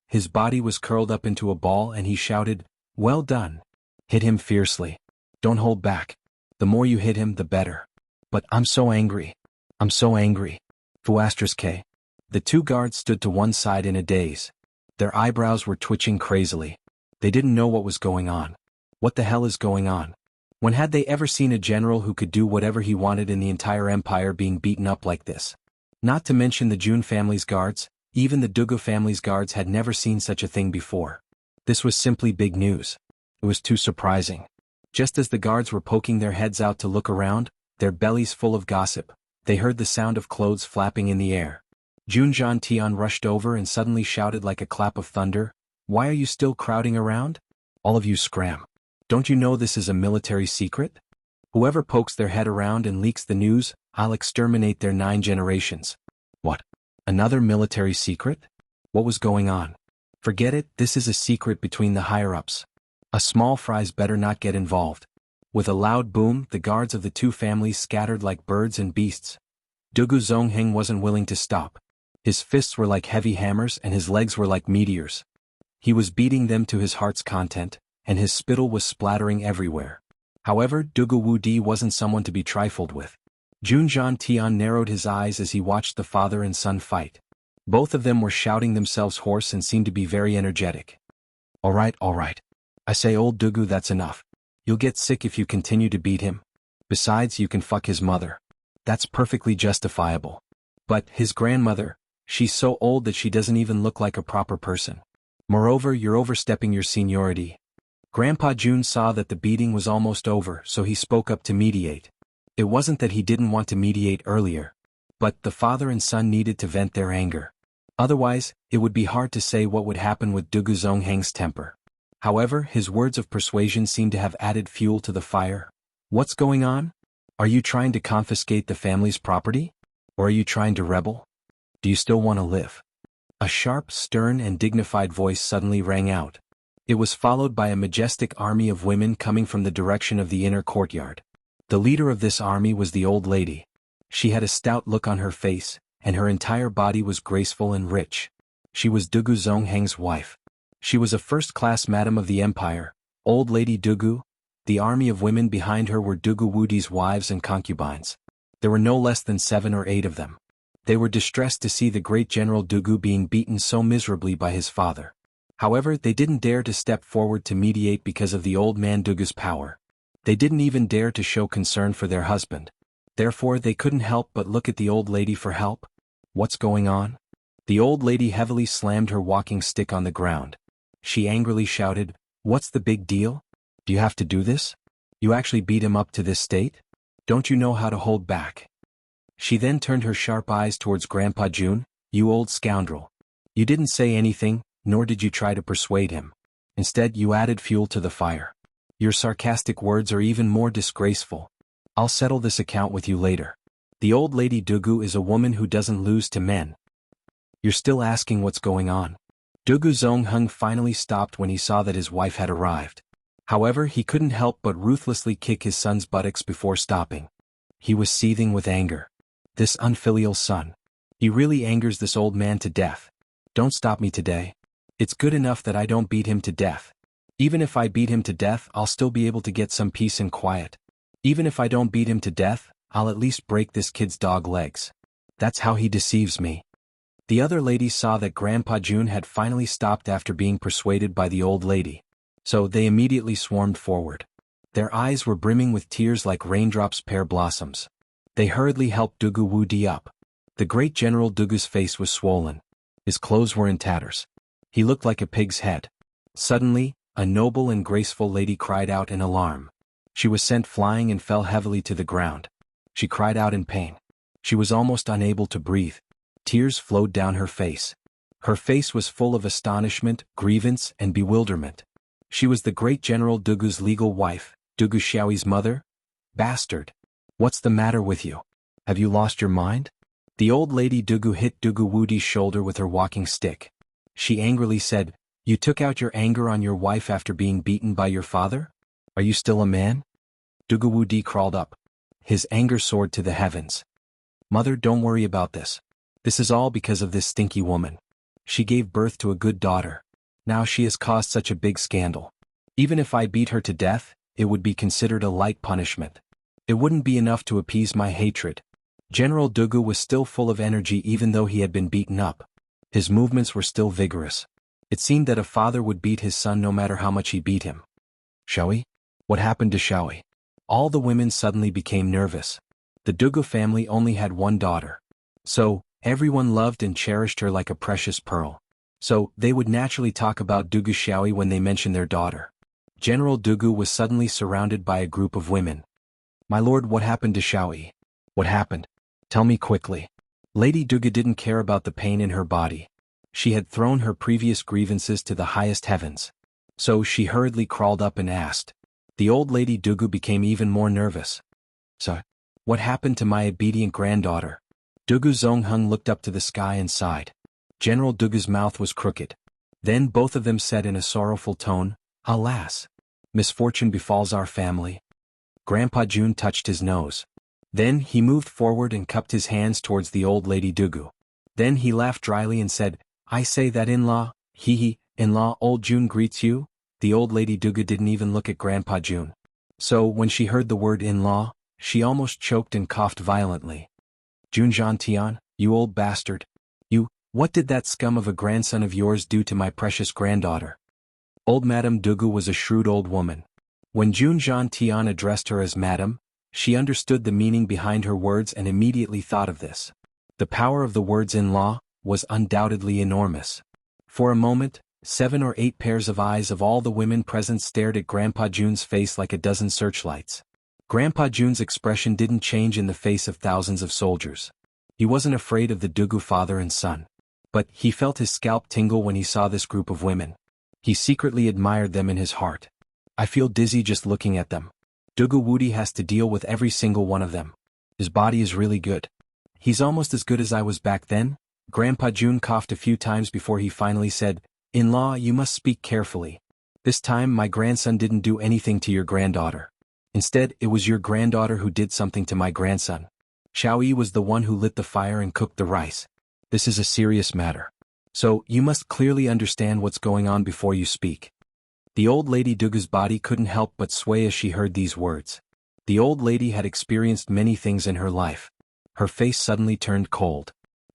His body was curled up into a ball and he shouted, "Well done. Hit him fiercely. Don't hold back. The more you hit him, the better. But I'm so angry. I'm so angry. Fu *K." The two guards stood to one side in a daze. Their eyebrows were twitching crazily. They didn't know what was going on. What the hell is going on? When had they ever seen a general who could do whatever he wanted in the entire empire being beaten up like this? Not to mention the Jun family's guards, even the Dugu family's guards had never seen such a thing before. This was simply big news. It was too surprising. Just as the guards were poking their heads out to look around, their bellies full of gossip, they heard the sound of clothes flapping in the air. Jun Tian rushed over and suddenly shouted like a clap of thunder, "Why are you still crowding around? All of you scram. Don't you know this is a military secret? Whoever pokes their head around and leaks the news, I'll exterminate their 9 generations." What? Another military secret? What was going on? Forget it, this is a secret between the higher-ups. A small fry's better not get involved. With a loud boom, the guards of the two families scattered like birds and beasts. Dugu Zongheng wasn't willing to stop. His fists were like heavy hammers and his legs were like meteors. He was beating them to his heart's content, and his spittle was splattering everywhere. However, Dugu Wudi wasn't someone to be trifled with. Jun Tian narrowed his eyes as he watched the father and son fight. Both of them were shouting themselves hoarse and seemed to be very energetic. All right. I say, old Dugu, that's enough. You'll get sick if you continue to beat him. Besides, you can fuck his mother. That's perfectly justifiable. But, his grandmother, she's so old that she doesn't even look like a proper person. Moreover, you're overstepping your seniority. Grandpa Jun saw that the beating was almost over, so he spoke up to mediate. It wasn't that he didn't want to mediate earlier. But the father and son needed to vent their anger. Otherwise, it would be hard to say what would happen with Dugu Zongheng's temper. However, his words of persuasion seemed to have added fuel to the fire. "What's going on? Are you trying to confiscate the family's property?" Or are you trying to rebel? Do you still want to live? A sharp, stern, and dignified voice suddenly rang out. It was followed by a majestic army of women coming from the direction of the inner courtyard. The leader of this army was the old lady. She had a stout look on her face, and her entire body was graceful and rich. She was Dugu Zongheng's wife. She was a first-class madam of the empire, old lady Dugu. The army of women behind her were Dugu Wudi's wives and concubines. There were no less than 7 or 8 of them. They were distressed to see the great General Dugu being beaten so miserably by his father. However, they didn't dare to step forward to mediate because of the old man Dugu's power. They didn't even dare to show concern for their husband. Therefore, they couldn't help but look at the old lady for help. What's going on? The old lady heavily slammed her walking stick on the ground. She angrily shouted, "What's the big deal? Do you have to do this? You actually beat him up to this state? Don't you know how to hold back?" She then turned her sharp eyes towards Grandpa Jun. "You old scoundrel. You didn't say anything, nor did you try to persuade him. Instead, you added fuel to the fire. Your sarcastic words are even more disgraceful. I'll settle this account with you later. The old lady Dugu is a woman who doesn't lose to men." "You're still asking what's going on?" Dugu Zongheng finally stopped when he saw that his wife had arrived. However, he couldn't help but ruthlessly kick his son's buttocks before stopping. He was seething with anger. This unfilial son. He really angers this old man to death. Don't stop me today. It's good enough that I don't beat him to death. Even if I beat him to death, I'll still be able to get some peace and quiet. Even if I don't beat him to death, I'll at least break this kid's dog legs. That's how he deceives me. The other ladies saw that Grandpa Jun had finally stopped after being persuaded by the old lady. So they immediately swarmed forward. Their eyes were brimming with tears like raindrops pear blossoms. They hurriedly helped Dugu Wudi up. The great General Dugu's face was swollen. His clothes were in tatters. He looked like a pig's head. Suddenly, a noble and graceful lady cried out in alarm. She was sent flying and fell heavily to the ground. She cried out in pain. She was almost unable to breathe. Tears flowed down her face. Her face was full of astonishment, grievance, and bewilderment. She was the great General Dugu's legal wife, Dugu Xiaoyi's mother. "Bastard! What's the matter with you? Have you lost your mind?" The old lady Dugu hit Dugu Wudi's shoulder with her walking stick. She angrily said, "You took out your anger on your wife after being beaten by your father? Are you still a man?" Dugu Wudi crawled up. His anger soared to the heavens. "Mother, don't worry about this. This is all because of this stinky woman. She gave birth to a good daughter. Now she has caused such a big scandal. Even if I beat her to death, it would be considered a light punishment. It wouldn't be enough to appease my hatred." General Dugu was still full of energy even though he had been beaten up. His movements were still vigorous. It seemed that a father would beat his son no matter how much he beat him. "Xiaoyi? What happened to Xiaoyi?" All the women suddenly became nervous. The Dugu family only had one daughter. So, everyone loved and cherished her like a precious pearl. So, they would naturally talk about Dugu Xiaoyi when they mentioned their daughter. General Dugu was suddenly surrounded by a group of women. "My lord, what happened to Xiaoyi? What happened? Tell me quickly." Lady Dugu didn't care about the pain in her body. She had thrown her previous grievances to the highest heavens. So she hurriedly crawled up and asked. The old lady Dugu became even more nervous. "So, what happened to my obedient granddaughter?" Dugu Zongheng looked up to the sky and sighed. General Dugu's mouth was crooked. Then both of them said in a sorrowful tone, "Alas! Misfortune befalls our family." Grandpa Jun touched his nose. Then he moved forward and cupped his hands towards the old lady Dugu. Then he laughed dryly and said, "I say that in-law, hee, in-law, old Jun greets you." The old lady Dugu didn't even look at Grandpa Jun. So when she heard the word in-law, she almost choked and coughed violently. "Jun Zhantian, you old bastard. What did that scum of a grandson of yours do to my precious granddaughter?" Old Madame Dugu was a shrewd old woman. When Jun Zhantian addressed her as Madame, she understood the meaning behind her words and immediately thought of this. The power of the words in-law was undoubtedly enormous. For a moment, 7 or 8 pairs of eyes of all the women present stared at Grandpa Jun's face like a dozen searchlights. Grandpa Jun's expression didn't change in the face of thousands of soldiers. He wasn't afraid of the Dugu father and son. But he felt his scalp tingle when he saw this group of women. He secretly admired them in his heart. "I feel dizzy just looking at them. Dugu Wudi has to deal with every single one of them. His body is really good. He's almost as good as I was back then. Grandpa Jun coughed a few times before he finally said, "In-law, you must speak carefully. This time my grandson didn't do anything to your granddaughter. Instead, it was your granddaughter who did something to my grandson. Xiaoyi was the one who lit the fire and cooked the rice. This is a serious matter. So, you must clearly understand what's going on before you speak." The old lady Dugu's body couldn't help but sway as she heard these words. The old lady had experienced many things in her life. Her face suddenly turned cold.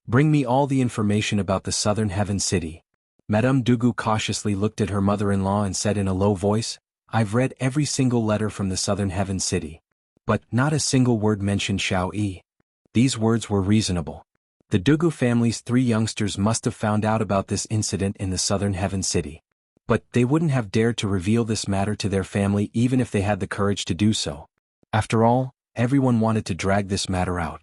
"Bring me all the information about the southern heaven city." Madame Dugu cautiously looked at her mother-in-law and said in a low voice, "I've read every single letter from the southern heaven city. But not a single word mentioned Xiaoyi." These words were reasonable. The Dugu family's 3 youngsters must have found out about this incident in the southern heaven city. But they wouldn't have dared to reveal this matter to their family even if they had the courage to do so. After all, everyone wanted to drag this matter out.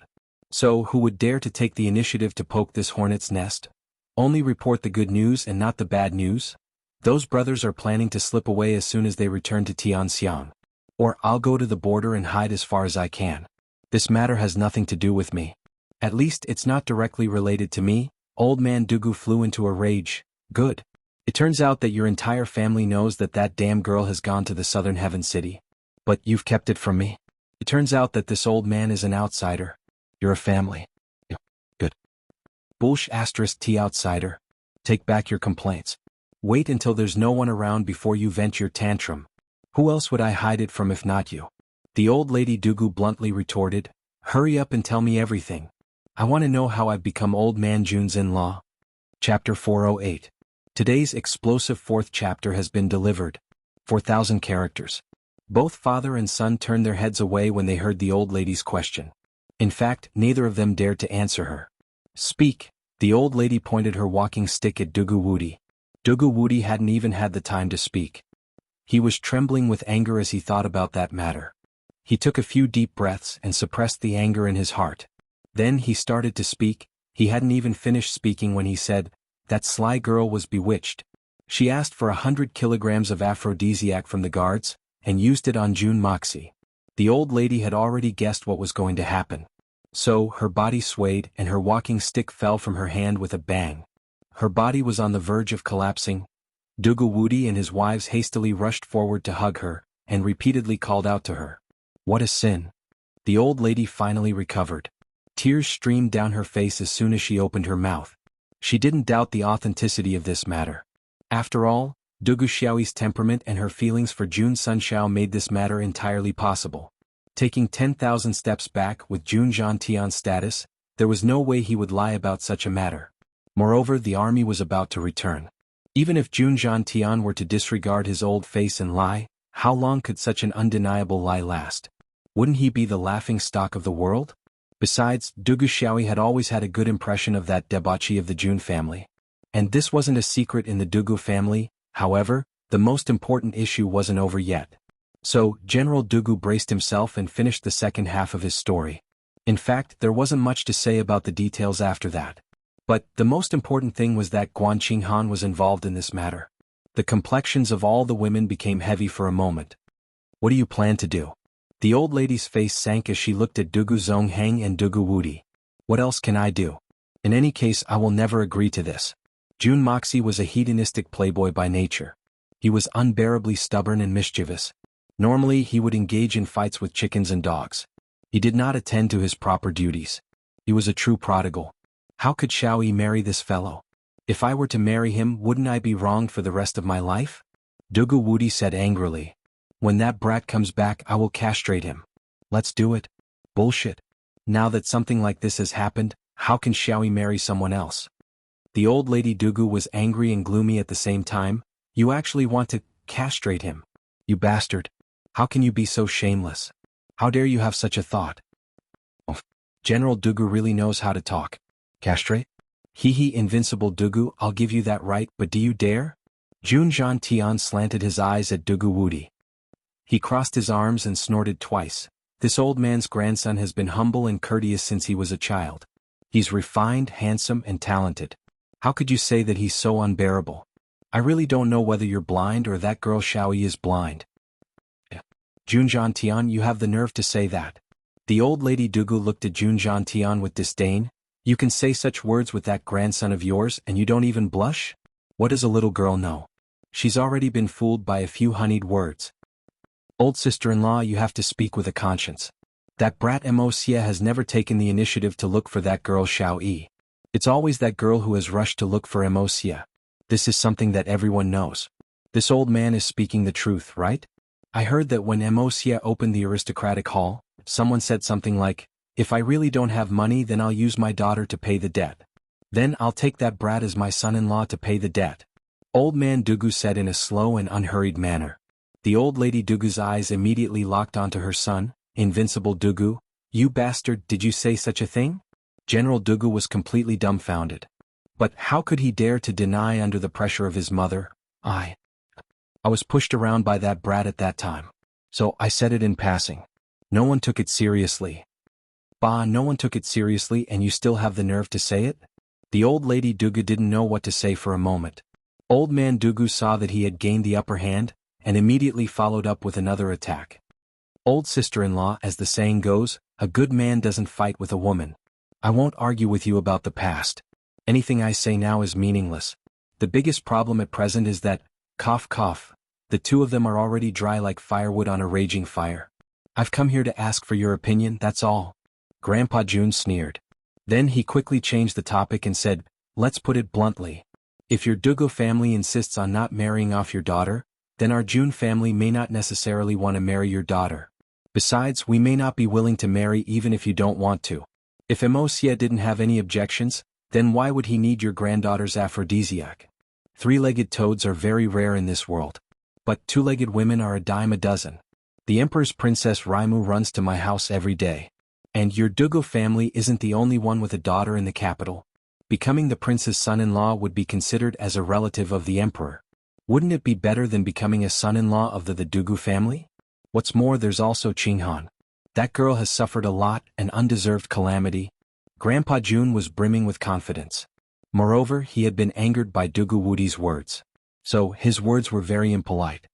So who would dare to take the initiative to poke this hornet's nest? Only report the good news and not the bad news? Those brothers are planning to slip away as soon as they return to Tianxiang. Or I'll go to the border and hide as far as I can. This matter has nothing to do with me. At least it's not directly related to me. Old man Dugu flew into a rage. Good. It turns out that your entire family knows that that damn girl has gone to the southern heaven city. But you've kept it from me. It turns out that this old man is an outsider. You're a family. Good. Bullsh T outsider. Take back your complaints. Wait until there's no one around before you vent your tantrum. Who else would I hide it from if not you? The old lady Dugu bluntly retorted. Hurry up and tell me everything. I want to know how I've become old man Jun's in-law. Chapter 408. Today's explosive 4th chapter has been delivered. 4,000 characters. Both father and son turned their heads away when they heard the old lady's question. In fact, neither of them dared to answer her. Speak. The old lady pointed her walking stick at Dugu Wudi. Dugu Wudi hadn't even had the time to speak. He was trembling with anger as he thought about that matter. He took a few deep breaths and suppressed the anger in his heart. Then he started to speak. He hadn't even finished speaking when he said, "That sly girl was bewitched. She asked for 100 kilograms of aphrodisiac from the guards, and used it on Jun Moxie." The old lady had already guessed what was going to happen. So, her body swayed and her walking stick fell from her hand with a bang. Her body was on the verge of collapsing. Dugu Wudi and his wives hastily rushed forward to hug her, and repeatedly called out to her. What a sin. The old lady finally recovered. Tears streamed down her face as soon as she opened her mouth. She didn't doubt the authenticity of this matter. After all, Dugu Xiaoyi's temperament and her feelings for Jun Sunxiao made this matter entirely possible. Taking 10,000 steps back with Jun Zhantian's status, there was no way he would lie about such a matter. Moreover, the army was about to return. Even if Jun Zhantian were to disregard his old face and lie, how long could such an undeniable lie last? Wouldn't he be the laughing stock of the world? Besides, Dugu Xiaoyi had always had a good impression of that debauchee of the Jun family. And this wasn't a secret in the Dugu family. However, the most important issue wasn't over yet. So, General Dugu braced himself and finished the second half of his story. In fact, there wasn't much to say about the details after that. But, the most important thing was that Guan Qinghan was involved in this matter. The complexions of all the women became heavy for a moment. What do you plan to do? The old lady's face sank as she looked at Dugu Zongheng and Dugu Wudi. What else can I do? In any case, I will never agree to this. Jun Moxie was a hedonistic playboy by nature. He was unbearably stubborn and mischievous. Normally, he would engage in fights with chickens and dogs. He did not attend to his proper duties. He was a true prodigal. How could Xiaoyi marry this fellow? If I were to marry him, wouldn't I be wronged for the rest of my life? Dugu Wudi said angrily. When that brat comes back, I will castrate him. Let's do it. Bullshit. Now that something like this has happened, how can Xiaoyi marry someone else? The old lady Dugu was angry and gloomy at the same time. You actually want to castrate him? You bastard. How can you be so shameless? How dare you have such a thought? Oh, General Dugu really knows how to talk. Castrate? Hee invincible Dugu, I'll give you that right, but do you dare? Jun Zhantian slanted his eyes at Dugu Wudi. He crossed his arms and snorted twice. This old man's grandson has been humble and courteous since he was a child. He's refined, handsome, and talented. How could you say that he's so unbearable? I really don't know whether you're blind or that girl Xiaoyi is blind. Jun Zhantian, you have the nerve to say that. The old lady Dugu looked at Jun Tian with disdain. You can say such words with that grandson of yours and you don't even blush? What does a little girl know? She's already been fooled by a few honeyed words. Old sister-in-law, you have to speak with a conscience. That brat Moxia has never taken the initiative to look for that girl Xiao Yi. It's always that girl who has rushed to look for Moxia. This is something that everyone knows. This old man is speaking the truth, right? I heard that when Moxia opened the aristocratic hall, someone said something like, if I really don't have money then I'll use my daughter to pay the debt. Then I'll take that brat as my son-in-law to pay the debt. Old man Dugu said in a slow and unhurried manner. The old lady Dugu's eyes immediately locked onto her son. Invincible Dugu, you bastard, did you say such a thing? General Dugu was completely dumbfounded. But how could he dare to deny under the pressure of his mother? I was pushed around by that brat at that time. So I said it in passing. No one took it seriously. Bah, no one took it seriously and you still have the nerve to say it? The old lady Dugu didn't know what to say for a moment. Old man Dugu saw that he had gained the upper hand, and immediately followed up with another attack. Old sister-in-law, as the saying goes, a good man doesn't fight with a woman. I won't argue with you about the past. Anything I say now is meaningless. The biggest problem at present is that, cough cough, the two of them are already dry like firewood on a raging fire. I've come here to ask for your opinion, that's all. Grandpa Jun sneered. Then he quickly changed the topic and said, let's put it bluntly. If your Dugu family insists on not marrying off your daughter, then our Jun family may not necessarily want to marry your daughter. Besides, we may not be willing to marry even if you don't want to. If Moxia didn't have any objections, then why would he need your granddaughter's aphrodisiac? Three-legged toads are very rare in this world. But two-legged women are a dime a dozen. The Emperor's Princess Raimu runs to my house every day. And your Dugu family isn't the only one with a daughter in the capital. Becoming the prince's son-in-law would be considered as a relative of the emperor. Wouldn't it be better than becoming a son-in-law of the Dugu family? What's more, there's also Qinghan. That girl has suffered a lot, an undeserved calamity. Grandpa Jun was brimming with confidence. Moreover, he had been angered by Dugu Wudi's words. So, his words were very impolite.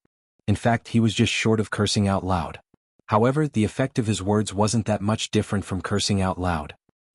In fact, he was just short of cursing out loud. However, the effect of his words wasn't that much different from cursing out loud.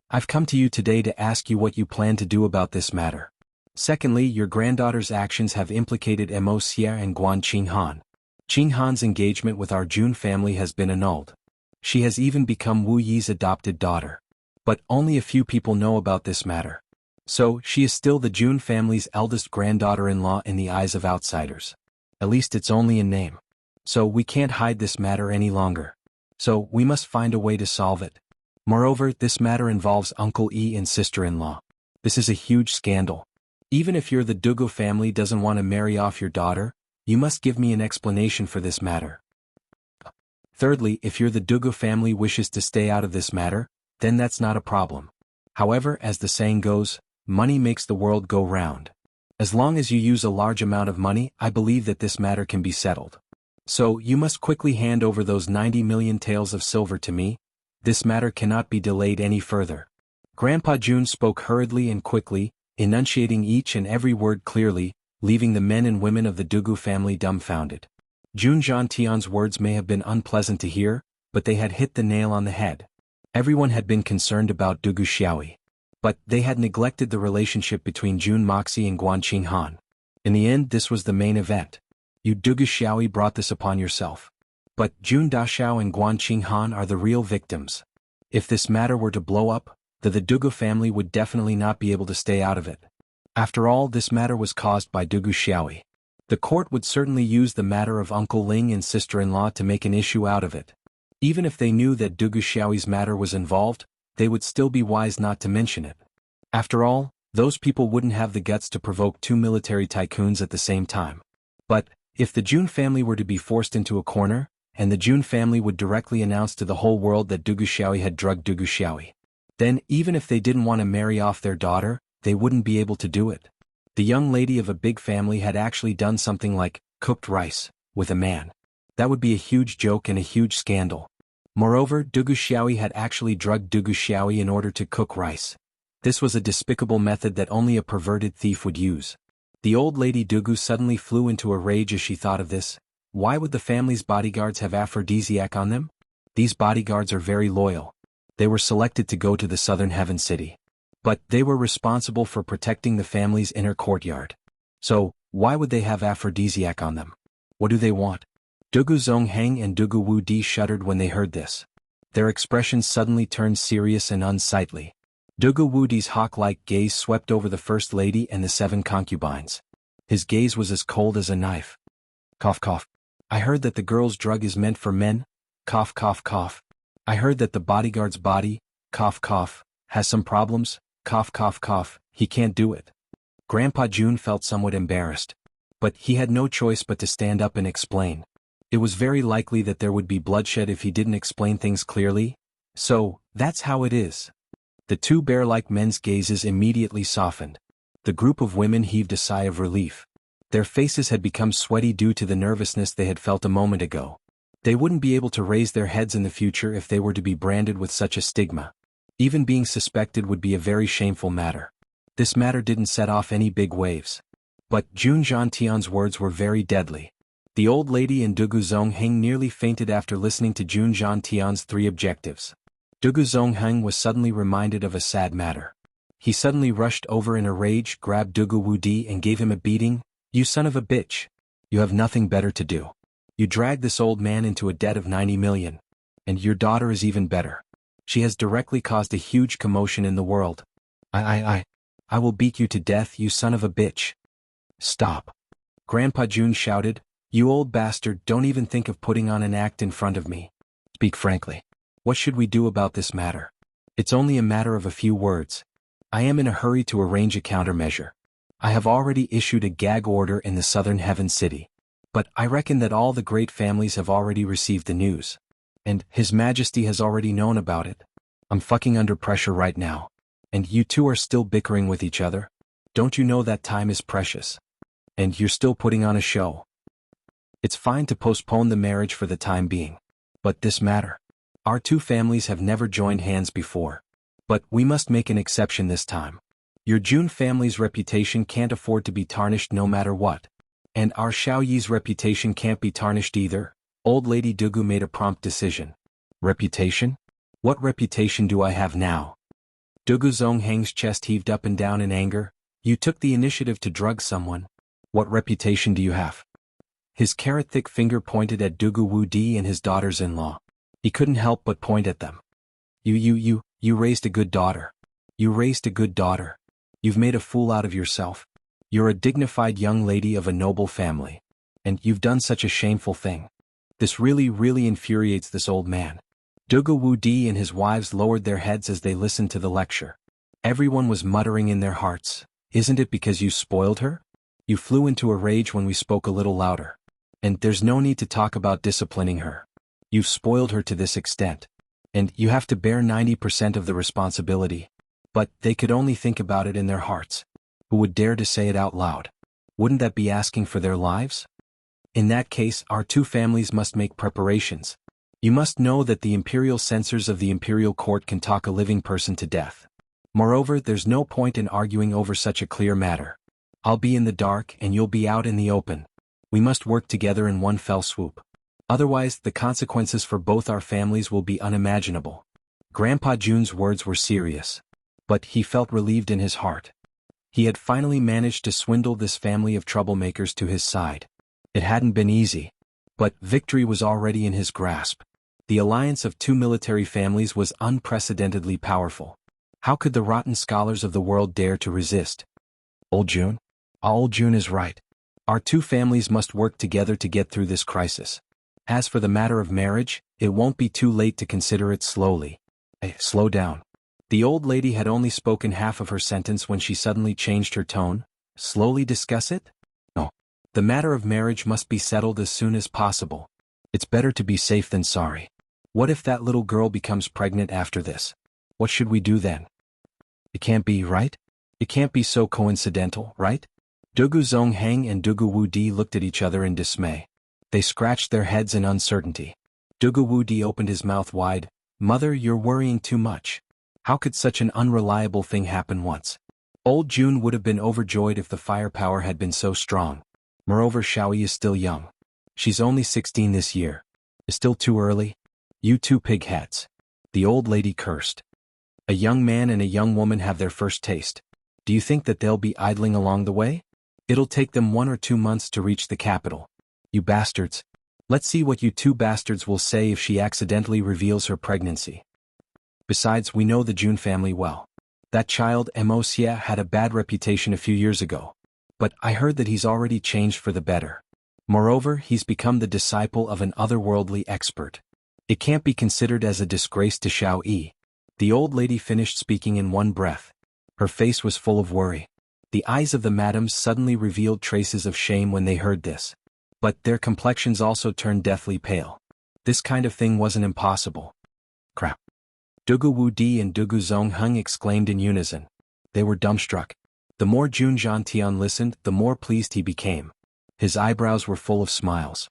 I've come to you today to ask you what you plan to do about this matter. Secondly, your granddaughter's actions have implicated Moxia and Guan Qinghan. Qinghan's engagement with our Jun family has been annulled. She has even become Wu Yi's adopted daughter. But only a few people know about this matter. So, she is still the Jun family's eldest granddaughter-in-law in the eyes of outsiders. At least it's only in name. So we can't hide this matter any longer. So we must find a way to solve it. Moreover, this matter involves Uncle E and sister-in-law. This is a huge scandal. Even if the Dugu family doesn't want to marry off your daughter, you must give me an explanation for this matter. Thirdly, if the Dugu family wishes to stay out of this matter, then that's not a problem. However, as the saying goes, money makes the world go round. As long as you use a large amount of money, I believe that this matter can be settled. So, you must quickly hand over those 90 million taels of silver to me. This matter cannot be delayed any further. Grandpa Jun spoke hurriedly and quickly, enunciating each and every word clearly, leaving the men and women of the Dugu family dumbfounded. Jun Tian's words may have been unpleasant to hear, but they had hit the nail on the head. Everyone had been concerned about Dugu Xiaoyi. But they had neglected the relationship between Jun Moxi and Guan Qinghan. In the end, this was the main event. You Dugu Xiaoyi brought this upon yourself. But Jun Daxiao and Guan Qinghan are the real victims. If this matter were to blow up, the Dugu family would definitely not be able to stay out of it. After all, this matter was caused by Dugu Xiaoyi. The court would certainly use the matter of Uncle Ling and sister-in-law to make an issue out of it. Even if they knew that Dugu Xiaoyi's matter was involved, they would still be wise not to mention it. After all, those people wouldn't have the guts to provoke two military tycoons at the same time. But, if the Jun family were to be forced into a corner, and the Jun family would directly announce to the whole world that Dugu Xiaoyi had drugged Dugu Xiaoyi, then even if they didn't want to marry off their daughter, they wouldn't be able to do it. The young lady of a big family had actually done something like cooked rice with a man. That would be a huge joke and a huge scandal. Moreover, Dugu Xiaoyi had actually drugged Dugu Xiaoyi in order to cook rice. This was a despicable method that only a perverted thief would use. The old lady Dugu suddenly flew into a rage as she thought of this. Why would the family's bodyguards have aphrodisiac on them? These bodyguards are very loyal. They were selected to go to the southern heaven city. But they were responsible for protecting the family's inner courtyard. So, why would they have aphrodisiac on them? What do they want? Dugu Zongheng and Dugu Wu Di shuddered when they heard this. Their expressions suddenly turned serious and unsightly. Dugu Wu Di's hawk-like gaze swept over the first lady and the 7 concubines. His gaze was as cold as a knife. Cough cough. I heard that the girl's drug is meant for men. Cough cough cough. I heard that the bodyguard's body, cough cough, has some problems. Cough cough cough. He can't do it. Grandpa Jun felt somewhat embarrassed. But he had no choice but to stand up and explain. It was very likely that there would be bloodshed if he didn't explain things clearly. So, that's how it is. The 2 bear-like men's gazes immediately softened. The group of women heaved a sigh of relief. Their faces had become sweaty due to the nervousness they had felt a moment ago. They wouldn't be able to raise their heads in the future if they were to be branded with such a stigma. Even being suspected would be a very shameful matter. This matter didn't set off any big waves. But Jun Zhantian's words were very deadly. The old lady and Dugu Zongheng nearly fainted after listening to Jun Zhantian's 3 objectives. Dugu Zongheng was suddenly reminded of a sad matter. He suddenly rushed over in a rage, grabbed Dugu Wu Di and gave him a beating. You son of a bitch. You have nothing better to do. You dragged this old man into a debt of 90 million. And your daughter is even better. She has directly caused a huge commotion in the world. I will beat you to death, you son of a bitch. Stop. Grandpa Jun shouted. You old bastard, don't even think of putting on an act in front of me. Speak frankly. What should we do about this matter? It's only a matter of a few words. I am in a hurry to arrange a countermeasure. I have already issued a gag order in the southern heaven city. But I reckon that all the great families have already received the news. And His Majesty has already known about it. I'm fucking under pressure right now. And you two are still bickering with each other? Don't you know that time is precious? And you're still putting on a show. It's fine to postpone the marriage for the time being. But this matter. Our 2 families have never joined hands before. But we must make an exception this time. Your Jun family's reputation can't afford to be tarnished no matter what. And our Xiaoyi's reputation can't be tarnished either. Old Lady Dugu made a prompt decision. Reputation? What reputation do I have now? Dugu Zongheng's chest heaved up and down in anger. You took the initiative to drug someone. What reputation do you have? His carrot-thick finger pointed at Dugu Wu Di and his daughters-in-law. He couldn't help but point at them. You raised a good daughter. You raised a good daughter. You've made a fool out of yourself. You're a dignified young lady of a noble family. And you've done such a shameful thing. This really infuriates this old man. Dugu Wu Di and his wives lowered their heads as they listened to the lecture. Everyone was muttering in their hearts, isn't it because you spoiled her? You flew into a rage when we spoke a little louder. And there's no need to talk about disciplining her. You've spoiled her to this extent. And you have to bear 90% of the responsibility. But they could only think about it in their hearts. Who would dare to say it out loud? Wouldn't that be asking for their lives? In that case, our 2 families must make preparations. You must know that the imperial censors of the imperial court can talk a living person to death. Moreover, there's no point in arguing over such a clear matter. I'll be in the dark and you'll be out in the open. We must work together in one fell swoop. Otherwise, the consequences for both our families will be unimaginable. Grandpa Jun's words were serious. But he felt relieved in his heart. He had finally managed to swindle this family of troublemakers to his side. It hadn't been easy. But victory was already in his grasp. The alliance of 2 military families was unprecedentedly powerful. How could the rotten scholars of the world dare to resist? Old Jun? Old Jun is right. Our 2 families must work together to get through this crisis. As for the matter of marriage, it won't be too late to consider it slowly. Hey, slow down. The old lady had only spoken half of her sentence when she suddenly changed her tone. Slowly discuss it? No. The matter of marriage must be settled as soon as possible. It's better to be safe than sorry. What if that little girl becomes pregnant after this? What should we do then? It can't be, right? It can't be so coincidental, right? Dugu Zongheng and Dugu Wu Di looked at each other in dismay. They scratched their heads in uncertainty. Dugu Wu Di opened his mouth wide. Mother, you're worrying too much. How could such an unreliable thing happen once? Old Jun would have been overjoyed if the firepower had been so strong. Moreover, Xiaoyi is still young. She's only 16 this year. Is still too early? You two pig-heads. The old lady cursed. A young man and a young woman have their first taste. Do you think that they'll be idling along the way? It'll take them 1 or 2 months to reach the capital. You bastards. Let's see what you two bastards will say if she accidentally reveals her pregnancy. Besides, we know the Jun family well. That child Wuxia had a bad reputation a few years ago. But I heard that he's already changed for the better. Moreover, he's become the disciple of an otherworldly expert. It can't be considered as a disgrace to Xiao Yi. The old lady finished speaking in one breath. Her face was full of worry. The eyes of the madams suddenly revealed traces of shame when they heard this. But their complexions also turned deathly pale. This kind of thing wasn't impossible. Crap. Dugu Wu Di and Dugu Zongheng exclaimed in unison. They were dumbstruck. The more Jun Zhantian listened, the more pleased he became. His eyebrows were full of smiles.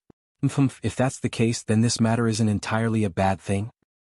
If that's the case, then this matter isn't entirely a bad thing.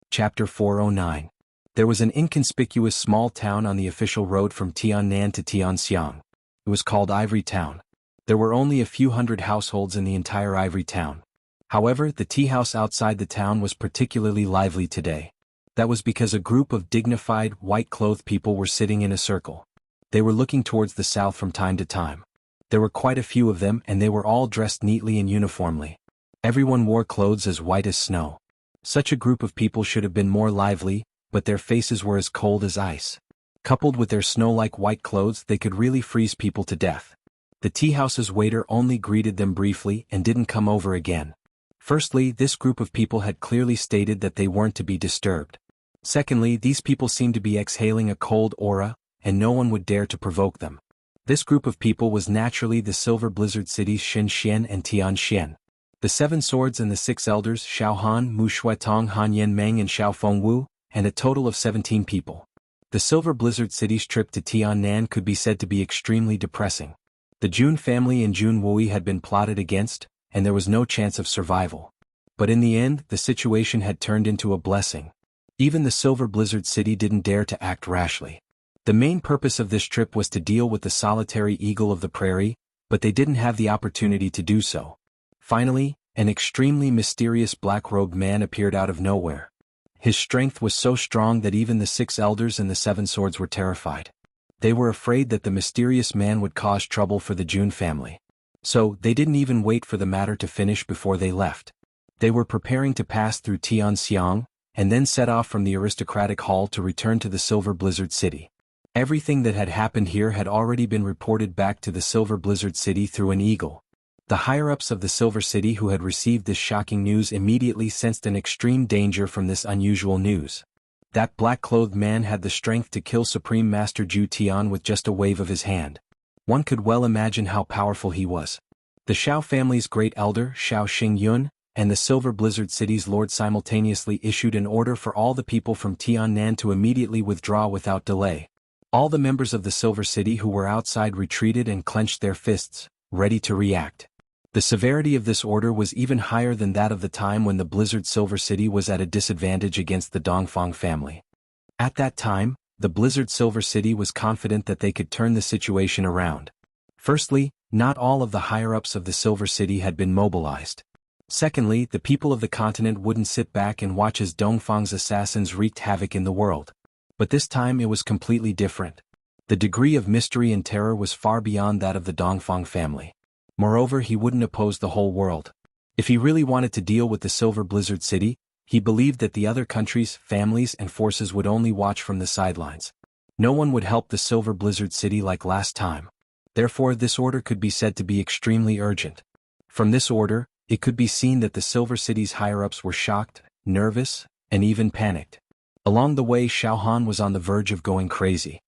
Chapter 409. There was an inconspicuous small town on the official road from Tiannan to Tianxiang. It was called Ivory Town. There were only a few hundred households in the entire Ivory Town. However, the tea house outside the town was particularly lively today. That was because a group of dignified, white-clothed people were sitting in a circle. They were looking towards the south from time to time. There were quite a few of them, and they were all dressed neatly and uniformly. Everyone wore clothes as white as snow. Such a group of people should have been more lively, but their faces were as cold as ice. Coupled with their snow-like white clothes, they could really freeze people to death. The tea-house's waiter only greeted them briefly and didn't come over again. Firstly, this group of people had clearly stated that they weren't to be disturbed. Secondly, these people seemed to be exhaling a cold aura, and no one would dare to provoke them. This group of people was naturally the Silver Blizzard cities Xinxian and Tianxian. The 7 swords and the 6 elders Xiao Han, Mu Shuetong, Han Yanmeng and Xiao Fengwu, and a total of 17 people. The Silver Blizzard city's trip to Tiannan could be said to be extremely depressing. The Jun family and Jun Wui had been plotted against, and there was no chance of survival. But in the end, the situation had turned into a blessing. Even the Silver Blizzard city didn't dare to act rashly. The main purpose of this trip was to deal with the solitary eagle of the prairie, but they didn't have the opportunity to do so. Finally, an extremely mysterious black-robed man appeared out of nowhere. His strength was so strong that even the 6 elders and the 7 swords were terrified. They were afraid that the mysterious man would cause trouble for the Jun family. So, they didn't even wait for the matter to finish before they left. They were preparing to pass through Tianxiang, and then set off from the aristocratic hall to return to the Silver Blizzard city. Everything that had happened here had already been reported back to the Silver Blizzard city through an eagle. The higher-ups of the Silver City who had received this shocking news immediately sensed an extreme danger from this unusual news. That black-clothed man had the strength to kill Supreme Master Zhu Tian with just a wave of his hand. One could well imagine how powerful he was. The Xiao family's great elder, Xiao Xingyun, and the Silver Blizzard city's lord simultaneously issued an order for all the people from Tiannan to immediately withdraw without delay. All the members of the Silver City who were outside retreated and clenched their fists, ready to react. The severity of this order was even higher than that of the time when the Blizzard Silver City was at a disadvantage against the Dongfang family. At that time, the Blizzard Silver City was confident that they could turn the situation around. Firstly, not all of the higher-ups of the Silver City had been mobilized. Secondly, the people of the continent wouldn't sit back and watch as Dongfang's assassins wreaked havoc in the world. But this time it was completely different. The degree of mystery and terror was far beyond that of the Dongfang family. Moreover, he wouldn't oppose the whole world. If he really wanted to deal with the Silver Blizzard City, he believed that the other countries, families and forces would only watch from the sidelines. No one would help the Silver Blizzard City like last time. Therefore, this order could be said to be extremely urgent. From this order, it could be seen that the Silver City's higher-ups were shocked, nervous, and even panicked. Along the way, Xiao Han was on the verge of going crazy.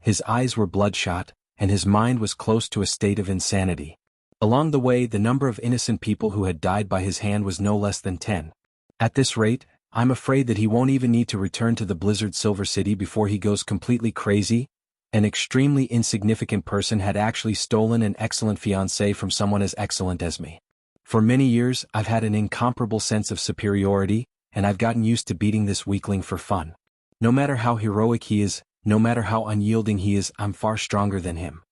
His eyes were bloodshot, and his mind was close to a state of insanity. Along the way, the number of innocent people who had died by his hand was no less than 10. At this rate, I'm afraid that he won't even need to return to the Blizzard Silver City before he goes completely crazy. An extremely insignificant person had actually stolen an excellent fiancé from someone as excellent as me. For many years, I've had an incomparable sense of superiority, and I've gotten used to beating this weakling for fun. No matter how heroic he is, no matter how unyielding he is, I'm far stronger than him.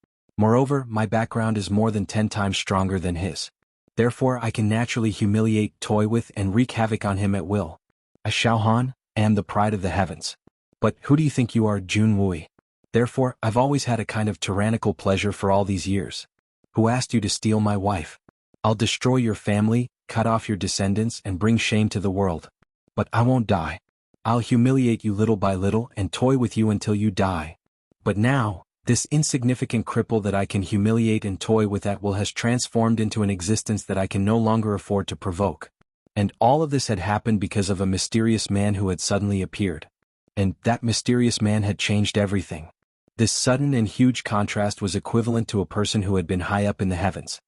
Moreover, my background is more than 10 times stronger than his. Therefore, I can naturally humiliate, toy with, and wreak havoc on him at will. I, Xiao Han, am the pride of the heavens. But who do you think you are, Jun Wui? Therefore, I've always had a kind of tyrannical pleasure for all these years. Who asked you to steal my wife? I'll destroy your family, cut off your descendants, and bring shame to the world. But I won't die. I'll humiliate you little by little and toy with you until you die. But now, this insignificant cripple that I can humiliate and toy with at will has transformed into an existence that I can no longer afford to provoke. And all of this had happened because of a mysterious man who had suddenly appeared. And that mysterious man had changed everything. This sudden and huge contrast was equivalent to a person who had been high up in the heavens.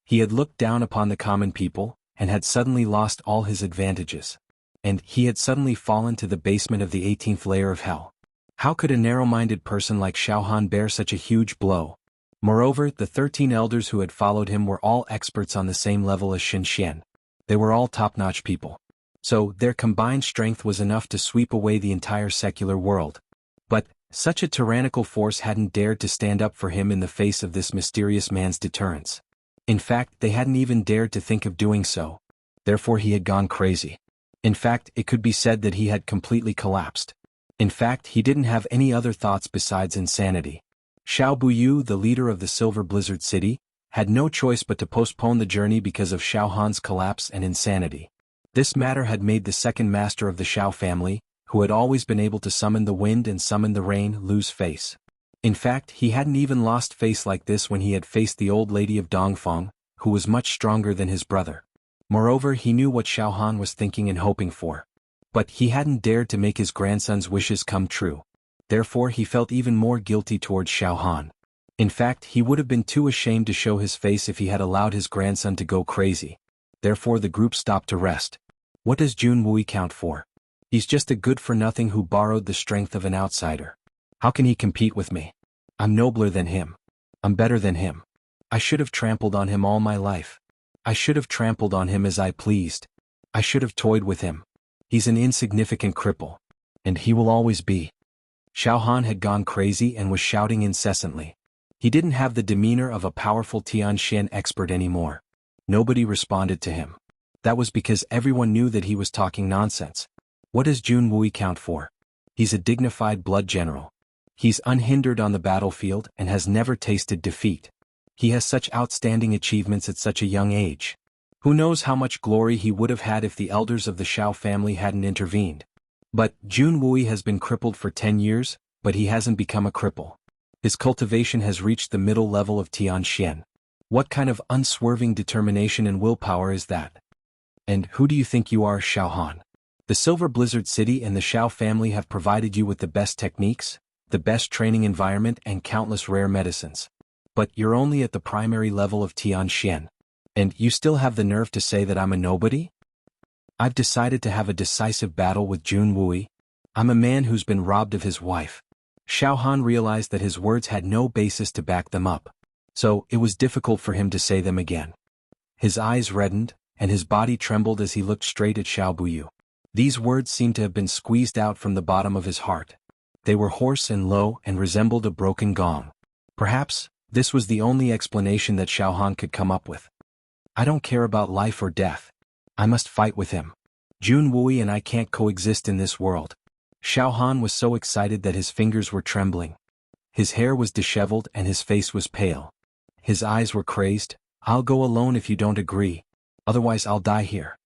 He had looked down upon the common people, and had suddenly lost all his advantages. And he had suddenly fallen to the basement of the 18th layer of hell. How could a narrow-minded person like Xiao Han bear such a huge blow? Moreover, the 13 elders who had followed him were all experts on the same level as Xin Xian. They were all top-notch people. So, their combined strength was enough to sweep away the entire secular world. But, such a tyrannical force hadn't dared to stand up for him in the face of this mysterious man's deterrence. In fact, they hadn't even dared to think of doing so. Therefore he had gone crazy. In fact, it could be said that he had completely collapsed. In fact, he didn't have any other thoughts besides insanity. Xiao Buyu, the leader of the Silver Blizzard City, had no choice but to postpone the journey because of Xiao Han's collapse and insanity. This matter had made the second master of the Xiao family, who had always been able to summon the wind and summon the rain, lose face. In fact, he hadn't even lost face like this when he had faced the old lady of Dongfeng, who was much stronger than his brother. Moreover, he knew what Xiao Han was thinking and hoping for. But he hadn't dared to make his grandson's wishes come true. Therefore he felt even more guilty towards Xiao Han. In fact, he would have been too ashamed to show his face if he had allowed his grandson to go crazy. Therefore the group stopped to rest. What does Jun Wui count for? He's just a good-for-nothing who borrowed the strength of an outsider. How can he compete with me? I'm nobler than him. I'm better than him. I should have trampled on him all my life. I should have trampled on him as I pleased. I should have toyed with him. He's an insignificant cripple. And he will always be. Xiao Han had gone crazy and was shouting incessantly. He didn't have the demeanor of a powerful Tianxian expert anymore. Nobody responded to him. That was because everyone knew that he was talking nonsense. What does Jun Wui count for? He's a dignified blood general. He's unhindered on the battlefield and has never tasted defeat. He has such outstanding achievements at such a young age. Who knows how much glory he would have had if the elders of the Xiao family hadn't intervened. But Jun Wui has been crippled for 10 years, but he hasn't become a cripple. His cultivation has reached the middle level of Tianxian. What kind of unswerving determination and willpower is that? And who do you think you are, Xiao Han? The Silver Blizzard City and the Xiao family have provided you with the best techniques, the best training environment and countless rare medicines. But you're only at the primary level of Tianxian. And you still have the nerve to say that I'm a nobody? I've decided to have a decisive battle with Jun Wui. I'm a man who's been robbed of his wife. Xiao Han realized that his words had no basis to back them up. So it was difficult for him to say them again. His eyes reddened, and his body trembled as he looked straight at Xiao Buyu. These words seemed to have been squeezed out from the bottom of his heart. They were hoarse and low and resembled a broken gong. Perhaps, this was the only explanation that Xiao Han could come up with. I don't care about life or death. I must fight with him. Jun Wui and I can't coexist in this world. Xiao Han was so excited that his fingers were trembling. His hair was disheveled and his face was pale. His eyes were crazed. I'll go alone if you don't agree. Otherwise I'll die here.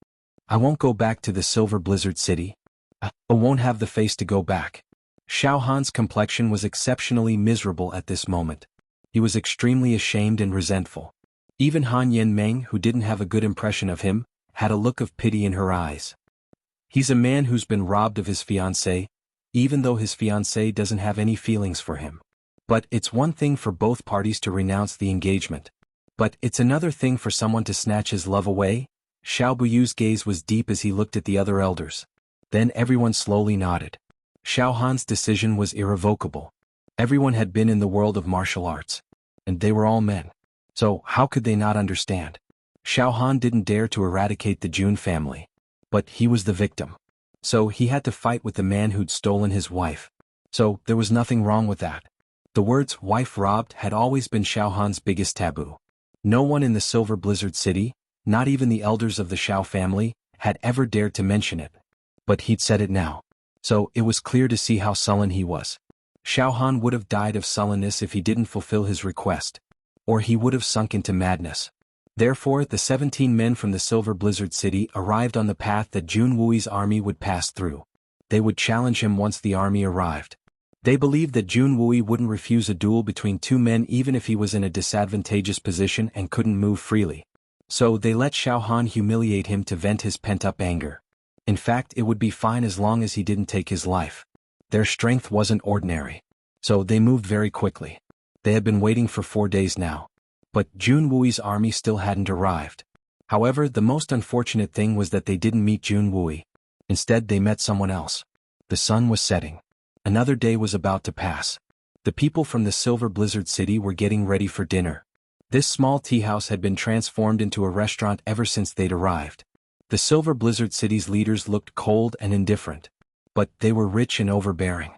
I won't go back to the Silver Blizzard City. I won't have the face to go back. Xiao Han's complexion was exceptionally miserable at this moment. He was extremely ashamed and resentful. Even Han Yenmeng, who didn't have a good impression of him, had a look of pity in her eyes. He's a man who's been robbed of his fiancée, even though his fiancée doesn't have any feelings for him. But it's one thing for both parties to renounce the engagement. But it's another thing for someone to snatch his love away. Xiao Buyu's gaze was deep as he looked at the other elders. Then everyone slowly nodded. Xiao Han's decision was irrevocable. Everyone had been in the world of martial arts. And they were all men. So how could they not understand? Xiao Han didn't dare to eradicate the Jun family. But he was the victim. So he had to fight with the man who'd stolen his wife. So there was nothing wrong with that. The words "wife robbed" had always been Xiao Han's biggest taboo. No one in the Silver Blizzard City, not even the elders of the Xiao family, had ever dared to mention it. but he'd said it now. So it was clear to see how sullen he was. Xiao Han would have died of sullenness if he didn't fulfill his request. Or he would have sunk into madness. Therefore, the 17 men from the Silver Blizzard City arrived on the path that Jun Wui's army would pass through. They would challenge him once the army arrived. They believed that Jun Wui wouldn't refuse a duel between two men even if he was in a disadvantageous position and couldn't move freely. So they let Xiao Han humiliate him to vent his pent-up anger. In fact, it would be fine as long as he didn't take his life. Their strength wasn't ordinary. So they moved very quickly. They had been waiting for 4 days now. But Jun Wui's army still hadn't arrived. However, the most unfortunate thing was that they didn't meet Jun Wui. Instead, they met someone else. The sun was setting. Another day was about to pass. The people from the Silver Blizzard City were getting ready for dinner. This small tea house had been transformed into a restaurant ever since they'd arrived. The Silver Blizzard City's leaders looked cold and indifferent. But they were rich and overbearing.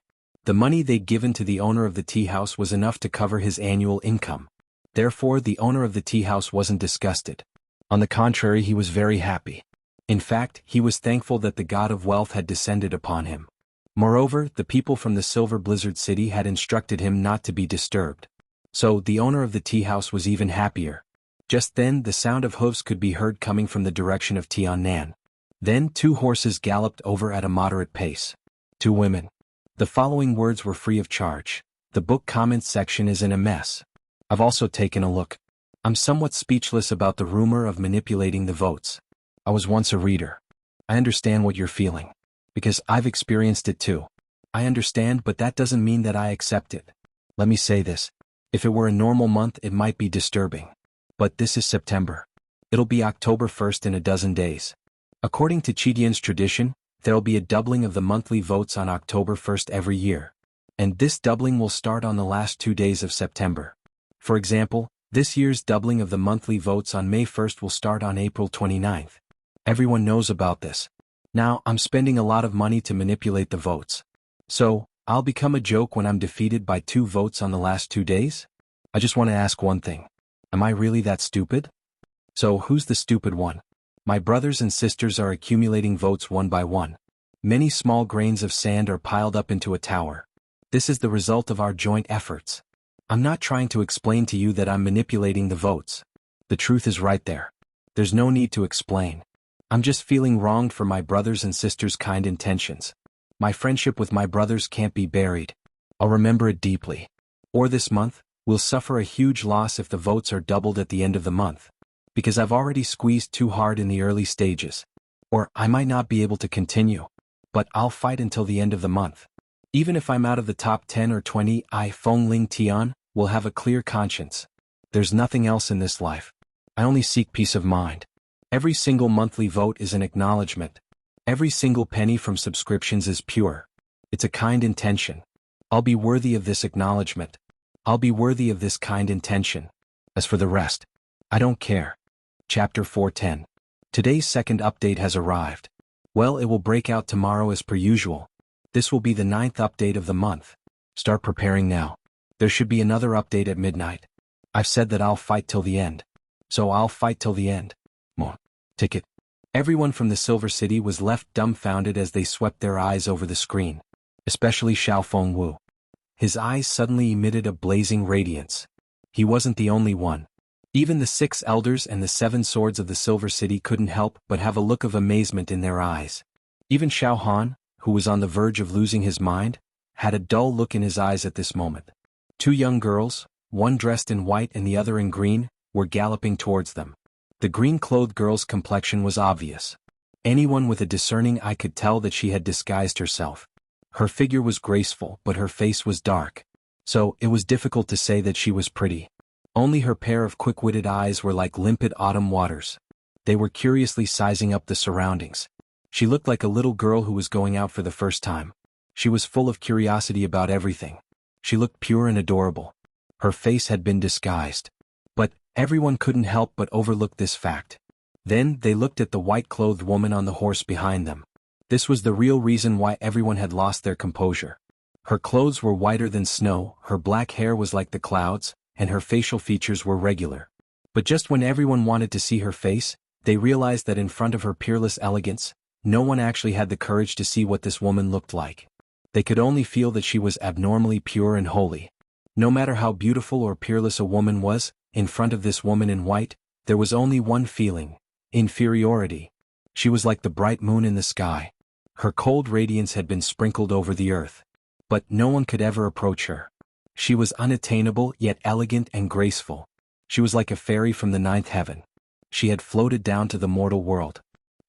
The money they'd given to the owner of the tea house was enough to cover his annual income. Therefore, the owner of the tea house wasn't disgusted. On the contrary, he was very happy. In fact, he was thankful that the god of wealth had descended upon him. Moreover, the people from the Silver Blizzard City had instructed him not to be disturbed. So the owner of the tea house was even happier. Just then, the sound of hooves could be heard coming from the direction of Tiannan. Then 2 horses galloped over at a moderate pace. 2 women. The following words were free of charge. The book comments section is in a mess. I've also taken a look. I'm somewhat speechless about the rumor of manipulating the votes. I was once a reader. I understand what you're feeling. Because I've experienced it too. I understand, but that doesn't mean that I accept it. Let me say this. If it were a normal month, it might be disturbing. But this is September. It'll be October 1st in a dozen days. According to Qidian's tradition, there'll be a doubling of the monthly votes on October 1st every year. And this doubling will start on the last 2 days of September. For example, this year's doubling of the monthly votes on May 1st will start on April 29th. Everyone knows about this. Now, I'm spending a lot of money to manipulate the votes. So, I'll become a joke when I'm defeated by 2 votes on the last 2 days? I just want to ask one thing. Am I really that stupid? So, who's the stupid one? My brothers and sisters are accumulating votes one by one. Many small grains of sand are piled up into a tower. This is the result of our joint efforts. I'm not trying to explain to you that I'm manipulating the votes. The truth is right there. There's no need to explain. I'm just feeling wronged for my brothers and sisters' kind intentions. My friendship with my brothers can't be buried. I'll remember it deeply. Or this month, we'll suffer a huge loss if the votes are doubled at the end of the month. Because I've already squeezed too hard in the early stages. Or I might not be able to continue. But I'll fight until the end of the month. Even if I'm out of the top 10 or 20, I, Feng Ling Tian, will have a clear conscience. There's nothing else in this life. I only seek peace of mind. Every single monthly vote is an acknowledgement. Every single penny from subscriptions is pure. It's a kind intention. I'll be worthy of this acknowledgement. I'll be worthy of this kind intention. As for the rest, I don't care. Chapter 410. Today's second update has arrived. Well, it will break out tomorrow as per usual. This will be the 9th update of the month. Start preparing now. There should be another update at midnight. I've said that I'll fight till the end. So I'll fight till the end. Ticket. Everyone from the Silver City was left dumbfounded as they swept their eyes over the screen. Especially Xiao Fengwu. His eyes suddenly emitted a blazing radiance. He wasn't the only one. Even the 6 elders and the 7 swords of the Silver City couldn't help but have a look of amazement in their eyes. Even Xiao Han, who was on the verge of losing his mind, had a dull look in his eyes at this moment. 2 young girls, one dressed in white and the other in green, were galloping towards them. The green-clothed girl's complexion was obvious. Anyone with a discerning eye could tell that she had disguised herself. Her figure was graceful, but her face was dark. So, it was difficult to say that she was pretty. Only her pair of quick-witted eyes were like limpid autumn waters. They were curiously sizing up the surroundings. She looked like a little girl who was going out for the first time. She was full of curiosity about everything. She looked pure and adorable. Her face had been disguised. But everyone couldn't help but overlook this fact. Then they looked at the white-clothed woman on the horse behind them. This was the real reason why everyone had lost their composure. Her clothes were whiter than snow, her black hair was like the clouds, and her facial features were regular. But just when everyone wanted to see her face, they realized that in front of her peerless elegance, no one actually had the courage to see what this woman looked like. They could only feel that she was abnormally pure and holy. No matter how beautiful or peerless a woman was, in front of this woman in white, there was only one feeling: inferiority. She was like the bright moon in the sky. Her cold radiance had been sprinkled over the earth. But no one could ever approach her. She was unattainable yet elegant and graceful. She was like a fairy from the ninth heaven. She had floated down to the mortal world.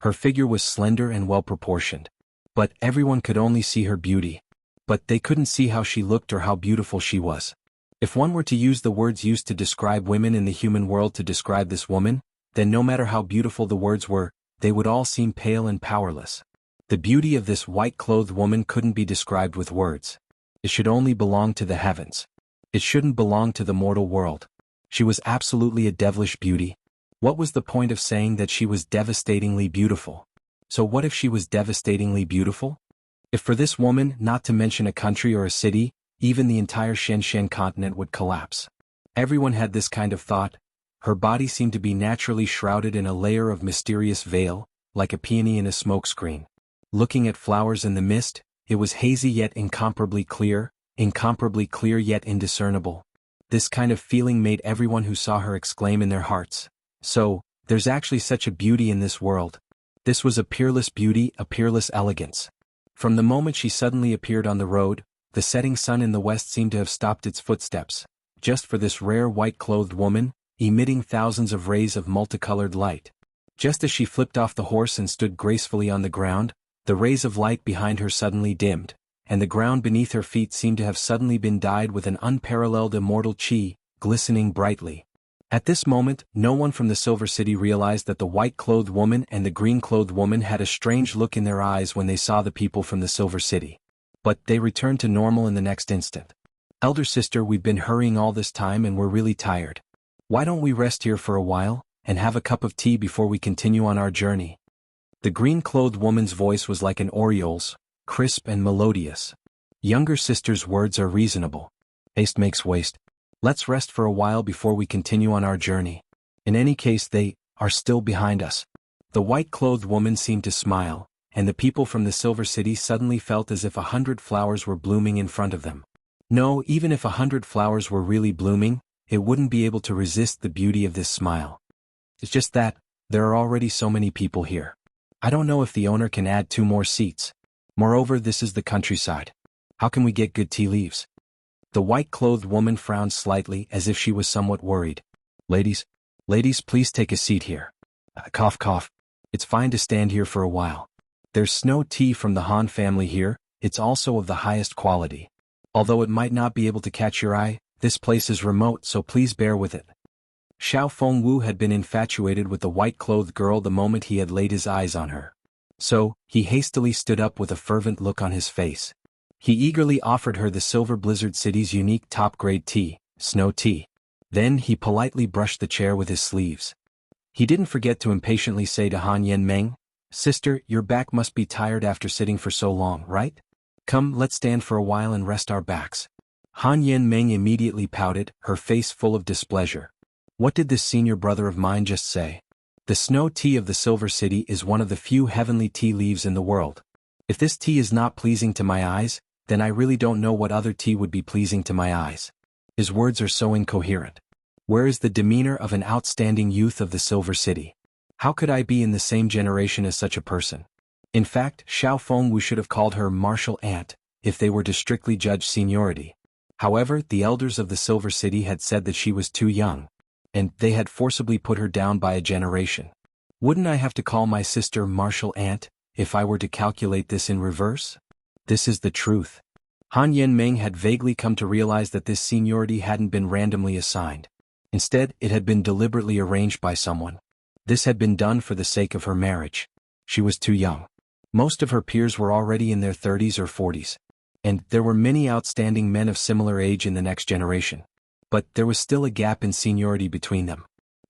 Her figure was slender and well-proportioned. But everyone could only see her beauty. But they couldn't see how she looked or how beautiful she was. If one were to use the words used to describe women in the human world to describe this woman, then no matter how beautiful the words were, they would all seem pale and powerless. The beauty of this white-clothed woman couldn't be described with words. It should only belong to the heavens. It shouldn't belong to the mortal world. She was absolutely a devilish beauty. What was the point of saying that she was devastatingly beautiful? So what if she was devastatingly beautiful? If for this woman, not to mention a country or a city, even the entire Shenzhen continent would collapse. Everyone had this kind of thought. Her body seemed to be naturally shrouded in a layer of mysterious veil, like a peony in a smokescreen. Looking at flowers in the mist, it was hazy yet incomparably clear yet indiscernible. This kind of feeling made everyone who saw her exclaim in their hearts, "So, there's actually such a beauty in this world." This was a peerless beauty, a peerless elegance. From the moment she suddenly appeared on the road, the setting sun in the west seemed to have stopped its footsteps, just for this rare white-clothed woman, emitting thousands of rays of multicolored light. Just as she flipped off the horse and stood gracefully on the ground, the rays of light behind her suddenly dimmed, and the ground beneath her feet seemed to have suddenly been dyed with an unparalleled immortal chi, glistening brightly. At this moment, no one from the Silver City realized that the white-clothed woman and the green-clothed woman had a strange look in their eyes when they saw the people from the Silver City. But they returned to normal in the next instant. "Elder sister, we've been hurrying all this time and we're really tired. Why don't we rest here for a while, and have a cup of tea before we continue on our journey?" The green-clothed woman's voice was like an oriole's, crisp and melodious. "Younger sister's words are reasonable. Haste makes waste. Let's rest for a while before we continue on our journey. In any case, they are still behind us." The white-clothed woman seemed to smile, and the people from the Silver City suddenly felt as if 100 flowers were blooming in front of them. No, even if 100 flowers were really blooming, it wouldn't be able to resist the beauty of this smile. It's just that, there are already so many people here. I don't know if the owner can add 2 more seats. Moreover, this is the countryside. How can we get good tea leaves? The white-clothed woman frowned slightly as if she was somewhat worried. Ladies, please take a seat here. Cough cough. It's fine to stand here for a while. There's snow tea from the Han family here, it's also of the highest quality. Although it might not be able to catch your eye, this place is remote, so please bear with it." Xiao Fengwu had been infatuated with the white-clothed girl the moment he had laid his eyes on her. So, he hastily stood up with a fervent look on his face. He eagerly offered her the Silver Blizzard City's unique top-grade tea, snow tea. Then he politely brushed the chair with his sleeves. He didn't forget to impatiently say to Han Yenmeng, "Sister, your back must be tired after sitting for so long, right? Come, let's stand for a while and rest our backs." Han Yenmeng immediately pouted, her face full of displeasure. What did this senior brother of mine just say? The snow tea of the Silver City is one of the few heavenly tea leaves in the world. If this tea is not pleasing to my eyes, then I really don't know what other tea would be pleasing to my eyes. His words are so incoherent. Where is the demeanor of an outstanding youth of the Silver City? How could I be in the same generation as such a person? In fact, Xiao Fengwu should have called her martial aunt, if they were to strictly judge seniority. However, the elders of the Silver City had said that she was too young, and they had forcibly put her down by a generation. Wouldn't I have to call my sister martial aunt, if I were to calculate this in reverse? This is the truth. Han Yenmeng had vaguely come to realize that this seniority hadn't been randomly assigned. Instead, it had been deliberately arranged by someone. This had been done for the sake of her marriage. She was too young. Most of her peers were already in their 30s or 40s. And there were many outstanding men of similar age in the next generation. But there was still a gap in seniority between them.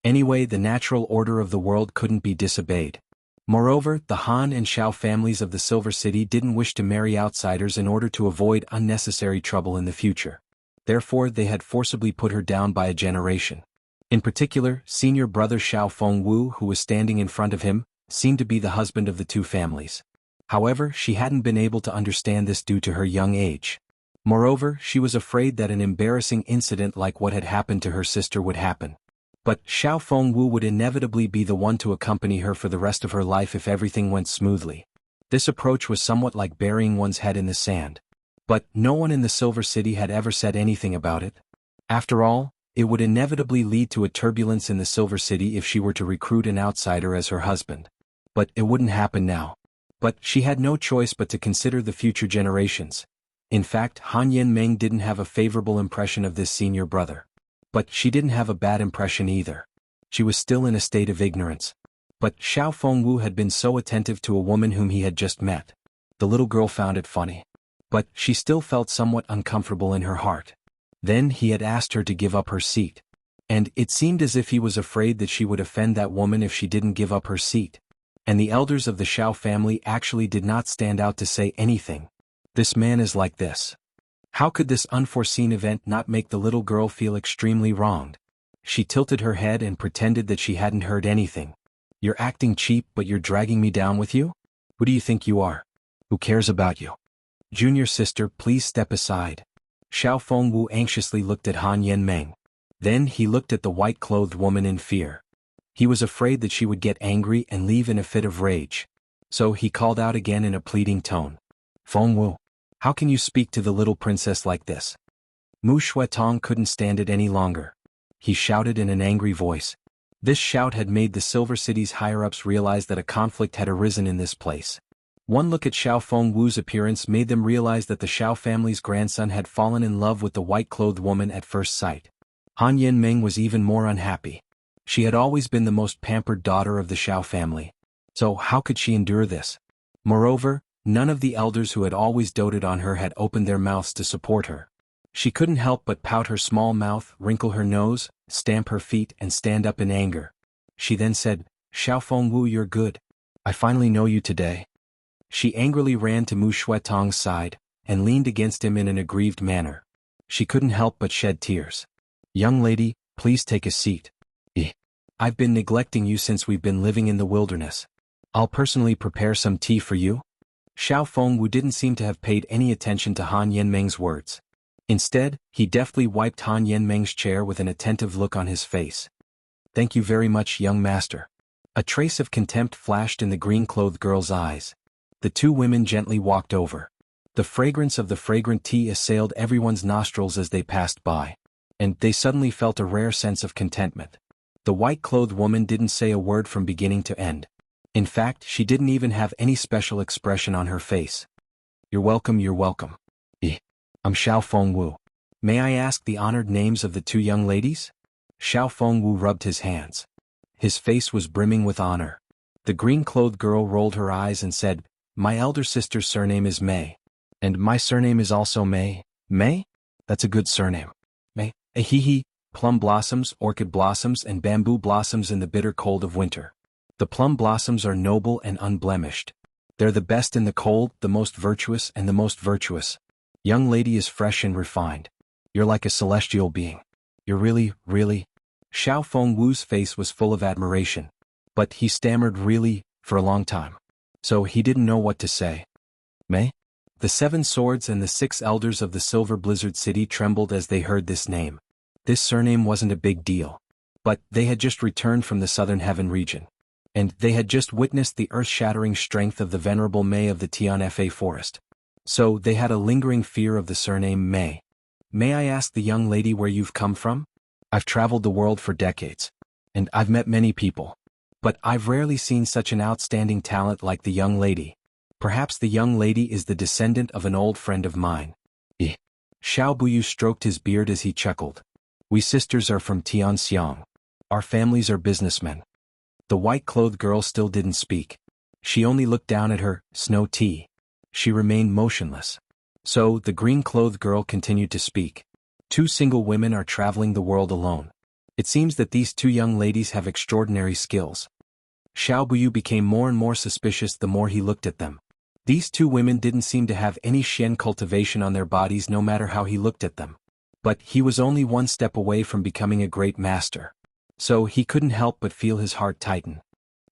Anyway, the natural order of the world couldn't be disobeyed. Moreover, the Han and Xiao families of the Silver City didn't wish to marry outsiders in order to avoid unnecessary trouble in the future. Therefore, they had forcibly put her down by a generation. In particular, senior brother Xiao Fengwu, who was standing in front of him, seemed to be the husband of the two families. However, she hadn't been able to understand this due to her young age. Moreover, she was afraid that an embarrassing incident like what had happened to her sister would happen. But Xiao Fengwu would inevitably be the one to accompany her for the rest of her life if everything went smoothly. This approach was somewhat like burying one's head in the sand. But no one in the Silver City had ever said anything about it. After all, it would inevitably lead to a turbulence in the Silver City if she were to recruit an outsider as her husband. But it wouldn't happen now. But she had no choice but to consider the future generations. In fact, Han Yanmeng didn't have a favorable impression of this senior brother. But she didn't have a bad impression either. She was still in a state of ignorance. But Xiao Fengwu had been so attentive to a woman whom he had just met. The little girl found it funny. But she still felt somewhat uncomfortable in her heart. Then he had asked her to give up her seat. And it seemed as if he was afraid that she would offend that woman if she didn't give up her seat. And the elders of the Xiao family actually did not stand out to say anything. This man is like this. How could this unforeseen event not make the little girl feel extremely wronged? She tilted her head and pretended that she hadn't heard anything. You're acting cheap, but you're dragging me down with you? Who do you think you are? Who cares about you? Junior sister, please step aside. Xiao Fengwu anxiously looked at Han Yanmeng. Then he looked at the white-clothed woman in fear. He was afraid that she would get angry and leave in a fit of rage. So he called out again in a pleading tone. Fengwu, how can you speak to the little princess like this? Mu Shuetong couldn't stand it any longer. He shouted in an angry voice. This shout had made the Silver City's higher-ups realize that a conflict had arisen in this place. One look at Xiao Fengwu's appearance made them realize that the Xiao family's grandson had fallen in love with the white-clothed woman at first sight. Han Yanmeng was even more unhappy. She had always been the most pampered daughter of the Xiao family. So how could she endure this? Moreover, none of the elders who had always doted on her had opened their mouths to support her. She couldn't help but pout her small mouth, wrinkle her nose, stamp her feet and stand up in anger. She then said, Xiao Fengwu, you're good. I finally know you today. She angrily ran to Mu Shuetong's side, and leaned against him in an aggrieved manner. She couldn't help but shed tears. Young lady, please take a seat. I've been neglecting you since we've been living in the wilderness. I'll personally prepare some tea for you. Xiao Fengwu didn't seem to have paid any attention to Han Yanmeng's words. Instead, he deftly wiped Han Yanmeng's chair with an attentive look on his face. Thank you very much, young master. A trace of contempt flashed in the green-clothed girl's eyes. The two women gently walked over. The fragrance of the fragrant tea assailed everyone's nostrils as they passed by. And they suddenly felt a rare sense of contentment. The white-clothed woman didn't say a word from beginning to end. In fact, she didn't even have any special expression on her face. You're welcome, you're welcome. I'm Xiao Fengwu. May I ask the honored names of the two young ladies? Xiao Fengwu rubbed his hands. His face was brimming with honor. The green-clothed girl rolled her eyes and said, My elder sister's surname is Mei. And my surname is also Mei. Mei? That's a good surname. Mei. Plum blossoms, orchid blossoms and bamboo blossoms in the bitter cold of winter. The plum blossoms are noble and unblemished. They're the best in the cold, the most virtuous and the most virtuous. Young lady is fresh and refined. You're like a celestial being. You're really. Xiao Fengwu's face was full of admiration. But he stammered really, for a long time. So he didn't know what to say. Mei? The 7 swords and the 6 elders of the Silver Blizzard City trembled as they heard this name. This surname wasn't a big deal. But they had just returned from the Southern Heaven region. And they had just witnessed the earth-shattering strength of the venerable Mei of the Tianfa forest. So they had a lingering fear of the surname Mei. May I ask the young lady where you've come from? I've traveled the world for decades. And I've met many people. But I've rarely seen such an outstanding talent like the young lady. Perhaps the young lady is the descendant of an old friend of mine. Xiao Buyu stroked his beard as he chuckled. We sisters are from Tianxiang. Our families are businessmen. The white-clothed girl still didn't speak. She only looked down at her snow tea. She remained motionless. So the green-clothed girl continued to speak. 2 single women are traveling the world alone. It seems that these 2 young ladies have extraordinary skills. Xiao Buyu became more and more suspicious the more he looked at them. These 2 women didn't seem to have any Xian cultivation on their bodies no matter how he looked at them. But he was only one step away from becoming a great master. So he couldn't help but feel his heart tighten.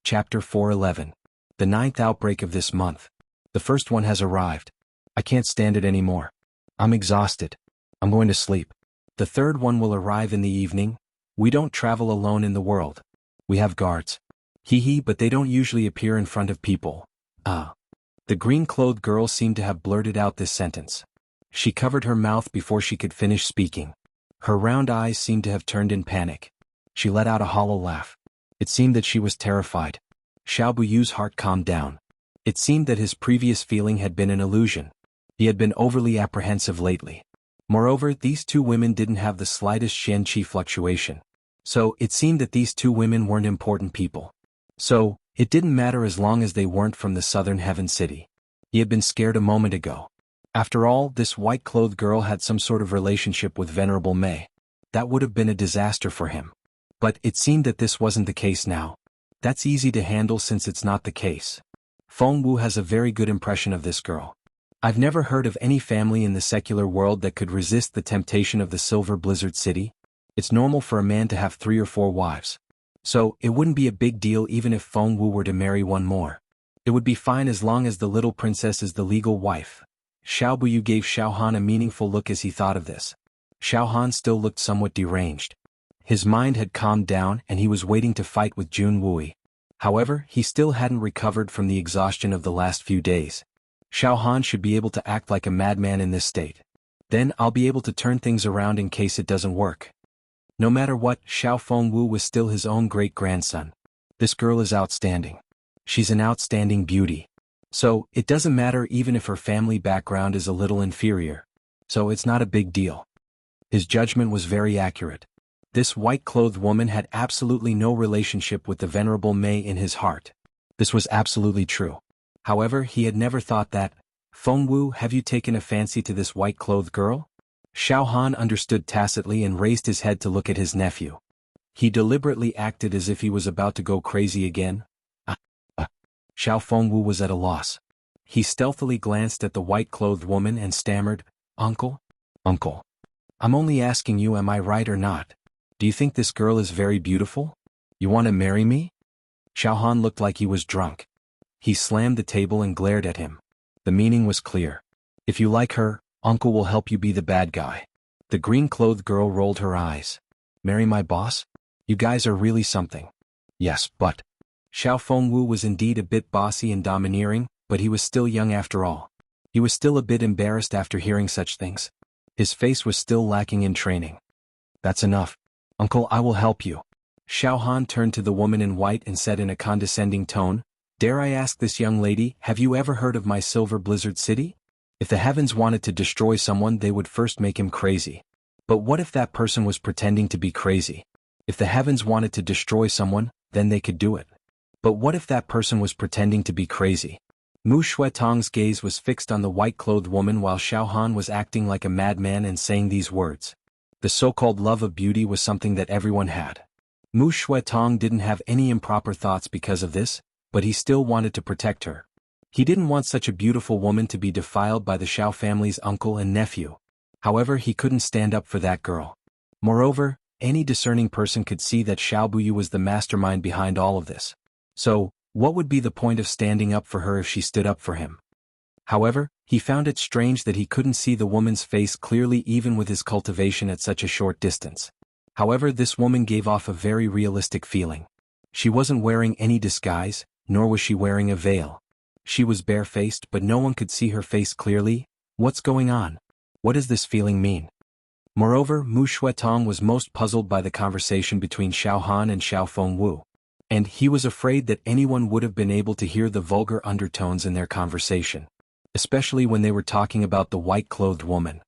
Chapter 411. The 9th outbreak of this month. The first one has arrived. I can't stand it anymore. I'm exhausted. I'm going to sleep. The third one will arrive in the evening. We don't travel alone in the world. We have guards. Hee hee, but they don't usually appear in front of people. The green-clothed girl seemed to have blurted out this sentence. She covered her mouth before she could finish speaking. Her round eyes seemed to have turned in panic. She let out a hollow laugh. It seemed that she was terrified. Xiao Buyu's heart calmed down. It seemed that his previous feeling had been an illusion. He had been overly apprehensive lately. Moreover, these two women didn't have the slightest Shen Qi fluctuation. So, it seemed that these two women weren't important people. So, it didn't matter as long as they weren't from the southern heaven city. He had been scared a moment ago. After all, this white-clothed girl had some sort of relationship with Venerable Mei. That would have been a disaster for him. But it seemed that this wasn't the case now. That's easy to handle since it's not the case. Feng Wu has a very good impression of this girl. I've never heard of any family in the secular world that could resist the temptation of the Silver Blizzard City. It's normal for a man to have 3 or 4 wives. So, it wouldn't be a big deal even if Feng Wu were to marry one more. It would be fine as long as the little princess is the legal wife. Xiao Buyu gave Xiao Han a meaningful look as he thought of this. Xiao Han still looked somewhat deranged. His mind had calmed down and he was waiting to fight with Jun Wui. However, he still hadn't recovered from the exhaustion of the last few days. Xiao Han should be able to act like a madman in this state. Then I'll be able to turn things around in case it doesn't work. No matter what, Xiao Fengwu was still his own great-grandson. This girl is outstanding. She's an outstanding beauty. So, it doesn't matter even if her family background is a little inferior. So it's not a big deal. His judgment was very accurate. This white-clothed woman had absolutely no relationship with the Venerable Mei in his heart. This was absolutely true. However, he had never thought that. Fengwu, have you taken a fancy to this white-clothed girl? Xiao Han understood tacitly and raised his head to look at his nephew. He deliberately acted as if he was about to go crazy again. Xiao Fengwu was at a loss. He stealthily glanced at the white-clothed woman and stammered, Uncle? Uncle. I'm only asking you, am I right or not? Do you think this girl is very beautiful? You want to marry me? Xiao Han looked like he was drunk. He slammed the table and glared at him. The meaning was clear. If you like her, Uncle will help you be the bad guy. The green-clothed girl rolled her eyes. Marry my boss? You guys are really something. Yes, but... Xiao Fengwu was indeed a bit bossy and domineering, but he was still young after all. He was still a bit embarrassed after hearing such things. His face was still lacking in training. That's enough. Uncle, I will help you. Xiao Han turned to the woman in white and said in a condescending tone, Dare I ask this young lady, have you ever heard of my Silver Blizzard City? If the heavens wanted to destroy someone, they would first make him crazy. But what if that person was pretending to be crazy? If the heavens wanted to destroy someone, then they could do it. But what if that person was pretending to be crazy? Mu Shuetong's gaze was fixed on the white-clothed woman while Xiao Han was acting like a madman and saying these words. The so-called love of beauty was something that everyone had. Mu Shuetong didn't have any improper thoughts because of this, but he still wanted to protect her. He didn't want such a beautiful woman to be defiled by the Xiao family's uncle and nephew. However, he couldn't stand up for that girl. Moreover, any discerning person could see that Xiao Buyu was the mastermind behind all of this. So, what would be the point of standing up for her if she stood up for him? However, he found it strange that he couldn't see the woman's face clearly even with his cultivation at such a short distance. However, this woman gave off a very realistic feeling. She wasn't wearing any disguise, nor was she wearing a veil. She was barefaced, but no one could see her face clearly. What's going on? What does this feeling mean? Moreover, Mu Shuetong was most puzzled by the conversation between Xiao Han and Xiao Fengwu. And he was afraid that anyone would have been able to hear the vulgar undertones in their conversation. Especially when they were talking about the white-clothed woman.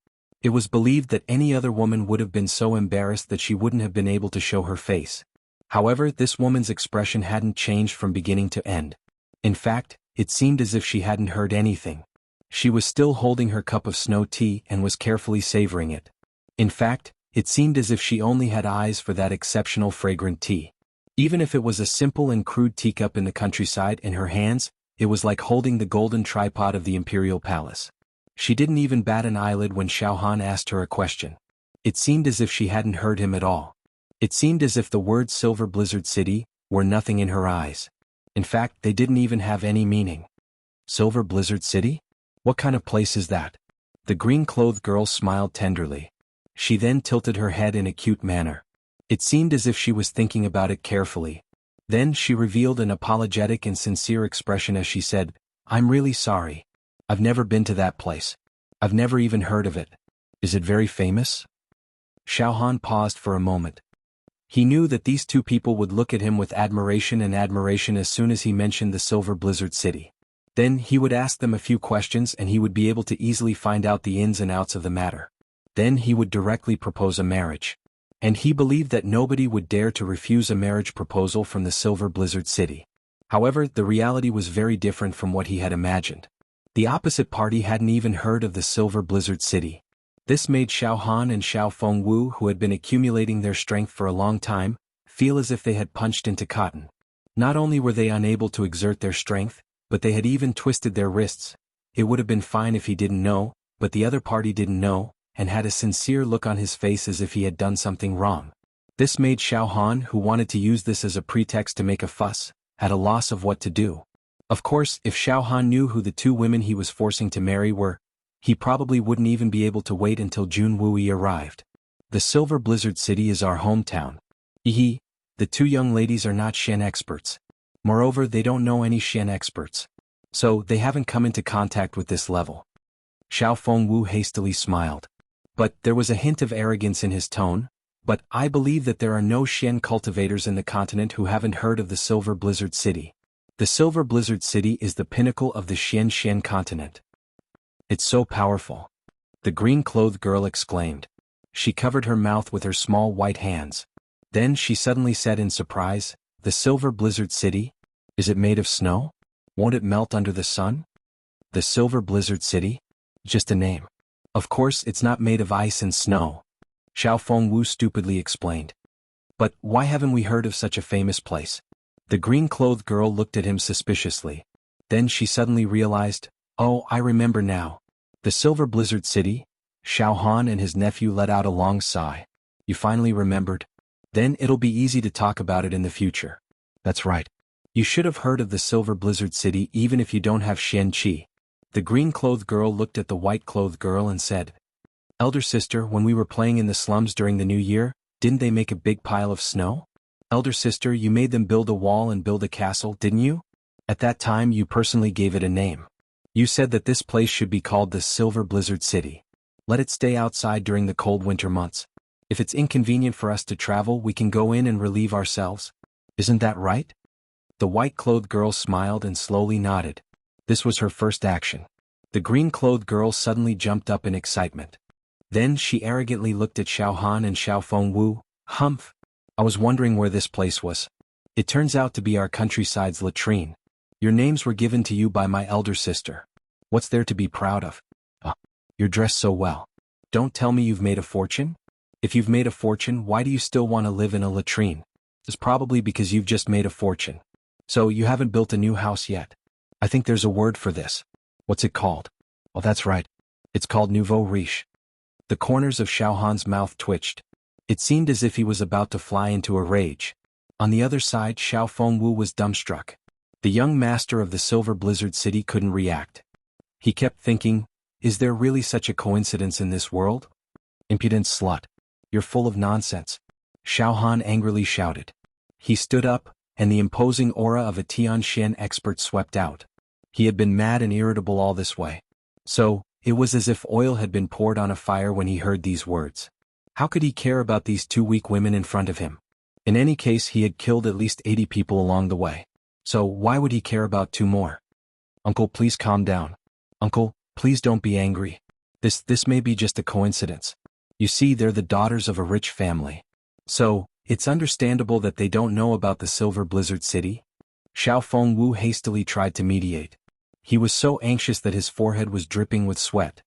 It was believed that any other woman would have been so embarrassed that she wouldn't have been able to show her face. However, this woman's expression hadn't changed from beginning to end. In fact, it seemed as if she hadn't heard anything. She was still holding her cup of snow tea and was carefully savoring it. In fact, it seemed as if she only had eyes for that exceptional fragrant tea. Even if it was a simple and crude teacup in the countryside in her hands, it was like holding the golden tripod of the imperial palace. She didn't even bat an eyelid when Xiao Han asked her a question. It seemed as if she hadn't heard him at all. It seemed as if the words Silver Blizzard City were nothing in her eyes. In fact, they didn't even have any meaning. Silver Blizzard City? What kind of place is that? The green-clothed girl smiled tenderly. She then tilted her head in a cute manner. It seemed as if she was thinking about it carefully. Then she revealed an apologetic and sincere expression as she said, "I'm really sorry. I've never been to that place. I've never even heard of it. Is it very famous?" Xiaohan paused for a moment. He knew that these two people would look at him with admiration as soon as he mentioned the Silver Blizzard City. Then he would ask them a few questions and he would be able to easily find out the ins and outs of the matter. Then he would directly propose a marriage. And he believed that nobody would dare to refuse a marriage proposal from the Silver Blizzard City. However, the reality was very different from what he had imagined. The opposite party hadn't even heard of the Silver Blizzard City. This made Xiao Han and Xiao Fengwu, who had been accumulating their strength for a long time, feel as if they had punched into cotton. Not only were they unable to exert their strength, but they had even twisted their wrists. It would have been fine if he didn't know, but the other party didn't know, and had a sincere look on his face as if he had done something wrong. This made Xiao Han, who wanted to use this as a pretext to make a fuss, at a loss of what to do. Of course, if Xiao Han knew who the two women he was forcing to marry were, he probably wouldn't even be able to wait until Jianghu arrived. The Silver Blizzard City is our hometown. The two young ladies are not Xian experts. Moreover, they don't know any Xian experts. So, they haven't come into contact with this level. Xiao Fengwu hastily smiled. But there was a hint of arrogance in his tone. But I believe that there are no Xian cultivators in the continent who haven't heard of the Silver Blizzard City. The Silver Blizzard City is the pinnacle of the Xian continent. It's so powerful. The green-clothed girl exclaimed. She covered her mouth with her small white hands. Then she suddenly said in surprise, "The Silver Blizzard City? Is it made of snow? Won't it melt under the sun?" The Silver Blizzard City? Just a name. Of course it's not made of ice and snow. Xiao Fengwu stupidly explained. But why haven't we heard of such a famous place? The green-clothed girl looked at him suspiciously. Then she suddenly realized, "Oh, I remember now. The Silver Blizzard City?" Xiao Han and his nephew let out a long sigh. "You finally remembered? Then it'll be easy to talk about it in the future." "That's right. You should have heard of the Silver Blizzard City even if you don't have Xian Qi." The green-clothed girl looked at the white-clothed girl and said, "Elder sister, when we were playing in the slums during the New Year, didn't they make a big pile of snow? Elder sister, you made them build a wall and build a castle, didn't you? At that time you personally gave it a name. You said that this place should be called the Silver Blizzard City. Let it stay outside during the cold winter months. If it's inconvenient for us to travel, we can go in and relieve ourselves. Isn't that right?" The white-clothed girl smiled and slowly nodded. This was her first action. The green-clothed girl suddenly jumped up in excitement. Then she arrogantly looked at Xiao Han and Xiao Fengwu. "Humph! I was wondering where this place was. It turns out to be our countryside's latrine. Your names were given to you by my elder sister. What's there to be proud of? You're dressed so well. Don't tell me you've made a fortune? If you've made a fortune, why do you still want to live in a latrine? It's probably because you've just made a fortune. So you haven't built a new house yet. I think there's a word for this. What's it called?" "Oh, that's right. It's called nouveau riche." The corners of Xiao Han's mouth twitched. It seemed as if he was about to fly into a rage. On the other side, Xiao Fengwu was dumbstruck. The young master of the Silver Blizzard City couldn't react. He kept thinking, is there really such a coincidence in this world? "Impudent slut. You're full of nonsense," Xiao Han angrily shouted. He stood up, and the imposing aura of a Tianxian expert swept out. He had been mad and irritable all this way. So, it was as if oil had been poured on a fire when he heard these words. How could he care about these two weak women in front of him? In any case, he had killed at least 80 people along the way. So why would he care about 2 more? "Uncle, please calm down. Uncle, please don't be angry. This may be just a coincidence. You see, they're the daughters of a rich family. So, it's understandable that they don't know about the Silver Blizzard City." Xiao Fengwu hastily tried to mediate. He was so anxious that his forehead was dripping with sweat.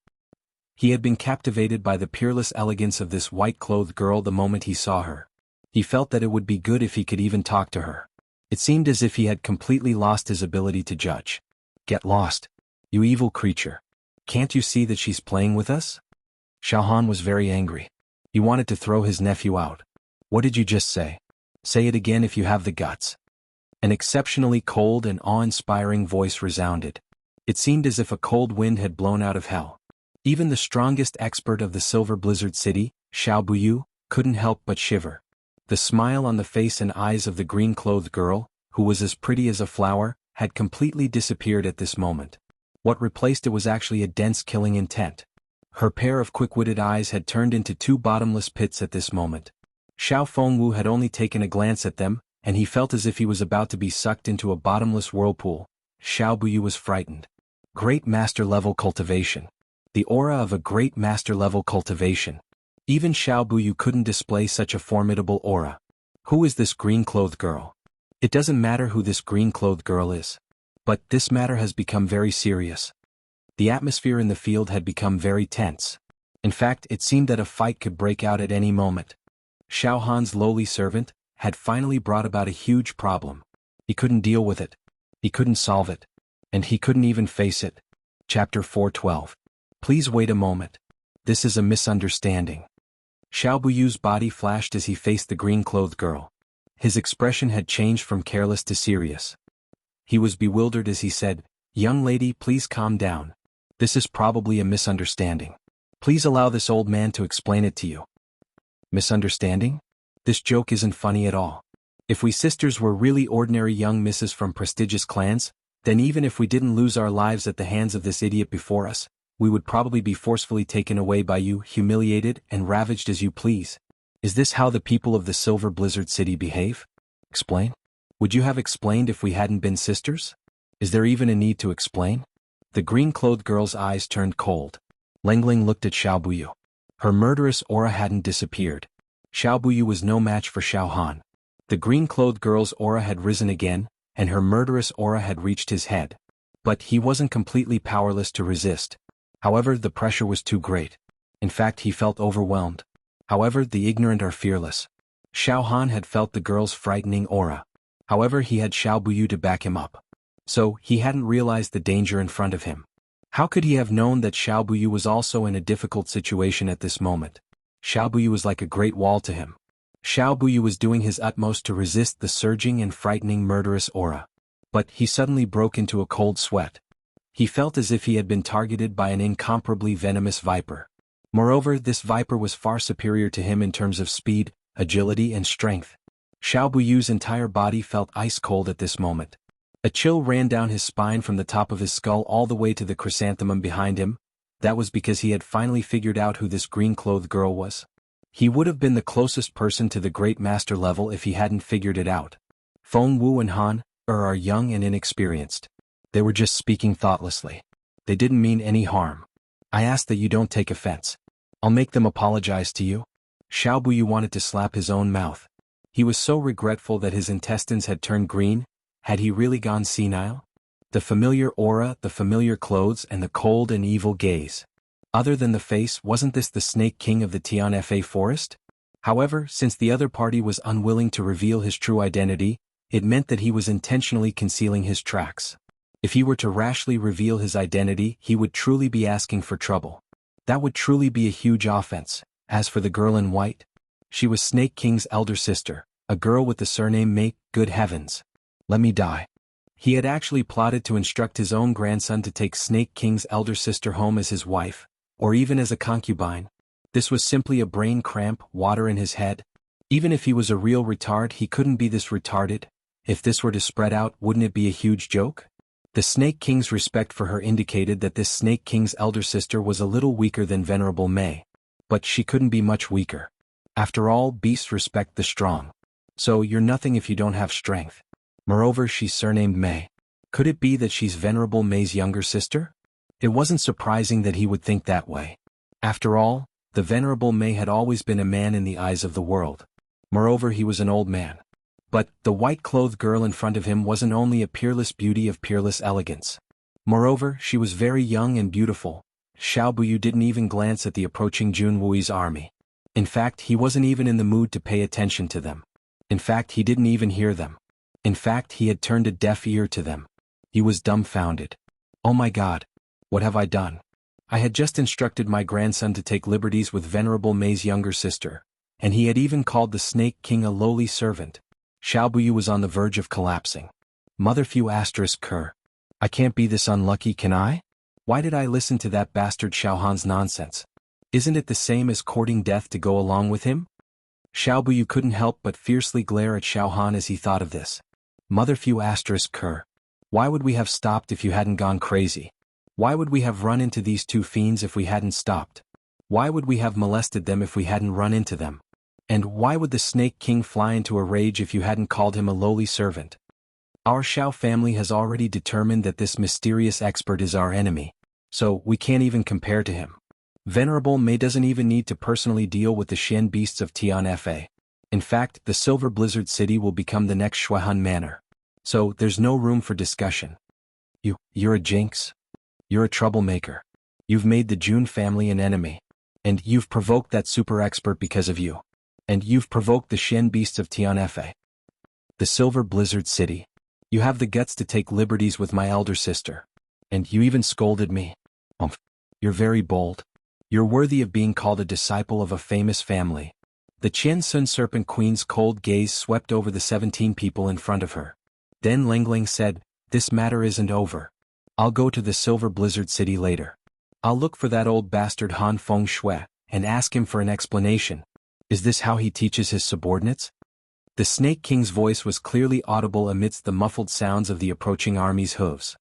He had been captivated by the peerless elegance of this white-clothed girl the moment he saw her. He felt that it would be good if he could even talk to her. It seemed as if he had completely lost his ability to judge. "Get lost. You evil creature. Can't you see that she's playing with us?" Xiao Han was very angry. He wanted to throw his nephew out. "What did you just say? Say it again if you have the guts." An exceptionally cold and awe-inspiring voice resounded. It seemed as if a cold wind had blown out of hell. Even the strongest expert of the Silver Blizzard City, Xiao Buyu, couldn't help but shiver. The smile on the face and eyes of the green-clothed girl, who was as pretty as a flower, had completely disappeared at this moment. What replaced it was actually a dense killing intent. Her pair of quick-witted eyes had turned into two bottomless pits at this moment. Xiao Fengwu had only taken a glance at them, and he felt as if he was about to be sucked into a bottomless whirlpool. Xiao Buyu was frightened. Great master-level cultivation. The aura of a great master-level cultivation. Even Xiao Buyu couldn't display such a formidable aura. Who is this green-clothed girl? It doesn't matter who this green-clothed girl is. But this matter has become very serious. The atmosphere in the field had become very tense. In fact, it seemed that a fight could break out at any moment. Xiao Han's lowly servant had finally brought about a huge problem. He couldn't deal with it. He couldn't solve it. And he couldn't even face it. Chapter 412. Please wait a moment. This is a misunderstanding. Xiao Buyu's body flashed as he faced the green-clothed girl. His expression had changed from careless to serious. He was bewildered as he said, "Young lady, please calm down. This is probably a misunderstanding. Please allow this old man to explain it to you." Misunderstanding? This joke isn't funny at all. If we sisters were really ordinary young misses from prestigious clans, then even if we didn't lose our lives at the hands of this idiot before us, we would probably be forcefully taken away by you, humiliated and ravaged as you please. Is this how the people of the Silver Blizzard City behave? Explain? Would you have explained if we hadn't been sisters? Is there even a need to explain? The green-clothed girl's eyes turned cold. Lengling looked at Xiao Buyu. Her murderous aura hadn't disappeared. Xiao Buyu was no match for Xiao Han. The green-clothed girl's aura had risen again, and her murderous aura had reached his head. But he wasn't completely powerless to resist. However, the pressure was too great. In fact, he felt overwhelmed. However, the ignorant are fearless. Xiao Han had felt the girl's frightening aura. However, he had Xiao Buyu to back him up. So, he hadn't realized the danger in front of him. How could he have known that Xiao Buyu was also in a difficult situation at this moment? Xiao Buyu was like a great wall to him. Xiao Buyu was doing his utmost to resist the surging and frightening murderous aura. But he suddenly broke into a cold sweat. He felt as if he had been targeted by an incomparably venomous viper. Moreover, this viper was far superior to him in terms of speed, agility and strength. Xiao Buyu's entire body felt ice-cold at this moment. A chill ran down his spine from the top of his skull all the way to the chrysanthemum behind him. That was because he had finally figured out who this green-clothed girl was. He would have been the closest person to the great master level if he hadn't figured it out. Feng Wu and Han are young and inexperienced. They were just speaking thoughtlessly. They didn't mean any harm. I ask that you don't take offense. I'll make them apologize to you. Xiao Buyu wanted to slap his own mouth. He was so regretful that his intestines had turned green. Had he really gone senile? The familiar aura, the familiar clothes, and the cold and evil gaze. Other than the face, wasn't this the Snake King of the Tianfa forest? However, since the other party was unwilling to reveal his true identity, it meant that he was intentionally concealing his tracks. If he were to rashly reveal his identity, he would truly be asking for trouble. That would truly be a huge offense. As for the girl in white, she was Snake King's elder sister, a girl with the surname Mei. Good heavens. Let me die. He had actually plotted to instruct his own grandson to take Snake King's elder sister home as his wife, or even as a concubine. This was simply a brain cramp, water in his head. Even if he was a real retard, he couldn't be this retarded. If this were to spread out, wouldn't it be a huge joke? The Snake King's respect for her indicated that this Snake King's elder sister was a little weaker than Venerable Mei. But she couldn't be much weaker. After all, beasts respect the strong. So you're nothing if you don't have strength. Moreover, she's surnamed Mei. Could it be that she's Venerable Mei's younger sister? It wasn't surprising that he would think that way. After all, the Venerable Mei had always been a man in the eyes of the world. Moreover, he was an old man. But the white-clothed girl in front of him wasn't only a peerless beauty of peerless elegance. Moreover, she was very young and beautiful. Xiao Buyu didn't even glance at the approaching Junwui's army. In fact, he wasn't even in the mood to pay attention to them. In fact, he didn't even hear them. In fact, he had turned a deaf ear to them. He was dumbfounded. Oh my God. What have I done? I had just instructed my grandson to take liberties with Venerable Mei's younger sister, and he had even called the Snake King a lowly servant. Xiao Buyu was on the verge of collapsing. Mother Fu asterisk cur. I can't be this unlucky, can I? Why did I listen to that bastard Xiao Han's nonsense? Isn't it the same as courting death to go along with him? Xiao Buyu couldn't help but fiercely glare at Xiao Han as he thought of this. Mother Fu asterisk cur. Why would we have stopped if you hadn't gone crazy? Why would we have run into these two fiends if we hadn't stopped? Why would we have molested them if we hadn't run into them? And why would the Snake King fly into a rage if you hadn't called him a lowly servant? Our Xiao family has already determined that this mysterious expert is our enemy, so we can't even compare to him. Venerable Mei doesn't even need to personally deal with the Xian beasts of Tian Fa. In fact, the Silver Blizzard City will become the next Shuehan Manor. So there's no room for discussion. You're a jinx. You're a troublemaker. You've made the Jun family an enemy. And you've provoked that super expert because of you. And you've provoked the Xian beasts of Tian Fa. The Silver Blizzard City. You have the guts to take liberties with my elder sister. And you even scolded me. You're very bold. You're worthy of being called a disciple of a famous family. The Qian Sun Serpent Queen's cold gaze swept over the 17 people in front of her. Then Lengling said, "This matter isn't over. I'll go to the Silver Blizzard City later. I'll look for that old bastard Han Feng Shui, and ask him for an explanation. Is this how he teaches his subordinates?" The Snake King's voice was clearly audible amidst the muffled sounds of the approaching army's hooves.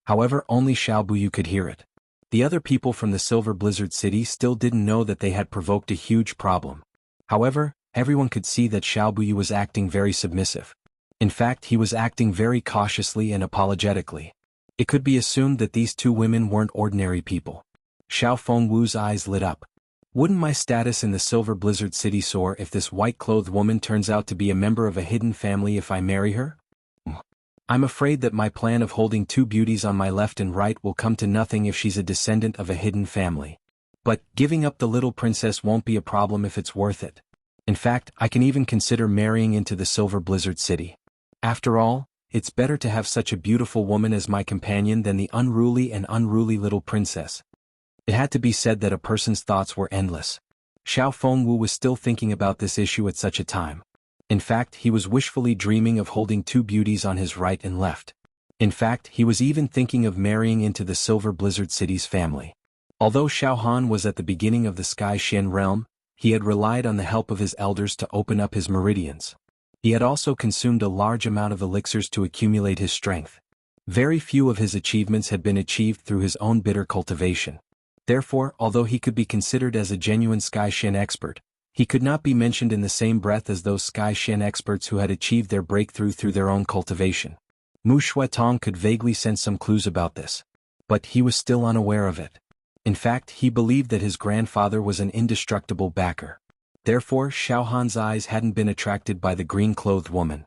However, only Xiao Buyu could hear it. The other people from the Silver Blizzard City still didn't know that they had provoked a huge problem. However, everyone could see that Xiao Buyu was acting very submissive. In fact, he was acting very cautiously and apologetically. It could be assumed that these two women weren't ordinary people. Xiao Fengwu's eyes lit up. Wouldn't my status in the Silver Blizzard City soar if this white-clothed woman turns out to be a member of a hidden family if I marry her? I'm afraid that my plan of holding two beauties on my left and right will come to nothing if she's a descendant of a hidden family. But giving up the little princess won't be a problem if it's worth it. In fact, I can even consider marrying into the Silver Blizzard City. After all, it's better to have such a beautiful woman as my companion than the unruly little princess. It had to be said that a person's thoughts were endless. Xiao Fengwu was still thinking about this issue at such a time. In fact, he was wishfully dreaming of holding two beauties on his right and left. In fact, he was even thinking of marrying into the Silver Blizzard City's family. Although Xiao Han was at the beginning of the Sky Xian realm, he had relied on the help of his elders to open up his meridians. He had also consumed a large amount of elixirs to accumulate his strength. Very few of his achievements had been achieved through his own bitter cultivation. Therefore, although he could be considered as a genuine Sky Xian expert, he could not be mentioned in the same breath as those Sky Xian experts who had achieved their breakthrough through their own cultivation. Mu Shuetong could vaguely sense some clues about this. But he was still unaware of it. In fact, he believed that his grandfather was an indestructible backer. Therefore, Xiao Han's eyes hadn't been attracted by the green-clothed woman.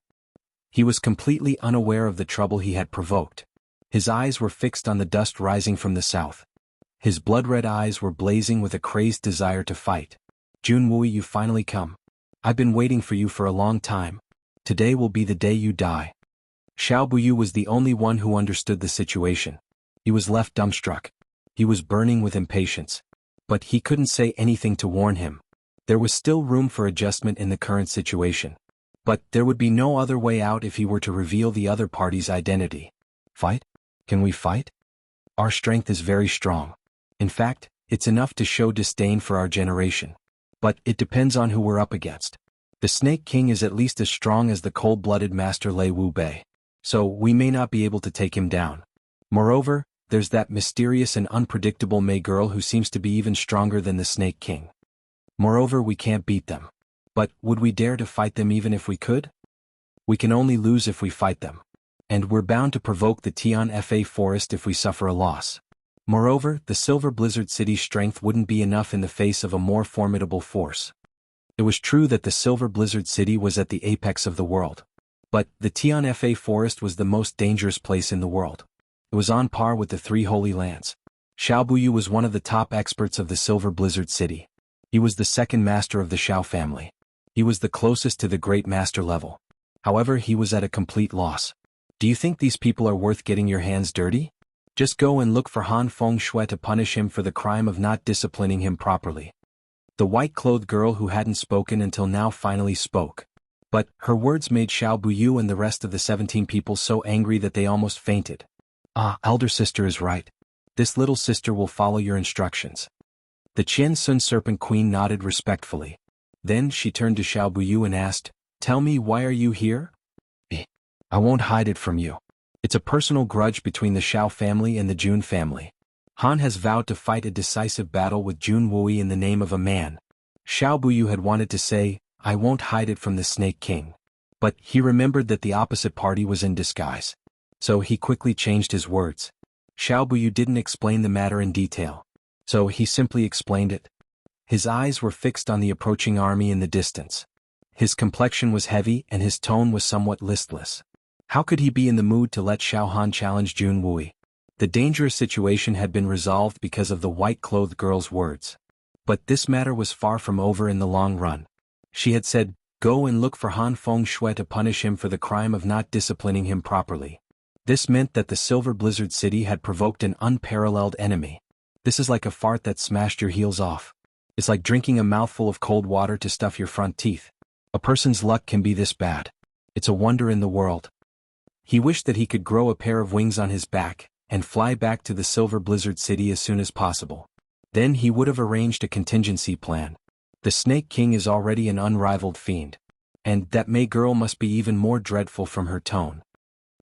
He was completely unaware of the trouble he had provoked. His eyes were fixed on the dust rising from the south. His blood-red eyes were blazing with a crazed desire to fight. Junwui, you finally come. I've been waiting for you for a long time. Today will be the day you die. Xiao Buyu was the only one who understood the situation. He was left dumbstruck. He was burning with impatience. But he couldn't say anything to warn him. There was still room for adjustment in the current situation. But there would be no other way out if he were to reveal the other party's identity. Fight? Can we fight? Our strength is very strong. In fact, it's enough to show disdain for our generation. But it depends on who we're up against. The Snake King is at least as strong as the cold-blooded Master Lei Wu Bei. So we may not be able to take him down. Moreover, there's that mysterious and unpredictable Mei girl who seems to be even stronger than the Snake King. Moreover, we can't beat them. But would we dare to fight them even if we could? We can only lose if we fight them. And we're bound to provoke the Tian Fa forest if we suffer a loss. Moreover, the Silver Blizzard City's strength wouldn't be enough in the face of a more formidable force. It was true that the Silver Blizzard City was at the apex of the world. But the Tian Fa forest was the most dangerous place in the world. It was on par with the Three Holy Lands. Xiao Buyu was one of the top experts of the Silver Blizzard City. He was the second master of the Xiao family. He was the closest to the great master level. However, he was at a complete loss. Do you think these people are worth getting your hands dirty? Just go and look for Han Feng Shui to punish him for the crime of not disciplining him properly. The white-clothed girl who hadn't spoken until now finally spoke. But her words made Xiao Buyu and the rest of the 17 people so angry that they almost fainted. Ah, elder sister is right. This little sister will follow your instructions. The Qian Sun Serpent Queen nodded respectfully. Then she turned to Xiao Buyu and asked, "Tell me, why are you here?" "I won't hide it from you. It's a personal grudge between the Xiao family and the Jun family. Han has vowed to fight a decisive battle with Jun Wui in the name of a man." Xiao Buyu had wanted to say, "I won't hide it from the Snake King." But he remembered that the opposite party was in disguise. So he quickly changed his words. Xiao Buyu didn't explain the matter in detail. So he simply explained it. His eyes were fixed on the approaching army in the distance. His complexion was heavy and his tone was somewhat listless. How could he be in the mood to let Xiao Han challenge Jun Wui? The dangerous situation had been resolved because of the white-clothed girl's words. But this matter was far from over in the long run. She had said, "Go and look for Han Feng Shui to punish him for the crime of not disciplining him properly." This meant that the Silver Blizzard City had provoked an unparalleled enemy. This is like a fart that smashed your heels off. It's like drinking a mouthful of cold water to stuff your front teeth. A person's luck can be this bad. It's a wonder in the world. He wished that he could grow a pair of wings on his back and fly back to the Silver Blizzard City as soon as possible. Then he would have arranged a contingency plan. The Snake King is already an unrivaled fiend. And that Mei girl must be even more dreadful from her tone.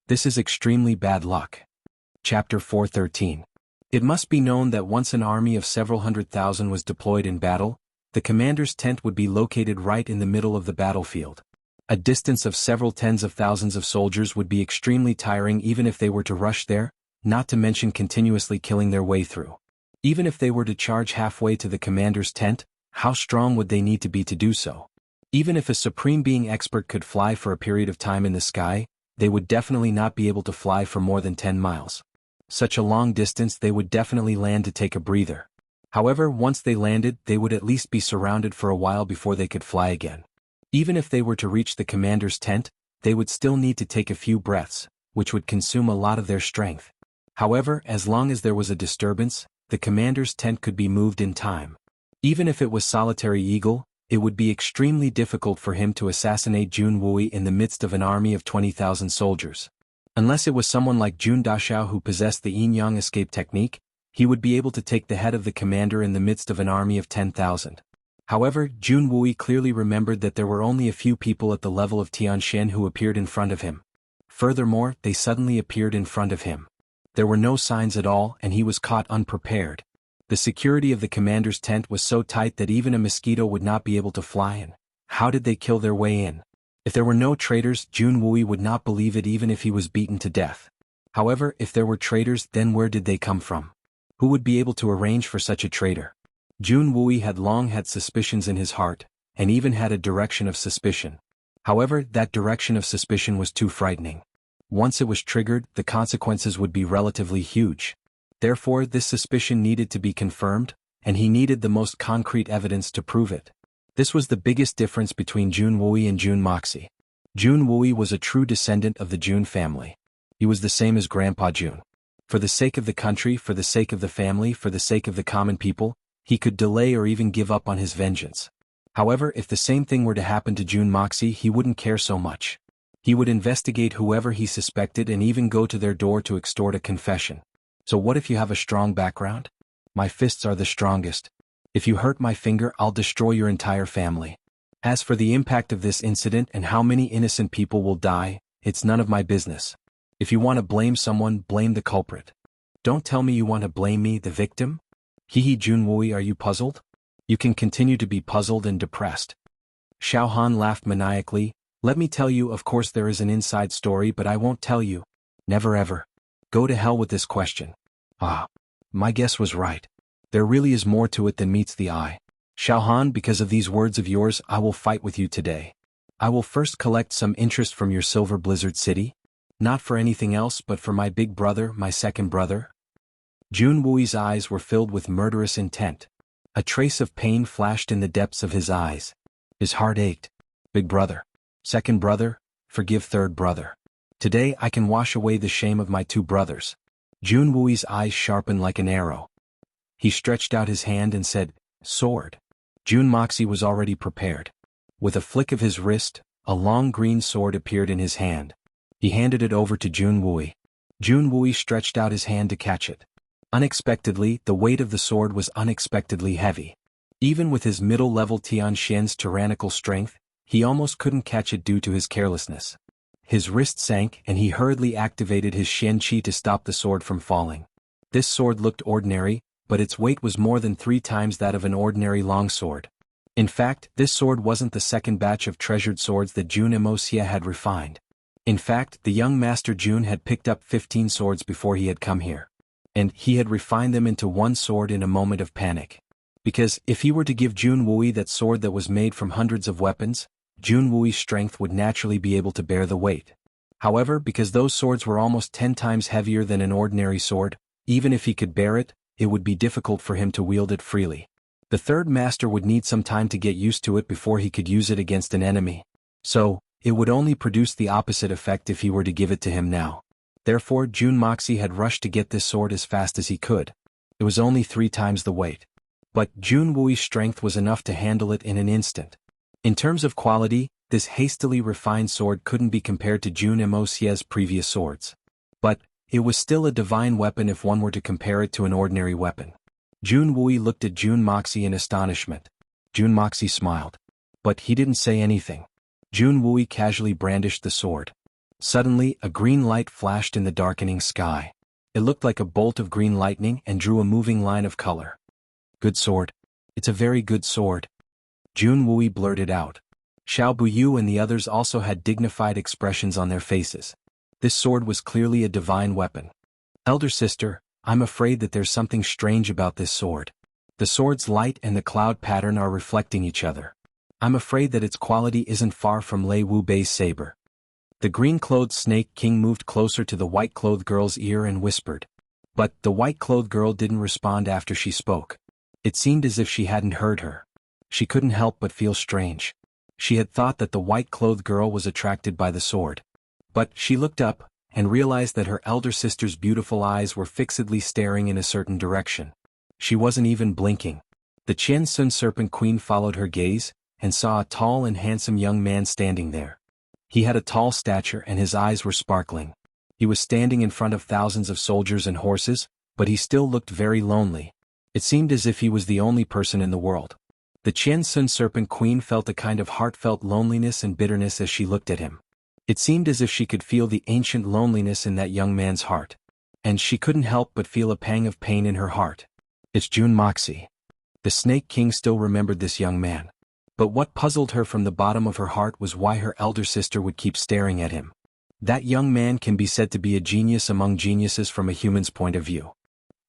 This is extremely bad luck. Chapter 413. It must be known that once an army of several 100,000 was deployed in battle, the commander's tent would be located right in the middle of the battlefield. A distance of several tens of thousands of soldiers would be extremely tiring even if they were to rush there, not to mention continuously killing their way through. Even if they were to charge halfway to the commander's tent, how strong would they need to be to do so? Even if a supreme being expert could fly for a period of time in the sky, they would definitely not be able to fly for more than 10 miles. Such a long distance they would definitely land to take a breather. However, once they landed, they would at least be surrounded for a while before they could fly again. Even if they were to reach the commander's tent, they would still need to take a few breaths, which would consume a lot of their strength. However, as long as there was a disturbance, the commander's tent could be moved in time. Even if it was Solitary Eagle, it would be extremely difficult for him to assassinate Jun Wui in the midst of an army of 20,000 soldiers. Unless it was someone like Jun Daxiao who possessed the yin-yang escape technique, he would be able to take the head of the commander in the midst of an army of 10,000. However, Jun Wui clearly remembered that there were only a few people at the level of Tianxian who appeared in front of him. Furthermore, they suddenly appeared in front of him. There were no signs at all and he was caught unprepared. The security of the commander's tent was so tight that even a mosquito would not be able to fly in. How did they kill their way in? If there were no traitors, Jun Wui would not believe it even if he was beaten to death. However, if there were traitors, then where did they come from? Who would be able to arrange for such a traitor? Jun Wui had long had suspicions in his heart, and even had a direction of suspicion. However, that direction of suspicion was too frightening. Once it was triggered, the consequences would be relatively huge. Therefore, this suspicion needed to be confirmed, and he needed the most concrete evidence to prove it. This was the biggest difference between Jun Wui and Jun Moxie. Jun Wui was a true descendant of the Jun family. He was the same as Grandpa Jun. For the sake of the country, for the sake of the family, for the sake of the common people, he could delay or even give up on his vengeance. However, if the same thing were to happen to Jun Moxie, he wouldn't care so much. He would investigate whoever he suspected and even go to their door to extort a confession. So what if you have a strong background? My fists are the strongest. If you hurt my finger, I'll destroy your entire family. As for the impact of this incident and how many innocent people will die, it's none of my business. If you want to blame someone, blame the culprit. Don't tell me you want to blame me, the victim? Hehe, Jun Wui, are you puzzled? You can continue to be puzzled and depressed. Xiao Han laughed maniacally. Let me tell you, of course there is an inside story, but I won't tell you. Never ever. Go to hell with this question. Ah. My guess was right. There really is more to it than meets the eye. Xiao Han, because of these words of yours, I will fight with you today. I will first collect some interest from your Silver Blizzard City. Not for anything else but for my big brother, my second brother. Jun Wui's eyes were filled with murderous intent. A trace of pain flashed in the depths of his eyes. His heart ached. Big brother. Second brother, forgive third brother. Today I can wash away the shame of my two brothers. Jun Wui's eyes sharpened like an arrow. He stretched out his hand and said, sword. Jun Moxie was already prepared. With a flick of his wrist, A long green sword appeared in his hand. He handed it over to Jianghu. Jianghu stretched out his hand to catch it. Unexpectedly, the weight of the sword was unexpectedly heavy. Even with his middle-level Tianxian's tyrannical strength, he almost couldn't catch it due to his carelessness. His wrist sank and he hurriedly activated his Xian Qi to stop the sword from falling. This sword looked ordinary, but its weight was more than 3 times that of an ordinary longsword. In fact, this sword wasn't the second batch of treasured swords that Jun Wuxia had refined. In fact, the young Master Jun had picked up 15 swords before he had come here. And he had refined them into one sword in a moment of panic. Because if he were to give Jianghu that sword that was made from hundreds of weapons, Jianghu's strength would naturally be able to bear the weight. However, because those swords were almost 10 times heavier than an ordinary sword, even if he could bear it, it would be difficult for him to wield it freely. The third master would need some time to get used to it before he could use it against an enemy. So, it would only produce the opposite effect if he were to give it to him now. Therefore, Jun Moxie had rushed to get this sword as fast as he could. It was only 3 times the weight. But Jianghu's strength was enough to handle it in an instant. In terms of quality, this hastily refined sword couldn't be compared to Jun Wuxia's previous swords. But, it was still a divine weapon if one were to compare it to an ordinary weapon. Jianghu looked at Jun Moxie in astonishment. Jun Moxie smiled. But he didn't say anything. Jianghu casually brandished the sword. Suddenly, a green light flashed in the darkening sky. It looked like a bolt of green lightning and drew a moving line of color. Good sword. It's a very good sword. Jianghu blurted out. Xiao Buyu and the others also had dignified expressions on their faces. This sword was clearly a divine weapon. Elder sister, I'm afraid that there's something strange about this sword. The sword's light and the cloud pattern are reflecting each other. I'm afraid that its quality isn't far from Lei Wu Bei's saber. The green-clothed snake king moved closer to the white-clothed girl's ear and whispered. But the white-clothed girl didn't respond after she spoke. It seemed as if she hadn't heard her. She couldn't help but feel strange. She had thought that the white-clothed girl was attracted by the sword. But she looked up, and realized that her elder sister's beautiful eyes were fixedly staring in a certain direction. She wasn't even blinking. The Qian Sun Serpent Queen followed her gaze, and saw a tall and handsome young man standing there. He had a tall stature and his eyes were sparkling. He was standing in front of thousands of soldiers and horses, but he still looked very lonely. It seemed as if he was the only person in the world. The Qian Sun Serpent Queen felt a kind of heartfelt loneliness and bitterness as she looked at him. It seemed as if she could feel the ancient loneliness in that young man's heart. And she couldn't help but feel a pang of pain in her heart. It's Jun Moxie. The Snake King still remembered this young man. But what puzzled her from the bottom of her heart was why her elder sister would keep staring at him. That young man can be said to be a genius among geniuses from a human's point of view.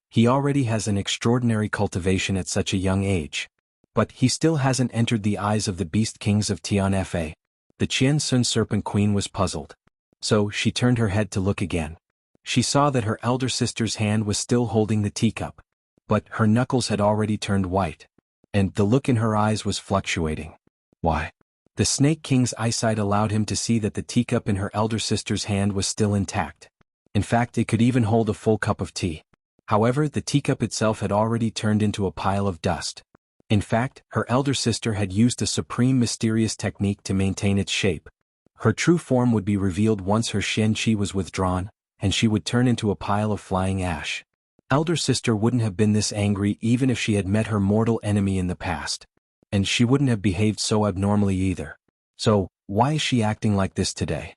He already has an extraordinary cultivation at such a young age. But he still hasn't entered the eyes of the beast kings of Tianfa. The Qian Sun Serpent Queen was puzzled. So she turned her head to look again. She saw that her elder sister's hand was still holding the teacup. But her knuckles had already turned white. And the look in her eyes was fluctuating. Why? The Snake King's eyesight allowed him to see that the teacup in her elder sister's hand was still intact. In fact, it could even hold a full cup of tea. However, the teacup itself had already turned into a pile of dust. In fact, her elder sister had used a supreme mysterious technique to maintain its shape. Her true form would be revealed once her Xian Qi was withdrawn, and she would turn into a pile of flying ash. Elder sister wouldn't have been this angry even if she had met her mortal enemy in the past. And she wouldn't have behaved so abnormally either. So, why is she acting like this today?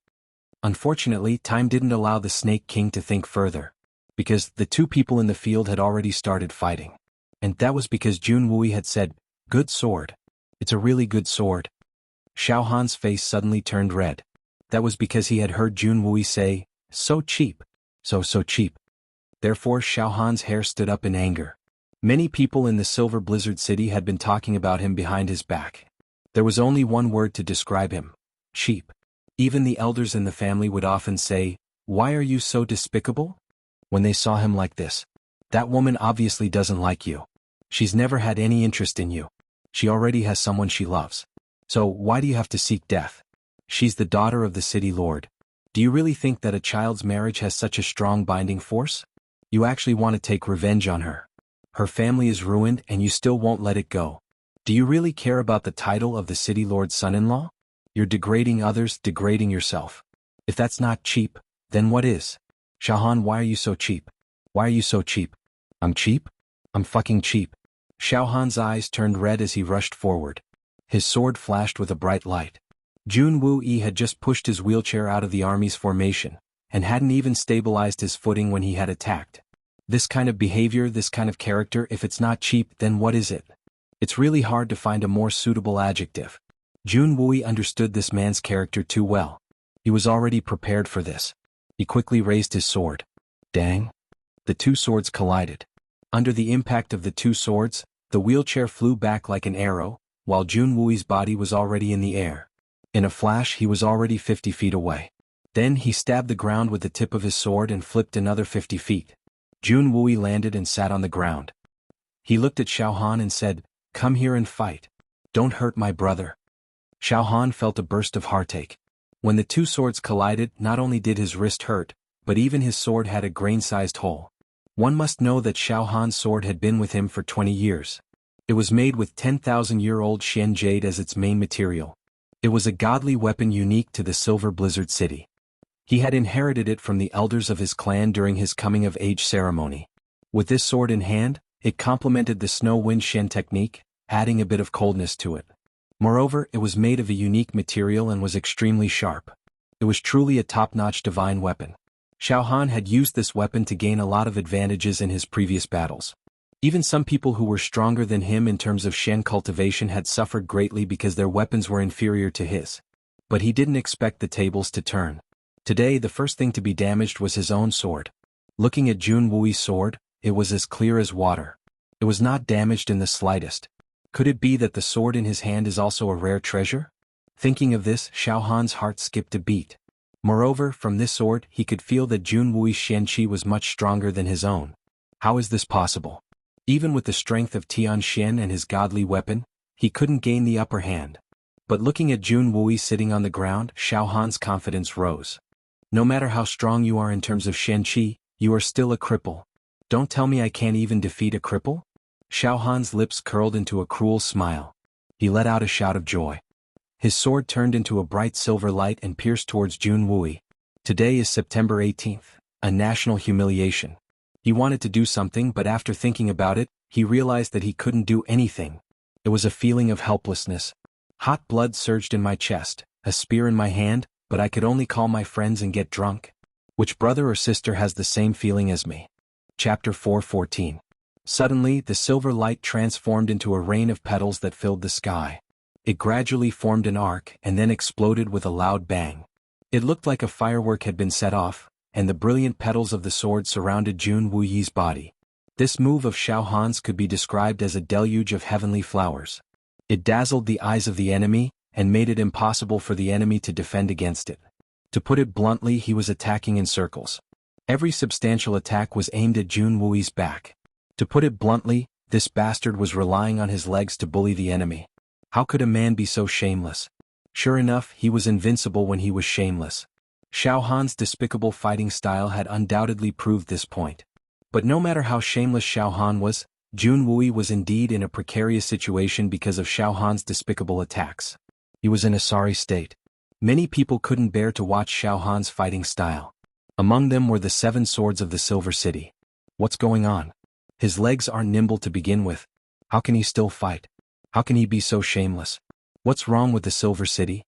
Unfortunately, time didn't allow the Snake King to think further. Because the two people in the field had already started fighting. And that was because Jianghu had said, "Good sword. It's a really good sword." Xiao Han's face suddenly turned red. That was because he had heard Jianghu say, "So cheap. So cheap." Therefore Xiao Han's hair stood up in anger. Many people in the Silver Blizzard City had been talking about him behind his back. There was only one word to describe him: cheap. Even the elders in the family would often say, "Why are you so despicable?" When they saw him like this. That woman obviously doesn't like you. She's never had any interest in you. She already has someone she loves. So why do you have to seek death? She's the daughter of the city lord. Do you really think that a child's marriage has such a strong binding force? You actually want to take revenge on her. Her family is ruined and you still won't let it go. Do you really care about the title of the city lord's son-in-law? You're degrading others, degrading yourself. If that's not cheap, then what is? Xiaohan, why are you so cheap? Why are you so cheap? I'm cheap? I'm fucking cheap. Xiaohan's eyes turned red as he rushed forward. His sword flashed with a bright light. Jun Wuyi had just pushed his wheelchair out of the army's formation, and hadn't even stabilized his footing when he had attacked. This kind of behavior, this kind of character, if it's not cheap, then what is it? It's really hard to find a more suitable adjective. Jun Wuyi understood this man's character too well. He was already prepared for this. He quickly raised his sword. Dang! The two swords collided. Under the impact of the two swords, the wheelchair flew back like an arrow, while Jun Wuyi's body was already in the air. In a flash, he was already 50 feet away. Then he stabbed the ground with the tip of his sword and flipped another 50 feet. Jun Wuyi landed and sat on the ground. He looked at Xiaohan and said, "Come here and fight. Don't hurt my brother." Xiaohan felt a burst of heartache. When the two swords collided, not only did his wrist hurt, but even his sword had a grain-sized hole. One must know that Xiaohan's sword had been with him for 20 years. It was made with 10,000-year-old Xian jade as its main material. It was a godly weapon unique to the Silver Blizzard City. He had inherited it from the elders of his clan during his coming-of-age ceremony. With this sword in hand, it complemented the snow wind Xian technique, adding a bit of coldness to it. Moreover, it was made of a unique material and was extremely sharp. It was truly a top-notch divine weapon. Xiaohan had used this weapon to gain a lot of advantages in his previous battles. Even some people who were stronger than him in terms of Xian cultivation had suffered greatly because their weapons were inferior to his. But he didn't expect the tables to turn. Today the first thing to be damaged was his own sword. Looking at Jun Wuyi's sword, it was as clear as water. It was not damaged in the slightest. Could it be that the sword in his hand is also a rare treasure? Thinking of this, Xiaohan's heart skipped a beat. Moreover, from this sword he could feel that Jun Wuyi's Xian Qi was much stronger than his own. How is this possible? Even with the strength of Tian Xian and his godly weapon, he couldn't gain the upper hand. But looking at Jun Wuyi sitting on the ground, Xiaohan's confidence rose. No matter how strong you are in terms of Xian Qi, you are still a cripple. Don't tell me I can't even defeat a cripple? Xiaohan's lips curled into a cruel smile. He let out a shout of joy. His sword turned into a bright silver light and pierced towards Jun Wuyi. Today is September 18th, a national humiliation. He wanted to do something, but after thinking about it, he realized that he couldn't do anything. It was a feeling of helplessness. Hot blood surged in my chest, a spear in my hand, but I could only call my friends and get drunk. Which brother or sister has the same feeling as me? Chapter 4:14. Suddenly, the silver light transformed into a rain of petals that filled the sky. It gradually formed an arc and then exploded with a loud bang. It looked like a firework had been set off, and the brilliant petals of the sword surrounded Jun Wuyi's body. This move of Xiaohan's could be described as a deluge of heavenly flowers. It dazzled the eyes of the enemy, and made it impossible for the enemy to defend against it. To put it bluntly, he was attacking in circles. Every substantial attack was aimed at Jun Wuyi's back. To put it bluntly, this bastard was relying on his legs to bully the enemy. How could a man be so shameless? Sure enough, he was invincible when he was shameless. Xiaohan's despicable fighting style had undoubtedly proved this point. But no matter how shameless Xiaohan was, Jun Wuyi was indeed in a precarious situation because of Xiaohan's despicable attacks. He was in a sorry state. Many people couldn't bear to watch Xiaohan's fighting style. Among them were the 7 swords of the Silver City. What's going on? His legs aren't nimble to begin with. How can he still fight? How can he be so shameless? What's wrong with the Silver City?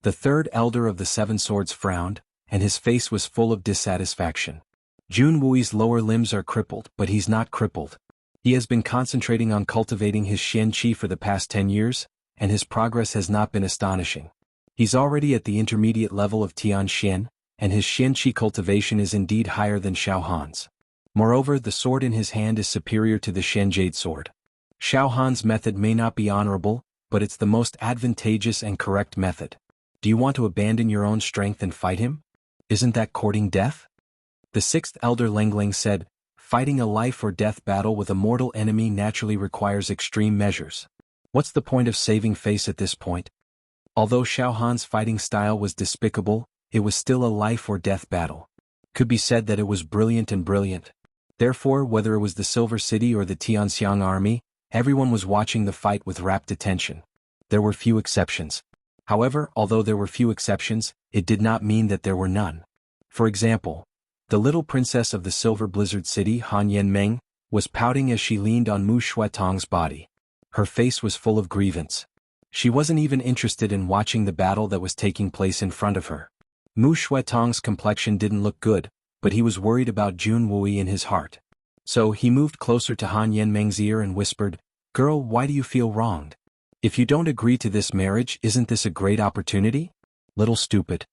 The third elder of the 7 swords frowned, and his face was full of dissatisfaction. Jun Wuyi's lower limbs are crippled, but he's not crippled. He has been concentrating on cultivating his Xian Qi for the past 10 years, and his progress has not been astonishing. He's already at the intermediate level of Tian Xian, and his Xian Qi cultivation is indeed higher than Xiaohan's. Moreover, the sword in his hand is superior to the Xian Jade sword. Xiaohan's method may not be honorable, but it's the most advantageous and correct method. Do you want to abandon your own strength and fight him? Isn't that courting death? The 6th elder Lengling said, fighting a life or death battle with a mortal enemy naturally requires extreme measures. What's the point of saving face at this point? Although Xiaohan's fighting style was despicable, it was still a life or death battle. Could be said that it was brilliant and brilliant. Therefore, whether it was the Silver City or the Tianxiang army, everyone was watching the fight with rapt attention. There were few exceptions. However, although there were few exceptions, it did not mean that there were none. For example, the little princess of the Silver Blizzard City, Han Yanmeng, was pouting as she leaned on Mu Shuetong's body. Her face was full of grievance. She wasn't even interested in watching the battle that was taking place in front of her. Mu Shuetong's complexion didn't look good, but he was worried about Jun Wui in his heart. So he moved closer to Han Yanmeng's ear and whispered, "Girl, why do you feel wronged? If you don't agree to this marriage, isn't this a great opportunity? Little stupid."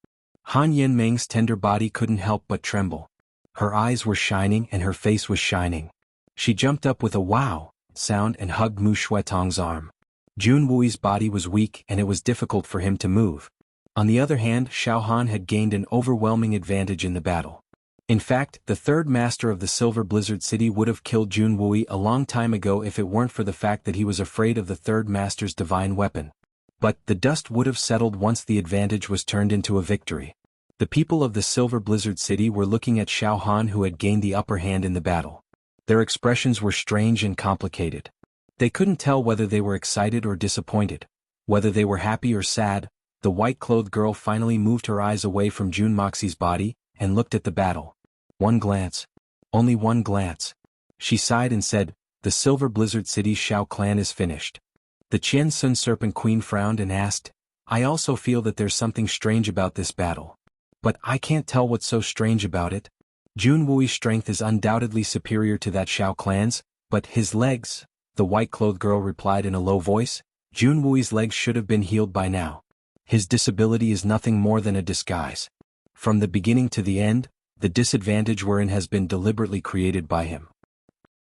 Han Yanmeng's tender body couldn't help but tremble. Her eyes were shining and her face was shining. She jumped up with a wow sound and hugged Mu Shuetong's arm. Jun Wui's body was weak and it was difficult for him to move. On the other hand, Xiao Han had gained an overwhelming advantage in the battle. In fact, the third master of the Silver Blizzard City would have killed Jun Wui a long time ago if it weren't for the fact that he was afraid of the third master's divine weapon. But the dust would have settled once the advantage was turned into a victory. The people of the Silver Blizzard City were looking at Xiao Han, who had gained the upper hand in the battle. Their expressions were strange and complicated. They couldn't tell whether they were excited or disappointed, whether they were happy or sad. The white-clothed girl finally moved her eyes away from Jun Moxie's body and looked at the battle. One glance. Only one glance. She sighed and said, "The Silver Blizzard City's Xiao clan is finished." The Qian Sun Serpent Queen frowned and asked, "I also feel that there's something strange about this battle. But I can't tell what's so strange about it. Jun Wui's strength is undoubtedly superior to that Xiao clan's, but his legs," the white-clothed girl replied in a low voice, "Jun Wui's legs should have been healed by now. His disability is nothing more than a disguise. From the beginning to the end, the disadvantage we're in has been deliberately created by him."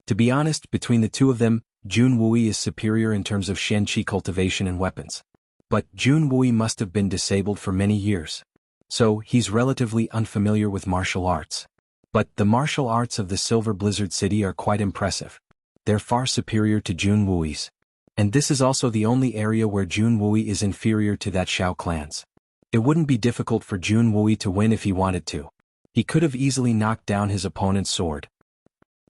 To be honest, between the two of them, Jun Wui is superior in terms of Shenqi cultivation and weapons. But Jun Wui must have been disabled for many years. So he's relatively unfamiliar with martial arts. But the martial arts of the Silver Blizzard City are quite impressive. They're far superior to Jun Wui's. And this is also the only area where Jun Wui is inferior to that Xiao clan's. It wouldn't be difficult for Jun Wui to win if he wanted to. He could have easily knocked down his opponent's sword.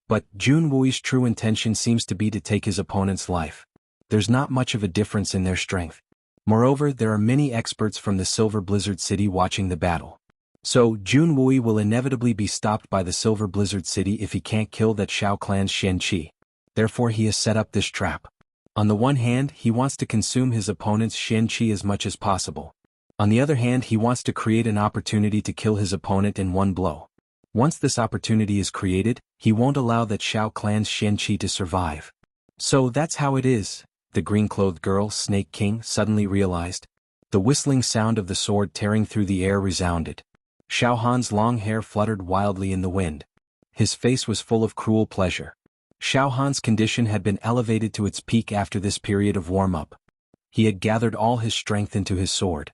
But Jun Wui's true intention seems to be to take his opponent's life. There's not much of a difference in their strength. Moreover, there are many experts from the Silver Blizzard City watching the battle. So Jun Wui will inevitably be stopped by the Silver Blizzard City if he can't kill that Xiao clan's Shenqi. Therefore he has set up this trap. On the one hand, he wants to consume his opponent's Shenqi as much as possible. On the other hand, he wants to create an opportunity to kill his opponent in one blow. Once this opportunity is created, he won't allow that Xiao clan's Shenqi to survive. So that's how it is, the green-clothed girl, Snake King, suddenly realized. The whistling sound of the sword tearing through the air resounded. Xiao Han's long hair fluttered wildly in the wind. His face was full of cruel pleasure. Xiao Han's condition had been elevated to its peak after this period of warm-up. He had gathered all his strength into his sword.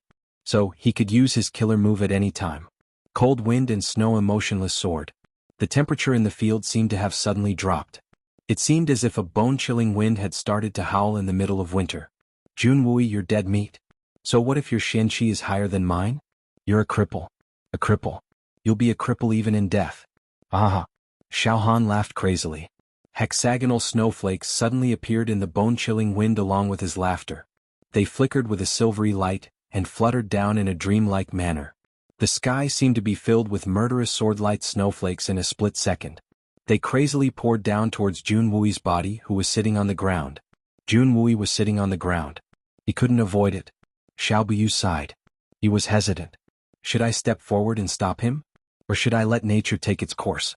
So he could use his killer move at any time. Cold wind and snow, emotionless sword. The temperature in the field seemed to have suddenly dropped. It seemed as if a bone-chilling wind had started to howl in the middle of winter. "Jun Wui, you're dead meat. So what if your Shenqi is higher than mine? You're a cripple. A cripple. You'll be a cripple even in death." "Ah!" Xiao Han laughed crazily. Hexagonal snowflakes suddenly appeared in the bone-chilling wind along with his laughter. They flickered with a silvery light and fluttered down in a dreamlike manner. The sky seemed to be filled with murderous sword-light snowflakes in a split second. They crazily poured down towards Jun Wui's body, who was sitting on the ground. Jun Wui was sitting on the ground. He couldn't avoid it. Xiao Buyu sighed. He was hesitant. Should I step forward and stop him? Or should I let nature take its course?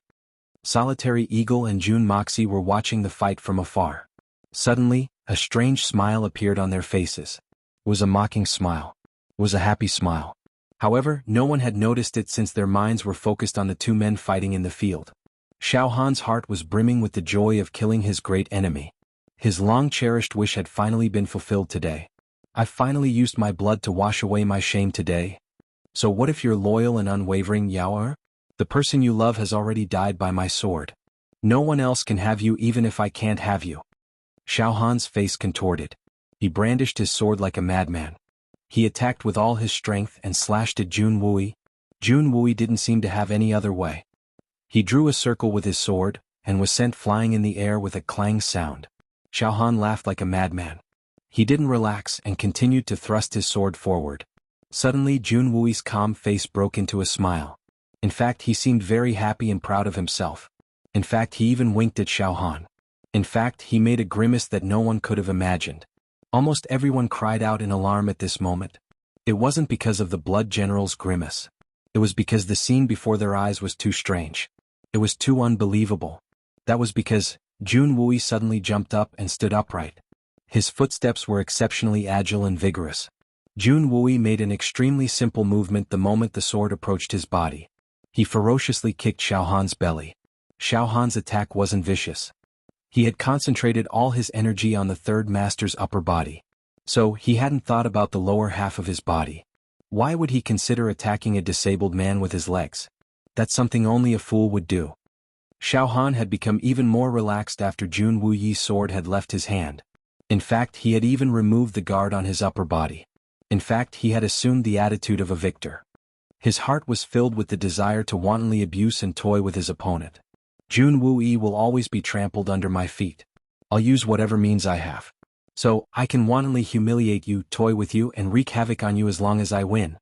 Solitary Eagle and Jun Moxie were watching the fight from afar. Suddenly, a strange smile appeared on their faces. It was a mocking smile. It was a happy smile. However, no one had noticed it since their minds were focused on the two men fighting in the field. Xiao Han's heart was brimming with the joy of killing his great enemy. His long-cherished wish had finally been fulfilled today. "I finally used my blood to wash away my shame today. So what if you're loyal and unwavering, Yao? The person you love has already died by my sword. No one else can have you even if I can't have you." Xiao Han's face contorted. He brandished his sword like a madman. He attacked with all his strength and slashed at Jun Wui. Jun Wui didn't seem to have any other way. He drew a circle with his sword, and was sent flying in the air with a clang sound. Xiao Han laughed like a madman. He didn't relax and continued to thrust his sword forward. Suddenly Jun Wui's calm face broke into a smile. In fact, he seemed very happy and proud of himself. In fact, he even winked at Xiao Han. In fact, he made a grimace that no one could have imagined. Almost everyone cried out in alarm at this moment. It wasn't because of the blood general's grimace. It was because the scene before their eyes was too strange. It was too unbelievable. That was because Jun Wui suddenly jumped up and stood upright. His footsteps were exceptionally agile and vigorous. Jun Wui made an extremely simple movement the moment the sword approached his body. He ferociously kicked Xiao Han's belly. Xiao Han's attack wasn't vicious. He had concentrated all his energy on the third master's upper body. So, he hadn't thought about the lower half of his body. Why would he consider attacking a disabled man with his legs? That's something only a fool would do. Xiao Han had become even more relaxed after Jun Wuyi's sword had left his hand. In fact, he had even removed the guard on his upper body. In fact, he had assumed the attitude of a victor. His heart was filled with the desire to wantonly abuse and toy with his opponent. Jun Wuyi will always be trampled under my feet. I'll use whatever means I have. So, I can wantonly humiliate you, toy with you, and wreak havoc on you as long as I win.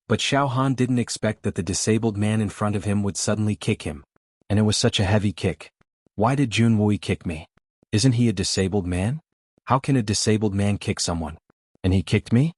But Xiao Han didn't expect that the disabled man in front of him would suddenly kick him. And it was such a heavy kick. Why did Jun Wuyi kick me? Isn't he a disabled man? How can a disabled man kick someone? And he kicked me?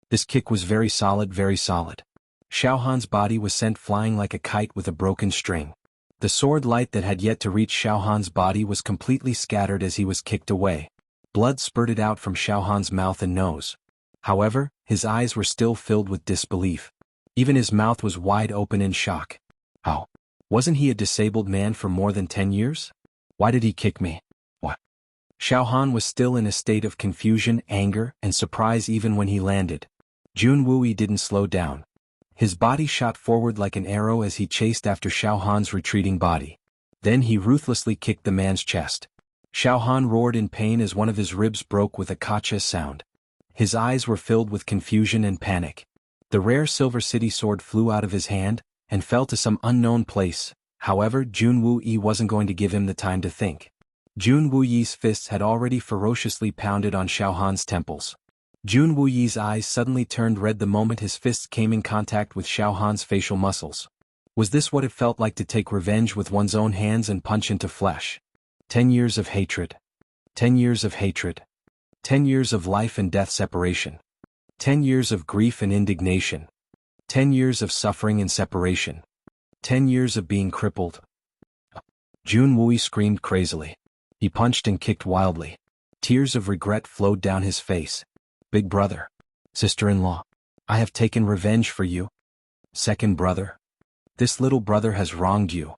This kick was very solid, very solid. Xiao Han's body was sent flying like a kite with a broken string. The sword light that had yet to reach Xiao Han's body was completely scattered as he was kicked away. Blood spurted out from Xiao Han's mouth and nose. However, his eyes were still filled with disbelief. Even his mouth was wide open in shock. How? Wasn't he a disabled man for more than 10 years? Why did he kick me? What? Xiao Han was still in a state of confusion, anger, and surprise even when he landed. Jun Wuyi didn't slow down. His body shot forward like an arrow as he chased after Xiao Han's retreating body. Then he ruthlessly kicked the man's chest. Xiao Han roared in pain as one of his ribs broke with a kacha sound. His eyes were filled with confusion and panic. The rare Silver City sword flew out of his hand and fell to some unknown place. However, Jun Wuyi wasn't going to give him the time to think. Jun Wuyi's fists had already ferociously pounded on Xiao Han's temples. Jun Wuyi's eyes suddenly turned red the moment his fists came in contact with Xiao Han's facial muscles. Was this what it felt like to take revenge with one's own hands and punch into flesh? 10 years of hatred. 10 years of hatred. 10 years of life and death separation. 10 years of grief and indignation. 10 years of suffering and separation. 10 years of being crippled. Jun Wuyi screamed crazily. He punched and kicked wildly. Tears of regret flowed down his face. Big brother. Sister-in-law. I have taken revenge for you. Second brother. This little brother has wronged you.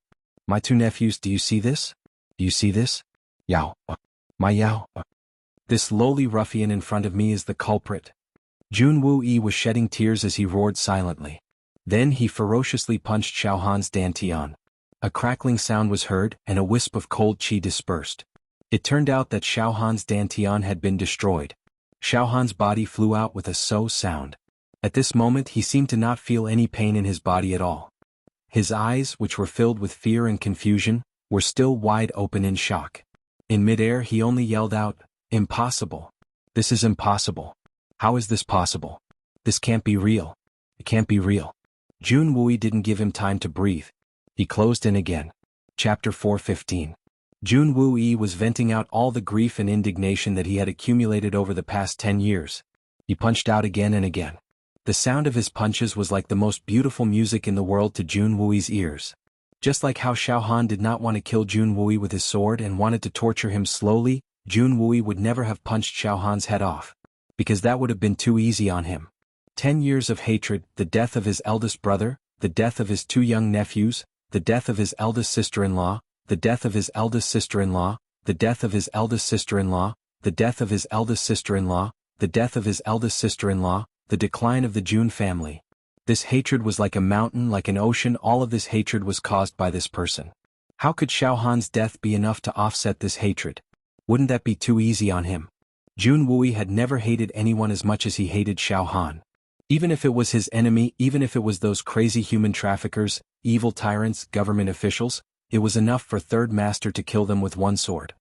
My two nephews, do you see this? Do you see this? Yao. My Yao. This lowly ruffian in front of me is the culprit. Jun Wuyi was shedding tears as he roared silently. Then he ferociously punched Xiao Han's dantian. A crackling sound was heard and a wisp of cold qi dispersed. It turned out that Xiao Han's dantian had been destroyed. Xiao Han's body flew out with a so sound. At this moment he seemed to not feel any pain in his body at all. His eyes, which were filled with fear and confusion, were still wide open in shock. In midair he only yelled out, "Impossible. This is impossible. How is this possible? This can't be real. It can't be real." Jun Wuyi didn't give him time to breathe. He closed in again. Chapter 4:15. Jun Wuyi was venting out all the grief and indignation that he had accumulated over the past 10 years. He punched out again and again. The sound of his punches was like the most beautiful music in the world to Jun Wuyi's ears. Just like how Xiao Han did not want to kill Jun Wuyi with his sword and wanted to torture him slowly, Jun Wuyi would never have punched Xiao Han's head off. Because that would have been too easy on him. 10 years of hatred, the death of his eldest brother, the death of his two young nephews, the death of his eldest sister-in-law, the death of his eldest sister-in-law, the death of his eldest sister-in-law, the death of his eldest sister-in-law, the death of his eldest sister-in-law, the decline of the Jun family. This hatred was like a mountain, like an ocean. All of this hatred was caused by this person. How could Xiao Han's death be enough to offset this hatred? Wouldn't that be too easy on him? Jun Wuyi had never hated anyone as much as he hated Xiao Han. Even if it was his enemy, even if it was those crazy human traffickers, evil tyrants, government officials, it was enough for Third Master to kill them with one sword.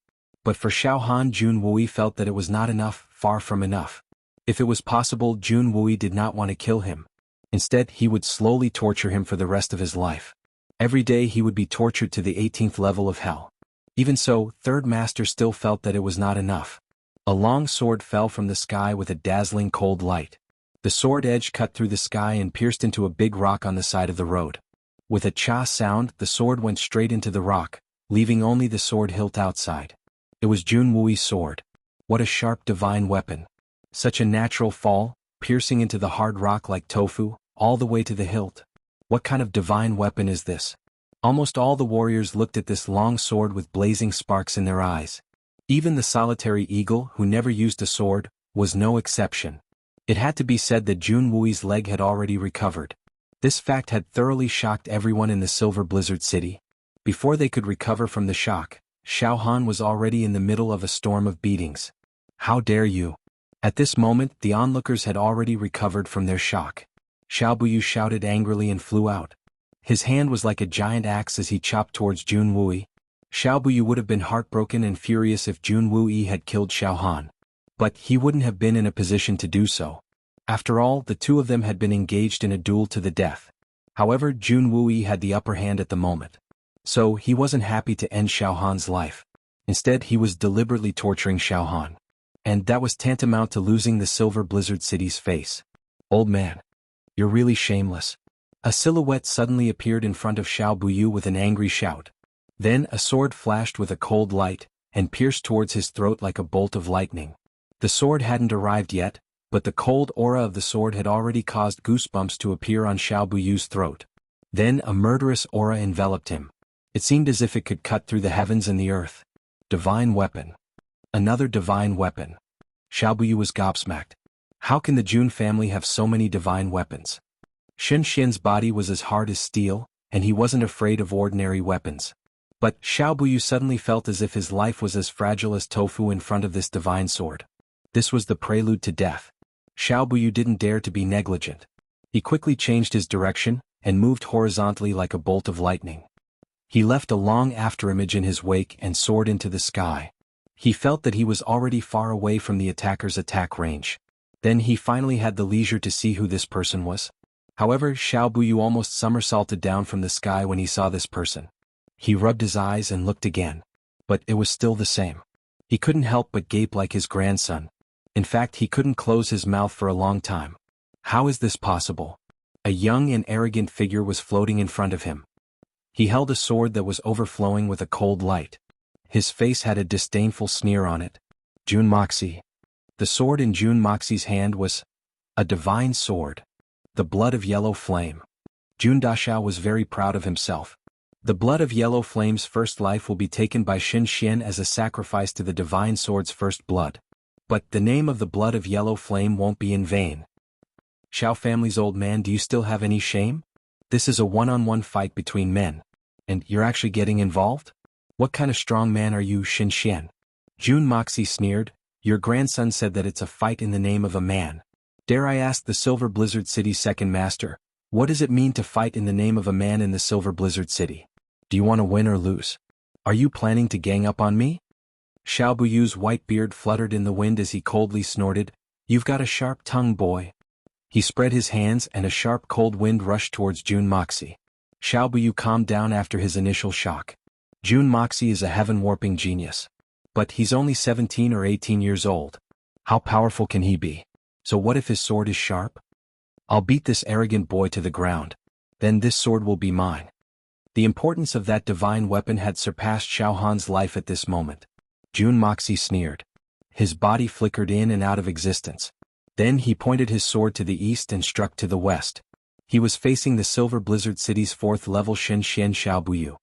But for Xiaohan, Jun Wui felt that it was not enough, far from enough. If it was possible, Jun Wui did not want to kill him. Instead, he would slowly torture him for the rest of his life. Every day he would be tortured to the 18th level of hell. Even so, Third Master still felt that it was not enough. A long sword fell from the sky with a dazzling cold light. The sword edge cut through the sky and pierced into a big rock on the side of the road. With a cha sound, the sword went straight into the rock, leaving only the sword hilt outside. It was Jun Wui's sword. What a sharp divine weapon. Such a natural fall, piercing into the hard rock like tofu, all the way to the hilt. What kind of divine weapon is this? Almost all the warriors looked at this long sword with blazing sparks in their eyes. Even the solitary eagle, who never used a sword, was no exception. It had to be said that Jun Wui's leg had already recovered. This fact had thoroughly shocked everyone in the Silver Blizzard City. Before they could recover from the shock, Xiaohan was already in the middle of a storm of beatings. How dare you! At this moment, the onlookers had already recovered from their shock. Xiao Buyu shouted angrily and flew out. His hand was like a giant axe as he chopped towards Jun Wui. Xiao Buyu would have been heartbroken and furious if Jun Wui had killed Xiaohan. But he wouldn't have been in a position to do so. After all, the two of them had been engaged in a duel to the death. However, Jun Wui had the upper hand at the moment. So, he wasn't happy to end Xiaohan's life. Instead, he was deliberately torturing Xiaohan. And that was tantamount to losing the Silver Blizzard City's face. Old man. You're really shameless. A silhouette suddenly appeared in front of Xiao Buyu with an angry shout. Then a sword flashed with a cold light, and pierced towards his throat like a bolt of lightning. The sword hadn't arrived yet, but the cold aura of the sword had already caused goosebumps to appear on Xiao Buyu's throat. Then a murderous aura enveloped him. It seemed as if it could cut through the heavens and the earth. Divine weapon. Another divine weapon. Xiao Buyu was gobsmacked. How can the Jun family have so many divine weapons? Shen Xian's body was as hard as steel, and he wasn't afraid of ordinary weapons. But Xiao Buyu suddenly felt as if his life was as fragile as tofu in front of this divine sword. This was the prelude to death. Xiao Buyu didn't dare to be negligent. He quickly changed his direction, and moved horizontally like a bolt of lightning. He left a long afterimage in his wake and soared into the sky. He felt that he was already far away from the attacker's attack range. Then he finally had the leisure to see who this person was. However, Xiao Buyu almost somersaulted down from the sky when he saw this person. He rubbed his eyes and looked again. But it was still the same. He couldn't help but gape like his grandson. In fact, he couldn't close his mouth for a long time. How is this possible? A young and arrogant figure was floating in front of him. He held a sword that was overflowing with a cold light. His face had a disdainful sneer on it. Jun Moxie. The sword in Jun Moxie's hand was a divine sword. The blood of yellow flame. Jun Dashao was very proud of himself. The blood of yellow flame's first life will be taken by Shen Xian as a sacrifice to the divine sword's first blood. But the name of the blood of yellow flame won't be in vain. Xiao family's old man, do you still have any shame? This is a one-on-one fight between men. And you're actually getting involved? What kind of strong man are you, Shen Xian? Jun Moxie sneered. Your grandson said that it's a fight in the name of a man. Dare I ask the Silver Blizzard City's second master, what does it mean to fight in the name of a man in the Silver Blizzard City? Do you want to win or lose? Are you planning to gang up on me? Xiao Buyu's white beard fluttered in the wind as he coldly snorted. You've got a sharp tongue, boy. He spread his hands and a sharp cold wind rushed towards Jun Moxie. Xiao Buyu calmed down after his initial shock. Jun Moxie is a heaven-warping genius. But he's only 17 or 18 years old. How powerful can he be? So what if his sword is sharp? I'll beat this arrogant boy to the ground. Then this sword will be mine. The importance of that divine weapon had surpassed Xiaohan's life at this moment. Jun Moxie sneered. His body flickered in and out of existence. Then he pointed his sword to the east and struck to the west. He was facing the Silver Blizzard City's 4th level Shen Xian Xiao Buyu.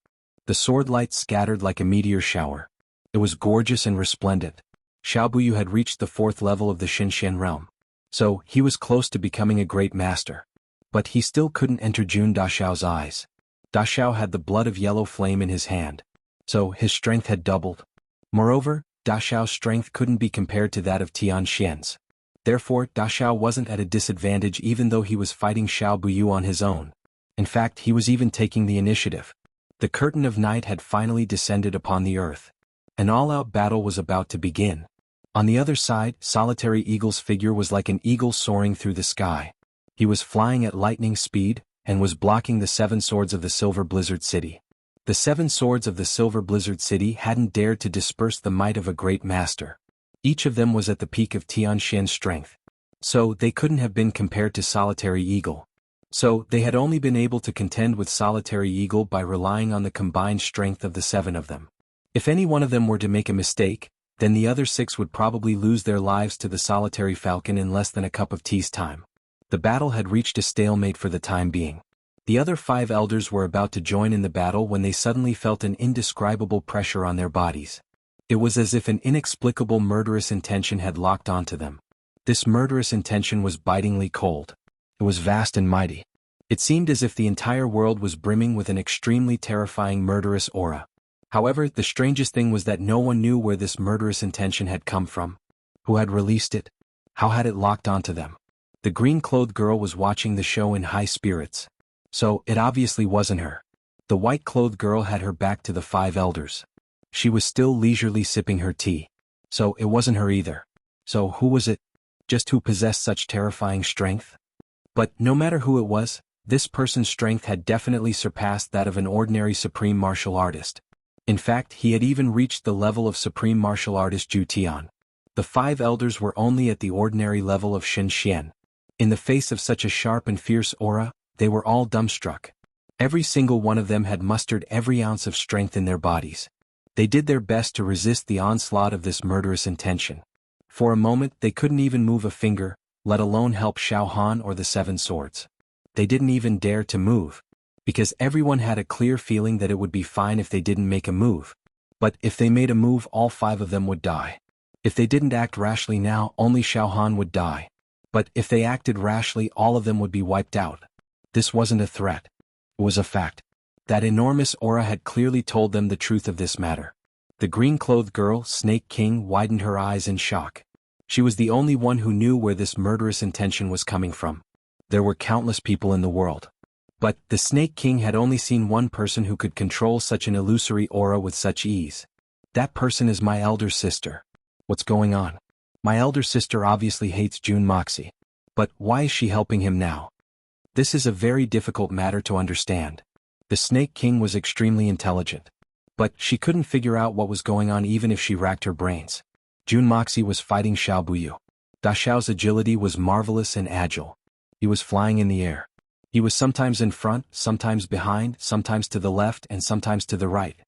The sword light scattered like a meteor shower. It was gorgeous and resplendent. Xiao Buyu had reached the 4th level of the Shen Xian realm. So, he was close to becoming a great master. But he still couldn't enter Jun Dashao's eyes. Dashao had the blood of yellow flame in his hand. So, his strength had doubled. Moreover, Dashao's strength couldn't be compared to that of Tian Xian's. Therefore, Dashao wasn't at a disadvantage even though he was fighting Xiao Buyu on his own. In fact, he was even taking the initiative. The curtain of night had finally descended upon the earth. An all-out battle was about to begin. On the other side, Solitary Eagle's figure was like an eagle soaring through the sky. He was flying at lightning speed, and was blocking the 7 swords of the Silver Blizzard City. The 7 swords of the Silver Blizzard City hadn't dared to disperse the might of a great master. Each of them was at the peak of Tianxian's strength. So they couldn't have been compared to Solitary Eagle. So they had only been able to contend with Solitary Eagle by relying on the combined strength of the 7 of them. If any one of them were to make a mistake, then the other 6 would probably lose their lives to the Solitary Falcon in less than a cup of tea's time. The battle had reached a stalemate for the time being. The other 5 elders were about to join in the battle when they suddenly felt an indescribable pressure on their bodies. It was as if an inexplicable murderous intention had locked onto them. This murderous intention was bitingly cold. It was vast and mighty. It seemed as if the entire world was brimming with an extremely terrifying murderous aura. However, the strangest thing was that no one knew where this murderous intention had come from. Who had released it? How had it locked onto them? The green-clothed girl was watching the show in high spirits. So, it obviously wasn't her. The white-clothed girl had her back to the 5 elders. She was still leisurely sipping her tea. So, it wasn't her either. So, who was it? Just who possessed such terrifying strength? But, no matter who it was, this person's strength had definitely surpassed that of an ordinary supreme martial artist. In fact, he had even reached the level of supreme martial artist Zhu Tian. The 5 elders were only at the ordinary level of Shen Xian. In the face of such a sharp and fierce aura, they were all dumbstruck. Every single one of them had mustered every ounce of strength in their bodies. They did their best to resist the onslaught of this murderous intention. For a moment they couldn't even move a finger, let alone help Xiao Han or the 7 swords. They didn't even dare to move. Because everyone had a clear feeling that it would be fine if they didn't make a move. But if they made a move, all 5 of them would die. If they didn't act rashly now, only Xiao Han would die. But if they acted rashly, all of them would be wiped out. This wasn't a threat. It was a fact. That enormous aura had clearly told them the truth of this matter. The green-clothed girl, Snake King, widened her eyes in shock. She was the only one who knew where this murderous intention was coming from. There were countless people in the world. But the Snake King had only seen one person who could control such an illusory aura with such ease. That person is my elder sister. What's going on? My elder sister obviously hates Jun Moxie. But why is she helping him now? This is a very difficult matter to understand. The Snake King was extremely intelligent. But she couldn't figure out what was going on even if she racked her brains. Jun Moxie was fighting Xiao Buyu. Da Xiao's agility was marvelous and agile. He was flying in the air. He was sometimes in front, sometimes behind, sometimes to the left and sometimes to the right.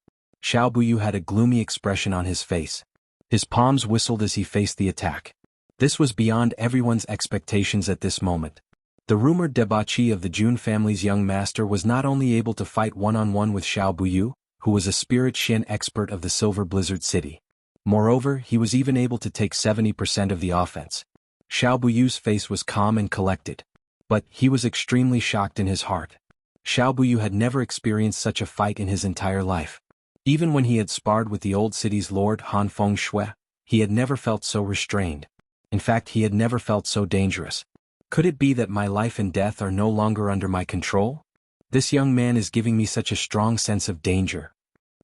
Xiao Buyu had a gloomy expression on his face. His palms whistled as he faced the attack. This was beyond everyone's expectations at this moment. The rumored debauchee of the Jun family's young master was not only able to fight one-on-one with Xiao Buyu, who was a spirit Shen expert of the Silver Blizzard City. Moreover, he was even able to take 70% of the offense. Xiao Buyu's face was calm and collected. But he was extremely shocked in his heart. Xiao Buyu had never experienced such a fight in his entire life. Even when he had sparred with the old city's lord Han Feng Shui, he had never felt so restrained. In fact, he had never felt so dangerous. Could it be that my life and death are no longer under my control? This young man is giving me such a strong sense of danger.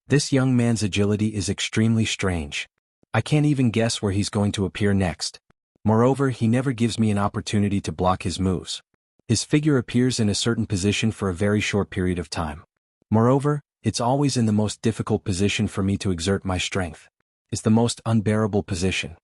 This young man's agility is extremely strange. I can't even guess where he's going to appear next. Moreover, he never gives me an opportunity to block his moves. His figure appears in a certain position for a very short period of time. Moreover, it's always in the most difficult position for me to exert my strength. It's the most unbearable position.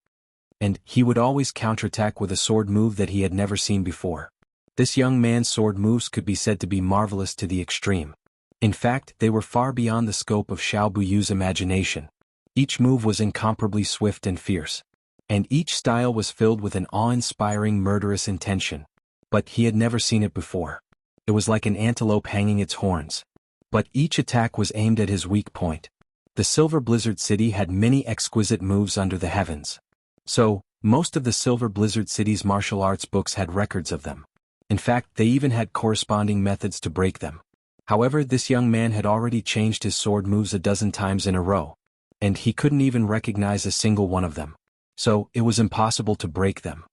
And he would always counterattack with a sword move that he had never seen before. This young man's sword moves could be said to be marvelous to the extreme. In fact, they were far beyond the scope of Xiao Buyu's imagination. Each move was incomparably swift and fierce. And each style was filled with an awe-inspiring murderous intention. But he had never seen it before. It was like an antelope hanging its horns. But each attack was aimed at his weak point. The Silver Blizzard City had many exquisite moves under the heavens. So, most of the Silver Blizzard City's martial arts books had records of them. In fact, they even had corresponding methods to break them. However, this young man had already changed his sword moves a dozen times in a row. And he couldn't even recognize a single one of them. So, it was impossible to break them.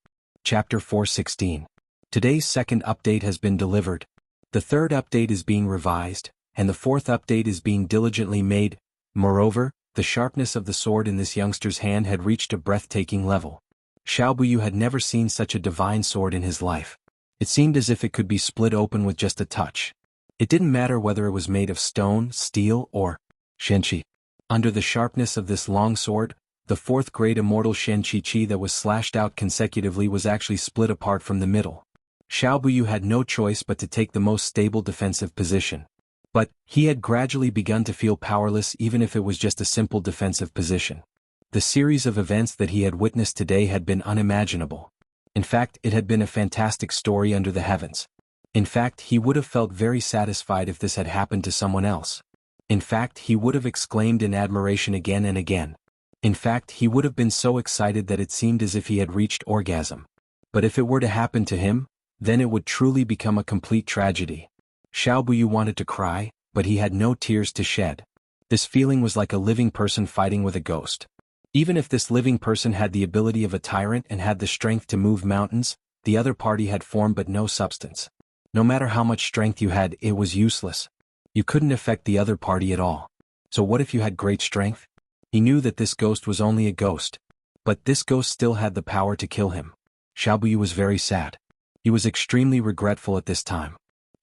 Chapter 416. Today's second update has been delivered. The third update is being revised, and the fourth update is being diligently made. Moreover, The sharpness of the sword in this youngster's hand had reached a breathtaking level. Xiao Buyu had never seen such a divine sword in his life. It seemed as if it could be split open with just a touch. It didn't matter whether it was made of stone, steel, or shenqi. Under the sharpness of this long sword, the fourth-grade immortal shenqi that was slashed out consecutively was actually split apart from the middle. Xiao Buyu had no choice but to take the most stable defensive position. But he had gradually begun to feel powerless even if it was just a simple defensive position. The series of events that he had witnessed today had been unimaginable. In fact, it had been a fantastic story under the heavens. In fact, he would have felt very satisfied if this had happened to someone else. In fact, he would have exclaimed in admiration again and again. In fact, he would have been so excited that it seemed as if he had reached orgasm. But if it were to happen to him, then it would truly become a complete tragedy. Xiao Buyu wanted to cry, but he had no tears to shed. This feeling was like a living person fighting with a ghost. Even if this living person had the ability of a tyrant and had the strength to move mountains, the other party had form but no substance. No matter how much strength you had, it was useless. You couldn't affect the other party at all. So what if you had great strength? He knew that this ghost was only a ghost. But this ghost still had the power to kill him. Xiao Buyu was very sad. He was extremely regretful at this time.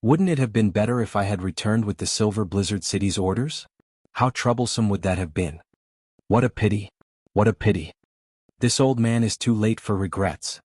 Wouldn't it have been better if I had returned with the Silver Blizzard City's orders? How troublesome would that have been? What a pity. What a pity. This old man is too late for regrets.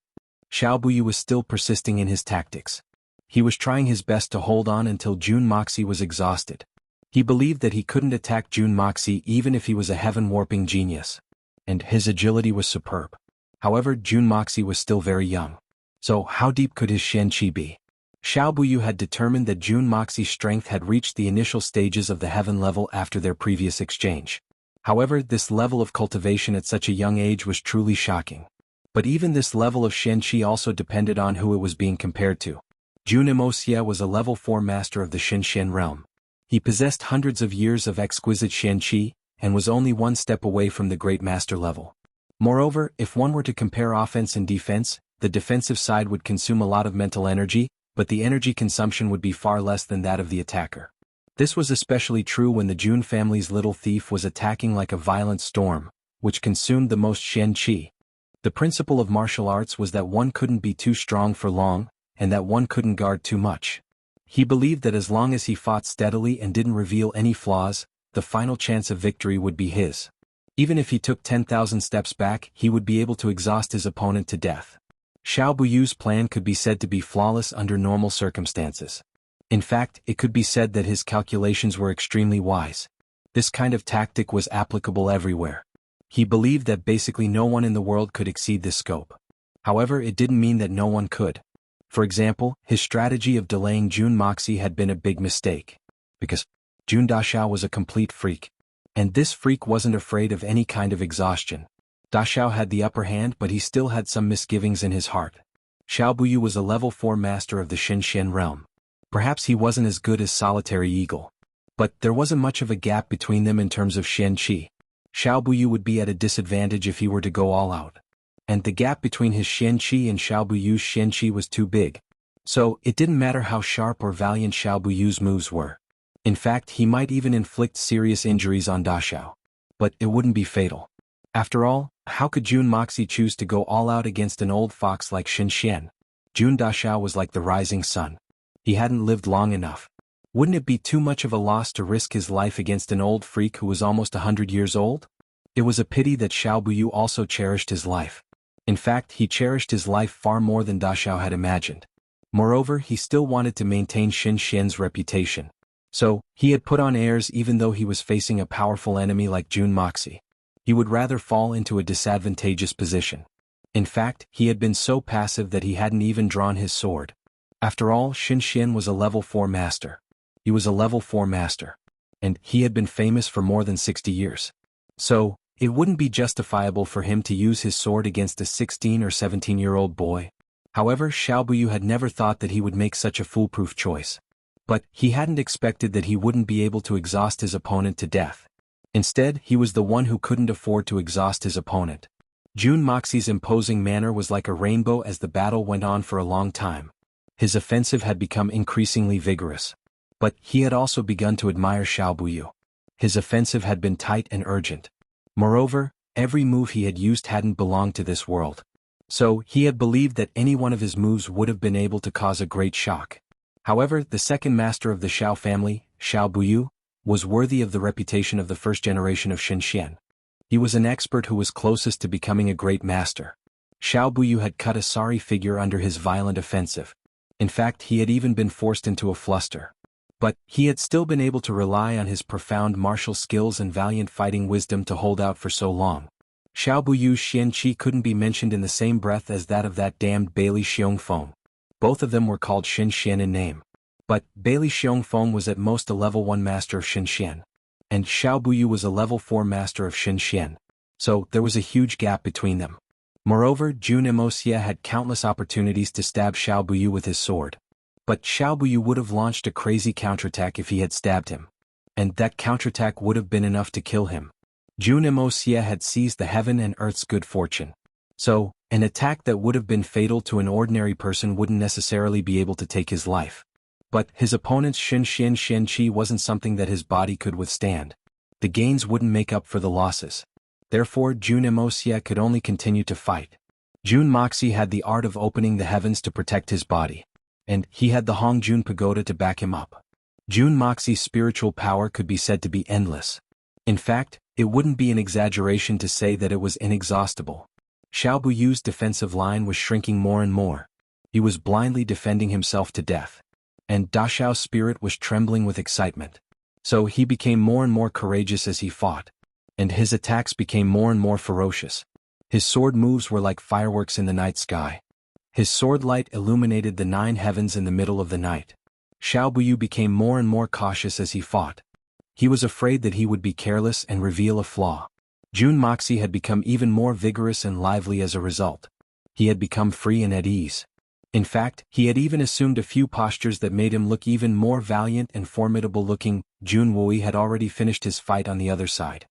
Xiao Buyu was still persisting in his tactics. He was trying his best to hold on until Jun Moxie was exhausted. He believed that he couldn't attack Jun Moxie even if he was a heaven-warping genius. And his agility was superb. However, Jun Moxie was still very young. So how deep could his Shen Qi be? Xiao Buyu had determined that Jun Moxie's strength had reached the initial stages of the heaven level after their previous exchange. However, this level of cultivation at such a young age was truly shocking. But even this level of Shen Qi also depended on who it was being compared to. Jun Wuxia was a level 4 master of the Shen realm. He possessed hundreds of years of exquisite Shen Qi, and was only one step away from the great master level. Moreover, if one were to compare offense and defense, the defensive side would consume a lot of mental energy, but the energy consumption would be far less than that of the attacker. This was especially true when the Jun family's little thief was attacking like a violent storm, which consumed the most Shen Qi. The principle of martial arts was that one couldn't be too strong for long, and that one couldn't guard too much. He believed that as long as he fought steadily and didn't reveal any flaws, the final chance of victory would be his. Even if he took 10,000 steps back, he would be able to exhaust his opponent to death. Xiao Buyu's plan could be said to be flawless under normal circumstances. In fact, it could be said that his calculations were extremely wise. This kind of tactic was applicable everywhere. He believed that basically no one in the world could exceed this scope. However, it didn't mean that no one could. For example, his strategy of delaying Jun Moxie had been a big mistake. Because Jun Daxiao was a complete freak. And this freak wasn't afraid of any kind of exhaustion. Daxiao had the upper hand, but he still had some misgivings in his heart. Xiao Buyu was a level 4 master of the Shen realm. Perhaps he wasn't as good as Solitary Eagle. But there wasn't much of a gap between them in terms of Shen Qi. Xiao Buyu would be at a disadvantage if he were to go all out. And the gap between his Shen Qi and Xiao Buyu's Shen Qi was too big. So, it didn't matter how sharp or valiant Xiao Buyu's moves were. In fact, he might even inflict serious injuries on Daxiao. But it wouldn't be fatal. After all, how could Jun Moxie choose to go all out against an old fox like Shen Xian? Jun Daxiao was like the rising sun. He hadn't lived long enough. Wouldn't it be too much of a loss to risk his life against an old freak who was almost 100 years old? It was a pity that Xiao Buyu also cherished his life. In fact, he cherished his life far more than Daxiao had imagined. Moreover, he still wanted to maintain Shen Xian's reputation. So, he had put on airs even though he was facing a powerful enemy like Jun Moxie. He would rather fall into a disadvantageous position. In fact, he had been so passive that he hadn't even drawn his sword. After all, Shen Xian was a level 4 master. He was a level 4 master. And he had been famous for more than 60 years. So, it wouldn't be justifiable for him to use his sword against a 16 or 17-year-old boy. However, Xiao Buyu had never thought that he would make such a foolproof choice. But he hadn't expected that he wouldn't be able to exhaust his opponent to death. Instead, he was the one who couldn't afford to exhaust his opponent. Jun Moxie's imposing manner was like a rainbow as the battle went on for a long time. His offensive had become increasingly vigorous. But he had also begun to admire Xiao Buyu. His offensive had been tight and urgent. Moreover, every move he had used hadn't belonged to this world. So, he had believed that any one of his moves would have been able to cause a great shock. However, the second master of the Xiao family, Xiao Buyu, was worthy of the reputation of the first generation of Xinxian. He was an expert who was closest to becoming a great master. Xiao Buyu had cut a sorry figure under his violent offensive. In fact, he had even been forced into a fluster. But he had still been able to rely on his profound martial skills and valiant fighting wisdom to hold out for so long. Xiao Buyu's Xianqi couldn't be mentioned in the same breath as that of that damned Bailey Xiongfeng. Both of them were called Xinxian in name. But Bailey Xiongfeng was at most a level 1 master of Xinxian. And Xiao Buyu was a level 4 master of Xinxian. So there was a huge gap between them. Moreover, Jun Wuxia had countless opportunities to stab Xiao Buyu with his sword. But Xiao Buyu would have launched a crazy counterattack if he had stabbed him. And that counterattack would have been enough to kill him. Jun Wuxia had seized the heaven and earth's good fortune. So, an attack that would have been fatal to an ordinary person wouldn't necessarily be able to take his life. But his opponent's Xinxian Xianqi wasn't something that his body could withstand. The gains wouldn't make up for the losses. Therefore, Jun Wuxia could only continue to fight. Jun Moxie had the art of opening the heavens to protect his body. And he had the Hongjun Pagoda to back him up. Jun Moxie's spiritual power could be said to be endless. In fact, it wouldn't be an exaggeration to say that it was inexhaustible. Xiao Buyu's defensive line was shrinking more and more. He was blindly defending himself to death. And Da Xiao's spirit was trembling with excitement. So he became more and more courageous as he fought. And his attacks became more and more ferocious. His sword moves were like fireworks in the night sky. His sword light illuminated the 9 heavens in the middle of the night. Xiao Buyu became more and more cautious as he fought. He was afraid that he would be careless and reveal a flaw. Jun Moxie had become even more vigorous and lively as a result. He had become free and at ease. In fact, he had even assumed a few postures that made him look even more valiant and formidable looking. Jun Wui had already finished his fight on the other side.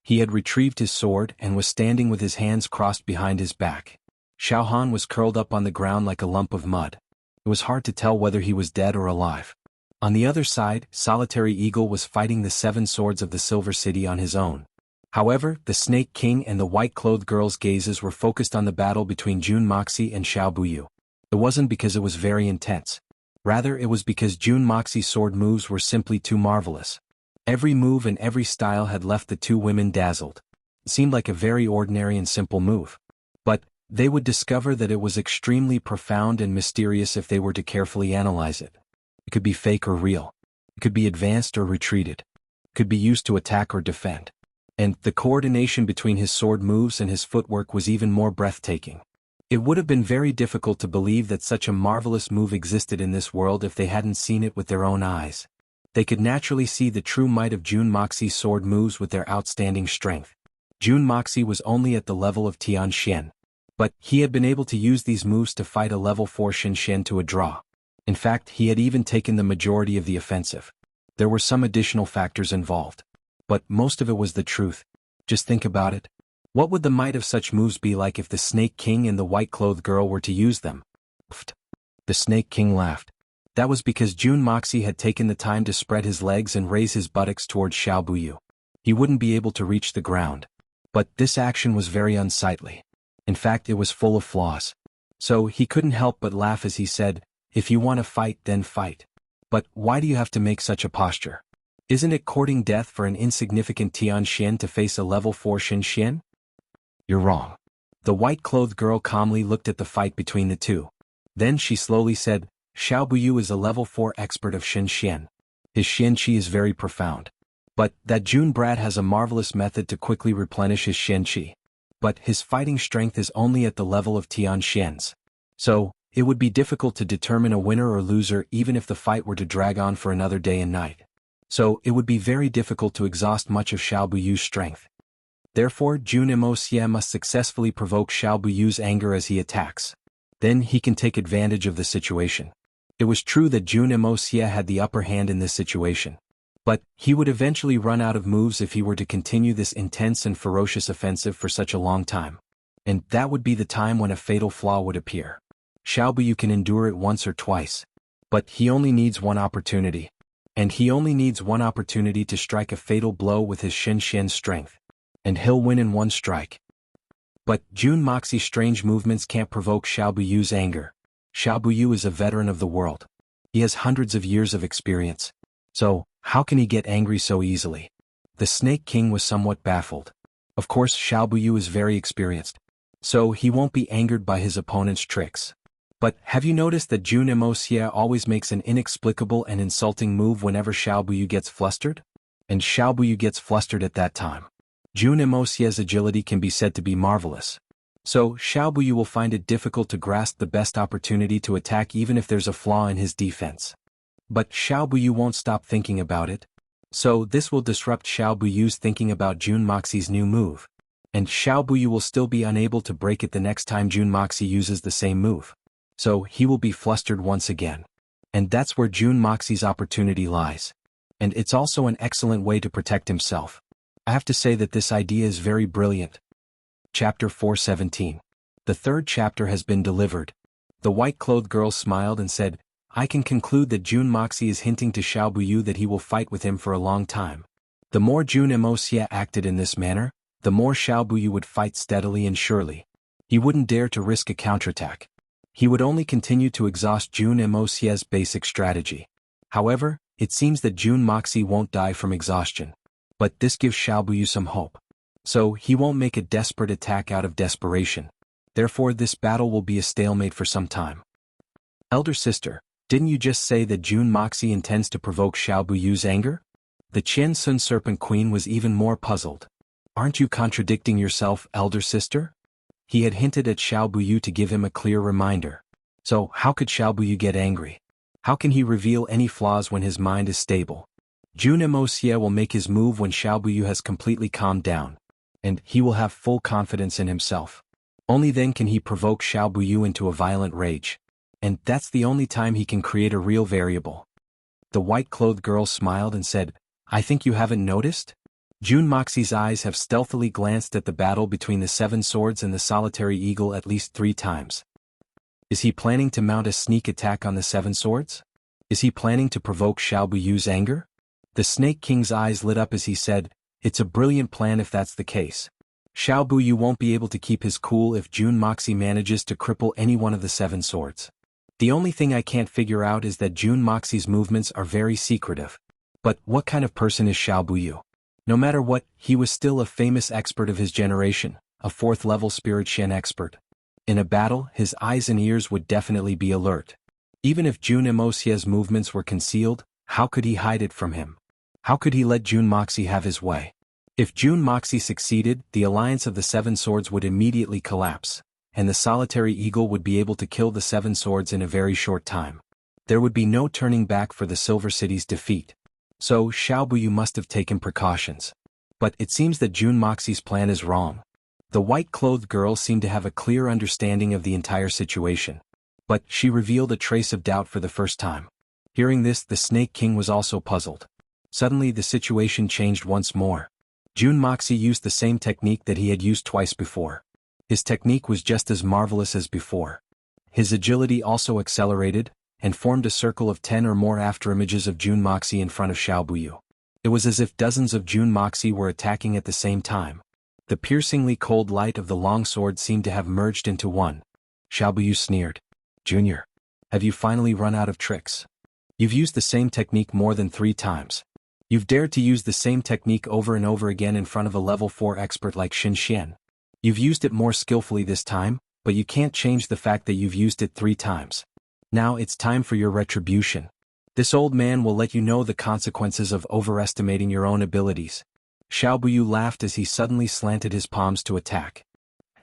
He had retrieved his sword and was standing with his hands crossed behind his back. Xiao Han was curled up on the ground like a lump of mud. It was hard to tell whether he was dead or alive. On the other side, Solitary Eagle was fighting the 7 swords of the Silver City on his own. However, the Snake King and the white-clothed girl's gazes were focused on the battle between Jun Moxie and Xiao Buyu. It wasn't because it was very intense. Rather, it was because Jun Moxie's sword moves were simply too marvelous. Every move and every style had left the two women dazzled. It seemed like a very ordinary and simple move. But they would discover that it was extremely profound and mysterious if they were to carefully analyze it. It could be fake or real. It could be advanced or retreated. It could be used to attack or defend. And the coordination between his sword moves and his footwork was even more breathtaking. It would have been very difficult to believe that such a marvelous move existed in this world if they hadn't seen it with their own eyes. They could naturally see the true might of Jun Moxie's sword moves with their outstanding strength. Jun Moxie was only at the level of Tian Xian. But he had been able to use these moves to fight a level 4 Xinxian to a draw. In fact, he had even taken the majority of the offensive. There were some additional factors involved. But most of it was the truth. Just think about it. What would the might of such moves be like if the Snake King and the white-clothed girl were to use them? Pfft. The Snake King laughed. That was because Jun Moxie had taken the time to spread his legs and raise his buttocks towards Xiao Buyu. He wouldn't be able to reach the ground. But this action was very unsightly. In fact, it was full of flaws. So he couldn't help but laugh as he said, "If you want to fight, then fight. But why do you have to make such a posture? Isn't it courting death for an insignificant Tian Xian to face a level 4 Xinxian?" "You're wrong." The white-clothed girl calmly looked at the fight between the two. Then she slowly said, "Xiao Buyu is a level 4 expert of Xinxian. His Xianqi is very profound. But that Jun brat has a marvelous method to quickly replenish his Xianqi. But his fighting strength is only at the level of Tian Xian's. So, it would be difficult to determine a winner or loser even if the fight were to drag on for another day and night. So, it would be very difficult to exhaust much of Xiao Buyu's strength. Therefore, Jun Wuxia must successfully provoke Xiao Buyu's anger as he attacks. Then he can take advantage of the situation. It was true that Jun Wuxia had the upper hand in this situation. But he would eventually run out of moves if he were to continue this intense and ferocious offensive for such a long time. And that would be the time when a fatal flaw would appear. Xiao Buyu can endure it once or twice. But he only needs one opportunity. And he only needs one opportunity to strike a fatal blow with his Xinxian strength. and he'll win in one strike. But Jun Moxi's strange movements can't provoke Xiao Buyu's anger. Xiao Buyu is a veteran of the world. He has hundreds of years of experience. So, how can he get angry so easily? The Snake King was somewhat baffled. Of course, Xiao Buyu is very experienced, so he won't be angered by his opponent's tricks. But have you noticed that Jun Wuxia always makes an inexplicable and insulting move whenever Xiao Buyu gets flustered? And Xiao Buyu gets flustered at that time. Jun Wuxia's agility can be said to be marvelous. So, Xiao Buyu will find it difficult to grasp the best opportunity to attack even if there's a flaw in his defense. But Xiao Buyu won't stop thinking about it. So this will disrupt Xiao Buyu's thinking about Jun Moxi's new move. And Xiao Buyu will still be unable to break it the next time Jun Moxi uses the same move. So he will be flustered once again. And that's where Jun Moxi's opportunity lies. And it's also an excellent way to protect himself. I have to say that this idea is very brilliant. Chapter 417. The third chapter has been delivered. The white-clothed girl smiled and said, I can conclude that Jun Moxi is hinting to Xiao Buyu that he will fight with him for a long time. The more Jun Wuxia acted in this manner, the more Xiao Buyu would fight steadily and surely. He wouldn't dare to risk a counterattack. He would only continue to exhaust Jun Wuxia's basic strategy. However, it seems that Jun Moxi won't die from exhaustion. But this gives Xiao Buyu some hope. So he won't make a desperate attack out of desperation. Therefore this battle will be a stalemate for some time. Elder sister, didn't you just say that Jun Moxi intends to provoke Xiao Buyu's anger? The Qian Sun Serpent Queen was even more puzzled. Aren't you contradicting yourself, elder sister? He had hinted at Xiao Buyu to give him a clear reminder. So how could Xiao Buyu get angry? How can he reveal any flaws when his mind is stable? Jun Wuxia will make his move when Xiao Buyu has completely calmed down. And he will have full confidence in himself. Only then can he provoke Xiao Buyu into a violent rage. And that's the only time he can create a real variable. The white-clothed girl smiled and said, I think you haven't noticed? Jun Moxi's eyes have stealthily glanced at the battle between the Seven Swords and the Solitary Eagle at least 3 times. Is he planning to mount a sneak attack on the Seven Swords? Is he planning to provoke Xiao Buyu's anger? The Snake King's eyes lit up as he said, It's a brilliant plan if that's the case. Xiao Buyu won't be able to keep his cool if Jun Moxi manages to cripple any one of the Seven Swords. The only thing I can't figure out is that Jun Moxi's movements are very secretive. But what kind of person is Xiao Buyu? No matter what, he was still a famous expert of his generation, a 4th-level Spirit Shen expert. In a battle, his eyes and ears would definitely be alert. Even if Jun Wuxia's movements were concealed, how could he hide it from him? How could he let Jun Moxi have his way? If Jun Moxi succeeded, the alliance of the Seven Swords would immediately collapse, and the Solitary Eagle would be able to kill the Seven Swords in a very short time. There would be no turning back for the Silver City's defeat. So Xiao Buyu must have taken precautions. But it seems that Jun Moxi's plan is wrong. The white-clothed girl seemed to have a clear understanding of the entire situation. But she revealed a trace of doubt for the first time. Hearing this, the Snake King was also puzzled. Suddenly the situation changed once more. Jun Moxi used the same technique that he had used twice before. His technique was just as marvelous as before. His agility also accelerated, and formed a circle of 10 or more afterimages of Jun Moxi in front of Xiao Buyu. It was as if dozens of Jun Moxi were attacking at the same time. The piercingly cold light of the long sword seemed to have merged into one. Xiao Buyu sneered. Junior, have you finally run out of tricks? You've used the same technique more than 3 times. You've dared to use the same technique over and over again in front of a level 4 expert like Xin Xian. You've used it more skillfully this time, but you can't change the fact that you've used it 3 times. Now it's time for your retribution. This old man will let you know the consequences of overestimating your own abilities. Xiao Buyu laughed as he suddenly slanted his palms to attack.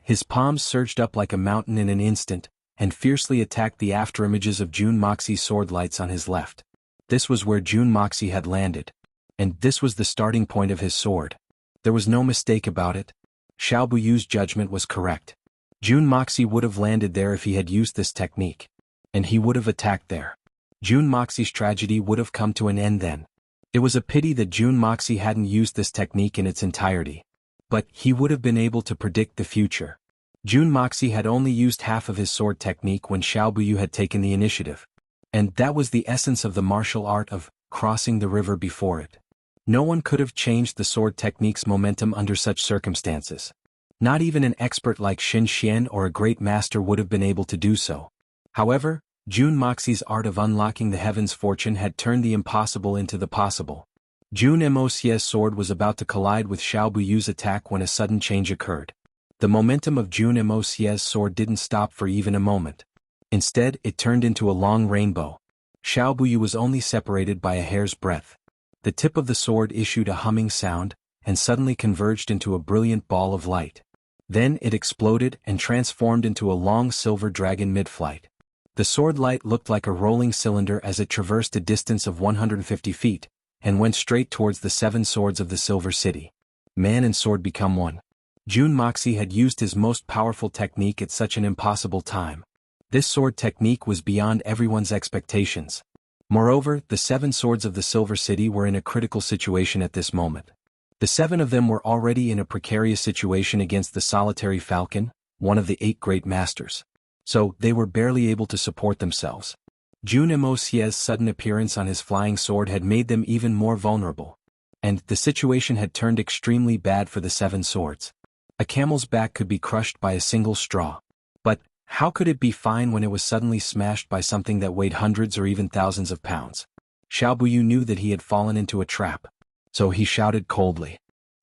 His palms surged up like a mountain in an instant, and fiercely attacked the afterimages of Jun Moxi's sword lights on his left. This was where Jun Moxi had landed. And this was the starting point of his sword. There was no mistake about it. Xiao Buyu's judgment was correct. Jun Moxi would have landed there if he had used this technique. And he would have attacked there. Jun Moxi's tragedy would have come to an end then. It was a pity that Jun Moxi hadn't used this technique in its entirety. But he would have been able to predict the future. Jun Moxi had only used half of his sword technique when Xiao Buyu had taken the initiative. And that was the essence of the martial art of crossing the river before it. No one could have changed the sword technique's momentum under such circumstances. Not even an expert like Xin Xian or a great master would have been able to do so. However, Jun Moxi's art of unlocking the heaven's fortune had turned the impossible into the possible. Jun Mocie's sword was about to collide with Xiao Buyu's attack when a sudden change occurred. The momentum of Jun Mocie's sword didn't stop for even a moment. Instead, it turned into a long rainbow. Xiao Buyu was only separated by a hair's breadth. The tip of the sword issued a humming sound, and suddenly converged into a brilliant ball of light. Then it exploded and transformed into a long silver dragon mid-flight. The sword light looked like a rolling cylinder as it traversed a distance of 150 feet, and went straight towards the 7 swords of the Silver City. Man and sword become one. Jun Moxi had used his most powerful technique at such an impossible time. This sword technique was beyond everyone's expectations. Moreover, the 7 swords of the Silver City were in a critical situation at this moment. The 7 of them were already in a precarious situation against the solitary falcon, one of the 8 great masters. So, they were barely able to support themselves. Jun Mocie's sudden appearance on his flying sword had made them even more vulnerable. And the situation had turned extremely bad for the 7 swords. A camel's back could be crushed by a single straw. But, how could it be fine when it was suddenly smashed by something that weighed hundreds or even thousands of pounds? Xiao Buyu knew that he had fallen into a trap. So he shouted coldly.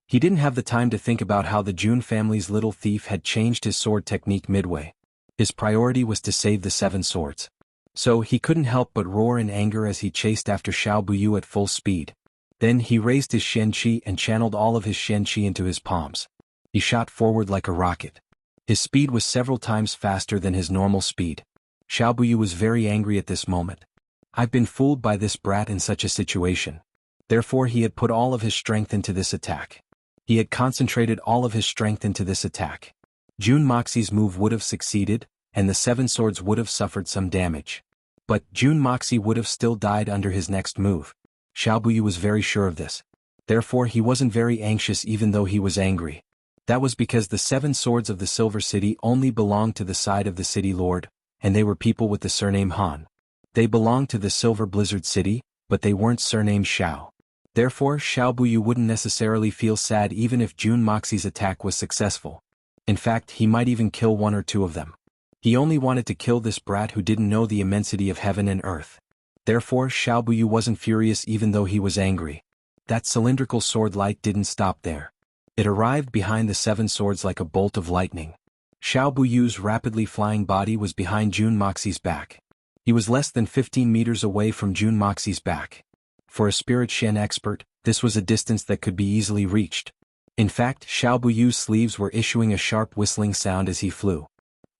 He didn't have the time to think about how the Jun family's little thief had changed his sword technique midway. His priority was to save the 7 swords. So he couldn't help but roar in anger as he chased after Xiao Buyu at full speed. Then he raised his Shenqi and channeled all of his Shenqi into his palms. He shot forward like a rocket. His speed was several times faster than his normal speed. Xiao Buyu was very angry at this moment. I've been fooled by this brat in such a situation. Therefore he had put all of his strength into this attack. He had concentrated all of his strength into this attack. Jun Moxi's move would have succeeded, and the 7 swords would have suffered some damage. But Jun Moxi would have still died under his next move. Xiao Buyu was very sure of this. Therefore he wasn't very anxious even though he was angry. That was because the 7 swords of the Silver City only belonged to the side of the city lord, and they were people with the surname Han. They belonged to the Silver Blizzard City, but they weren't surnamed Xiao. Therefore Xiao Buyu wouldn't necessarily feel sad even if Jun Moxi's attack was successful. In fact, he might even kill 1 or 2 of them. He only wanted to kill this brat who didn't know the immensity of heaven and earth. Therefore Xiao Buyu wasn't furious even though he was angry. That cylindrical sword light didn't stop there. It arrived behind the 7 swords like a bolt of lightning. Xiao Buyu's rapidly flying body was behind Jun Moxi's back. He was less than 15 meters away from Jun Moxi's back. For a Spirit Shen expert, this was a distance that could be easily reached. In fact, Xiao Buyu's sleeves were issuing a sharp whistling sound as he flew.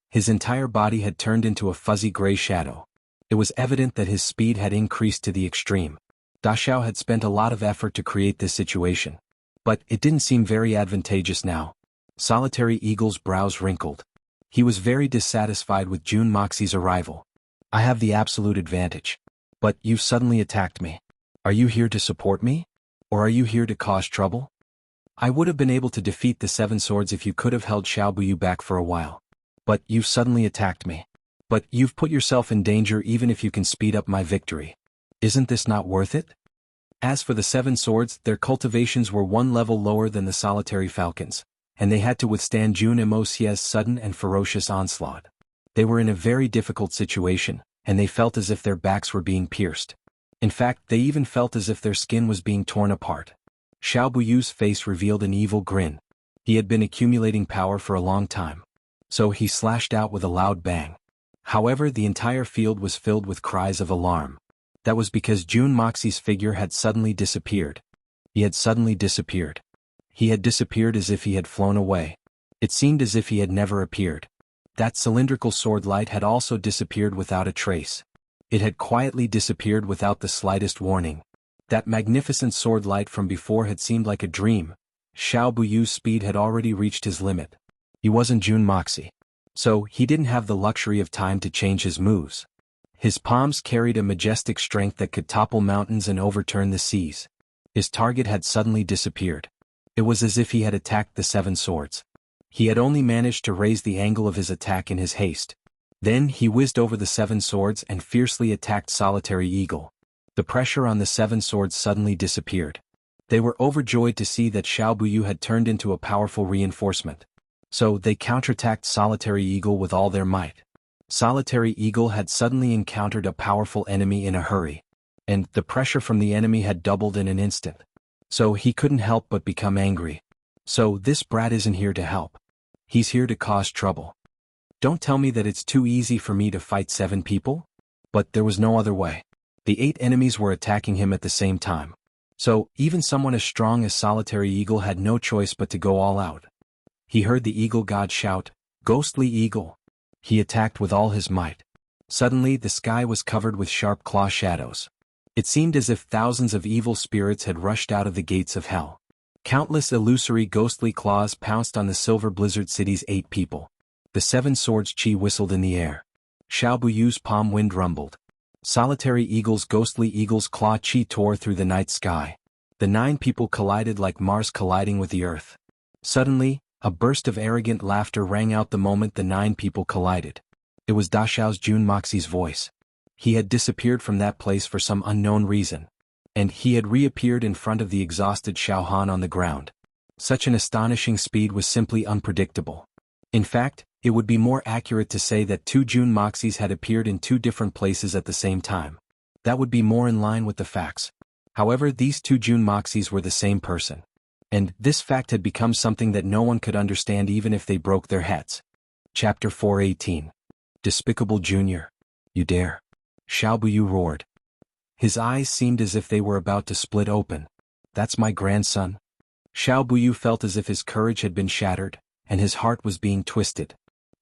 His entire body had turned into a fuzzy gray shadow. It was evident that his speed had increased to the extreme. Da Xiao had spent a lot of effort to create this situation. But it didn't seem very advantageous now. Solitary Eagle's brows wrinkled. He was very dissatisfied with Jun Moxi's arrival. I have the absolute advantage. But you've suddenly attacked me. Are you here to support me? Or are you here to cause trouble? I would have been able to defeat the 7 swords if you could have held Xiao Buyu back for a while. But you've suddenly attacked me. But you've put yourself in danger even if you can speed up my victory. Isn't this not worth it? As for the 7 swords, their cultivations were 1 level lower than the solitary falcons, and they had to withstand Jun Mocie's sudden and ferocious onslaught. They were in a very difficult situation, and they felt as if their backs were being pierced. In fact, they even felt as if their skin was being torn apart. Xiao Buyu's face revealed an evil grin. He had been accumulating power for a long time. So he slashed out with a loud bang. However, the entire field was filled with cries of alarm. That was because Jun Moxi's figure had suddenly disappeared. He had suddenly disappeared. He had disappeared as if he had flown away. It seemed as if he had never appeared. That cylindrical sword light had also disappeared without a trace. It had quietly disappeared without the slightest warning. That magnificent sword light from before had seemed like a dream. Xiao Buyu's speed had already reached his limit. He wasn't Jun Moxi. So, he didn't have the luxury of time to change his moves. His palms carried a majestic strength that could topple mountains and overturn the seas. His target had suddenly disappeared. It was as if he had attacked the 7 swords. He had only managed to raise the angle of his attack in his haste. Then he whizzed over the 7 swords and fiercely attacked Solitary Eagle. The pressure on the 7 swords suddenly disappeared. They were overjoyed to see that Xiao Buyu had turned into a powerful reinforcement. So they counterattacked Solitary Eagle with all their might. Solitary Eagle had suddenly encountered a powerful enemy in a hurry. And the pressure from the enemy had doubled in an instant. So he couldn't help but become angry. So this brat isn't here to help. He's here to cause trouble. Don't tell me that it's too easy for me to fight 7 people? But there was no other way. The 8 enemies were attacking him at the same time. So even someone as strong as Solitary Eagle had no choice but to go all out. He heard the eagle god shout, "Ghostly Eagle!" He attacked with all his might. Suddenly the sky was covered with sharp claw shadows. It seemed as if thousands of evil spirits had rushed out of the gates of hell. Countless illusory ghostly claws pounced on the Silver Blizzard City's 8 people. The 7 swords chi whistled in the air. Xiao Buyu's palm wind rumbled. Solitary Eagle's ghostly eagle's claw chi tore through the night sky. The 9 people collided like Mars colliding with the earth. Suddenly, a burst of arrogant laughter rang out the moment the 9 people collided. It was Da Xiao's Jun Moxie's voice. He had disappeared from that place for some unknown reason. And he had reappeared in front of the exhausted Xiao Han on the ground. Such an astonishing speed was simply unpredictable. In fact, it would be more accurate to say that 2 Jun Moxies had appeared in 2 different places at the same time. That would be more in line with the facts. However, these 2 Jun Moxies were the same person. And this fact had become something that no one could understand even if they broke their heads. Chapter 418. Despicable Junior. You dare. Xiao Buyu roared. His eyes seemed as if they were about to split open. That's my grandson. Xiao Buyu felt as if his courage had been shattered, and his heart was being twisted.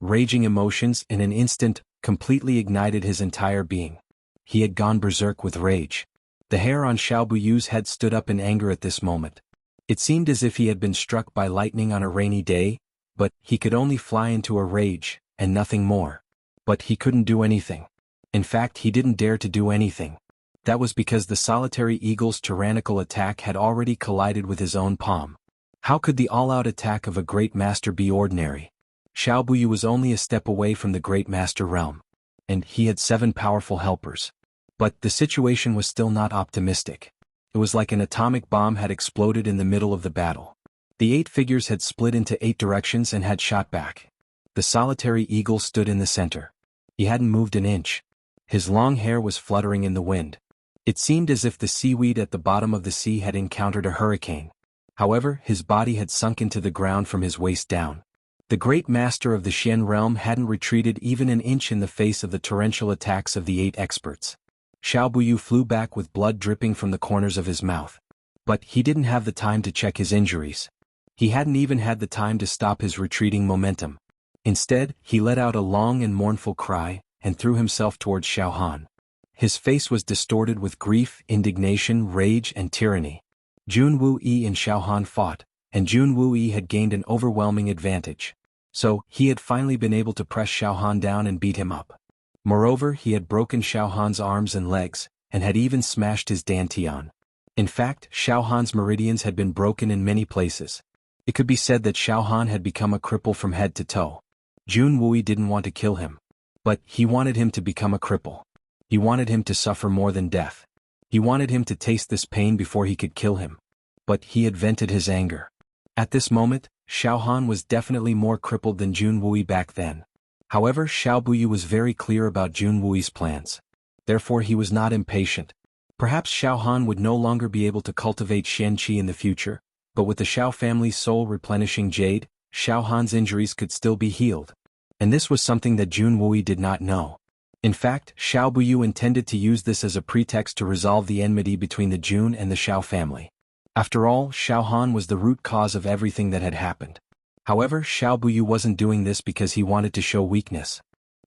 Raging emotions in an instant completely ignited his entire being. He had gone berserk with rage. The hair on Xiao Buyu's head stood up in anger at this moment. It seemed as if he had been struck by lightning on a rainy day, but he could only fly into a rage, and nothing more. But he couldn't do anything. In fact, he didn't dare to do anything. That was because the Solitary Eagle's tyrannical attack had already collided with his own palm. How could the all-out attack of a great master be ordinary? Xiao Buyu was only a step away from the great master realm. And he had 7 powerful helpers. But the situation was still not optimistic. It was like an atomic bomb had exploded in the middle of the battle. The 8 figures had split into 8 directions and had shot back. The Solitary Eagle stood in the center. He hadn't moved an inch. His long hair was fluttering in the wind. It seemed as if the seaweed at the bottom of the sea had encountered a hurricane. However, his body had sunk into the ground from his waist down. The great master of the Xian realm hadn't retreated even an inch in the face of the torrential attacks of the 8 experts. Xiao Buyu flew back with blood dripping from the corners of his mouth. But he didn't have the time to check his injuries. He hadn't even had the time to stop his retreating momentum. Instead, he let out a long and mournful cry, and threw himself towards Xiao Han. His face was distorted with grief, indignation, rage, and tyranny. Jun Wu-yi and Xiao Han fought, and Jun Wu-yi had gained an overwhelming advantage. So, he had finally been able to press Xiao Han down and beat him up. Moreover, he had broken Xiao Han's arms and legs, and had even smashed his dantian. In fact, Xiao Han's meridians had been broken in many places. It could be said that Xiao Han had become a cripple from head to toe. Jun Wu-yi didn't want to kill him. But he wanted him to become a cripple. He wanted him to suffer more than death. He wanted him to taste this pain before he could kill him. But he had vented his anger. At this moment, Xiao Han was definitely more crippled than Jun Wu-yi back then. However, Xiao Buyu was very clear about Jun Wu-yi's plans. Therefore he was not impatient. Perhaps Xiao Han would no longer be able to cultivate Xian Qi in the future, but with the Xiao family's soul replenishing jade, Xiao Han's injuries could still be healed. And this was something that Jun Wu-yi did not know. In fact, Xiao Buyu intended to use this as a pretext to resolve the enmity between the Jun and the Xiao family. After all, Xiao Han was the root cause of everything that had happened. However, Xiao Buyu wasn't doing this because he wanted to show weakness.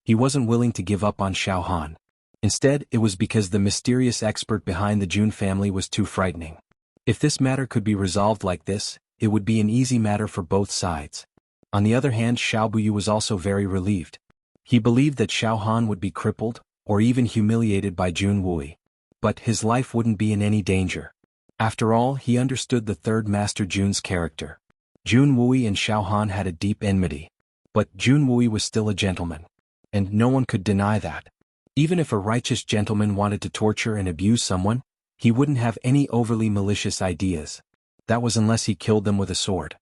He wasn't willing to give up on Xiao Han. Instead, it was because the mysterious expert behind the Jun family was too frightening. If this matter could be resolved like this, it would be an easy matter for both sides. On the other hand, Xiao Buyu was also very relieved. He believed that Xiao Han would be crippled, or even humiliated by Jun Wu-yi. But his life wouldn't be in any danger. After all, he understood the third Master Jun's character. Jun Wu-yi and Xiao Han had a deep enmity. But Jun Wu-yi was still a gentleman. And no one could deny that. Even if a righteous gentleman wanted to torture and abuse someone, he wouldn't have any overly malicious ideas. That was unless he killed them with a sword.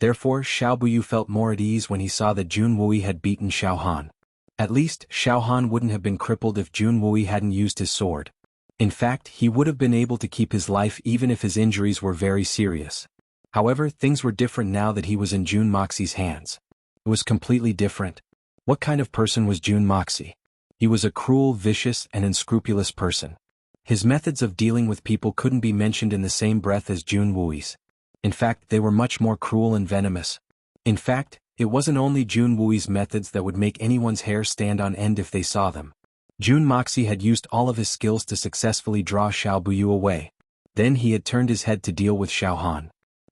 Therefore Xiao Buyu felt more at ease when he saw that Jun Wui had beaten Xiao Han. At least, Xiao Han wouldn't have been crippled if Jun Wui hadn't used his sword. In fact, he would have been able to keep his life even if his injuries were very serious. However, things were different now that he was in Jun Moxi's hands. It was completely different. What kind of person was Jun Moxi? He was a cruel, vicious, and unscrupulous person. His methods of dealing with people couldn't be mentioned in the same breath as Jun Wui's. In fact, they were much more cruel and venomous. In fact, it wasn't only Jun Wui's methods that would make anyone's hair stand on end if they saw them. Jun Moxi had used all of his skills to successfully draw Xiao Buyu away. Then he had turned his head to deal with Xiao Han.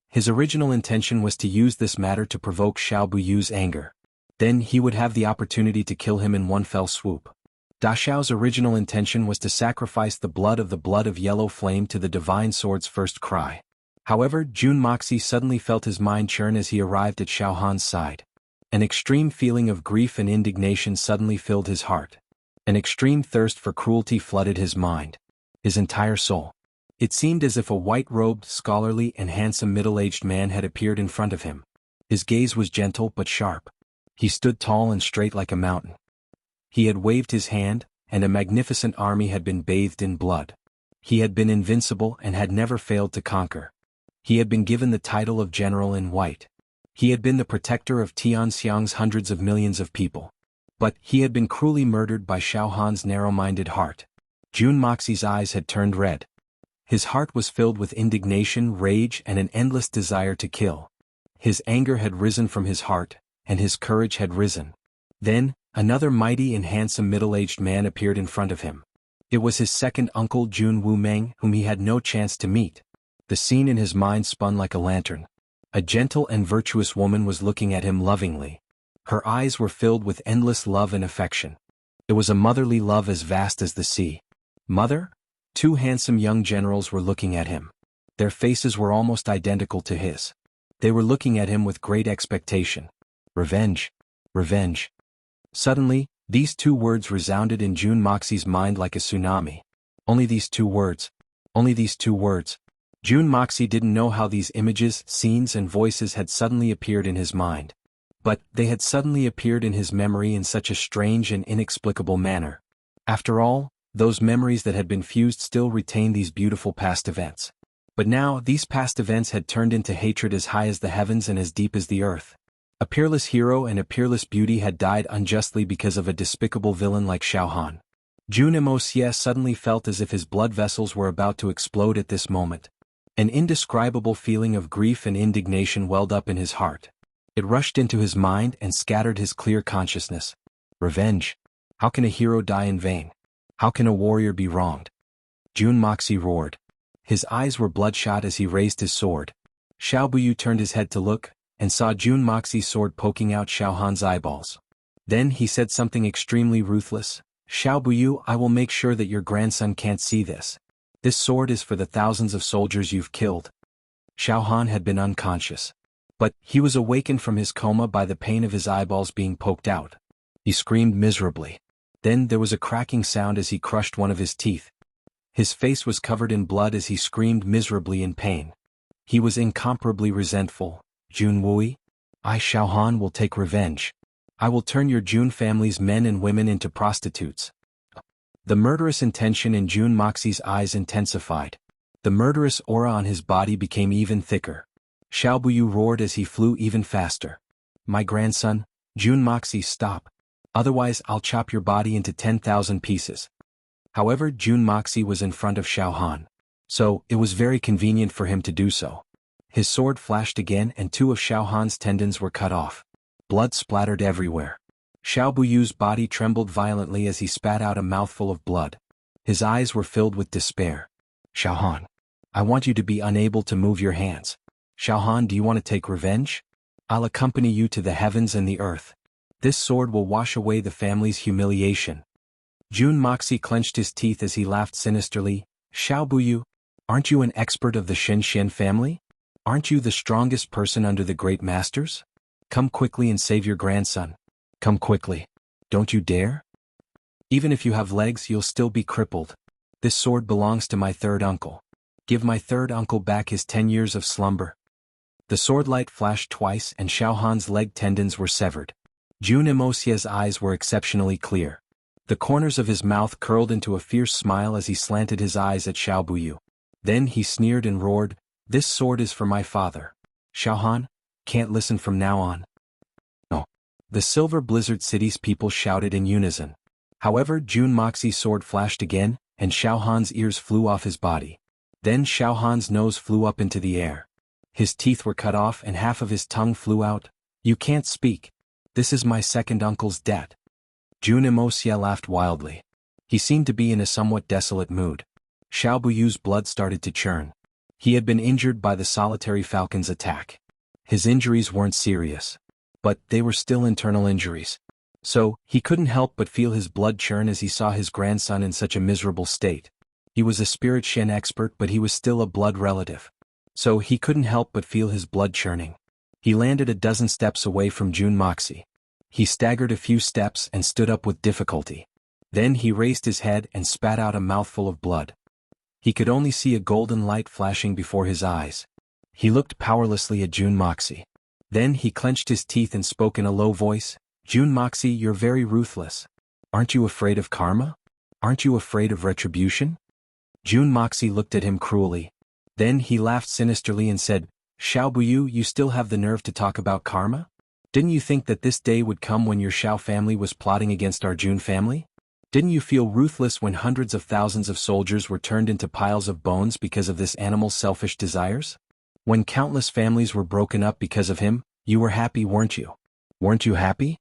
His original intention was to use this matter to provoke Xiao Buyu's anger. Then he would have the opportunity to kill him in one fell swoop. Da Xiao's original intention was to sacrifice the blood of yellow flame to the divine sword's first cry. However, Jun Moxi suddenly felt his mind churn as he arrived at Xiao Han's side. An extreme feeling of grief and indignation suddenly filled his heart. An extreme thirst for cruelty flooded his mind. His entire soul. It seemed as if a white-robed, scholarly and handsome middle-aged man had appeared in front of him. His gaze was gentle but sharp. He stood tall and straight like a mountain. He had waved his hand, and a magnificent army had been bathed in blood. He had been invincible and had never failed to conquer. He had been given the title of General in White. He had been the protector of Tianxiang's hundreds of millions of people. But he had been cruelly murdered by Xiao Han's narrow-minded heart. Jun Moxi's eyes had turned red. His heart was filled with indignation, rage, and an endless desire to kill. His anger had risen from his heart, and his courage had risen. Then, another mighty and handsome middle-aged man appeared in front of him. It was his second uncle Jun Wumeng, whom he had no chance to meet. The scene in his mind spun like a lantern. A gentle and virtuous woman was looking at him lovingly. Her eyes were filled with endless love and affection. It was a motherly love as vast as the sea. Mother? Two handsome young generals were looking at him. Their faces were almost identical to his. They were looking at him with great expectation. Revenge. Revenge. Suddenly, these two words resounded in Jun Moxi's mind like a tsunami. Only these two words. Only these two words. Jun Moxi didn't know how these images, scenes and voices had suddenly appeared in his mind. But they had suddenly appeared in his memory in such a strange and inexplicable manner. After all, those memories that had been fused still retained these beautiful past events. But now, these past events had turned into hatred as high as the heavens and as deep as the earth. A peerless hero and a peerless beauty had died unjustly because of a despicable villain like Xiao Han. Jun Moxi suddenly felt as if his blood vessels were about to explode at this moment. An indescribable feeling of grief and indignation welled up in his heart. It rushed into his mind and scattered his clear consciousness. Revenge. How can a hero die in vain? How can a warrior be wronged? Jun Moxi roared. His eyes were bloodshot as he raised his sword. Xiao Buyu turned his head to look, and saw Jun Moxi's sword poking out Xiao Han's eyeballs. Then he said something extremely ruthless. Xiao Buyu, I will make sure that your grandson can't see this. This sword is for the thousands of soldiers you've killed. Xiao Han had been unconscious. But he was awakened from his coma by the pain of his eyeballs being poked out. He screamed miserably. Then there was a cracking sound as he crushed one of his teeth. His face was covered in blood as he screamed miserably in pain. He was incomparably resentful. Jun Wui? I, Xiao Han, will take revenge. I will turn your Jun family's men and women into prostitutes. The murderous intention in Jun Moxi's eyes intensified. The murderous aura on his body became even thicker. Xiao Buyu roared as he flew even faster. My grandson, Jun Moxi, stop. Otherwise I'll chop your body into 10,000 pieces. However, Jun Moxi was in front of Xiao Han. So, it was very convenient for him to do so. His sword flashed again and two of Xiao Han's tendons were cut off. Blood splattered everywhere. Xiao Buyu's body trembled violently as he spat out a mouthful of blood. His eyes were filled with despair. Xiao Han, I want you to be unable to move your hands. Xiao Han, do you want to take revenge? I'll accompany you to the heavens and the earth. This sword will wash away the family's humiliation. Jun Moxi clenched his teeth as he laughed sinisterly. Xiao Buyu, aren't you an expert of the Shen family? Aren't you the strongest person under the great masters? Come quickly and save your grandson. Come quickly. Don't you dare? Even if you have legs, you'll still be crippled. This sword belongs to my third uncle. Give my third uncle back his 10 years of slumber. The sword light flashed twice and Xiao Han's leg tendons were severed. Jun Imosia's eyes were exceptionally clear. The corners of his mouth curled into a fierce smile as he slanted his eyes at Xiao Buyu. Then he sneered and roared, "This sword is for my father. Xiao Han, can't listen from now on." No. The Silver Blizzard City's people shouted in unison. However, Jun Moxie's sword flashed again, and Xiao Han's ears flew off his body. Then Xiao Han's nose flew up into the air. His teeth were cut off and half of his tongue flew out. "You can't speak. This is my second uncle's debt." Jun Imosia laughed wildly. He seemed to be in a somewhat desolate mood. Xiao Buyu's blood started to churn. He had been injured by the solitary falcon's attack. His injuries weren't serious, but they were still internal injuries. So, he couldn't help but feel his blood churn as he saw his grandson in such a miserable state. He was a spirit Shen expert, but he was still a blood relative. So he couldn't help but feel his blood churning. He landed a dozen steps away from Jun Moxie. He staggered a few steps and stood up with difficulty. Then he raised his head and spat out a mouthful of blood. He could only see a golden light flashing before his eyes. He looked powerlessly at Jun Moxie. Then he clenched his teeth and spoke in a low voice, "Jun Moxie, you're very ruthless. Aren't you afraid of karma? Aren't you afraid of retribution?" Jun Moxie looked at him cruelly. Then he laughed sinisterly and said, "Xiao Buyu, you still have the nerve to talk about karma? Didn't you think that this day would come when your Xiao family was plotting against our Jun family? Didn't you feel ruthless when hundreds of thousands of soldiers were turned into piles of bones because of this animal's selfish desires? When countless families were broken up because of him, you were happy, weren't you? Weren't you happy?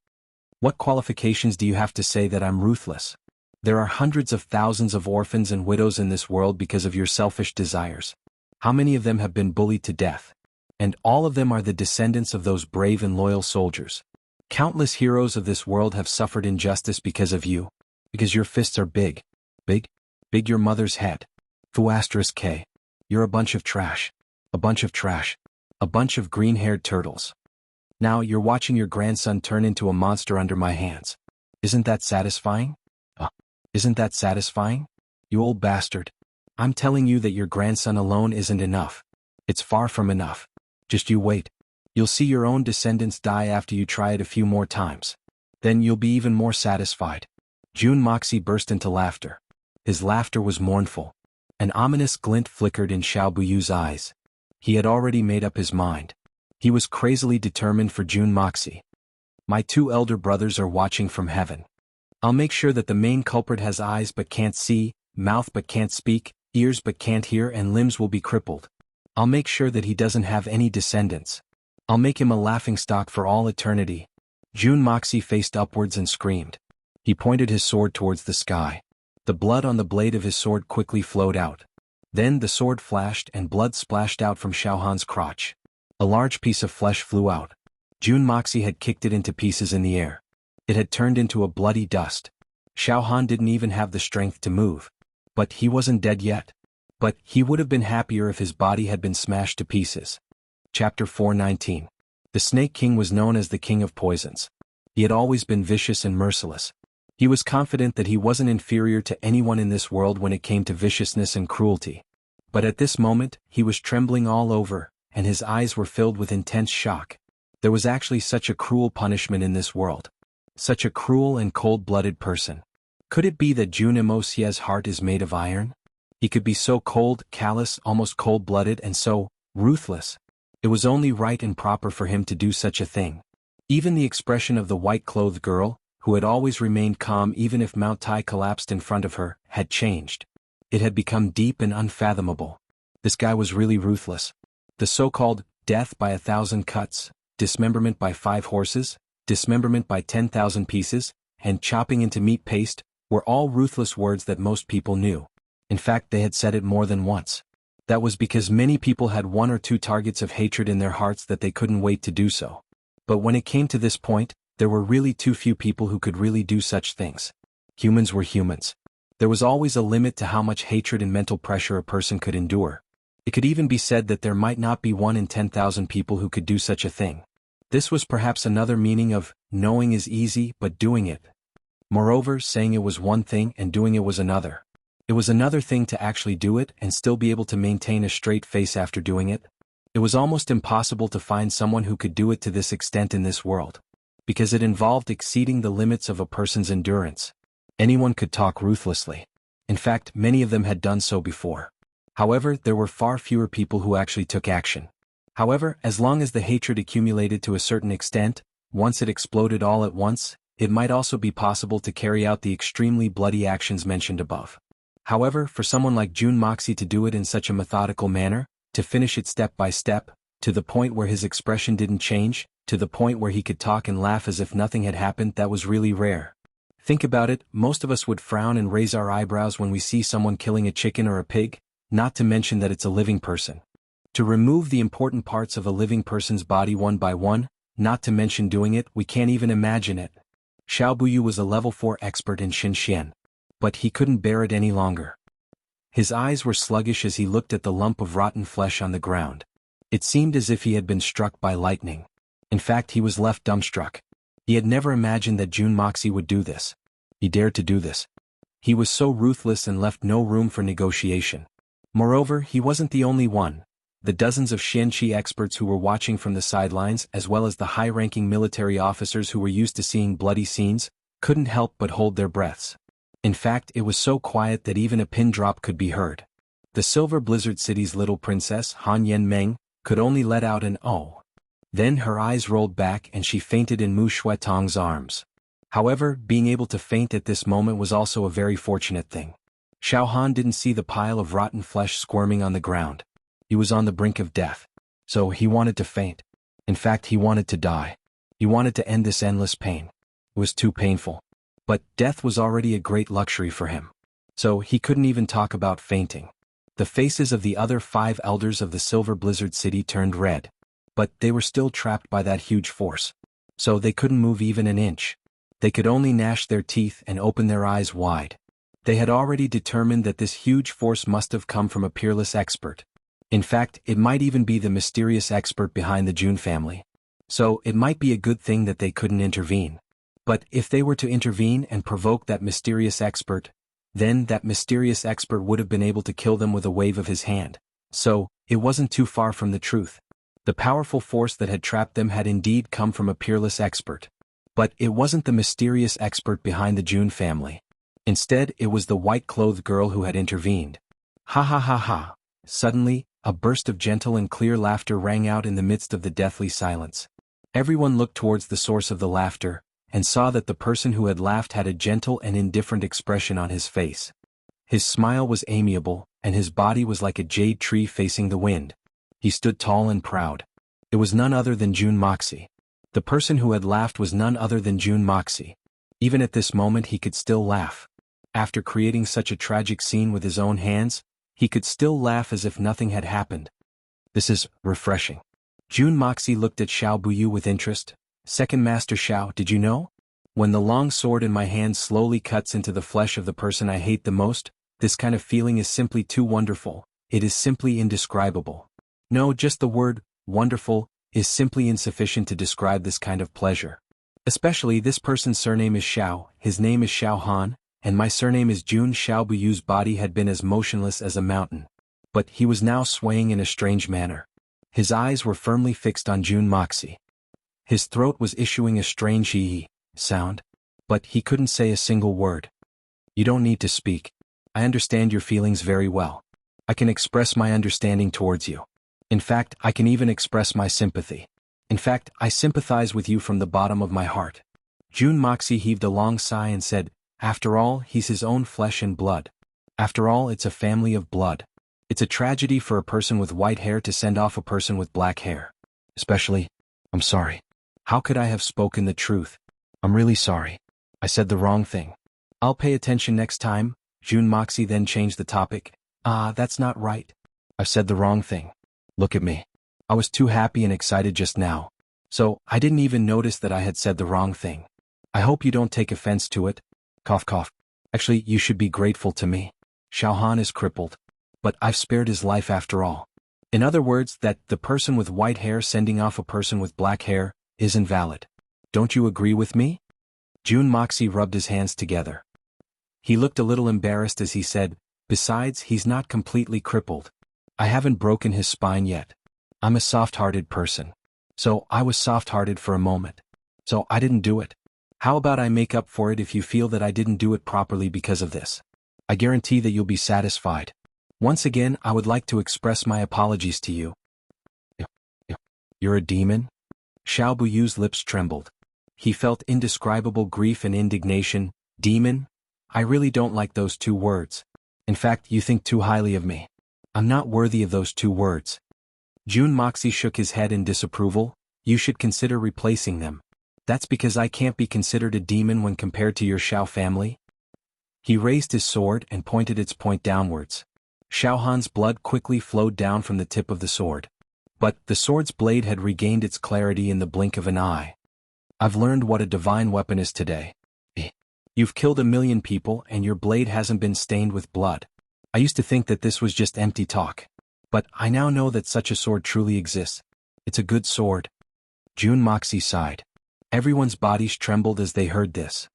What qualifications do you have to say that I'm ruthless? There are hundreds of thousands of orphans and widows in this world because of your selfish desires. How many of them have been bullied to death? And all of them are the descendants of those brave and loyal soldiers. Countless heroes of this world have suffered injustice because of you. Because your fists are big. Big? Big your mother's head. Fu*K. You're a bunch of trash. A bunch of trash. A bunch of green-haired turtles. Now you're watching your grandson turn into a monster under my hands. Isn't that satisfying? Isn't that satisfying? You old bastard. I'm telling you that your grandson alone isn't enough. It's far from enough. Just you wait. You'll see your own descendants die after you try it a few more times. Then you'll be even more satisfied. Jun Moxie burst into laughter. His laughter was mournful. An ominous glint flickered in Xiao Buyu's eyes. He had already made up his mind. He was crazily determined for Jun Moxie. My two elder brothers are watching from heaven. I'll make sure that the main culprit has eyes but can't see, mouth but can't speak, ears but can't hear, and limbs will be crippled. I'll make sure that he doesn't have any descendants. I'll make him a laughingstock for all eternity. Jun Moxie faced upwards and screamed. He pointed his sword towards the sky. The blood on the blade of his sword quickly flowed out. Then the sword flashed and blood splashed out from Xiao Han's crotch. A large piece of flesh flew out. Jun Moxie had kicked it into pieces in the air. It had turned into a bloody dust. Xiao Han didn't even have the strength to move. But he wasn't dead yet. But he would have been happier if his body had been smashed to pieces. Chapter 419. The Snake King was known as the King of Poisons. He had always been vicious and merciless. He was confident that he wasn't inferior to anyone in this world when it came to viciousness and cruelty. But at this moment, he was trembling all over, and his eyes were filled with intense shock. There was actually such a cruel punishment in this world. Such a cruel and cold-blooded person. Could it be that Jun Imosia's heart is made of iron? He could be so cold, callous, almost cold-blooded, and so ruthless. It was only right and proper for him to do such a thing. Even the expression of the white-clothed girl, who had always remained calm even if Mount Tai collapsed in front of her, had changed. It had become deep and unfathomable. This guy was really ruthless. The so-called death by 1,000 cuts, dismemberment by 5 horses, dismemberment by 10,000 pieces, and chopping into meat paste, were all ruthless words that most people knew. In fact, they had said it more than once. That was because many people had 1 or 2 targets of hatred in their hearts that they couldn't wait to do so. But when it came to this point, there were really too few people who could really do such things. Humans were humans. There was always a limit to how much hatred and mental pressure a person could endure. It could even be said that there might not be 1 in 10,000 people who could do such a thing. This was perhaps another meaning of, knowing is easy but doing it. Moreover, saying it was one thing and doing it was another. It was another thing to actually do it and still be able to maintain a straight face after doing it. It was almost impossible to find someone who could do it to this extent in this world, because it involved exceeding the limits of a person's endurance. Anyone could talk ruthlessly. In fact, many of them had done so before. However, there were far fewer people who actually took action. However, as long as the hatred accumulated to a certain extent, once it exploded all at once, it might also be possible to carry out the extremely bloody actions mentioned above. However, for someone like Jun Moxie to do it in such a methodical manner, to finish it step by step, to the point where his expression didn't change, to the point where he could talk and laugh as if nothing had happened, that was really rare. Think about it, most of us would frown and raise our eyebrows when we see someone killing a chicken or a pig, not to mention that it's a living person. To remove the important parts of a living person's body one by one, not to mention doing it, we can't even imagine it. Xiao Buyu was a level 4 expert in Xinxian. But he couldn't bear it any longer. His eyes were sluggish as he looked at the lump of rotten flesh on the ground. It seemed as if he had been struck by lightning. In fact, he was left dumbstruck. He had never imagined that Jun Moxie would do this. He dared to do this. He was so ruthless and left no room for negotiation. Moreover, he wasn't the only one. The dozens of Xianqi experts who were watching from the sidelines, as well as the high-ranking military officers who were used to seeing bloody scenes, couldn't help but hold their breaths. In fact, it was so quiet that even a pin drop could be heard. The Silver Blizzard City's little princess, Han Yenmeng, could only let out an "oh." Then her eyes rolled back and she fainted in Mu Shuetong's arms. However, being able to faint at this moment was also a very fortunate thing. Xiao Han didn't see the pile of rotten flesh squirming on the ground. He was on the brink of death. So he wanted to faint. In fact, he wanted to die. He wanted to end this endless pain. It was too painful. But death was already a great luxury for him. So he couldn't even talk about fainting. The faces of the other 5 elders of the Silver Blizzard City turned red. But they were still trapped by that huge force. So they couldn't move even an inch. They could only gnash their teeth and open their eyes wide. They had already determined that this huge force must have come from a peerless expert. In fact, it might even be the mysterious expert behind the Jun family. So it might be a good thing that they couldn't intervene. But if they were to intervene and provoke that mysterious expert, then that mysterious expert would have been able to kill them with a wave of his hand. So, it wasn't too far from the truth. The powerful force that had trapped them had indeed come from a peerless expert. But it wasn't the mysterious expert behind the Jun family. Instead, it was the white-clothed girl who had intervened. Ha ha ha ha. Suddenly, a burst of gentle and clear laughter rang out in the midst of the deathly silence. Everyone looked towards the source of the laughter, and saw that the person who had laughed had a gentle and indifferent expression on his face. His smile was amiable, and his body was like a jade tree facing the wind. He stood tall and proud. It was none other than Jun Moxie. The person who had laughed was none other than Jun Moxie. Even at this moment he could still laugh. After creating such a tragic scene with his own hands, he could still laugh as if nothing had happened. This is refreshing. Jun Moxie looked at Xiao Buyu with interest. Second Master Xiao, did you know? When the long sword in my hand slowly cuts into the flesh of the person I hate the most, this kind of feeling is simply too wonderful. It is simply indescribable. No, just the word, wonderful, is simply insufficient to describe this kind of pleasure. Especially this person's surname is Xiao, his name is Xiao Han, and my surname is Jun. Xiao Buyu's body had been as motionless as a mountain. But he was now swaying in a strange manner. His eyes were firmly fixed on Jun Moxie. His throat was issuing a strange hee sound. But he couldn't say a single word. You don't need to speak. I understand your feelings very well. I can express my understanding towards you. In fact, I can even express my sympathy. In fact, I sympathize with you from the bottom of my heart. Jun Moxie heaved a long sigh and said, after all, he's his own flesh and blood. After all, it's a family of blood. It's a tragedy for a person with white hair to send off a person with black hair. Especially, I'm sorry. How could I have spoken the truth? I'm really sorry. I said the wrong thing. I'll pay attention next time. Jun Moxie then changed the topic. That's not right. I've said the wrong thing. Look at me. I was too happy and excited just now. So, I didn't even notice that I had said the wrong thing. I hope you don't take offense to it. Cough cough. Actually, you should be grateful to me. Xiao Han is crippled. But I've spared his life after all. In other words, that the person with white hair sending off a person with black hair is invalid. Don't you agree with me? Jun Moxie rubbed his hands together. He looked a little embarrassed as he said, Besides, he's not completely crippled. I haven't broken his spine yet. I'm a soft-hearted person. So I was soft-hearted for a moment. So I didn't do it. How about I make up for it if you feel that I didn't do it properly because of this? I guarantee that you'll be satisfied. Once again, I would like to express my apologies to you. You're a demon? Xiao Buyu's lips trembled. He felt indescribable grief and indignation. Demon? I really don't like those two words. In fact, you think too highly of me. I'm not worthy of those two words. Jun Moxie shook his head in disapproval. You should consider replacing them. That's because I can't be considered a demon when compared to your Xiao family? He raised his sword and pointed its point downwards. Xiao Han's blood quickly flowed down from the tip of the sword. But the sword's blade had regained its clarity in the blink of an eye. I've learned what a divine weapon is today. You've killed 1,000,000 people and your blade hasn't been stained with blood. I used to think that this was just empty talk. But I now know that such a sword truly exists. It's a good sword. Jun Moxie sighed. Everyone's bodies trembled as they heard this.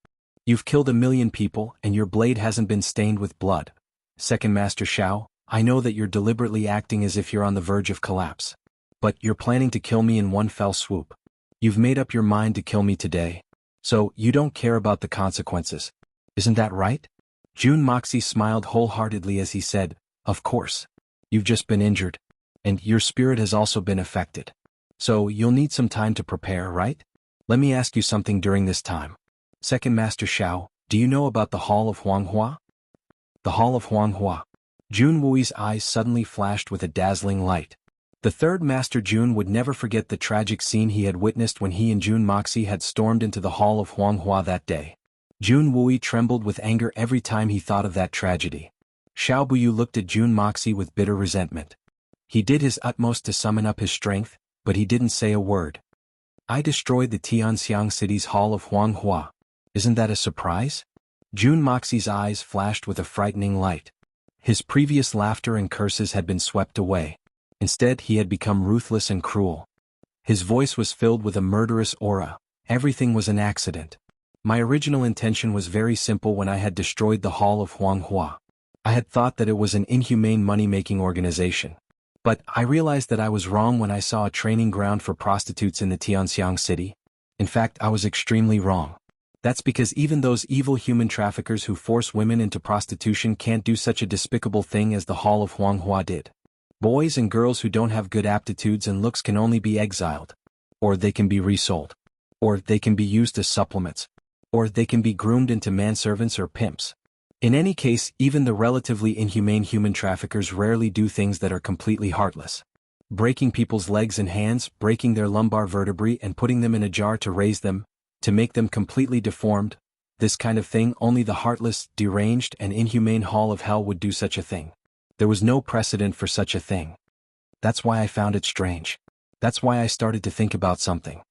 You've killed 1,000,000 people and your blade hasn't been stained with blood. Second Master Xiao, I know that you're deliberately acting as if you're on the verge of collapse. But you're planning to kill me in one fell swoop. You've made up your mind to kill me today. So you don't care about the consequences. Isn't that right? Jun Moxie smiled wholeheartedly as he said, of course. You've just been injured. And your spirit has also been affected. So you'll need some time to prepare, right? Let me ask you something during this time. Second Master Xiao, do you know about the Hall of Huanghua? The Hall of Huanghua. Jun Wui's eyes suddenly flashed with a dazzling light. The third Master Jun would never forget the tragic scene he had witnessed when he and Jun Moxie had stormed into the Hall of Huanghua that day. Jun Wui trembled with anger every time he thought of that tragedy. Xiao Buyu looked at Jun Moxie with bitter resentment. He did his utmost to summon up his strength, but he didn't say a word. I destroyed the Tianxiang city's Hall of Huanghua. Isn't that a surprise? Jun Moxie's eyes flashed with a frightening light. His previous laughter and curses had been swept away. Instead, he had become ruthless and cruel. His voice was filled with a murderous aura. Everything was an accident. My original intention was very simple when I had destroyed the Hall of Huanghua. I had thought that it was an inhumane money-making organization. But I realized that I was wrong when I saw a training ground for prostitutes in the Tianxiang city. In fact, I was extremely wrong. That's because even those evil human traffickers who force women into prostitution can't do such a despicable thing as the Hall of Huanghua did. Boys and girls who don't have good aptitudes and looks can only be exiled. Or they can be resold. Or they can be used as supplements. Or they can be groomed into manservants or pimps. In any case, even the relatively inhumane human traffickers rarely do things that are completely heartless. Breaking people's legs and hands, breaking their lumbar vertebrae and putting them in a jar to raise them, to make them completely deformed, this kind of thing only the heartless, deranged and inhumane Hall of Hell would do such a thing. There was no precedent for such a thing. That's why I found it strange. That's why I started to think about something.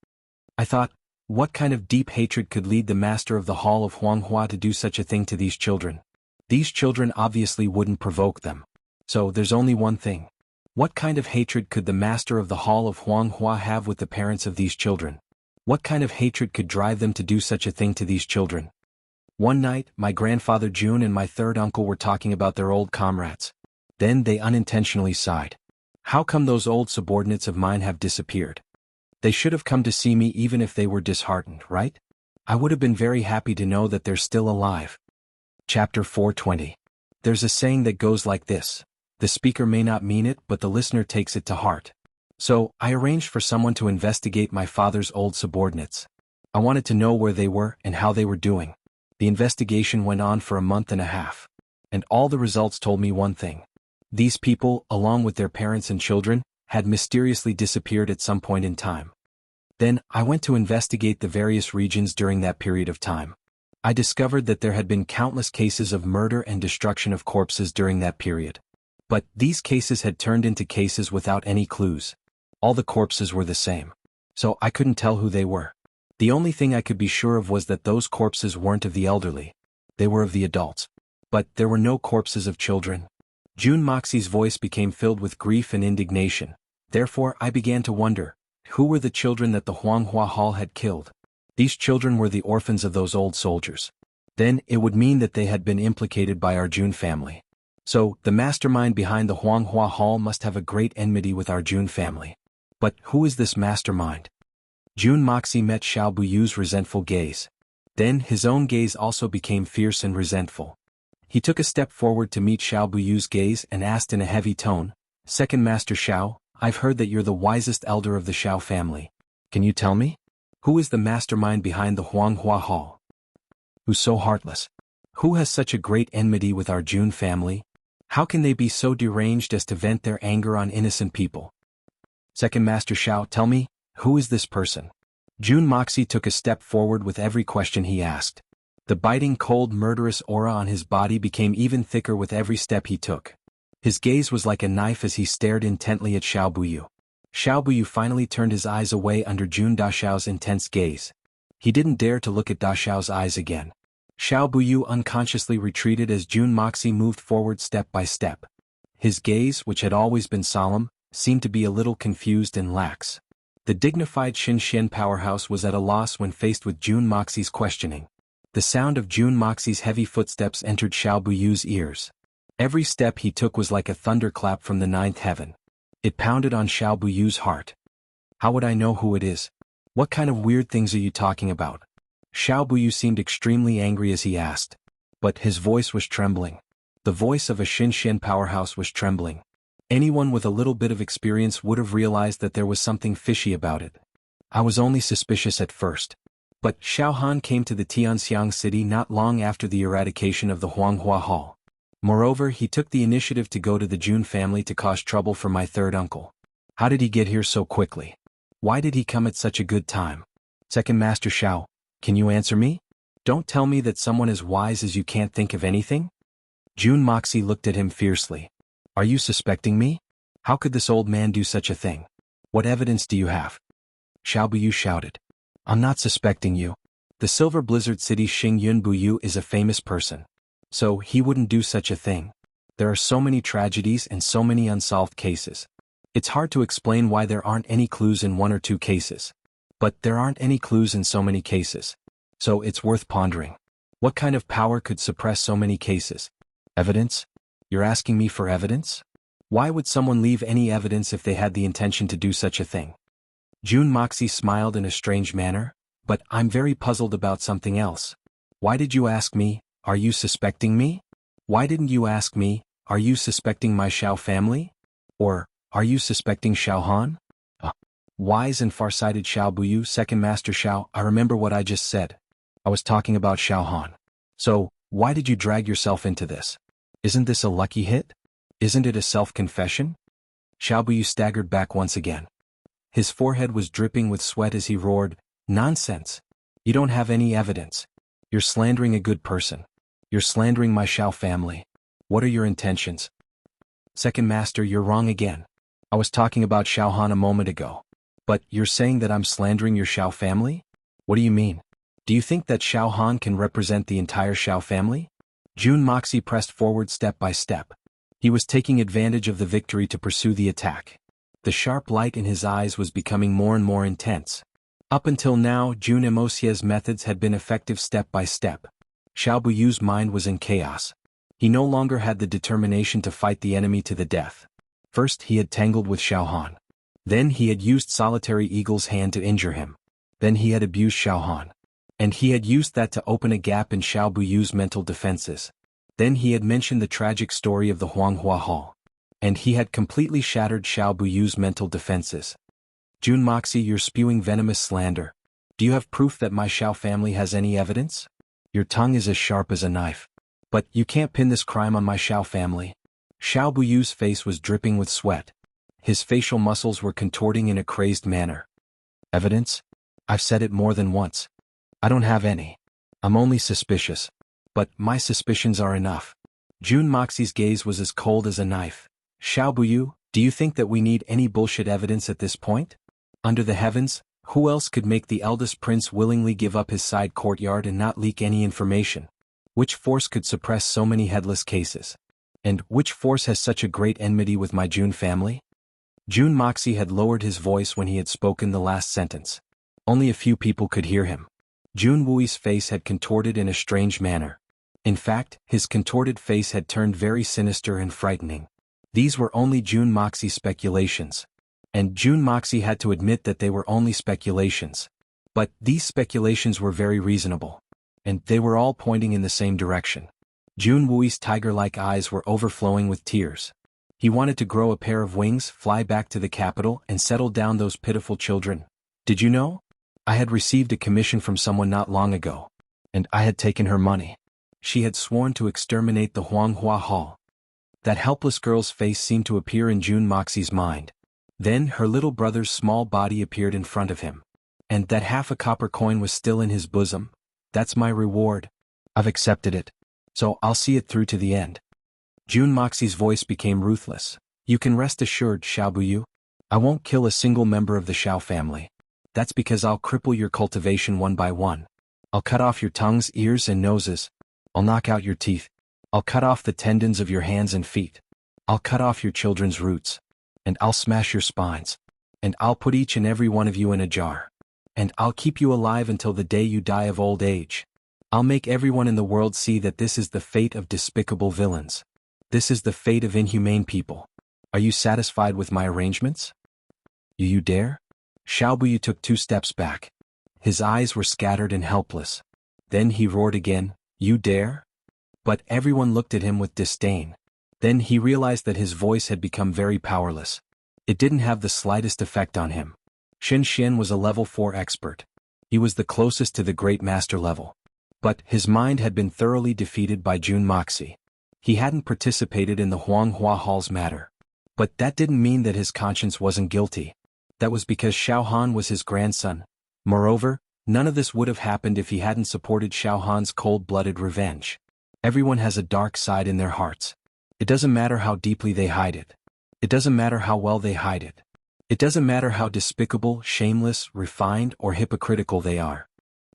I thought, what kind of deep hatred could lead the master of the Hall of Huanghua to do such a thing to these children? These children obviously wouldn't provoke them. So there's only one thing. What kind of hatred could the master of the Hall of Huanghua have with the parents of these children? What kind of hatred could drive them to do such a thing to these children? One night, my grandfather Jun and my third uncle were talking about their old comrades. Then they unintentionally sighed. How come those old subordinates of mine have disappeared? They should have come to see me even if they were disheartened, right? I would have been very happy to know that they're still alive. Chapter 420. There's a saying that goes like this. The speaker may not mean it, but the listener takes it to heart. So, I arranged for someone to investigate my father's old subordinates. I wanted to know where they were and how they were doing. The investigation went on for a month and a half. And all the results told me one thing. These people, along with their parents and children, had mysteriously disappeared at some point in time. Then, I went to investigate the various regions during that period of time. I discovered that there had been countless cases of murder and destruction of corpses during that period. But these cases had turned into cases without any clues. All the corpses were the same. So I couldn't tell who they were. The only thing I could be sure of was that those corpses weren't of the elderly. They were of the adults. But there were no corpses of children. Jun Moxie's voice became filled with grief and indignation. Therefore I began to wonder, who were the children that the Huanghua Hall had killed? These children were the orphans of those old soldiers. Then it would mean that they had been implicated by our Jun family. So, the mastermind behind the Huanghua Hall must have a great enmity with our Jun family. But who is this mastermind? Jun Moxie met Xiao Buyu's resentful gaze. Then his own gaze also became fierce and resentful. He took a step forward to meet Xiao Buyu's gaze and asked in a heavy tone, "Second Master Xiao, I've heard that you're the wisest elder of the Xiao family. Can you tell me? Who is the mastermind behind the Huanghua Hall? Who's so heartless? Who has such a great enmity with our Jun family? How can they be so deranged as to vent their anger on innocent people? Second Master Xiao, tell me, who is this person?" Jun Moxie took a step forward with every question he asked. The biting cold murderous aura on his body became even thicker with every step he took. His gaze was like a knife as he stared intently at Xiao Buyu. Xiao Buyu finally turned his eyes away under Jun Daxiao's intense gaze. He didn't dare to look at Daxiao's eyes again. Xiao Buyu unconsciously retreated as Jun Moxie moved forward step by step. His gaze, which had always been solemn, seemed to be a little confused and lax. The dignified Xinxian powerhouse was at a loss when faced with Jun Moxie's questioning. The sound of Jun Moxie's heavy footsteps entered Xiao Buyu's ears. Every step he took was like a thunderclap from the ninth heaven. It pounded on Xiao Buyu's heart. How would I know who it is? What kind of weird things are you talking about? Xiao Buyu seemed extremely angry as he asked. But his voice was trembling. The voice of a Xinxian powerhouse was trembling. Anyone with a little bit of experience would have realized that there was something fishy about it. I was only suspicious at first. But Xiao Han came to the Tianxiang city not long after the eradication of the Huanghua Hall. Moreover, he took the initiative to go to the Jun family to cause trouble for my third uncle. How did he get here so quickly? Why did he come at such a good time? Second Master Xiao, can you answer me? Don't tell me that someone as wise as you can't think of anything? Jun Moxie looked at him fiercely. Are you suspecting me? How could this old man do such a thing? What evidence do you have? Xiao Buyu shouted. I'm not suspecting you. The Silver Blizzard City Xing Yun Buyu is a famous person. So he wouldn't do such a thing. There are so many tragedies and so many unsolved cases. It's hard to explain why there aren't any clues in one or two cases. But there aren't any clues in so many cases. So it's worth pondering. What kind of power could suppress so many cases? Evidence? You're asking me for evidence? Why would someone leave any evidence if they had the intention to do such a thing? Jun Moxie smiled in a strange manner, but I'm very puzzled about something else. Why did you ask me, are you suspecting me? Why didn't you ask me, are you suspecting my Xiao family? Or, are you suspecting Xiao Han? Wise and far-sighted Xiao Buyu, Second Master Xiao, I remember what I just said. I was talking about Xiao Han. So, why did you drag yourself into this? Isn't this a lucky hit? Isn't it a self-confession? Xiao Buyu staggered back once again. His forehead was dripping with sweat as he roared, Nonsense! You don't have any evidence. You're slandering a good person. You're slandering my Xiao family. What are your intentions? Second Master, you're wrong again. I was talking about Xiao Han a moment ago. But you're saying that I'm slandering your Xiao family? What do you mean? Do you think that Xiao Han can represent the entire Xiao family? Jun Moxie pressed forward step by step. He was taking advantage of the victory to pursue the attack. The sharp light in his eyes was becoming more and more intense. Up until now, Jun Emosia's methods had been effective step by step. Xiao Buyu's mind was in chaos. He no longer had the determination to fight the enemy to the death. First he had tangled with Xiao Han. Then he had used Solitary Eagle's hand to injure him. Then he had abused Xiao Han. And he had used that to open a gap in Xiao Buyu's mental defenses. Then he had mentioned the tragic story of the Huanghua Hall. And he had completely shattered Xiao Buyu's mental defenses. Jun Moxie, you're spewing venomous slander. Do you have proof that my Xiao family has any evidence? Your tongue is as sharp as a knife. But you can't pin this crime on my Xiao family. Xiao Buyu's face was dripping with sweat. His facial muscles were contorting in a crazed manner. Evidence? I've said it more than once. I don't have any. I'm only suspicious. But my suspicions are enough. Jun Moxie's gaze was as cold as a knife. Xiao Buyu, do you think that we need any bullshit evidence at this point? Under the heavens, who else could make the eldest prince willingly give up his side courtyard and not leak any information? Which force could suppress so many headless cases? And which force has such a great enmity with my Jun family? Jun Moxie had lowered his voice when he had spoken the last sentence. Only a few people could hear him. Jun Wui's face had contorted in a strange manner. In fact, his contorted face had turned very sinister and frightening. These were only Jun Moxie's speculations. And Jun Moxie had to admit that they were only speculations. But these speculations were very reasonable. And they were all pointing in the same direction. Jun Wui's tiger-like eyes were overflowing with tears. He wanted to grow a pair of wings, fly back to the capital, and settle down those pitiful children. Did you know? I had received a commission from someone not long ago. And I had taken her money. She had sworn to exterminate the Huanghua Hall. That helpless girl's face seemed to appear in Jun Moxie's mind. Then her little brother's small body appeared in front of him. And that half a copper coin was still in his bosom. That's my reward. I've accepted it. So I'll see it through to the end. Jun Moxie's voice became ruthless. You can rest assured, Xiao Buyu. I won't kill a single member of the Xiao family. That's because I'll cripple your cultivation one by one. I'll cut off your tongues, ears, and noses. I'll knock out your teeth. I'll cut off the tendons of your hands and feet. I'll cut off your children's roots. And I'll smash your spines. And I'll put each and every one of you in a jar. And I'll keep you alive until the day you die of old age. I'll make everyone in the world see that this is the fate of despicable villains. This is the fate of inhumane people. Are you satisfied with my arrangements? You dare? Xiao Buyu took 2 steps back. His eyes were scattered and helpless. Then he roared again, You dare? But everyone looked at him with disdain. Then he realized that his voice had become very powerless. It didn't have the slightest effect on him. Shen Xian was a level 4 expert. He was the closest to the great master level. But his mind had been thoroughly defeated by Jun Moxie. He hadn't participated in the Huanghua Hall's matter. But that didn't mean that his conscience wasn't guilty. That was because Xiao Han was his grandson. Moreover, none of this would have happened if he hadn't supported Xiao Han's cold-blooded revenge. Everyone has a dark side in their hearts. It doesn't matter how deeply they hide it. It doesn't matter how well they hide it. It doesn't matter how despicable, shameless, refined, or hypocritical they are.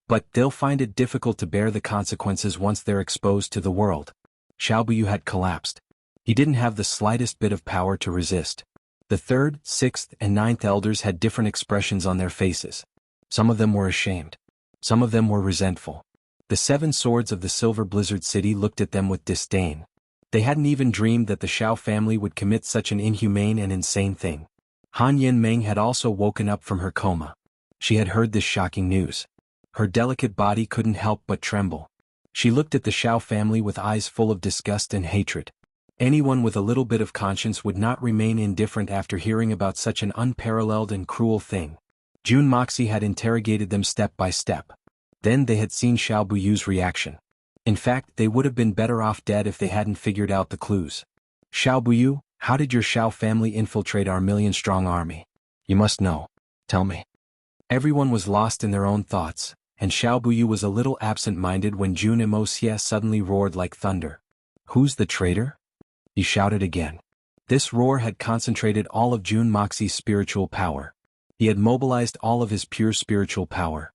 But they'll find it difficult to bear the consequences once they're exposed to the world. Xiao Buyu had collapsed. He didn't have the slightest bit of power to resist. The 3rd, 6th, and 9th elders had different expressions on their faces. Some of them were ashamed. Some of them were resentful. The 7 swords of the Silver Blizzard City looked at them with disdain. They hadn't even dreamed that the Xiao family would commit such an inhumane and insane thing. Han Yinmeng had also woken up from her coma. She had heard this shocking news. Her delicate body couldn't help but tremble. She looked at the Xiao family with eyes full of disgust and hatred. Anyone with a little bit of conscience would not remain indifferent after hearing about such an unparalleled and cruel thing. Jun Moxie had interrogated them step by step. Then they had seen Xiao Buyu's reaction. In fact, they would have been better off dead if they hadn't figured out the clues. Xiao Buyu, how did your Xiao family infiltrate our million-strong army? You must know. Tell me. Everyone was lost in their own thoughts, and Xiao Buyu was a little absent-minded when Jun Moxie suddenly roared like thunder. Who's the traitor? He shouted again. This roar had concentrated all of Jun Moxie's spiritual power. He had mobilized all of his pure spiritual power.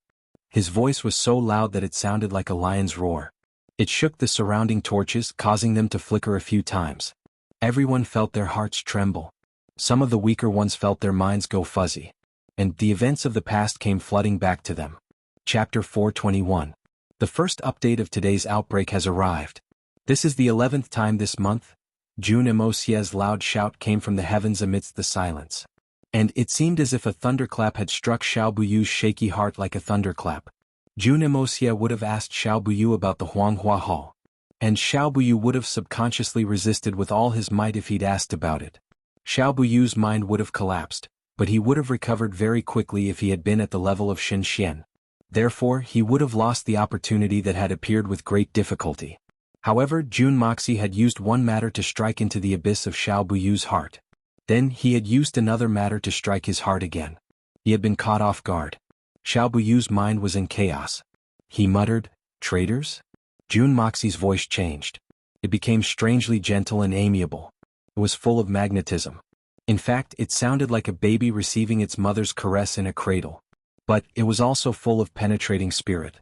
His voice was so loud that it sounded like a lion's roar. It shook the surrounding torches, causing them to flicker a few times. Everyone felt their hearts tremble. Some of the weaker ones felt their minds go fuzzy. And the events of the past came flooding back to them. Chapter 421. The first update of today's outbreak has arrived. This is the 11th time this month. Jun Moxie's loud shout came from the heavens amidst the silence. And it seemed as if a thunderclap had struck Xiao Buyu's shaky heart like a thunderclap. Jun Moxie would have asked Xiao Buyu about the Huanghua Hall. And Xiao Buyu would have subconsciously resisted with all his might if he'd asked about it. Xiao Buyu's mind would have collapsed, but he would have recovered very quickly if he had been at the level of Shen Xian. Therefore, he would have lost the opportunity that had appeared with great difficulty. However, Jun Moxie had used one matter to strike into the abyss of Xiao Buyu's heart. Then he had used another matter to strike his heart again. He had been caught off guard. Xiao Buyu's mind was in chaos. He muttered, "Traitors?" Jun Moxie's voice changed. It became strangely gentle and amiable. It was full of magnetism. In fact, it sounded like a baby receiving its mother's caress in a cradle. But it was also full of penetrating spirit.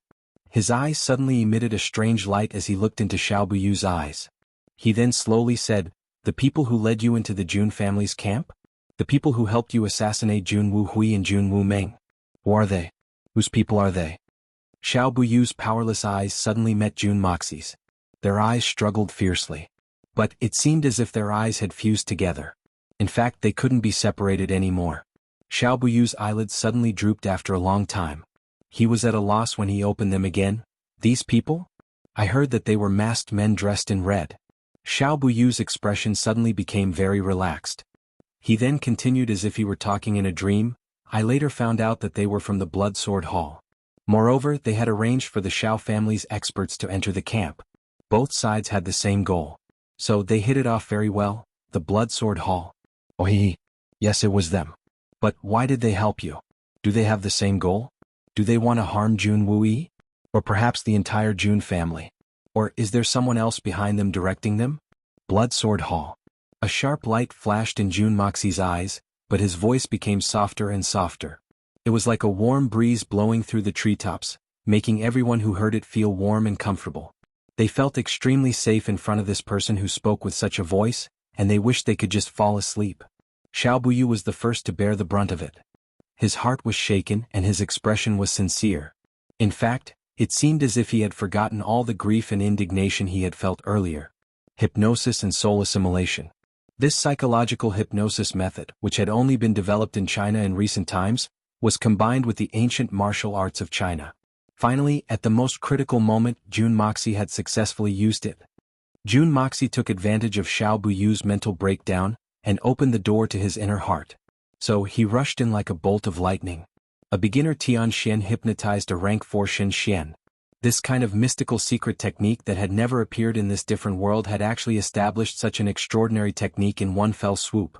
His eyes suddenly emitted a strange light as he looked into Xiao Buyu's eyes. He then slowly said, "The people who led you into the Jun family's camp? The people who helped you assassinate Jun Wu Hui and Jun Wu Meng? Who are they? Whose people are they?" Xiao Buyu's powerless eyes suddenly met Jun Moxie's. Their eyes struggled fiercely. But it seemed as if their eyes had fused together. In fact, they couldn't be separated anymore. Xiao Buyu's eyelids suddenly drooped after a long time. He was at a loss when he opened them again. These people? I heard that they were masked men dressed in red. Xiao Buyu's expression suddenly became very relaxed. He then continued as if he were talking in a dream. I later found out that they were from the Blood Sword Hall. Moreover, they had arranged for the Xiao family's experts to enter the camp. Both sides had the same goal. So they hit it off very well, the Blood Sword Hall. Oh yes, it was them. But why did they help you? Do they have the same goal? Do they want to harm Jun Wui? Or perhaps the entire Jun family? Or is there someone else behind them directing them? Blood Sword Hall. A sharp light flashed in Jun Moxie's eyes, but his voice became softer and softer. It was like a warm breeze blowing through the treetops, making everyone who heard it feel warm and comfortable. They felt extremely safe in front of this person who spoke with such a voice, and they wished they could just fall asleep. Xiao Buyu was the first to bear the brunt of it. His heart was shaken and his expression was sincere. In fact, it seemed as if he had forgotten all the grief and indignation he had felt earlier. Hypnosis and soul assimilation. This psychological hypnosis method, which had only been developed in China in recent times, was combined with the ancient martial arts of China. Finally, at the most critical moment, Jun Moxie had successfully used it. Jun Moxie took advantage of Xiao Buyu's mental breakdown and opened the door to his inner heart. So he rushed in like a bolt of lightning. A beginner Tian Xian hypnotized a rank 4 Shen Xian. This kind of mystical secret technique that had never appeared in this different world had actually established such an extraordinary technique in one fell swoop.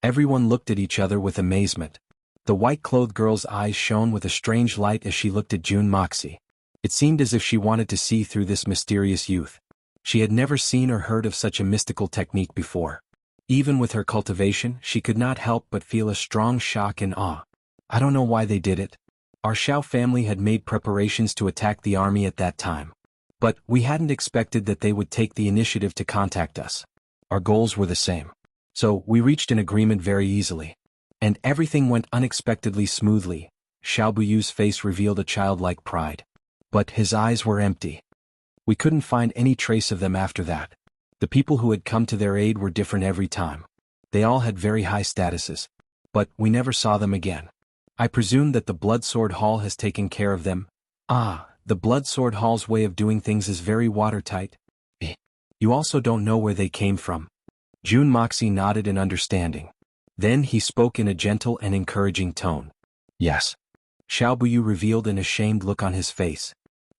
Everyone looked at each other with amazement. The white-clothed girl's eyes shone with a strange light as she looked at Jun Moxie. It seemed as if she wanted to see through this mysterious youth. She had never seen or heard of such a mystical technique before. Even with her cultivation, she could not help but feel a strong shock and awe. I don't know why they did it. Our Xiao family had made preparations to attack the army at that time. But we hadn't expected that they would take the initiative to contact us. Our goals were the same. So we reached an agreement very easily. And everything went unexpectedly smoothly. Xiao Buyu's face revealed a childlike pride. But his eyes were empty. We couldn't find any trace of them after that. The people who had come to their aid were different every time. They all had very high statuses. But we never saw them again. I presume that the Blood Sword Hall has taken care of them. Ah, the Blood Sword Hall's way of doing things is very watertight. You also don't know where they came from. Jun Moxie nodded in understanding. Then he spoke in a gentle and encouraging tone. Yes. Xiao Buyu revealed an ashamed look on his face.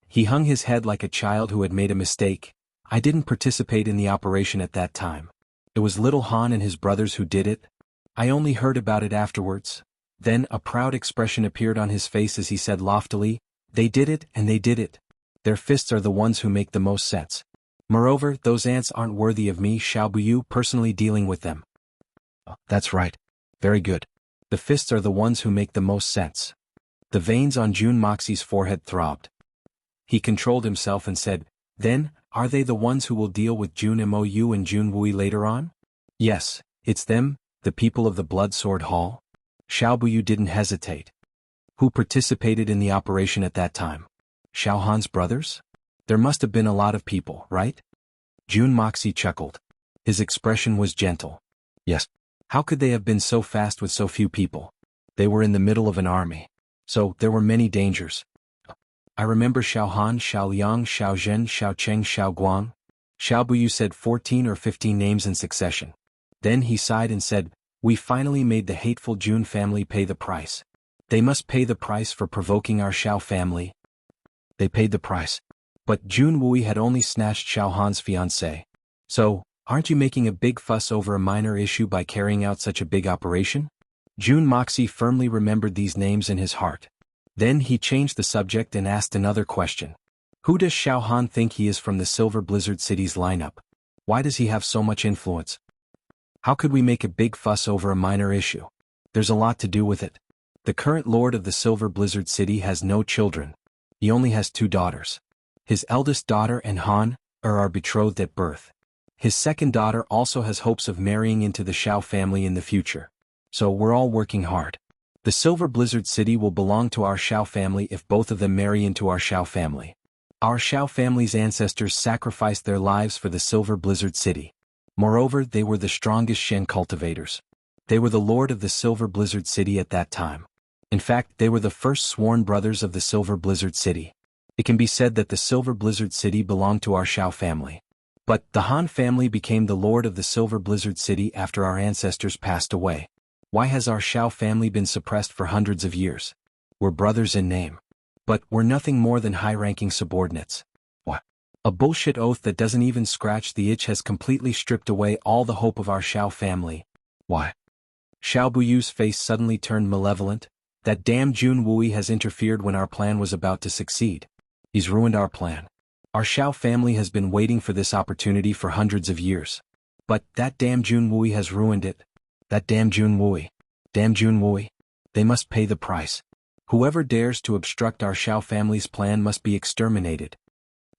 He hung his head like a child who had made a mistake. I didn't participate in the operation at that time. It was little Han and his brothers who did it. I only heard about it afterwards. Then a proud expression appeared on his face as he said loftily, they did it and they did it. Their fists are the ones who make the most sense. Moreover, those ants aren't worthy of me, Xiao Buyu, personally dealing with them. That's right. Very good. The fists are the ones who make the most sense. The veins on Jun Moxie's forehead throbbed. He controlled himself and said, then, are they the ones who will deal with Jun Mou and Jun Wui later on? Yes, it's them, the people of the Blood Sword Hall. Xiao Buyu didn't hesitate. Who participated in the operation at that time? Xiao Han's brothers? There must have been a lot of people, right? Jun Moxie chuckled. His expression was gentle. Yes. How could they have been so fast with so few people? They were in the middle of an army. So, there were many dangers. I remember Xiao Han, Xiao Liang, Xiao Zhen, Xiao Cheng, Xiao Guang. Xiao Buyu said 14 or 15 names in succession. Then he sighed and said, we finally made the hateful Jun family pay the price. They must pay the price for provoking our Xiao family. They paid the price. But Jun Wui had only snatched Xiao Han's fiancée. So, aren't you making a big fuss over a minor issue by carrying out such a big operation? Jun Moxie firmly remembered these names in his heart. Then he changed the subject and asked another question. Who does Xiao Han think he is from the Silver Blizzard City's lineup? Why does he have so much influence? How could we make a big fuss over a minor issue? There's a lot to do with it. The current lord of the Silver Blizzard City has no children. He only has 2 daughters. His eldest daughter and Han are betrothed at birth. His second daughter also has hopes of marrying into the Xiao family in the future. So we're all working hard. The Silver Blizzard City will belong to our Xiao family if both of them marry into our Xiao family. Our Shao family's ancestors sacrificed their lives for the Silver Blizzard City. Moreover, they were the strongest Shen cultivators. They were the lord of the Silver Blizzard City at that time. In fact, they were the first sworn brothers of the Silver Blizzard City. It can be said that the Silver Blizzard City belonged to our Shao family. But the Han family became the lord of the Silver Blizzard City after our ancestors passed away. Why has our Shao family been suppressed for hundreds of years? We're brothers in name. But we're nothing more than high-ranking subordinates. What? A bullshit oath that doesn't even scratch the itch has completely stripped away all the hope of our Shao family. Why? Xiao Buyu's face suddenly turned malevolent. That damn Jun Wui has interfered when our plan was about to succeed. He's ruined our plan. Our Shao family has been waiting for this opportunity for hundreds of years. But that damn Jun Wui has ruined it. That damn Jun Wui. Damn Jun Wui. They must pay the price. Whoever dares to obstruct our Shao family's plan must be exterminated.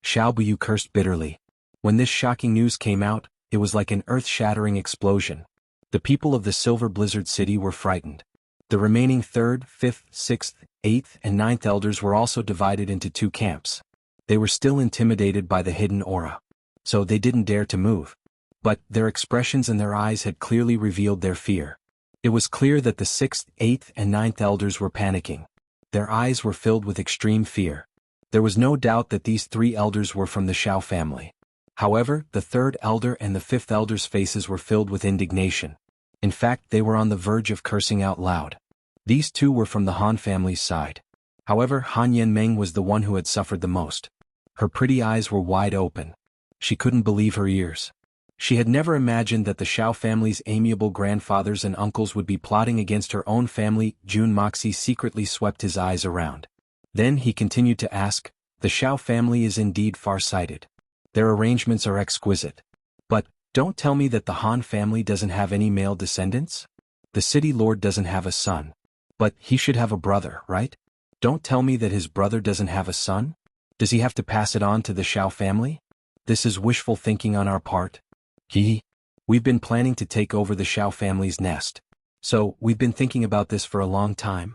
Xiao Buyu cursed bitterly. When this shocking news came out, it was like an earth-shattering explosion. The people of the Silver Blizzard City were frightened. The remaining 3rd, 5th, 6th, 8th, and 9th elders were also divided into 2 camps. They were still intimidated by the hidden aura. So they didn't dare to move. But their expressions and their eyes had clearly revealed their fear. It was clear that the 6th, 8th, and 9th elders were panicking. Their eyes were filled with extreme fear. There was no doubt that these 3 elders were from the Shao family. However, the 3rd elder and the 5th elder's faces were filled with indignation. In fact, they were on the verge of cursing out loud. These 2 were from the Han family's side. However, Han Yanmeng was the one who had suffered the most. Her pretty eyes were wide open. She couldn't believe her ears. She had never imagined that the Shao family's amiable grandfathers and uncles would be plotting against her own family. Jun Moxie secretly swept his eyes around. Then he continued to ask, "The Shao family is indeed far-sighted. Their arrangements are exquisite. But, don't tell me that the Han family doesn't have any male descendants? The city lord doesn't have a son. But he should have a brother, right? Don't tell me that his brother doesn't have a son? Does he have to pass it on to the Shao family? This is wishful thinking on our part. We've been planning to take over the Shao family's nest. So, we've been thinking about this for a long time."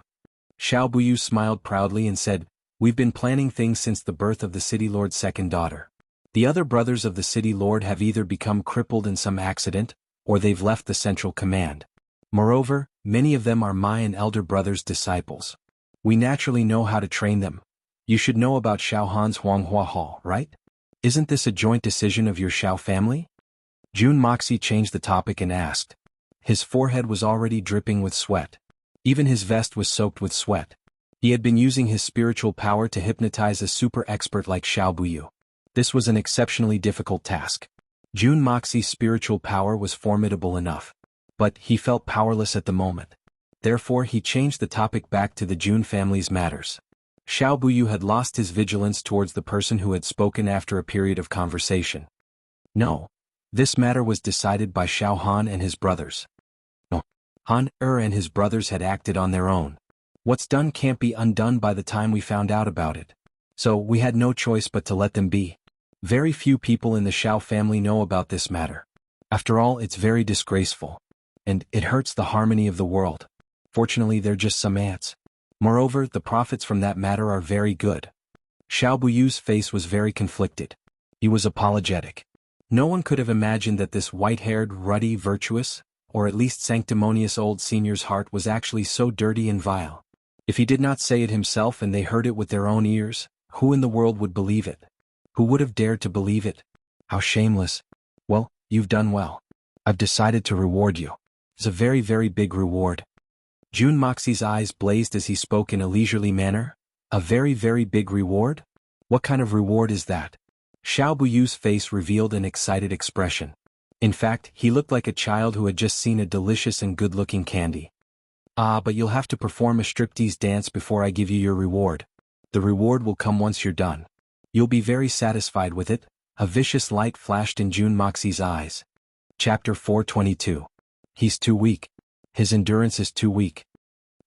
Xiao Buyu smiled proudly and said, "We've been planning things since the birth of the city lord's second daughter. The other brothers of the city lord have either become crippled in some accident, or they've left the central command. Moreover, many of them are my and elder brother's disciples. We naturally know how to train them. You should know about Shao Han's Huanghua Hall, right? Isn't this a joint decision of your Shao family?" Jun Moxie changed the topic and asked. His forehead was already dripping with sweat. Even his vest was soaked with sweat. He had been using his spiritual power to hypnotize a super expert like Xiao Buyu. This was an exceptionally difficult task. Jun Moxie's spiritual power was formidable enough. But he felt powerless at the moment. Therefore he changed the topic back to the Jun family's matters. Xiao Buyu had lost his vigilance towards the person who had spoken after a period of conversation. No. This matter was decided by Shao Han and his brothers. No. Han and his brothers had acted on their own. What's done can't be undone by the time we found out about it. So we had no choice but to let them be. Very few people in the Shao family know about this matter. After all, it's very disgraceful. And it hurts the harmony of the world. Fortunately, they're just some ants. Moreover, the profits from that matter are very good. Xiao Buyu's face was very conflicted. He was apologetic. No one could have imagined that this white-haired, ruddy, virtuous, or at least sanctimonious old senior's heart was actually so dirty and vile. If he did not say it himself and they heard it with their own ears, who in the world would believe it? Who would have dared to believe it? How shameless. Well, you've done well. I've decided to reward you. It's a very, very big reward. Jun Moxie's eyes blazed as he spoke in a leisurely manner. A very, very big reward? What kind of reward is that? Xiao Buyu's face revealed an excited expression. In fact, he looked like a child who had just seen a delicious and good-looking candy. But you'll have to perform a striptease dance before I give you your reward. The reward will come once you're done. You'll be very satisfied with it. A vicious light flashed in Jun Moxie's eyes. Chapter 422. He's too weak. His endurance is too weak.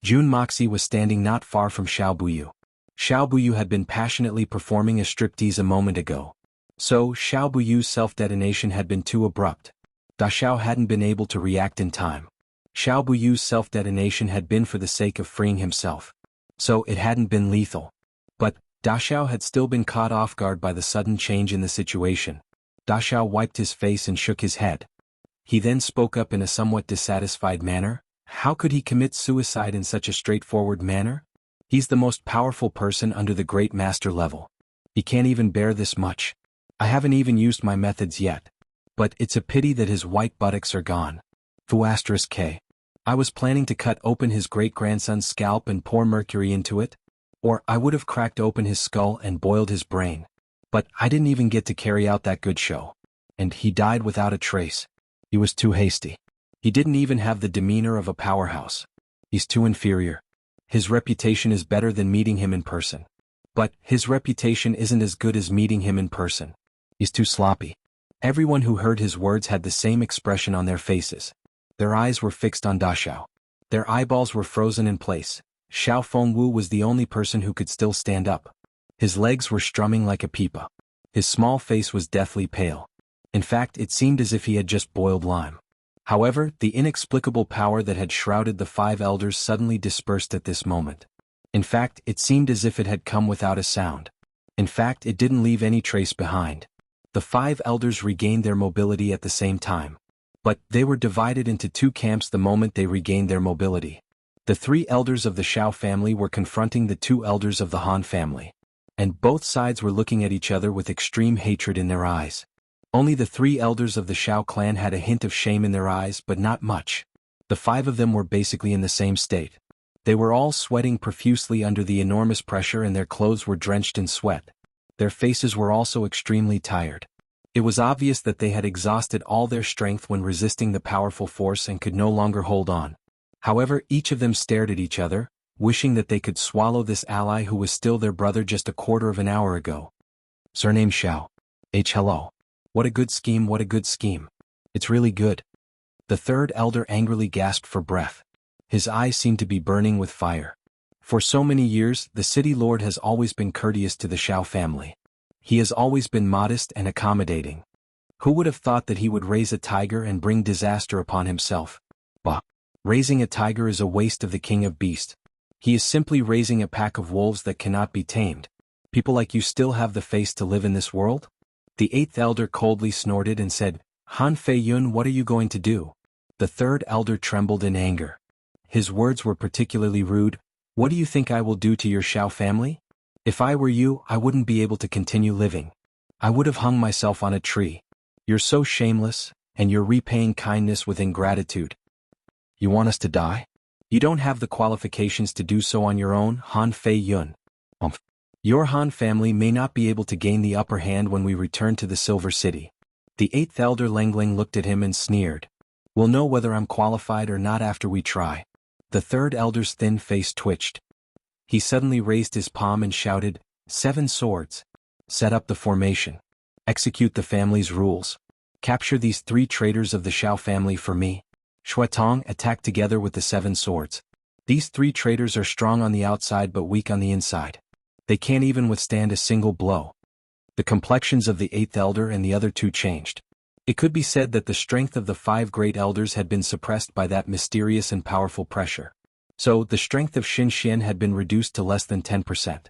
Jun Moxie was standing not far from Xiao Buyu. Xiao Buyu had been passionately performing a striptease a moment ago. So, Xiao Buyu's self-detonation had been too abrupt. Da Xiao hadn't been able to react in time. Xiao Buyu's self-detonation had been for the sake of freeing himself. So it hadn't been lethal. But, Da Xiao had still been caught off guard by the sudden change in the situation. Da Xiao wiped his face and shook his head. He then spoke up in a somewhat dissatisfied manner. How could he commit suicide in such a straightforward manner? He's the most powerful person under the great master level. He can't even bear this much. I haven't even used my methods yet. But it's a pity that his white buttocks are gone. Fu *k. I was planning to cut open his great-grandson's scalp and pour mercury into it. Or I would have cracked open his skull and boiled his brain. But I didn't even get to carry out that good show. And he died without a trace. He was too hasty. He didn't even have the demeanor of a powerhouse. He's too inferior. His reputation is better than meeting him in person. But his reputation isn't as good as meeting him in person. He's too sloppy. Everyone who heard his words had the same expression on their faces. Their eyes were fixed on Da Xiao. Their eyeballs were frozen in place. Xiao Fengwu was the only person who could still stand up. His legs were strumming like a pipa. His small face was deathly pale. In fact, it seemed as if he had just boiled lime. However, the inexplicable power that had shrouded the 5 elders suddenly dispersed at this moment. In fact, it seemed as if it had come without a sound. In fact, it didn't leave any trace behind. The 5 elders regained their mobility at the same time. But they were divided into 2 camps the moment they regained their mobility. The 3 elders of the Xiao family were confronting the 2 elders of the Han family. And both sides were looking at each other with extreme hatred in their eyes. Only the 3 elders of the Xiao clan had a hint of shame in their eyes, but not much. The 5 of them were basically in the same state. They were all sweating profusely under the enormous pressure and their clothes were drenched in sweat. Their faces were also extremely tired. It was obvious that they had exhausted all their strength when resisting the powerful force and could no longer hold on. However, each of them stared at each other, wishing that they could swallow this ally who was still their brother just a quarter of an hour ago. Surname Xiao. Hello. What a good scheme, what a good scheme. It's really good. The 3rd elder angrily gasped for breath. His eyes seemed to be burning with fire. For so many years, the city lord has always been courteous to the Xiao family. He has always been modest and accommodating. Who would have thought that he would raise a tiger and bring disaster upon himself? Bah! Raising a tiger is a waste of the king of beasts. He is simply raising a pack of wolves that cannot be tamed. People like you still have the face to live in this world? The 8th elder coldly snorted and said, Han Fei Yun, what are you going to do? The 3rd elder trembled in anger. His words were particularly rude. What do you think I will do to your Xiao family? If I were you, I wouldn't be able to continue living. I would have hung myself on a tree. You're so shameless, and you're repaying kindness with ingratitude. You want us to die? You don't have the qualifications to do so on your own, Han Fei Yun. Your Han family may not be able to gain the upper hand when we return to the Silver City. The 8th elder Lengling looked at him and sneered. We'll know whether I'm qualified or not after we try. The 3rd elder's thin face twitched. He suddenly raised his palm and shouted, 7 swords. Set up the formation. Execute the family's rules. Capture these 3 traitors of the Xiao family for me. Shuetong attacked together with the 7 swords. These 3 traitors are strong on the outside but weak on the inside. They can't even withstand a single blow. The complexions of the 8th elder and the other 2 changed. It could be said that the strength of the 5 great elders had been suppressed by that mysterious and powerful pressure. So, the strength of Xin Xian had been reduced to less than 10%.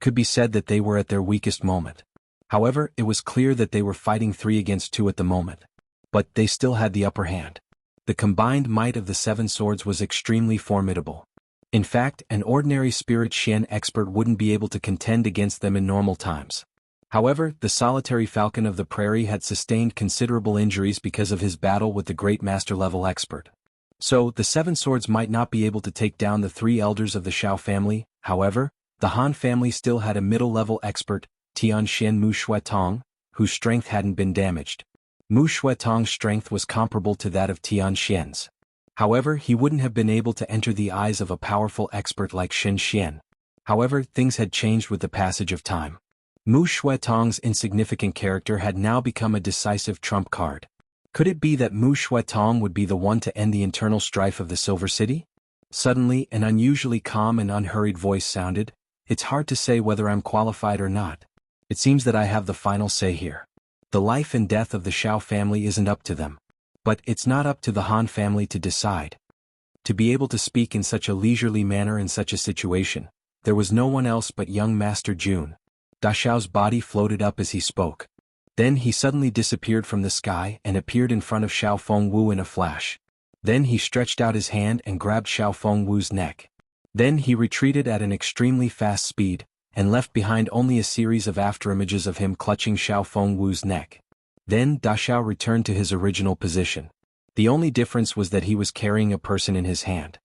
Could be said that they were at their weakest moment. However, it was clear that they were fighting 3 against 2 at the moment. But they still had the upper hand. The combined might of the 7 swords was extremely formidable. In fact, an ordinary spirit Xian expert wouldn't be able to contend against them in normal times. However, the solitary falcon of the prairie had sustained considerable injuries because of his battle with the great master-level expert. So, the 7 swords might not be able to take down the 3 elders of the Xiao family. However, the Han family still had a middle-level expert, Tian Xian Mu Shuetong, whose strength hadn't been damaged. Mu Shuetong's strength was comparable to that of Tian Xian's. However, he wouldn't have been able to enter the eyes of a powerful expert like Xin Xian. However, things had changed with the passage of time. Mu Shuetong's insignificant character had now become a decisive trump card. Could it be that Mu Shuetong would be the one to end the internal strife of the Silver City? Suddenly, an unusually calm and unhurried voice sounded. It's hard to say whether I'm qualified or not. It seems that I have the final say here. The life and death of the Xiao family isn't up to them. But it's not up to the Han family to decide. To be able to speak in such a leisurely manner in such a situation, there was no one else but young Master Jun. Da Xiao's body floated up as he spoke. Then he suddenly disappeared from the sky and appeared in front of Xiao Fengwu in a flash. Then he stretched out his hand and grabbed Xiao Fengwu's neck. Then he retreated at an extremely fast speed, and left behind only a series of afterimages of him clutching Xiao Fengwu's neck. Then Da Xiao returned to his original position. The only difference was that he was carrying a person in his hand.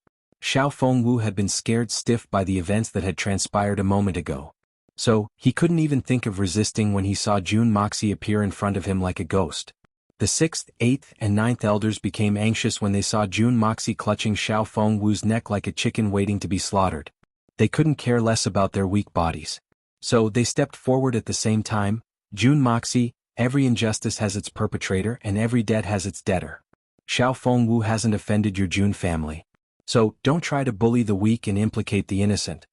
Xiao Fengwu had been scared stiff by the events that had transpired a moment ago. So, he couldn't even think of resisting when he saw Jun Moxie appear in front of him like a ghost. The 6th, 8th, and 9th elders became anxious when they saw Jun Moxie clutching Xiao Fengwu's neck like a chicken waiting to be slaughtered. They couldn't care less about their weak bodies. So they stepped forward at the same time. Jun Moxie, every injustice has its perpetrator and every debt has its debtor. Xiao Fengwu hasn't offended your Jun family. So, don't try to bully the weak and implicate the innocent.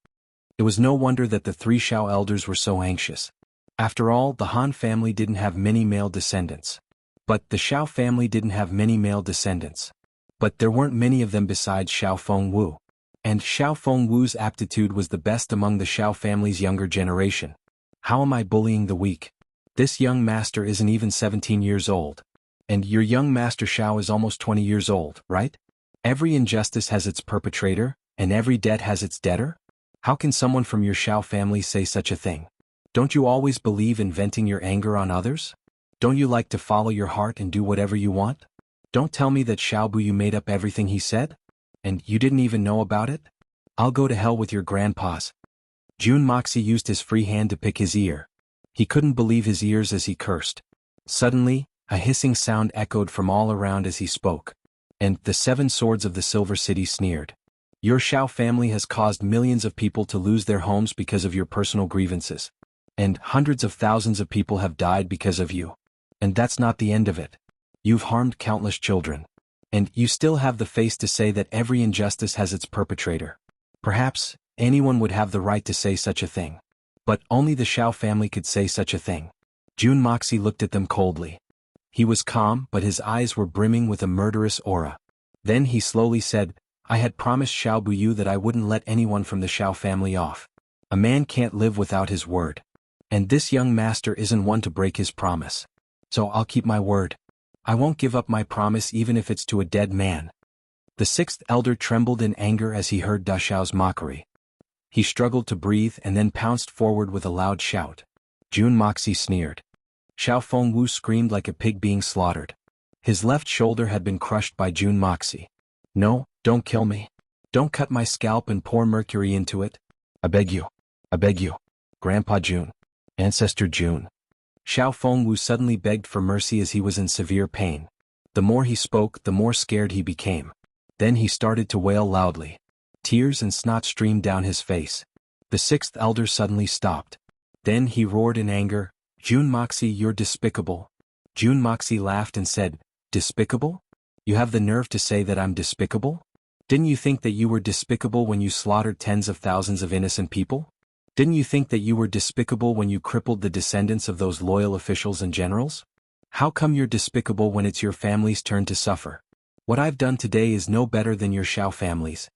It was no wonder that the 3 Xiao elders were so anxious. After all, the Han family didn't have many male descendants. But the Xiao family didn't have many male descendants. But there weren't many of them besides Xiao Fengwu. And Xiao Fengwu's aptitude was the best among the Xiao family's younger generation. How am I bullying the weak? This young master isn't even 17 years old. And your young master Xiao is almost 20 years old, right? Every injustice has its perpetrator, and every debt has its debtor? How can someone from your Xiao family say such a thing? Don't you always believe in venting your anger on others? Don't you like to follow your heart and do whatever you want? Don't tell me that Xiao Buyu made up everything he said? And you didn't even know about it? I'll go to hell with your grandpas. Jun Moxie used his free hand to pick his ear. He couldn't believe his ears as he cursed. Suddenly, a hissing sound echoed from all around as he spoke. And the 7 swords of the Silver City sneered. Your Xiao family has caused millions of people to lose their homes because of your personal grievances. And hundreds of thousands of people have died because of you. And that's not the end of it. You've harmed countless children. And you still have the face to say that every injustice has its perpetrator. Perhaps, anyone would have the right to say such a thing. But only the Xiao family could say such a thing. Jun Moxie looked at them coldly. He was calm, but his eyes were brimming with a murderous aura. Then he slowly said, I had promised Xiao Buyu that I wouldn't let anyone from the Xiao family off. A man can't live without his word. And this young master isn't one to break his promise. So I'll keep my word. I won't give up my promise even if it's to a dead man. The 6th elder trembled in anger as he heard Da Xiao's mockery. He struggled to breathe and then pounced forward with a loud shout. Jun Moxie sneered. Xiao Fengwu screamed like a pig being slaughtered. His left shoulder had been crushed by Jun Moxie. No, don't kill me. Don't cut my scalp and pour mercury into it. I beg you. I beg you. Grandpa Jun. Ancestor Jun. Xiao Fengwu suddenly begged for mercy as he was in severe pain. The more he spoke, the more scared he became. Then he started to wail loudly. Tears and snot streamed down his face. The 6th elder suddenly stopped. Then he roared in anger, Jun Moxie, you're despicable. Jun Moxie laughed and said, Despicable? You have the nerve to say that I'm despicable? Didn't you think that you were despicable when you slaughtered tens of thousands of innocent people? Didn't you think that you were despicable when you crippled the descendants of those loyal officials and generals? How come you're despicable when it's your family's turn to suffer? What I've done today is no better than your Xiao families.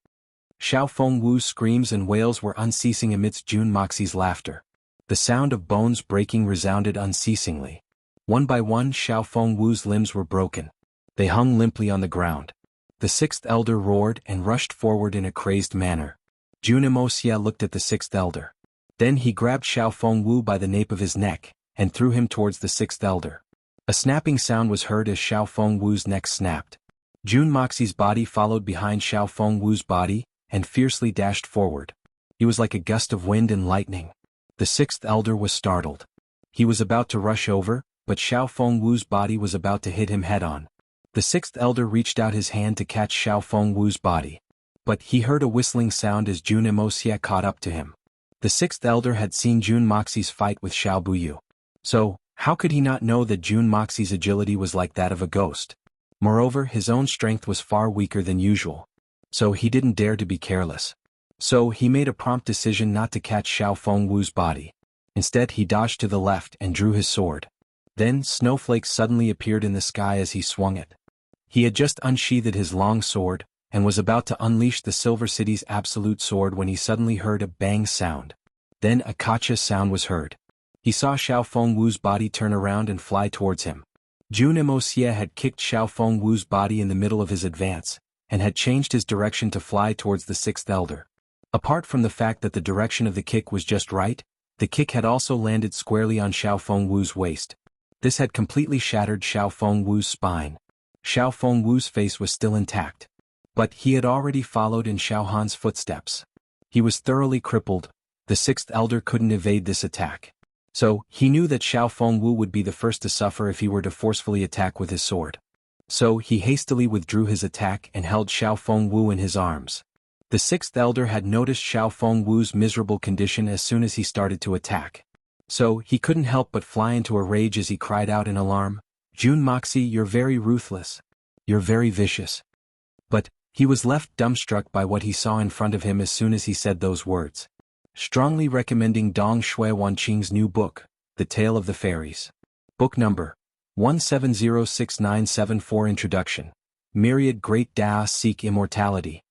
Xiao Fengwu's screams and wails were unceasing amidst Jun Moxie's laughter. The sound of bones breaking resounded unceasingly. One by one Xiao Fengwu's limbs were broken. They hung limply on the ground. The 6th elder roared and rushed forward in a crazed manner. Jun Wuxia looked at the 6th elder. Then he grabbed Xiao Fengwu by the nape of his neck, and threw him towards the 6th elder. A snapping sound was heard as Xiao Fengwu's neck snapped. Jun Moxie's body followed behind Xiao Fengwu's body, and fiercely dashed forward. He was like a gust of wind and lightning. The 6th elder was startled. He was about to rush over, but Xiao Fengwu's body was about to hit him head-on. The 6th elder reached out his hand to catch Xiao Fengwu's body. But he heard a whistling sound as Jun Wuxia caught up to him. The 6th elder had seen Jun Moxie's fight with Xiao Buyu. So, how could he not know that Jun Moxie's agility was like that of a ghost? Moreover, his own strength was far weaker than usual. So he didn't dare to be careless. So he made a prompt decision not to catch Xiao Fengwu's body. Instead he dodged to the left and drew his sword. Then snowflakes suddenly appeared in the sky as he swung it. He had just unsheathed his long sword, and was about to unleash the Silver City's absolute sword when he suddenly heard a bang sound. Then a gotcha sound was heard. He saw Xiao Fengwu's body turn around and fly towards him. Jun Wuxia had kicked Xiao Fengwu's body in the middle of his advance, and had changed his direction to fly towards the sixth elder. Apart from the fact that the direction of the kick was just right, the kick had also landed squarely on Xiao Fengwu's waist. This had completely shattered Xiao Fengwu's spine. Xiao Fengwu's face was still intact. But he had already followed in Xiao Han's footsteps. He was thoroughly crippled. The sixth elder couldn't evade this attack. So, he knew that Xiao Fengwu would be the first to suffer if he were to forcefully attack with his sword. So, he hastily withdrew his attack and held Xiao Fengwu in his arms. The sixth elder had noticed Xiao Fengwu's miserable condition as soon as he started to attack. So, he couldn't help but fly into a rage as he cried out in alarm, "Jun Moxie, you're very ruthless. You're very vicious." But, he was left dumbstruck by what he saw in front of him as soon as he said those words. Strongly recommending Dong Shui Wanqing's new book, The Tale of the Fairies. Book number 170697 Introduction. Myriad Great Daos Seek Immortality.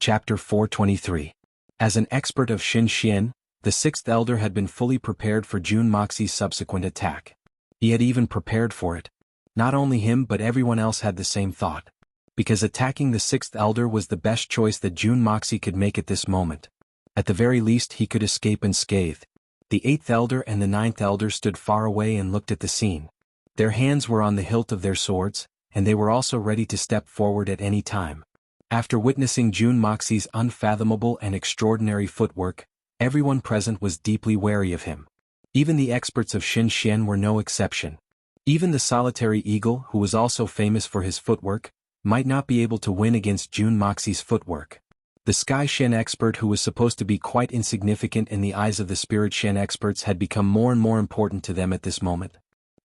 Chapter 423. As an expert of Xin Xian, the sixth elder had been fully prepared for Jun Moxie's subsequent attack. He had even prepared for it. Not only him but everyone else had the same thought. Because attacking the sixth elder was the best choice that Jun Moxie could make at this moment. At the very least he could escape unscathed. The eighth elder and the ninth elder stood far away and looked at the scene. Their hands were on the hilt of their swords, and they were also ready to step forward at any time. After witnessing Jun Moxie's unfathomable and extraordinary footwork, everyone present was deeply wary of him. Even the experts of Xin Xian were no exception. Even the solitary eagle, who was also famous for his footwork, might not be able to win against Jun Moxie's footwork. The Sky Shen expert, who was supposed to be quite insignificant in the eyes of the Spirit Shen experts, had become more and more important to them at this moment.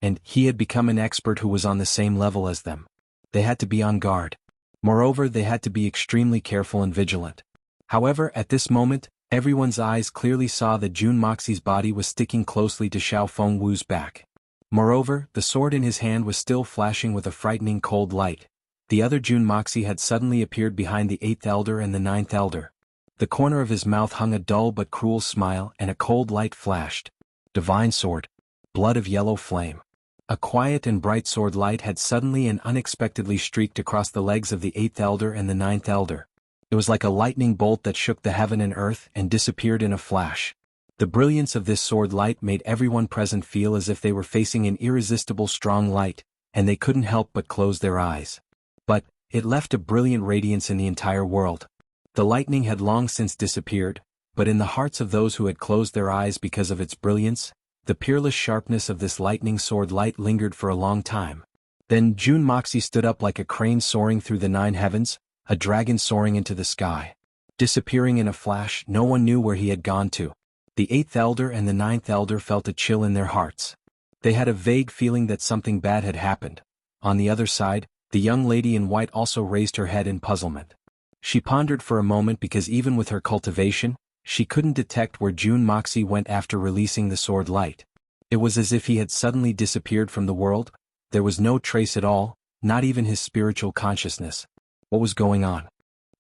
And he had become an expert who was on the same level as them. They had to be on guard. Moreover, they had to be extremely careful and vigilant. However, at this moment, everyone's eyes clearly saw that Jun Moxie's body was sticking closely to Xiao Fengwu's back. Moreover, the sword in his hand was still flashing with a frightening cold light. The other Jun Moxie had suddenly appeared behind the eighth elder and the ninth elder. The corner of his mouth hung a dull but cruel smile, and a cold light flashed. Divine sword. Blood of yellow flame. A quiet and bright sword light had suddenly and unexpectedly streaked across the legs of the eighth elder and the ninth elder. It was like a lightning bolt that shook the heaven and earth and disappeared in a flash. The brilliance of this sword light made everyone present feel as if they were facing an irresistible strong light, and they couldn't help but close their eyes. But, it left a brilliant radiance in the entire world. The lightning had long since disappeared, but in the hearts of those who had closed their eyes because of its brilliance, the peerless sharpness of this lightning sword light lingered for a long time. Then Jun Moxie stood up like a crane soaring through the nine heavens, a dragon soaring into the sky. Disappearing in a flash, no one knew where he had gone to. The eighth elder and the ninth elder felt a chill in their hearts. They had a vague feeling that something bad had happened. On the other side, the young lady in white also raised her head in puzzlement. She pondered for a moment because even with her cultivation, she couldn't detect where Jun Moxie went after releasing the sword light. It was as if he had suddenly disappeared from the world. There was no trace at all, not even his spiritual consciousness. What was going on?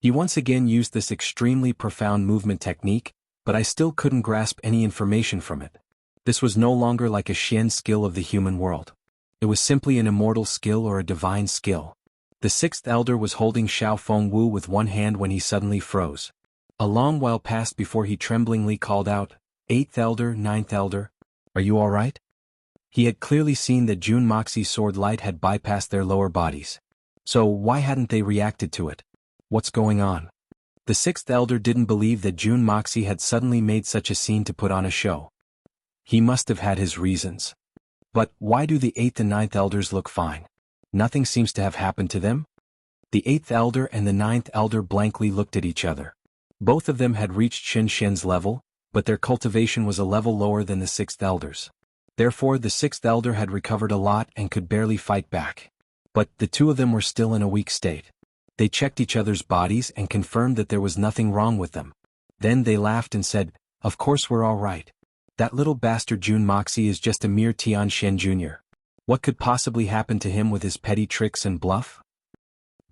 He once again used this extremely profound movement technique, but I still couldn't grasp any information from it. This was no longer like a Xian skill of the human world. It was simply an immortal skill or a divine skill. The sixth elder was holding Xiao Fengwu with one hand when he suddenly froze. A long while passed before he tremblingly called out, "Eighth elder, ninth elder, are you all right?" He had clearly seen that Jun Moxie's sword light had bypassed their lower bodies. So why hadn't they reacted to it? What's going on? The sixth elder didn't believe that Jun Moxie had suddenly made such a scene to put on a show. He must have had his reasons. But why do the eighth and ninth elders look fine? Nothing seems to have happened to them? The eighth elder and the ninth elder blankly looked at each other. Both of them had reached Xin Xian's level, but their cultivation was a level lower than the sixth elder's. Therefore the sixth elder had recovered a lot and could barely fight back. But the two of them were still in a weak state. They checked each other's bodies and confirmed that there was nothing wrong with them. Then they laughed and said, "Of course we're all right. That little bastard Jun Moxie is just a mere Tian Shen Jr. What could possibly happen to him with his petty tricks and bluff?"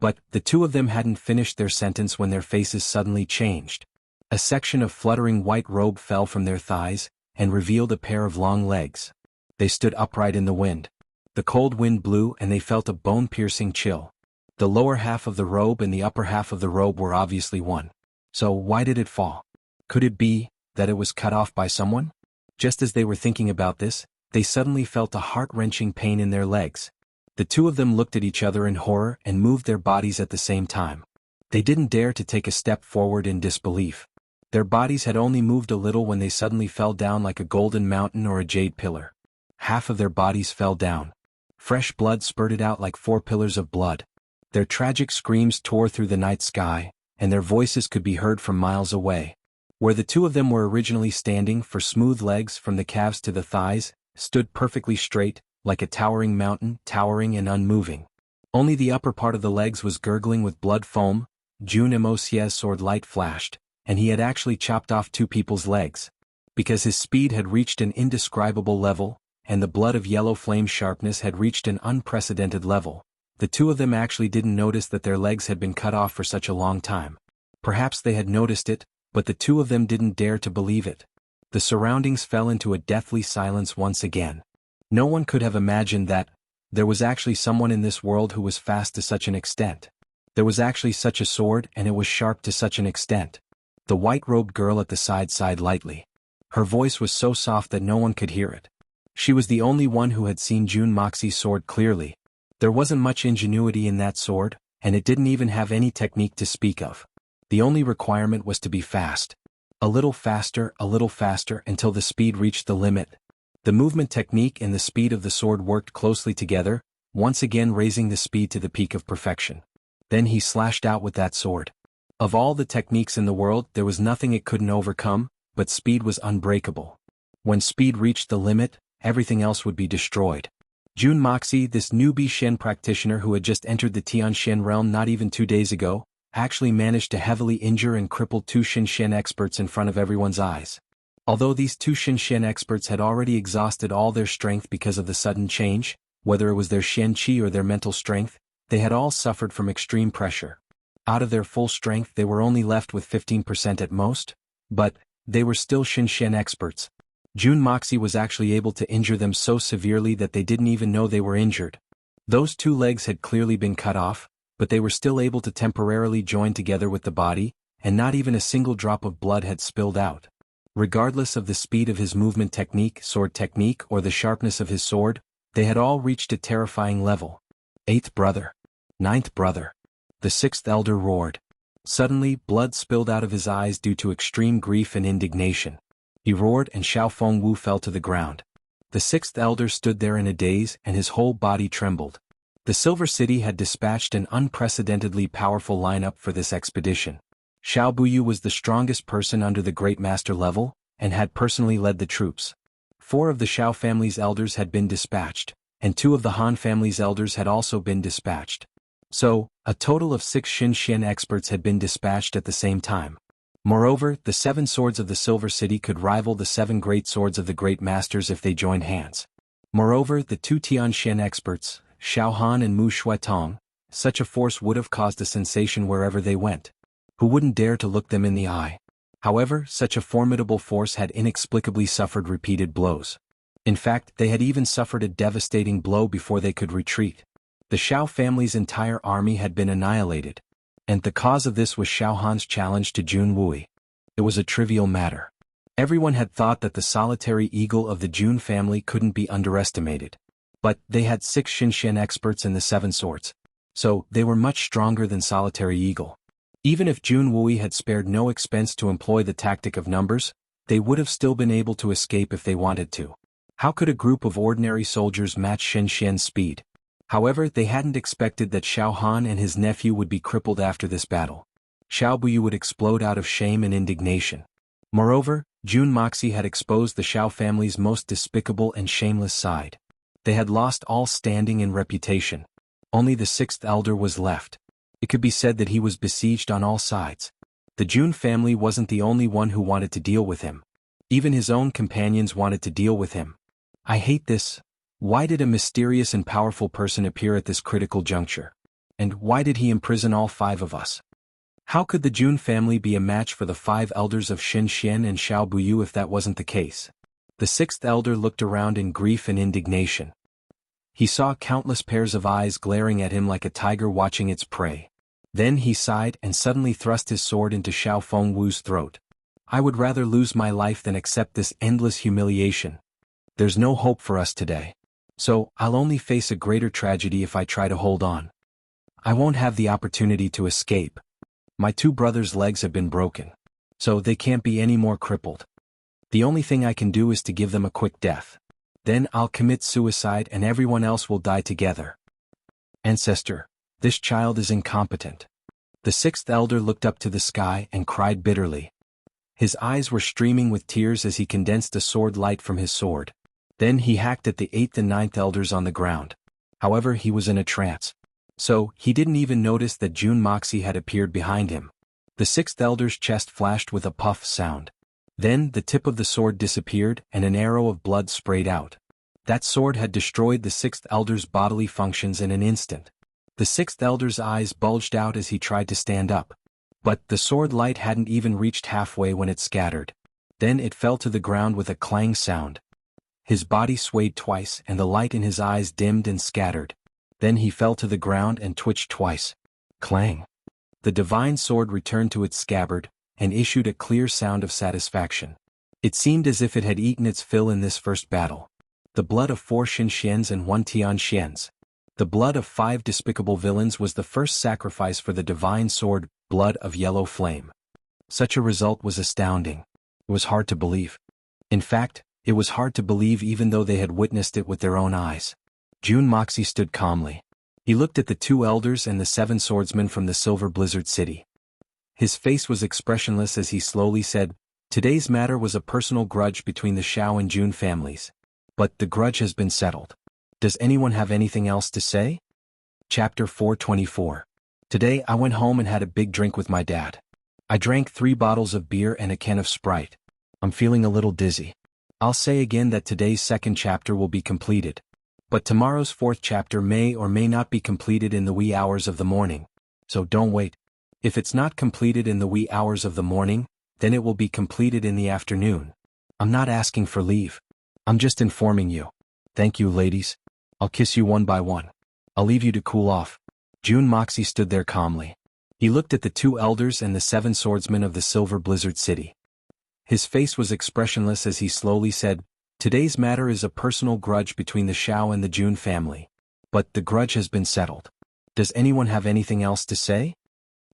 But the two of them hadn't finished their sentence when their faces suddenly changed. A section of fluttering white robe fell from their thighs and revealed a pair of long legs. They stood upright in the wind. The cold wind blew and they felt a bone-piercing chill. The lower half of the robe and the upper half of the robe were obviously one. So why did it fall? Could it be that it was cut off by someone? Just as they were thinking about this, they suddenly felt a heart-wrenching pain in their legs. The two of them looked at each other in horror and moved their bodies at the same time. They didn't dare to take a step forward in disbelief. Their bodies had only moved a little when they suddenly fell down like a golden mountain or a jade pillar. Half of their bodies fell down. Fresh blood spurted out like 4 pillars of blood. Their tragic screams tore through the night sky, and their voices could be heard from miles away. Where the two of them were originally standing, for smooth legs from the calves to the thighs, stood perfectly straight, like a towering mountain, towering and unmoving. Only the upper part of the legs was gurgling with blood foam. Wuxia's sword light flashed, and he had actually chopped off 2 people's legs. Because his speed had reached an indescribable level, and the blood of yellow flame sharpness had reached an unprecedented level, the two of them actually didn't notice that their legs had been cut off for such a long time. Perhaps they had noticed it, but the two of them didn't dare to believe it. The surroundings fell into a deathly silence once again. No one could have imagined that there was actually someone in this world who was fast to such an extent. There was actually such a sword, and it was sharp to such an extent. The white-robed girl at the side sighed lightly. Her voice was so soft that no one could hear it. She was the only one who had seen Moxi's sword clearly. There wasn't much ingenuity in that sword, and it didn't even have any technique to speak of. The only requirement was to be fast. A little faster, until the speed reached the limit. The movement technique and the speed of the sword worked closely together, once again raising the speed to the peak of perfection. Then he slashed out with that sword. Of all the techniques in the world, there was nothing it couldn't overcome, but speed was unbreakable. When speed reached the limit, everything else would be destroyed. Moxi, this newbie Shen practitioner who had just entered the Tian Shen realm not even 2 days ago, actually managed to heavily injure and cripple 2 Shen experts in front of everyone's eyes. Although these 2 Shen experts had already exhausted all their strength because of the sudden change, whether it was their Shen Qi or their mental strength, they had all suffered from extreme pressure. Out of their full strength they were only left with 15% at most, but they were still Shen experts. Moxi was actually able to injure them so severely that they didn't even know they were injured. Those 2 legs had clearly been cut off, but they were still able to temporarily join together with the body, and not even a single drop of blood had spilled out. Regardless of the speed of his movement technique, sword technique, or the sharpness of his sword, they had all reached a terrifying level. 8th brother. 9th brother. The 6th elder roared. Suddenly, blood spilled out of his eyes due to extreme grief and indignation. He roared and Xiao Fengwu fell to the ground. The 6th elder stood there in a daze and his whole body trembled. The Silver City had dispatched an unprecedentedly powerful lineup for this expedition. Xiao Buyu was the strongest person under the Great Master level, and had personally led the troops. 4 of the Xiao family's elders had been dispatched, and 2 of the Han family's elders had also been dispatched. So, a total of 6 Shen experts had been dispatched at the same time. Moreover, the 7 swords of the Silver City could rival the 7 great swords of the Great Masters if they joined hands. Moreover, the 2 Tian Shen experts, Xiao Han and Mu Shuitong, such a force would have caused a sensation wherever they went. Who wouldn't dare to look them in the eye? However, such a formidable force had inexplicably suffered repeated blows. In fact, they had even suffered a devastating blow before they could retreat. The Xiao family's entire army had been annihilated. And the cause of this was Xiao Han's challenge to Jun Wui. It was a trivial matter. Everyone had thought that the solitary eagle of the Jun family couldn't be underestimated. But they had 6 Shen experts in the 7 swords. So, they were much stronger than solitary eagle. Even if Jun Wui had spared no expense to employ the tactic of numbers, they would have still been able to escape if they wanted to. How could a group of ordinary soldiers match Shen's speed? However, they hadn't expected that Xiao Han and his nephew would be crippled after this battle. Xiao Buyu would explode out of shame and indignation. Moreover, Jun Moxi had exposed the Xiao family's most despicable and shameless side. They had lost all standing and reputation. Only the 6th elder was left. It could be said that he was besieged on all sides. The Jun family wasn't the only one who wanted to deal with him. Even his own companions wanted to deal with him. I hate this. Why did a mysterious and powerful person appear at this critical juncture? And why did he imprison all 5 of us? How could the Jun family be a match for the 5 elders of Xin Xian and Xiao Buyu if that wasn't the case? The 6th elder looked around in grief and indignation. He saw countless pairs of eyes glaring at him like a tiger watching its prey. Then he sighed and suddenly thrust his sword into Xiao Fengwu's throat. I would rather lose my life than accept this endless humiliation. There's no hope for us today. So, I'll only face a greater tragedy if I try to hold on. I won't have the opportunity to escape. My 2 brothers' legs have been broken. So they can't be any more crippled. The only thing I can do is to give them a quick death. Then I'll commit suicide and everyone else will die together. Ancestor, this child is incompetent. The 6th elder looked up to the sky and cried bitterly. His eyes were streaming with tears as he condensed a sword light from his sword. Then he hacked at the 8th and 9th elders on the ground. However, he was in a trance. So, he didn't even notice that Jun Moxie had appeared behind him. The 6th elder's chest flashed with a puff sound. Then, the tip of the sword disappeared and an arrow of blood sprayed out. That sword had destroyed the 6th elder's bodily functions in an instant. The 6th elder's eyes bulged out as he tried to stand up. But the sword light hadn't even reached halfway when it scattered. Then it fell to the ground with a clang sound. His body swayed twice and the light in his eyes dimmed and scattered. Then he fell to the ground and twitched twice. Clang. The divine sword returned to its scabbard and issued a clear sound of satisfaction. It seemed as if it had eaten its fill in this first battle. The blood of 4 Xin Xians and 1 Tian Xians. The blood of 5 despicable villains was the first sacrifice for the divine sword, blood of yellow flame. Such a result was astounding. It was hard to believe. In fact, it was hard to believe even though they had witnessed it with their own eyes. Jun Moxie stood calmly. He looked at the 2 elders and the 7 swordsmen from the Silver Blizzard City. His face was expressionless as he slowly said, "Today's matter was a personal grudge between the Xiao and Jun families. But the grudge has been settled. Does anyone have anything else to say?" Chapter 424. Today I went home and had a big drink with my dad. I drank 3 bottles of beer and a can of Sprite. I'm feeling a little dizzy. I'll say again that today's 2nd chapter will be completed. But tomorrow's 4th chapter may or may not be completed in the wee hours of the morning. So don't wait. If it's not completed in the wee hours of the morning, then it will be completed in the afternoon. I'm not asking for leave. I'm just informing you. Thank you, ladies. I'll kiss you one by one. I'll leave you to cool off. Jun Moxie stood there calmly. He looked at the 2 elders and the 7 swordsmen of the Silver Blizzard City. His face was expressionless as he slowly said, "Today's matter is a personal grudge between the Xiao and the Jun family. But the grudge has been settled. Does anyone have anything else to say?"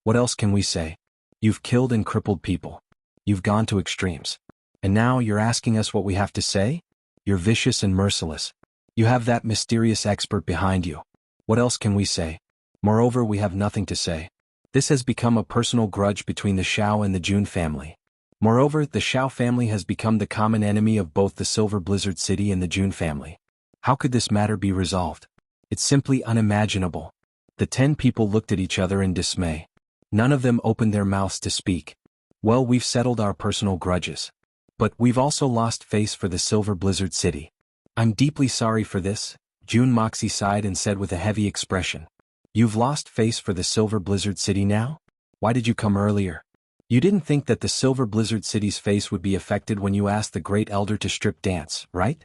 "What else can we say? You've killed and crippled people. You've gone to extremes. And now you're asking us what we have to say? You're vicious and merciless. You have that mysterious expert behind you. What else can we say? Moreover, we have nothing to say. This has become a personal grudge between the Xiao and the Jun family. Moreover, the Xiao family has become the common enemy of both the Silver Blizzard City and the Jun family. How could this matter be resolved? It's simply unimaginable." The 10 people looked at each other in dismay. None of them opened their mouths to speak. "Well, we've settled our personal grudges. But we've also lost face for the Silver Blizzard City. I'm deeply sorry for this," Jun Moxie sighed and said with a heavy expression. "You've lost face for the Silver Blizzard City now? Why did you come earlier? You didn't think that the Silver Blizzard City's face would be affected when you asked the Great Elder to strip dance, right?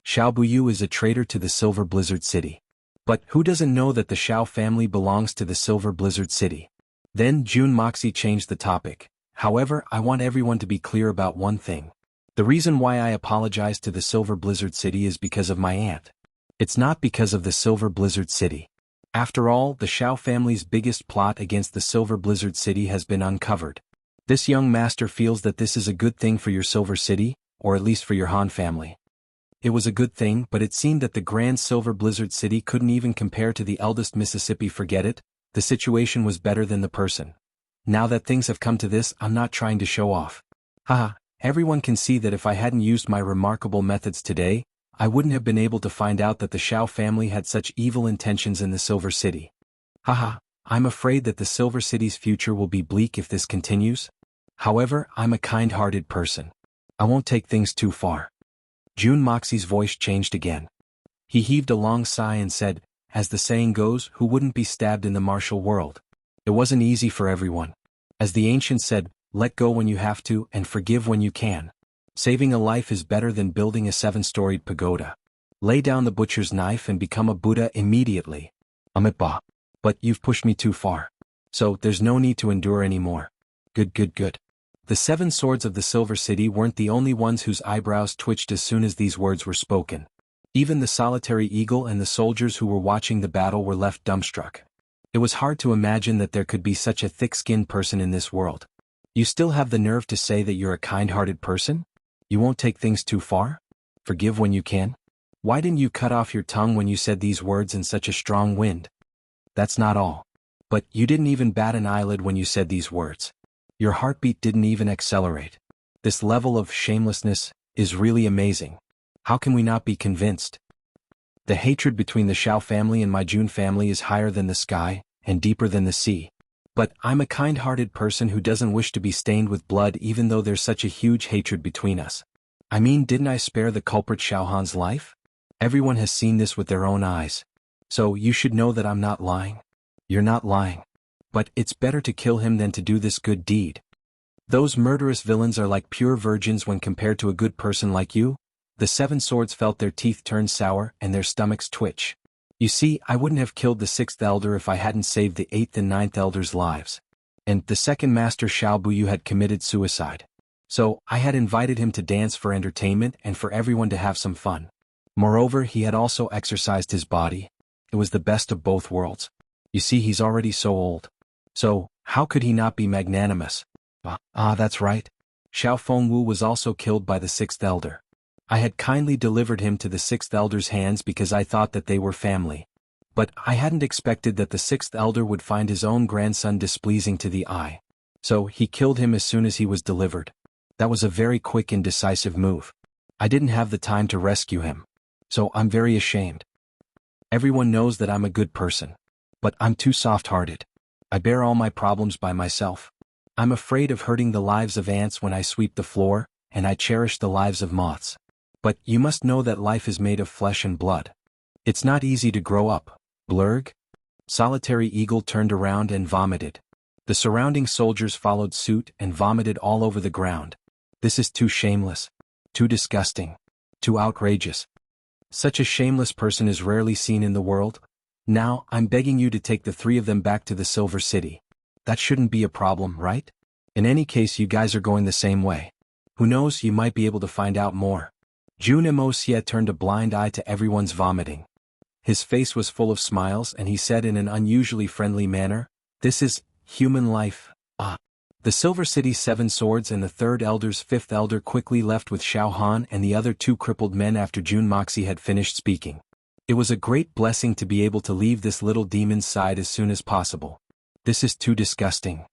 Xiao Buyu is a traitor to the Silver Blizzard City. But who doesn't know that the Xiao family belongs to the Silver Blizzard City?" Then Jun Moxie changed the topic. "However, I want everyone to be clear about one thing. The reason why I apologized to the Silver Blizzard City is because of my aunt. It's not because of the Silver Blizzard City. After all, the Xiao family's biggest plot against the Silver Blizzard City has been uncovered. This young master feels that this is a good thing for your Silver City, or at least for your Han family. It was a good thing, but it seemed that the Grand Silver Blizzard City couldn't even compare to the eldest Mississippi. Forget it, the situation was better than the person. Now that things have come to this, I'm not trying to show off. Haha, everyone can see that if I hadn't used my remarkable methods today, I wouldn't have been able to find out that the Xiao family had such evil intentions in the Silver City. Haha, I'm afraid that the Silver City's future will be bleak if this continues. However, I'm a kind-hearted person. I won't take things too far." Jun Moxie's voice changed again. He heaved a long sigh and said, as the saying goes, who wouldn't be stabbed in the martial world? It wasn't easy for everyone. As the ancients said, let go when you have to and forgive when you can. Saving a life is better than building a 7-storied pagoda. Lay down the butcher's knife and become a Buddha immediately. Amitabha. But you've pushed me too far. So, there's no need to endure anymore. Good. The 7 swords of the Silver City weren't the only ones whose eyebrows twitched as soon as these words were spoken. Even the solitary eagle and the soldiers who were watching the battle were left dumbstruck. It was hard to imagine that there could be such a thick-skinned person in this world. You still have the nerve to say that you're a kind-hearted person? You won't take things too far? Forgive when you can? Why didn't you cut off your tongue when you said these words in such a strong wind? That's not all. But you didn't even bat an eyelid when you said these words. Your heartbeat didn't even accelerate. This level of shamelessness is really amazing. How can we not be convinced? The hatred between the Xiao family and my Jun family is higher than the sky, and deeper than the sea. But I'm a kind-hearted person who doesn't wish to be stained with blood even though there's such a huge hatred between us. I mean, didn't I spare the culprit Xiao Han's life? Everyone has seen this with their own eyes. So you should know that I'm not lying. You're not lying. But it's better to kill him than to do this good deed. Those murderous villains are like pure virgins when compared to a good person like you. The 7 swords felt their teeth turn sour and their stomachs twitch. You see, I wouldn't have killed the 6th elder if I hadn't saved the 8th and 9th elders' lives. And the 2nd master Xiao Buyu had committed suicide. So, I had invited him to dance for entertainment and for everyone to have some fun. Moreover, he had also exercised his body. It was the best of both worlds. You see, he's already so old. So, how could he not be magnanimous? That's right. Xiao Fengwu was also killed by the 6th elder. I had kindly delivered him to the 6th elder's hands because I thought that they were family. But I hadn't expected that the 6th elder would find his own grandson displeasing to the eye. So he killed him as soon as he was delivered. That was a very quick and decisive move. I didn't have the time to rescue him. So I'm very ashamed. Everyone knows that I'm a good person. But I'm too soft-hearted. I bear all my problems by myself. I'm afraid of hurting the lives of ants when I sweep the floor, and I cherish the lives of moths. But you must know that life is made of flesh and blood. It's not easy to grow up, Blurg. Solitary Eagle turned around and vomited. The surrounding soldiers followed suit and vomited all over the ground. This is too shameless, too disgusting, too outrageous. Such a shameless person is rarely seen in the world. Now, I'm begging you to take the 3 of them back to the Silver City. That shouldn't be a problem, right? In any case, you guys are going the same way. Who knows, you might be able to find out more. Jun Wuxia turned a blind eye to everyone's vomiting. His face was full of smiles and he said in an unusually friendly manner, "This is human life." The Silver City's 7 swords and the 3rd elder's 5th elder quickly left with Xiao Han and the other 2 crippled men after Jun Moxie had finished speaking. It was a great blessing to be able to leave this little demon's side as soon as possible. This is too disgusting.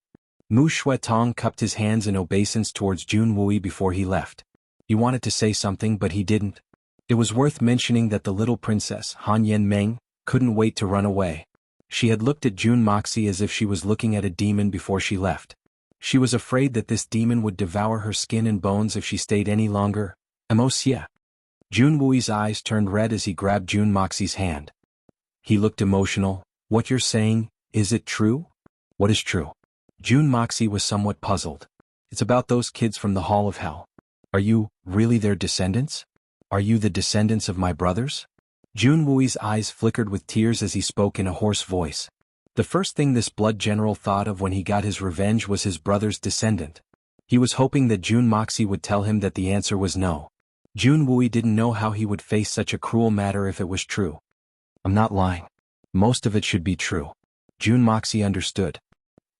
Mu Shuetong cupped his hands in obeisance towards Jun Wui before he left. He wanted to say something but he didn't. It was worth mentioning that the little princess, Han Yen Meng, couldn't wait to run away. She had looked at Jun Moxie as if she was looking at a demon before she left. She was afraid that this demon would devour her skin and bones if she stayed any longer. Emocia. Jun Wui's eyes turned red as he grabbed Jun Moxie's hand. He looked emotional. What you're saying, is it true? What is true? Jun Moxie was somewhat puzzled. It's about those kids from the Hall of Hell. Are you, really their descendants? Are you the descendants of my brothers? Jun Wui's eyes flickered with tears as he spoke in a hoarse voice. The first thing this blood general thought of when he got his revenge was his brother's descendant. He was hoping that Jun Moxie would tell him that the answer was no. Jun Wui didn't know how he would face such a cruel matter if it was true. I'm not lying. Most of it should be true. Jun Moxie understood.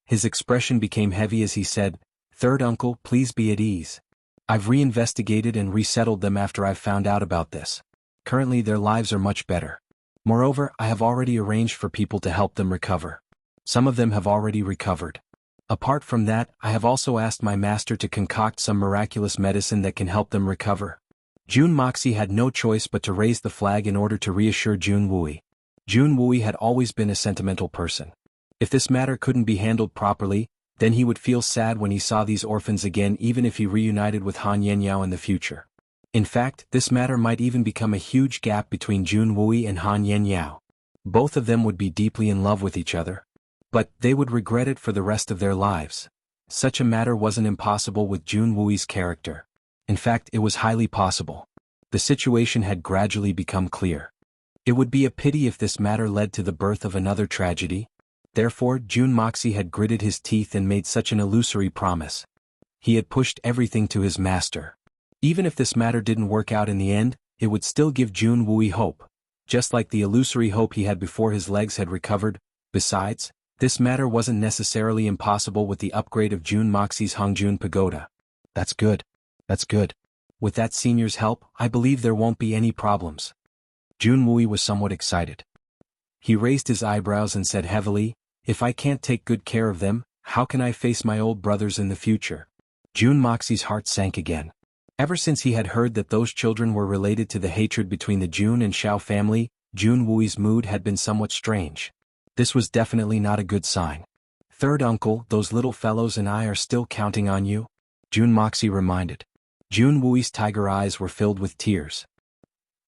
His expression became heavy as he said, "Third uncle, please be at ease. I've reinvestigated and resettled them after I've found out about this. Currently their lives are much better. Moreover, I have already arranged for people to help them recover. Some of them have already recovered. Apart from that, I have also asked my master to concoct some miraculous medicine that can help them recover." Jun Moxie had no choice but to raise the flag in order to reassure Jun Wui. Jun Wui had always been a sentimental person. If this matter couldn't be handled properly, then he would feel sad when he saw these orphans again even if he reunited with Han Yenyao in the future. In fact, this matter might even become a huge gap between Jun Wui and Han Yenyao. Both of them would be deeply in love with each other. But they would regret it for the rest of their lives. Such a matter wasn't impossible with Jun Wui's character. In fact, it was highly possible. The situation had gradually become clear. It would be a pity if this matter led to the birth of another tragedy. Therefore, Jun Moxie had gritted his teeth and made such an illusory promise. He had pushed everything to his master. Even if this matter didn't work out in the end, it would still give Jun Wui hope, just like the illusory hope he had before his legs had recovered. Besides, this matter wasn't necessarily impossible with the upgrade of Jun Moxie's Hongjun Pagoda. That's good. That's good. With that senior's help, I believe there won't be any problems. Jun Wui was somewhat excited. He raised his eyebrows and said heavily, "If I can't take good care of them, how can I face my old brothers in the future?" Jun Moxie's heart sank again. Ever since he had heard that those children were related to the hatred between the Jun and Xiao family, Jun Wui's mood had been somewhat strange. This was definitely not a good sign. "Third uncle, those little fellows and I are still counting on you," Jun Moxie reminded. Jun Wui's tiger eyes were filled with tears.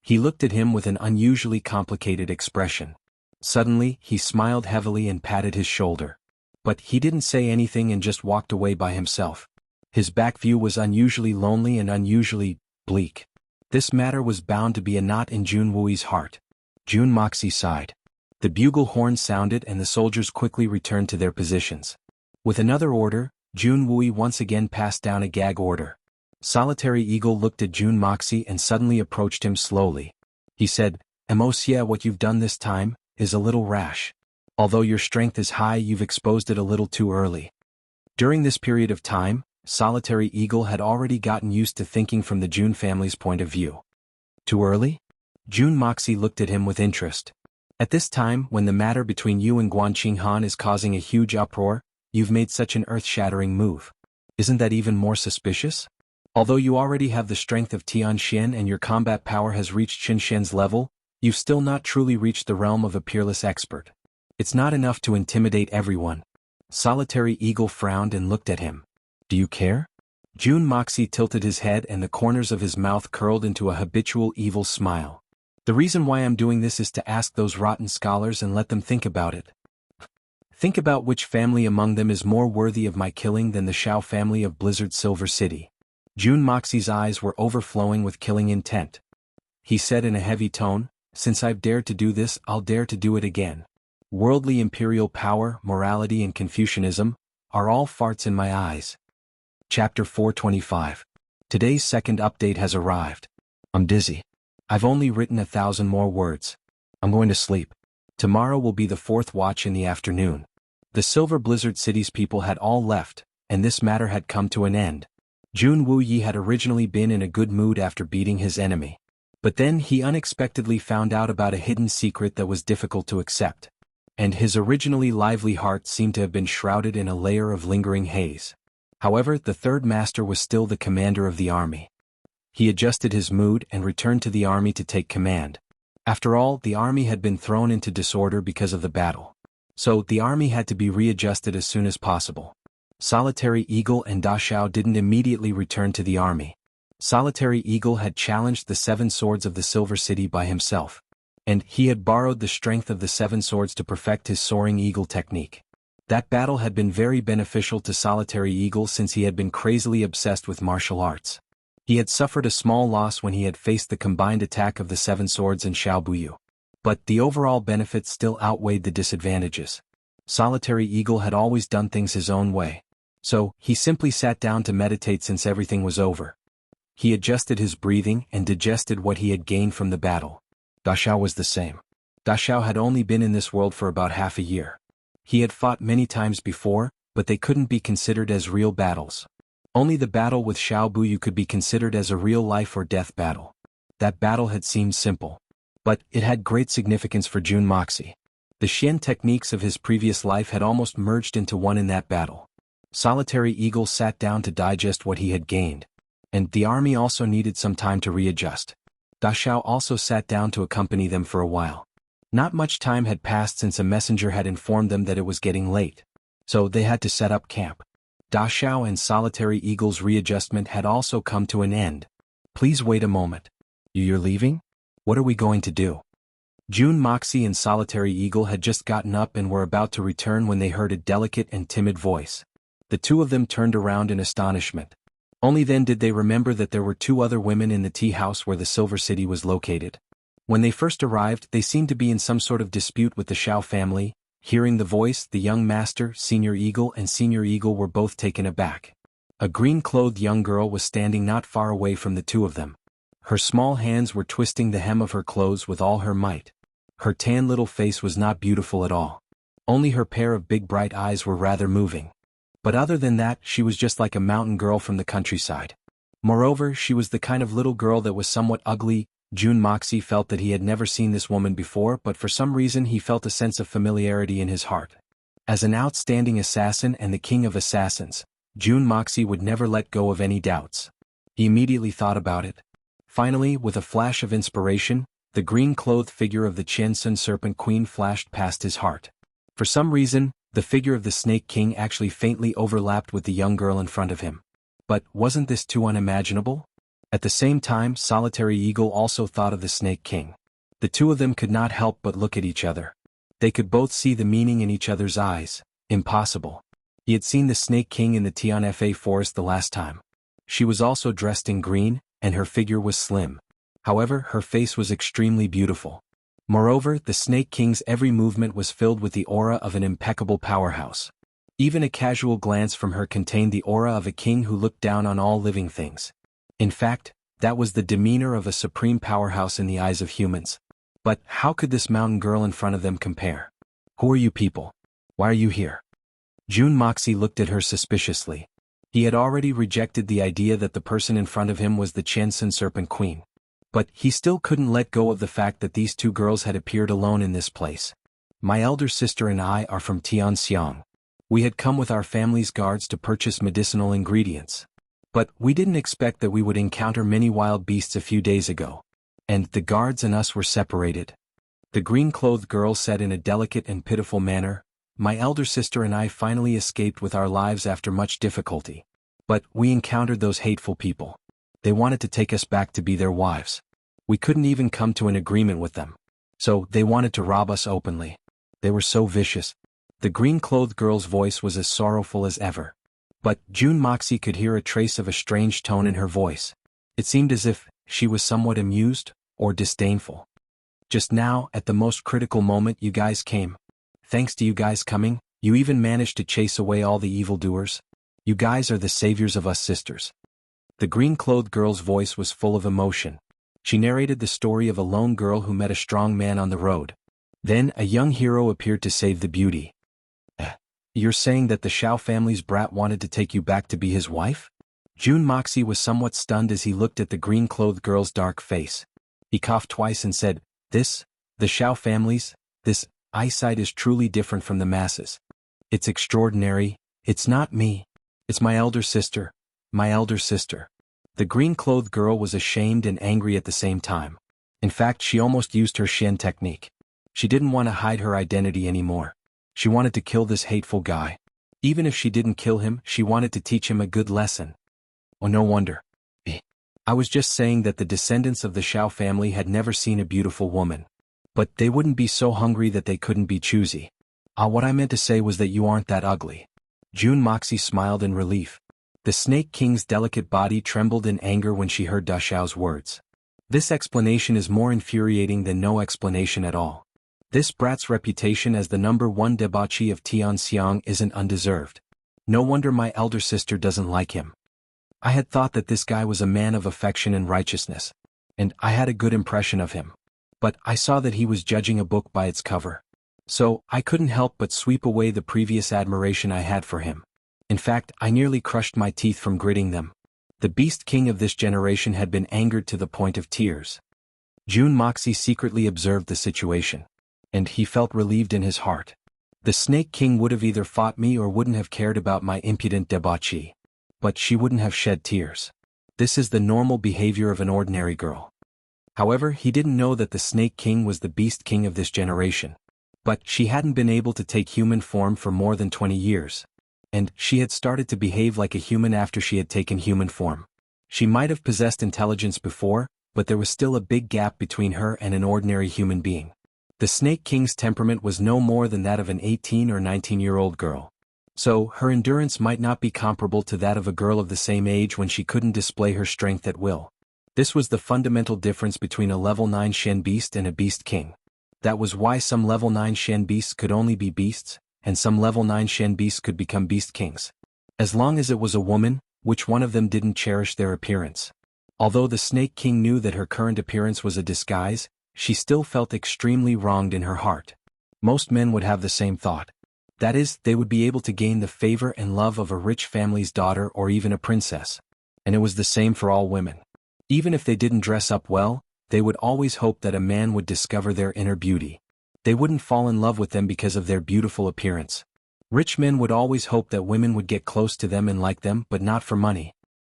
He looked at him with an unusually complicated expression. Suddenly, he smiled heavily and patted his shoulder. But he didn't say anything and just walked away by himself. His back view was unusually lonely and unusually bleak. This matter was bound to be a knot in Jun Wui's heart. Jun Moxie sighed. The bugle horn sounded and the soldiers quickly returned to their positions. With another order, Jun Wui once again passed down a gag order. Solitary Eagle looked at Jun Moxie and suddenly approached him slowly. He said, "Wuxia, what you've done this time is a little rash. Although your strength is high, you've exposed it a little too early." During this period of time, Solitary Eagle had already gotten used to thinking from the Jun family's point of view. Too early? Jun Moxie looked at him with interest. "At this time, when the matter between you and Guanqing Han is causing a huge uproar, you've made such an earth-shattering move. Isn't that even more suspicious? Although you already have the strength of Tianxian and your combat power has reached Qinshen's level, you've still not truly reached the realm of a peerless expert. It's not enough to intimidate everyone." Solitary Eagle frowned and looked at him. "Do you care?" Jun Moxie tilted his head and the corners of his mouth curled into a habitual evil smile. "The reason why I'm doing this is to ask those rotten scholars and let them think about it. Think about which family among them is more worthy of my killing than the Xiao family of Blizzard Silver City." Jun Moxie's eyes were overflowing with killing intent. He said in a heavy tone, "Since I've dared to do this, I'll dare to do it again. Worldly imperial power, morality and Confucianism are all farts in my eyes." Chapter 425. Today's second update has arrived. I'm dizzy. I've only written 1,000 more words. I'm going to sleep. Tomorrow will be the fourth watch in the afternoon. The Silver Blizzard City's people had all left, and this matter had come to an end. Jun Wuyi had originally been in a good mood after beating his enemy. But then he unexpectedly found out about a hidden secret that was difficult to accept. And his originally lively heart seemed to have been shrouded in a layer of lingering haze. However, the third master was still the commander of the army. He adjusted his mood and returned to the army to take command. After all, the army had been thrown into disorder because of the battle. So, the army had to be readjusted as soon as possible. Solitary Eagle and Da Xiao didn't immediately return to the army. Solitary Eagle had challenged the 7 swords of the Silver City by himself. And he had borrowed the strength of the 7 swords to perfect his soaring eagle technique. That battle had been very beneficial to Solitary Eagle since he had been crazily obsessed with martial arts. He had suffered a small loss when he had faced the combined attack of the 7 swords and Xiao Buyu. But the overall benefits still outweighed the disadvantages. Solitary Eagle had always done things his own way. So, he simply sat down to meditate since everything was over. He adjusted his breathing and digested what he had gained from the battle. Da Xiao was the same. Da Xiao had only been in this world for about half a year. He had fought many times before, but they couldn't be considered as real battles. Only the battle with Xiao Buyu could be considered as a real life or death battle. That battle had seemed simple. But it had great significance for Jun Moxie. The Xian techniques of his previous life had almost merged into one in that battle. Solitary Eagle sat down to digest what he had gained. And the army also needed some time to readjust. Da Xiao also sat down to accompany them for a while. Not much time had passed since a messenger had informed them that it was getting late. So they had to set up camp. Da Xiao and Solitary Eagle's readjustment had also come to an end. "Please wait a moment. You're leaving? What are we going to do?" June Moxie and Solitary Eagle had just gotten up and were about to return when they heard a delicate and timid voice. The two of them turned around in astonishment. Only then did they remember that there were two other women in the tea house where the Silver City was located. When they first arrived, they seemed to be in some sort of dispute with the Shao family. Hearing the voice, the young master, Senior Eagle, and Senior Eagle were both taken aback. A green-clothed young girl was standing not far away from the two of them. Her small hands were twisting the hem of her clothes with all her might. Her tan little face was not beautiful at all. Only her pair of big bright eyes were rather moving. But other than that, she was just like a mountain girl from the countryside. Moreover, she was the kind of little girl that was somewhat ugly. June Moxie felt that he had never seen this woman before, but for some reason he felt a sense of familiarity in his heart. As an outstanding assassin and the king of assassins, June Moxie would never let go of any doubts. He immediately thought about it. Finally, with a flash of inspiration, the green-clothed figure of the Qiansun Serpent Queen flashed past his heart. For some reason, the figure of the Snake King actually faintly overlapped with the young girl in front of him. But wasn't this too unimaginable? At the same time, Solitary Eagle also thought of the Snake King. The two of them could not help but look at each other. They could both see the meaning in each other's eyes. Impossible. He had seen the Snake King in the Tianfa forest the last time. She was also dressed in green, and her figure was slim. However, her face was extremely beautiful. Moreover, the Snake King's every movement was filled with the aura of an impeccable powerhouse. Even a casual glance from her contained the aura of a king who looked down on all living things. In fact, that was the demeanor of a supreme powerhouse in the eyes of humans. But how could this mountain girl in front of them compare? Who are you people? Why are you here? June Moxie looked at her suspiciously. He had already rejected the idea that the person in front of him was the Qiansun Serpent Queen. But he still couldn't let go of the fact that these two girls had appeared alone in this place. My elder sister and I are from Tianxiang. We had come with our family's guards to purchase medicinal ingredients. But we didn't expect that we would encounter many wild beasts a few days ago. And the guards and us were separated. The green-clothed girl said in a delicate and pitiful manner, "My elder sister and I finally escaped with our lives after much difficulty. But we encountered those hateful people. They wanted to take us back to be their wives. We couldn't even come to an agreement with them. So they wanted to rob us openly. They were so vicious." The green-clothed girl's voice was as sorrowful as ever. But June Moxie could hear a trace of a strange tone in her voice. It seemed as if she was somewhat amused or disdainful. "Just now, at the most critical moment, you guys came. Thanks to you guys coming, you even managed to chase away all the evildoers. You guys are the saviors of us sisters." The green-clothed girl's voice was full of emotion. She narrated the story of a lone girl who met a strong man on the road. Then a young hero appeared to save the beauty. You're saying that the Shao family's brat wanted to take you back to be his wife?" June Moxie was somewhat stunned as he looked at the green-clothed girl's dark face. He coughed twice and said, The Shao family's, this eyesight is truly different from the masses. It's extraordinary. It's not me. It's my elder sister. My elder sister." The green-clothed girl was ashamed and angry at the same time. In fact, she almost used her Shen technique. She didn't want to hide her identity anymore. She wanted to kill this hateful guy. Even if she didn't kill him, she wanted to teach him a good lesson. Oh, no wonder. I was just saying that the descendants of the Shao family had never seen a beautiful woman. But they wouldn't be so hungry that they couldn't be choosy. What I meant to say was that you aren't that ugly. June Moxie smiled in relief. The Snake King's delicate body trembled in anger when she heard Da Xiao's words. This explanation is more infuriating than no explanation at all. This brat's reputation as the #1 debauchee of Tianxiang isn't undeserved. No wonder my elder sister doesn't like him. I had thought that this guy was a man of affection and righteousness. And I had a good impression of him. But I saw that he was judging a book by its cover. So I couldn't help but sweep away the previous admiration I had for him. In fact, I nearly crushed my teeth from gritting them. The Beast King of this generation had been angered to the point of tears. June Moxie secretly observed the situation. And he felt relieved in his heart. The Snake King would have either fought me or wouldn't have cared about my impudent debauchee. But she wouldn't have shed tears. This is the normal behavior of an ordinary girl. However, he didn't know that the Snake King was the Beast King of this generation. But she hadn't been able to take human form for more than 20 years. And she had started to behave like a human after she had taken human form. She might have possessed intelligence before, but there was still a big gap between her and an ordinary human being. The Snake King's temperament was no more than that of an 18 or 19-year-old girl. So, her endurance might not be comparable to that of a girl of the same age when she couldn't display her strength at will. This was the fundamental difference between a level 9 Shen beast and a beast king. That was why some level 9 Shen beasts could only be beasts, and some level 9 Shen beasts could become beast kings. As long as it was a woman, which one of them didn't cherish their appearance? Although the Snake King knew that her current appearance was a disguise, she still felt extremely wronged in her heart. Most men would have the same thought. That is, they would be able to gain the favor and love of a rich family's daughter or even a princess. And it was the same for all women. Even if they didn't dress up well, they would always hope that a man would discover their inner beauty. They wouldn't fall in love with them because of their beautiful appearance. Rich men would always hope that women would get close to them and like them, but not for money.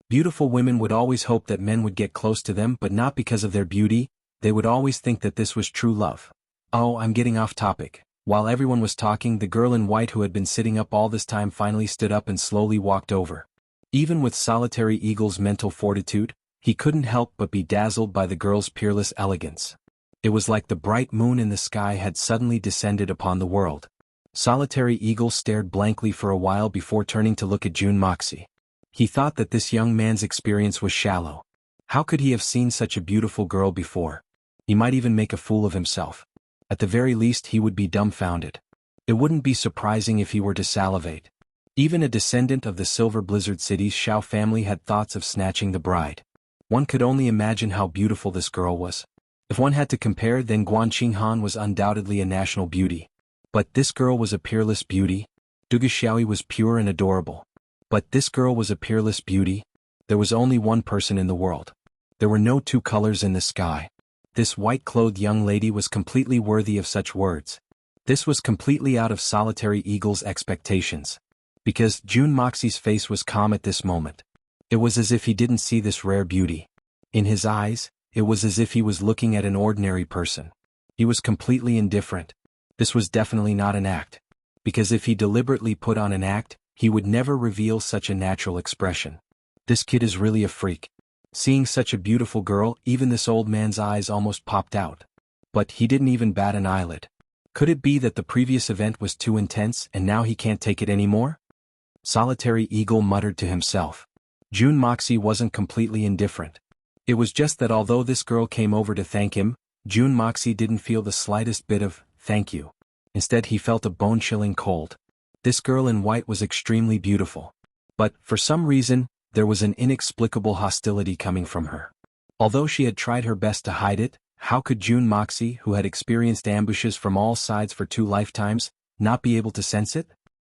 Beautiful women would always hope that men would get close to them, but not because of their beauty. They would always think that this was true love. Oh, I'm getting off topic. While everyone was talking, the girl in white who had been sitting up all this time finally stood up and slowly walked over. Even with Solitary Eagle's mental fortitude, he couldn't help but be dazzled by the girl's peerless elegance. It was like the bright moon in the sky had suddenly descended upon the world. Solitary Eagle stared blankly for a while before turning to look at Jun Moxie. He thought that this young man's experience was shallow. How could he have seen such a beautiful girl before? He might even make a fool of himself. At the very least he would be dumbfounded. It wouldn't be surprising if he were to salivate. Even a descendant of the Silver Blizzard City's Shao family had thoughts of snatching the bride. One could only imagine how beautiful this girl was. If one had to compare, then Guan Qinghan was undoubtedly a national beauty. But this girl was a peerless beauty. Duge Xiaoyi was pure and adorable. But this girl was a peerless beauty. There was only one person in the world. There were no two colors in the sky. This white-clothed young lady was completely worthy of such words. This was completely out of Solitary Eagle's expectations. Because Jun Moxie's face was calm at this moment. It was as if he didn't see this rare beauty. In his eyes, it was as if he was looking at an ordinary person. He was completely indifferent. This was definitely not an act. Because if he deliberately put on an act, he would never reveal such a natural expression. This kid is really a freak. Seeing such a beautiful girl, even this old man's eyes almost popped out. But he didn't even bat an eyelid. Could it be that the previous event was too intense and now he can't take it anymore? Solitary Eagle muttered to himself. Jun Moxie wasn't completely indifferent. It was just that although this girl came over to thank him, Jun Moxie didn't feel the slightest bit of thank you. Instead he felt a bone-chilling cold. This girl in white was extremely beautiful. But, for some reason, there was an inexplicable hostility coming from her. Although she had tried her best to hide it, how could Jun Moxie, who had experienced ambushes from all sides for 2 lifetimes, not be able to sense it?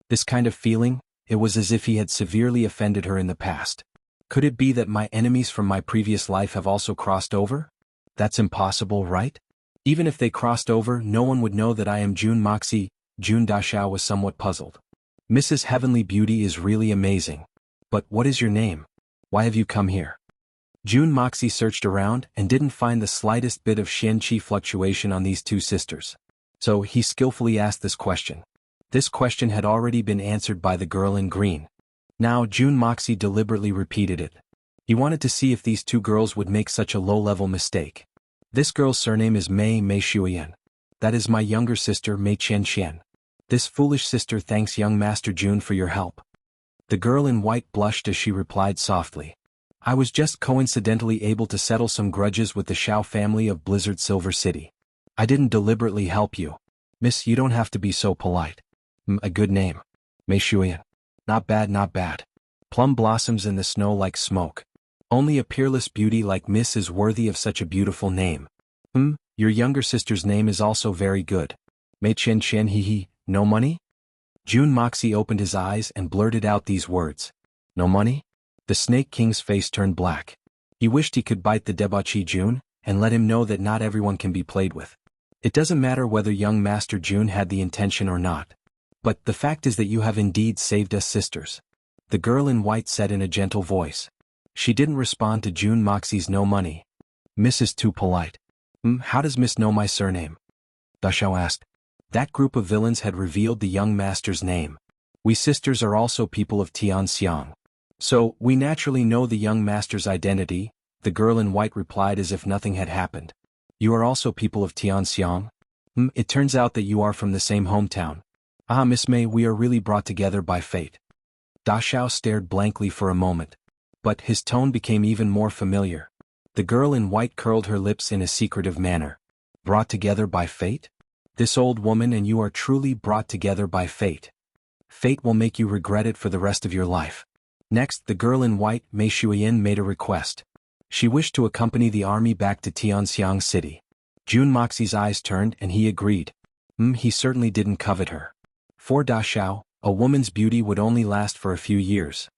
This kind of feeling, it was as if he had severely offended her in the past. Could it be that my enemies from my previous life have also crossed over? That's impossible, right? Even if they crossed over, no one would know that I am Jun Moxie. Jun Dashao was somewhat puzzled. Mrs. Heavenly Beauty is really amazing. But what is your name? Why have you come here? Jun Moxie searched around and didn't find the slightest bit of Shen Qi fluctuation on these 2 sisters. So he skillfully asked this question. This question had already been answered by the girl in green. Now Jun Moxie deliberately repeated it. He wanted to see if these 2 girls would make such a low-level mistake. This girl's surname is Mei Shuiyan. That is my younger sister Mei Chen. This foolish sister thanks young Master Jun for your help. The girl in white blushed as she replied softly. I was just coincidentally able to settle some grudges with the Shao family of Blizzard Silver City. I didn't deliberately help you. Miss, you don't have to be so polite. A good name. Mei Shuiyan. Not bad, not bad. Plum blossoms in the snow like smoke. Only a peerless beauty like Miss is worthy of such a beautiful name. Your younger sister's name is also very good. Mei Chen hee. No money? Jun Moxie opened his eyes and blurted out these words. No money? The Snake King's face turned black. He wished he could bite the debauchee Jun, and let him know that not everyone can be played with. It doesn't matter whether young Master Jun had the intention or not. But the fact is that you have indeed saved us sisters. The girl in white said in a gentle voice. She didn't respond to Jun Moxie's no money. Miss is too polite. How does Miss know my surname? Dashao asked. That group of villains had revealed the young master's name. We sisters are also people of Tianxiang. So, we naturally know the young master's identity, the girl in white replied as if nothing had happened. You are also people of Tianxiang? It turns out that you are from the same hometown. Ah, Miss May, we are really brought together by fate. Da Xiao stared blankly for a moment. But his tone became even more familiar. The girl in white curled her lips in a secretive manner. Brought together by fate? This old woman and you are truly brought together by fate. Fate will make you regret it for the rest of your life. Next, the girl in white, Mei Shuiyin, made a request. She wished to accompany the army back to Tianxiang City. Jun Moxie's eyes turned and he agreed. He certainly didn't covet her. For Da Xiao, a woman's beauty would only last for a few years.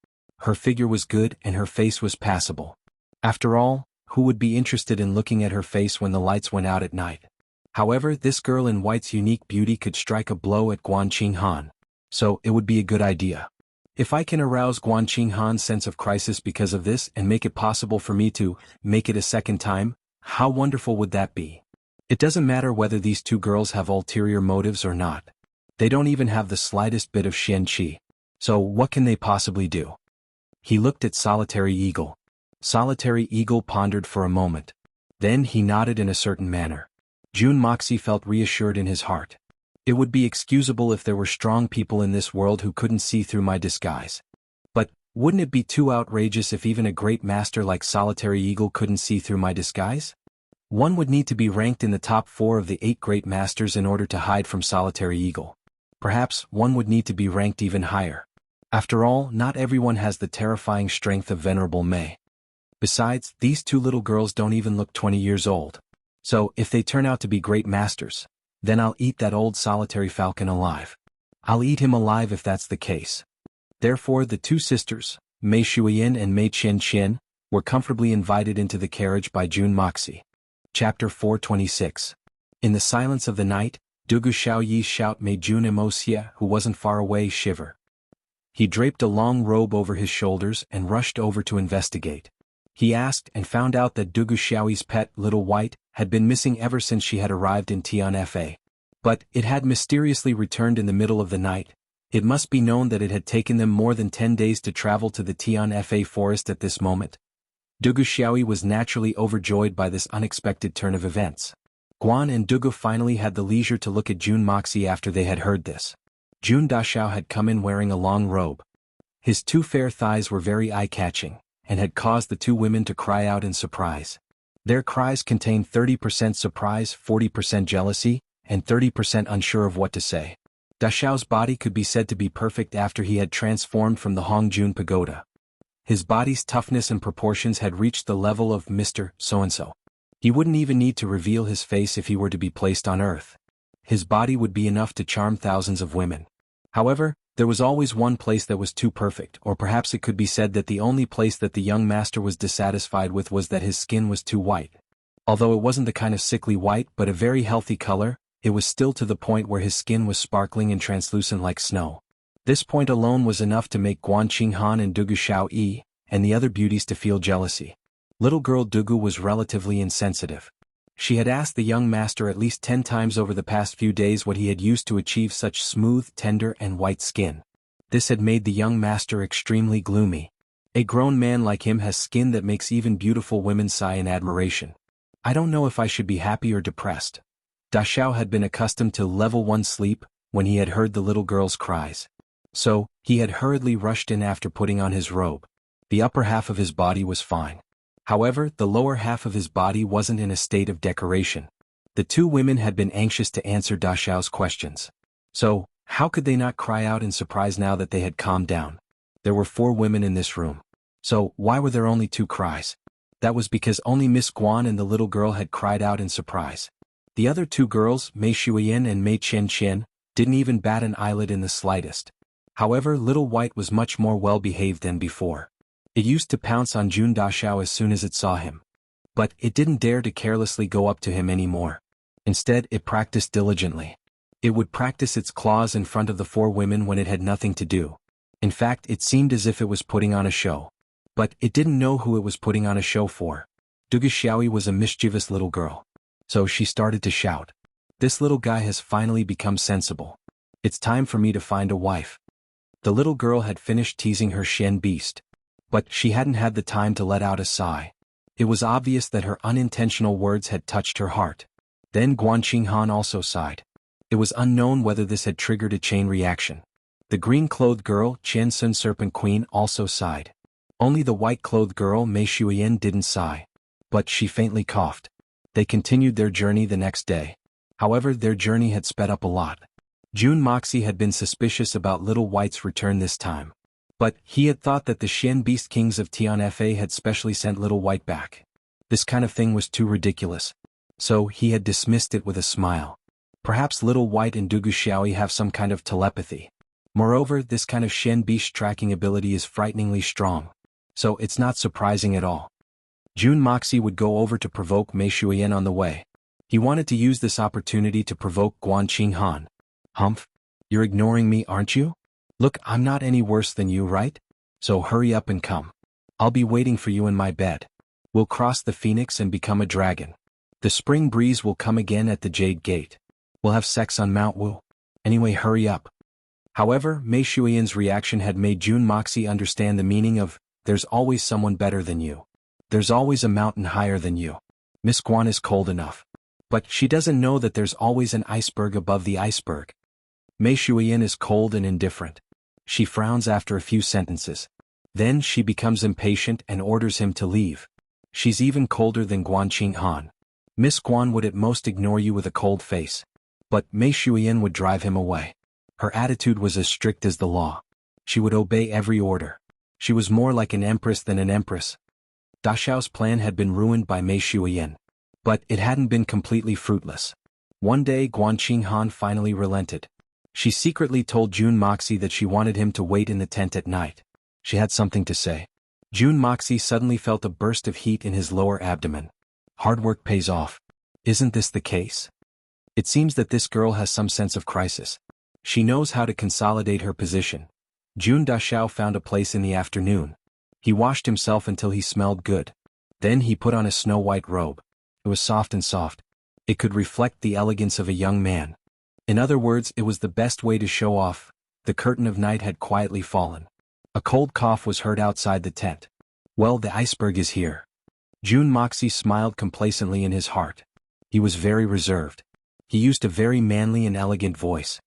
Her figure was good and her face was passable. After all, who would be interested in looking at her face when the lights went out at night? However, this girl in white's unique beauty could strike a blow at Guan Qinghan. So, it would be a good idea. If I can arouse Guan Qinghan's sense of crisis because of this and make it possible for me to make it a second time, how wonderful would that be? It doesn't matter whether these two girls have ulterior motives or not. They don't even have the slightest bit of Xian Qi. So what can they possibly do? He looked at Solitary Eagle. Solitary Eagle pondered for a moment. Then he nodded in a certain manner. Jun Moxie felt reassured in his heart. It would be excusable if there were strong people in this world who couldn't see through my disguise. But, wouldn't it be too outrageous if even a great master like Solitary Eagle couldn't see through my disguise? One would need to be ranked in the top 4 of the 8 great masters in order to hide from Solitary Eagle. Perhaps one would need to be ranked even higher. After all, not everyone has the terrifying strength of Venerable Mei. Besides, these two little girls don't even look 20 years old. So, if they turn out to be great masters, then I'll eat that old solitary falcon alive. I'll eat him alive if that's the case. Therefore the two sisters, Mei Shuiyin and Mei Qianqian, were comfortably invited into the carriage by Jun Moxie. Chapter 426. In the silence of the night, Dugu Xiaoyi's shout made Jun Wuxia, who wasn't far away, shiver. He draped a long robe over his shoulders and rushed over to investigate. He asked and found out that Dugu Xiaoyi's pet, Little White, had been missing ever since she had arrived in Tianfa. But it had mysteriously returned in the middle of the night. It must be known that it had taken them more than 10 days to travel to the Tianfa forest at this moment. Dugu Xiaoyi was naturally overjoyed by this unexpected turn of events. Guan and Dugu finally had the leisure to look at Jun Moxie after they had heard this. Jun Daxiao had come in wearing a long robe. His two fair thighs were very eye-catching, and had caused the two women to cry out in surprise. Their cries contained 30% surprise, 40% jealousy, and 30% unsure of what to say. Daxiao's body could be said to be perfect after he had transformed from the Hongjun Pagoda. His body's toughness and proportions had reached the level of Mr. So-and-so. He wouldn't even need to reveal his face if he were to be placed on Earth. His body would be enough to charm thousands of women. However, there was always one place that was too perfect, or perhaps it could be said that the only place that the young master was dissatisfied with was that his skin was too white. Although it wasn't the kind of sickly white but a very healthy color, it was still to the point where his skin was sparkling and translucent like snow. This point alone was enough to make Guan Qinghan and Dugu Xiaoyi, and the other beauties to feel jealousy. Little girl Dugu was relatively insensitive. She had asked the young master at least 10 times over the past few days what he had used to achieve such smooth, tender and white skin. This had made the young master extremely gloomy. A grown man like him has skin that makes even beautiful women sigh in admiration. I don't know if I should be happy or depressed. Daxiao had been accustomed to level 1 sleep when he had heard the little girl's cries. So, he had hurriedly rushed in after putting on his robe. The upper half of his body was fine. However, the lower half of his body wasn't in a state of decoration. The two women had been anxious to answer Daxiao's questions. So, how could they not cry out in surprise now that they had calmed down? There were 4 women in this room. So, why were there only 2 cries? That was because only Miss Guan and the little girl had cried out in surprise. The other 2 girls, Mei Shuiyin and Mei Qianqian, didn't even bat an eyelid in the slightest. However, Little White was much more well-behaved than before. It used to pounce on Jun Daxiao as soon as it saw him. But it didn't dare to carelessly go up to him anymore. Instead, it practiced diligently. It would practice its claws in front of the 4 women when it had nothing to do. In fact, it seemed as if it was putting on a show. But it didn't know who it was putting on a show for. Dugu Xiaoyi was a mischievous little girl. So she started to shout. This little guy has finally become sensible. It's time for me to find a wife. The little girl had finished teasing her Xian beast. But she hadn't had the time to let out a sigh. It was obvious that her unintentional words had touched her heart. Then Guan Qinghan also sighed. It was unknown whether this had triggered a chain reaction. The green-clothed girl, Qian Sun Serpent Queen, also sighed. Only the white-clothed girl, Mei Shuiyan, didn't sigh. But she faintly coughed. They continued their journey the next day. However, their journey had sped up a lot. Jun Moxie had been suspicious about Little White's return this time. But he had thought that the Xian Beast Kings of Tianfa had specially sent Little White back. This kind of thing was too ridiculous. So he had dismissed it with a smile. Perhaps Little White and Dugu Xiaoyi have some kind of telepathy. Moreover, this kind of Xian Beast tracking ability is frighteningly strong. So it's not surprising at all. Jun Moxie would go over to provoke Mei Shuiyan on the way. He wanted to use this opportunity to provoke Guan Qinghan. Humph? You're ignoring me, aren't you? Look, I'm not any worse than you, right? So hurry up and come. I'll be waiting for you in my bed. We'll cross the Phoenix and become a dragon. The spring breeze will come again at the Jade Gate. We'll have sex on Mount Wu. Anyway, hurry up. However, Mei Shuiyan's reaction had made Jun Moxie understand the meaning of, there's always someone better than you. There's always a mountain higher than you. Miss Guan is cold enough. But she doesn't know that there's always an iceberg above the iceberg. Mei Shuiyan is cold and indifferent. She frowns after a few sentences. Then she becomes impatient and orders him to leave. She's even colder than Guan Qinghan. Miss Guan would at most ignore you with a cold face. But Mei Shuiyan would drive him away. Her attitude was as strict as the law. She would obey every order. She was more like an empress than an empress. Da Xiao's plan had been ruined by Mei Shuiyan. But it hadn't been completely fruitless. One day Guan Qinghan finally relented. She secretly told Jun Moxie that she wanted him to wait in the tent at night. She had something to say. Jun Moxie suddenly felt a burst of heat in his lower abdomen. Hard work pays off. Isn't this the case? It seems that this girl has some sense of crisis. She knows how to consolidate her position. Jun Daxiao found a place in the afternoon. He washed himself until he smelled good. Then he put on a snow-white robe. It was soft and soft. It could reflect the elegance of a young man. In other words, it was the best way to show off. The curtain of night had quietly fallen. A cold cough was heard outside the tent. Well, the iceberg is here. Jun Moxie smiled complacently in his heart. He was very reserved. He used a very manly and elegant voice.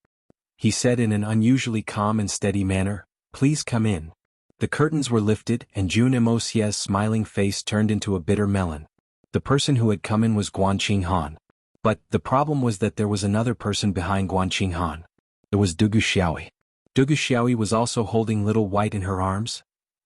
He said in an unusually calm and steady manner, "Please come in." The curtains were lifted and Jun Mosie's smiling face turned into a bitter melon. The person who had come in was Guan Qinghan. But the problem was that there was another person behind Guan Qinghan. It was Dugu Xiaoyi. Dugu Xiaoyi was also holding Little White in her arms.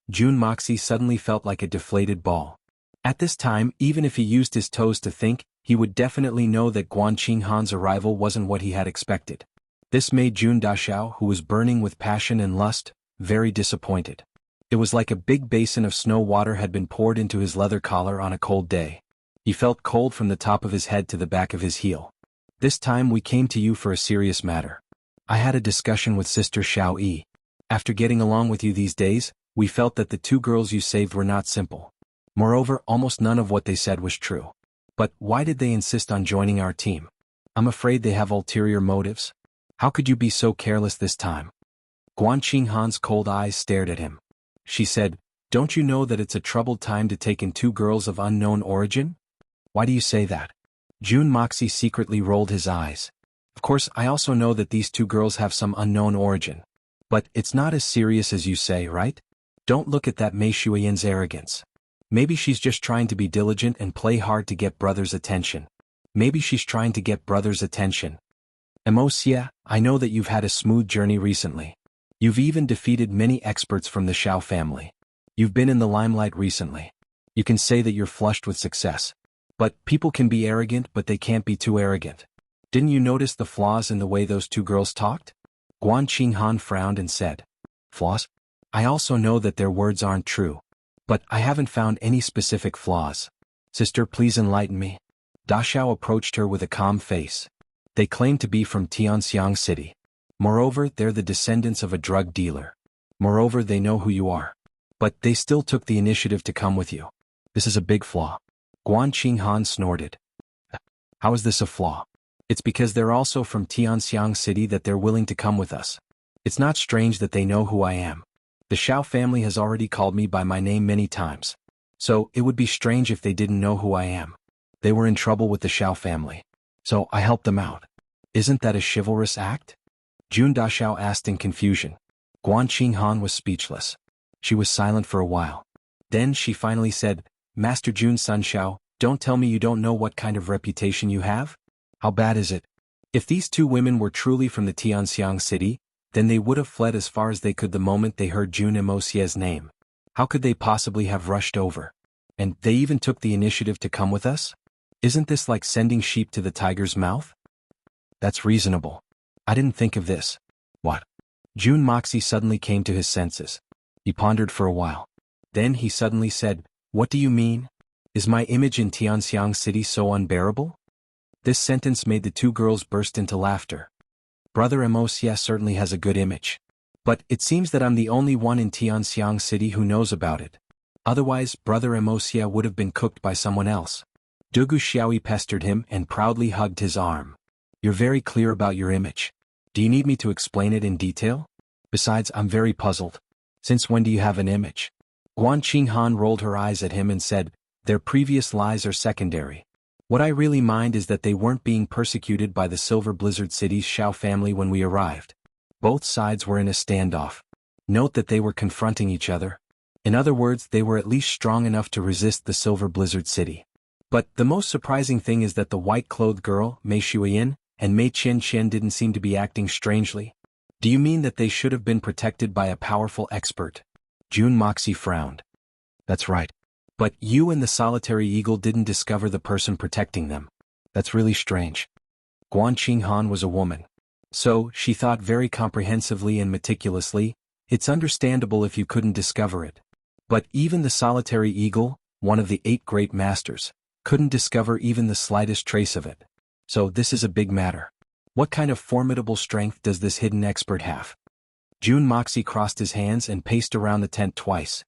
Jun Moxie suddenly felt like a deflated ball. At this time, even if he used his toes to think, he would definitely know that Guan Qinghan's arrival wasn't what he had expected. This made Jun Daxiao, who was burning with passion and lust, very disappointed. It was like a big basin of snow water had been poured into his leather collar on a cold day. He felt cold from the top of his head to the back of his heel. This time we came to you for a serious matter. I had a discussion with Sister Xiao Yi. After getting along with you these days, we felt that the two girls you saved were not simple. Moreover, almost none of what they said was true. But why did they insist on joining our team? I'm afraid they have ulterior motives. How could you be so careless this time? Guan Qinghan's cold eyes stared at him. She said, "Don't you know that it's a troubled time to take in two girls of unknown origin?" Why do you say that? Jun Moxie secretly rolled his eyes. Of course, I also know that these two girls have some unknown origin. But it's not as serious as you say, right? Don't look at that Mei Shuiyan's arrogance. Maybe she's just trying to be diligent and play hard to get brother's attention. Maybe she's trying to get brother's attention. Wuxia, I know that you've had a smooth journey recently. You've even defeated many experts from the Xiao family. You've been in the limelight recently. You can say that you're flushed with success. But people can be arrogant, but they can't be too arrogant. Didn't you notice the flaws in the way those two girls talked? Guan Qinghan frowned and said, "Flaws? I also know that their words aren't true. But I haven't found any specific flaws. Sister, please enlighten me." Da Xiao approached her with a calm face. They claim to be from Tianxiang City. Moreover, they're the descendants of a drug dealer. Moreover, they know who you are. But they still took the initiative to come with you. This is a big flaw. Guan Qinghan snorted. How is this a flaw? It's because they're also from Tianxiang City that they're willing to come with us. It's not strange that they know who I am. The Xiao family has already called me by my name many times. So, it would be strange if they didn't know who I am. They were in trouble with the Xiao family. So I helped them out. Isn't that a chivalrous act? Jun Dashao asked in confusion. Guan Qinghan was speechless. She was silent for a while. Then she finally said, Master Jun Sunshao, don't tell me you don't know what kind of reputation you have? How bad is it? If these two women were truly from the Tianxiang city, then they would have fled as far as they could the moment they heard Jun Imosie's name. How could they possibly have rushed over? And they even took the initiative to come with us? Isn't this like sending sheep to the tiger's mouth? That's reasonable. I didn't think of this. What? Jun Moxie suddenly came to his senses. He pondered for a while. Then he suddenly said, What do you mean? Is my image in Tianxiang city so unbearable? This sentence made the two girls burst into laughter. Brother Imosia certainly has a good image. But it seems that I'm the only one in Tianxiang city who knows about it. Otherwise, Brother Imosia would have been cooked by someone else. Dugu Xiaoyi pestered him and proudly hugged his arm. You're very clear about your image. Do you need me to explain it in detail? Besides, I'm very puzzled. Since when do you have an image? Guan Qinghan rolled her eyes at him and said, Their previous lies are secondary. What I really mind is that they weren't being persecuted by the Silver Blizzard City's Xiao family when we arrived. Both sides were in a standoff. Note that they were confronting each other. In other words, they were at least strong enough to resist the Silver Blizzard City. But the most surprising thing is that the white-clothed girl, Mei Shuiyin, and Mei Qian didn't seem to be acting strangely. Do you mean that they should have been protected by a powerful expert? Jun Moxie frowned. That's right. But you and the solitary eagle didn't discover the person protecting them. That's really strange. Guan Qinghan was a woman. So, she thought very comprehensively and meticulously, it's understandable if you couldn't discover it. But even the solitary eagle, one of the 8 great masters, couldn't discover even the slightest trace of it. So this is a big matter. What kind of formidable strength does this hidden expert have? Jun Moxie crossed his hands and paced around the tent twice,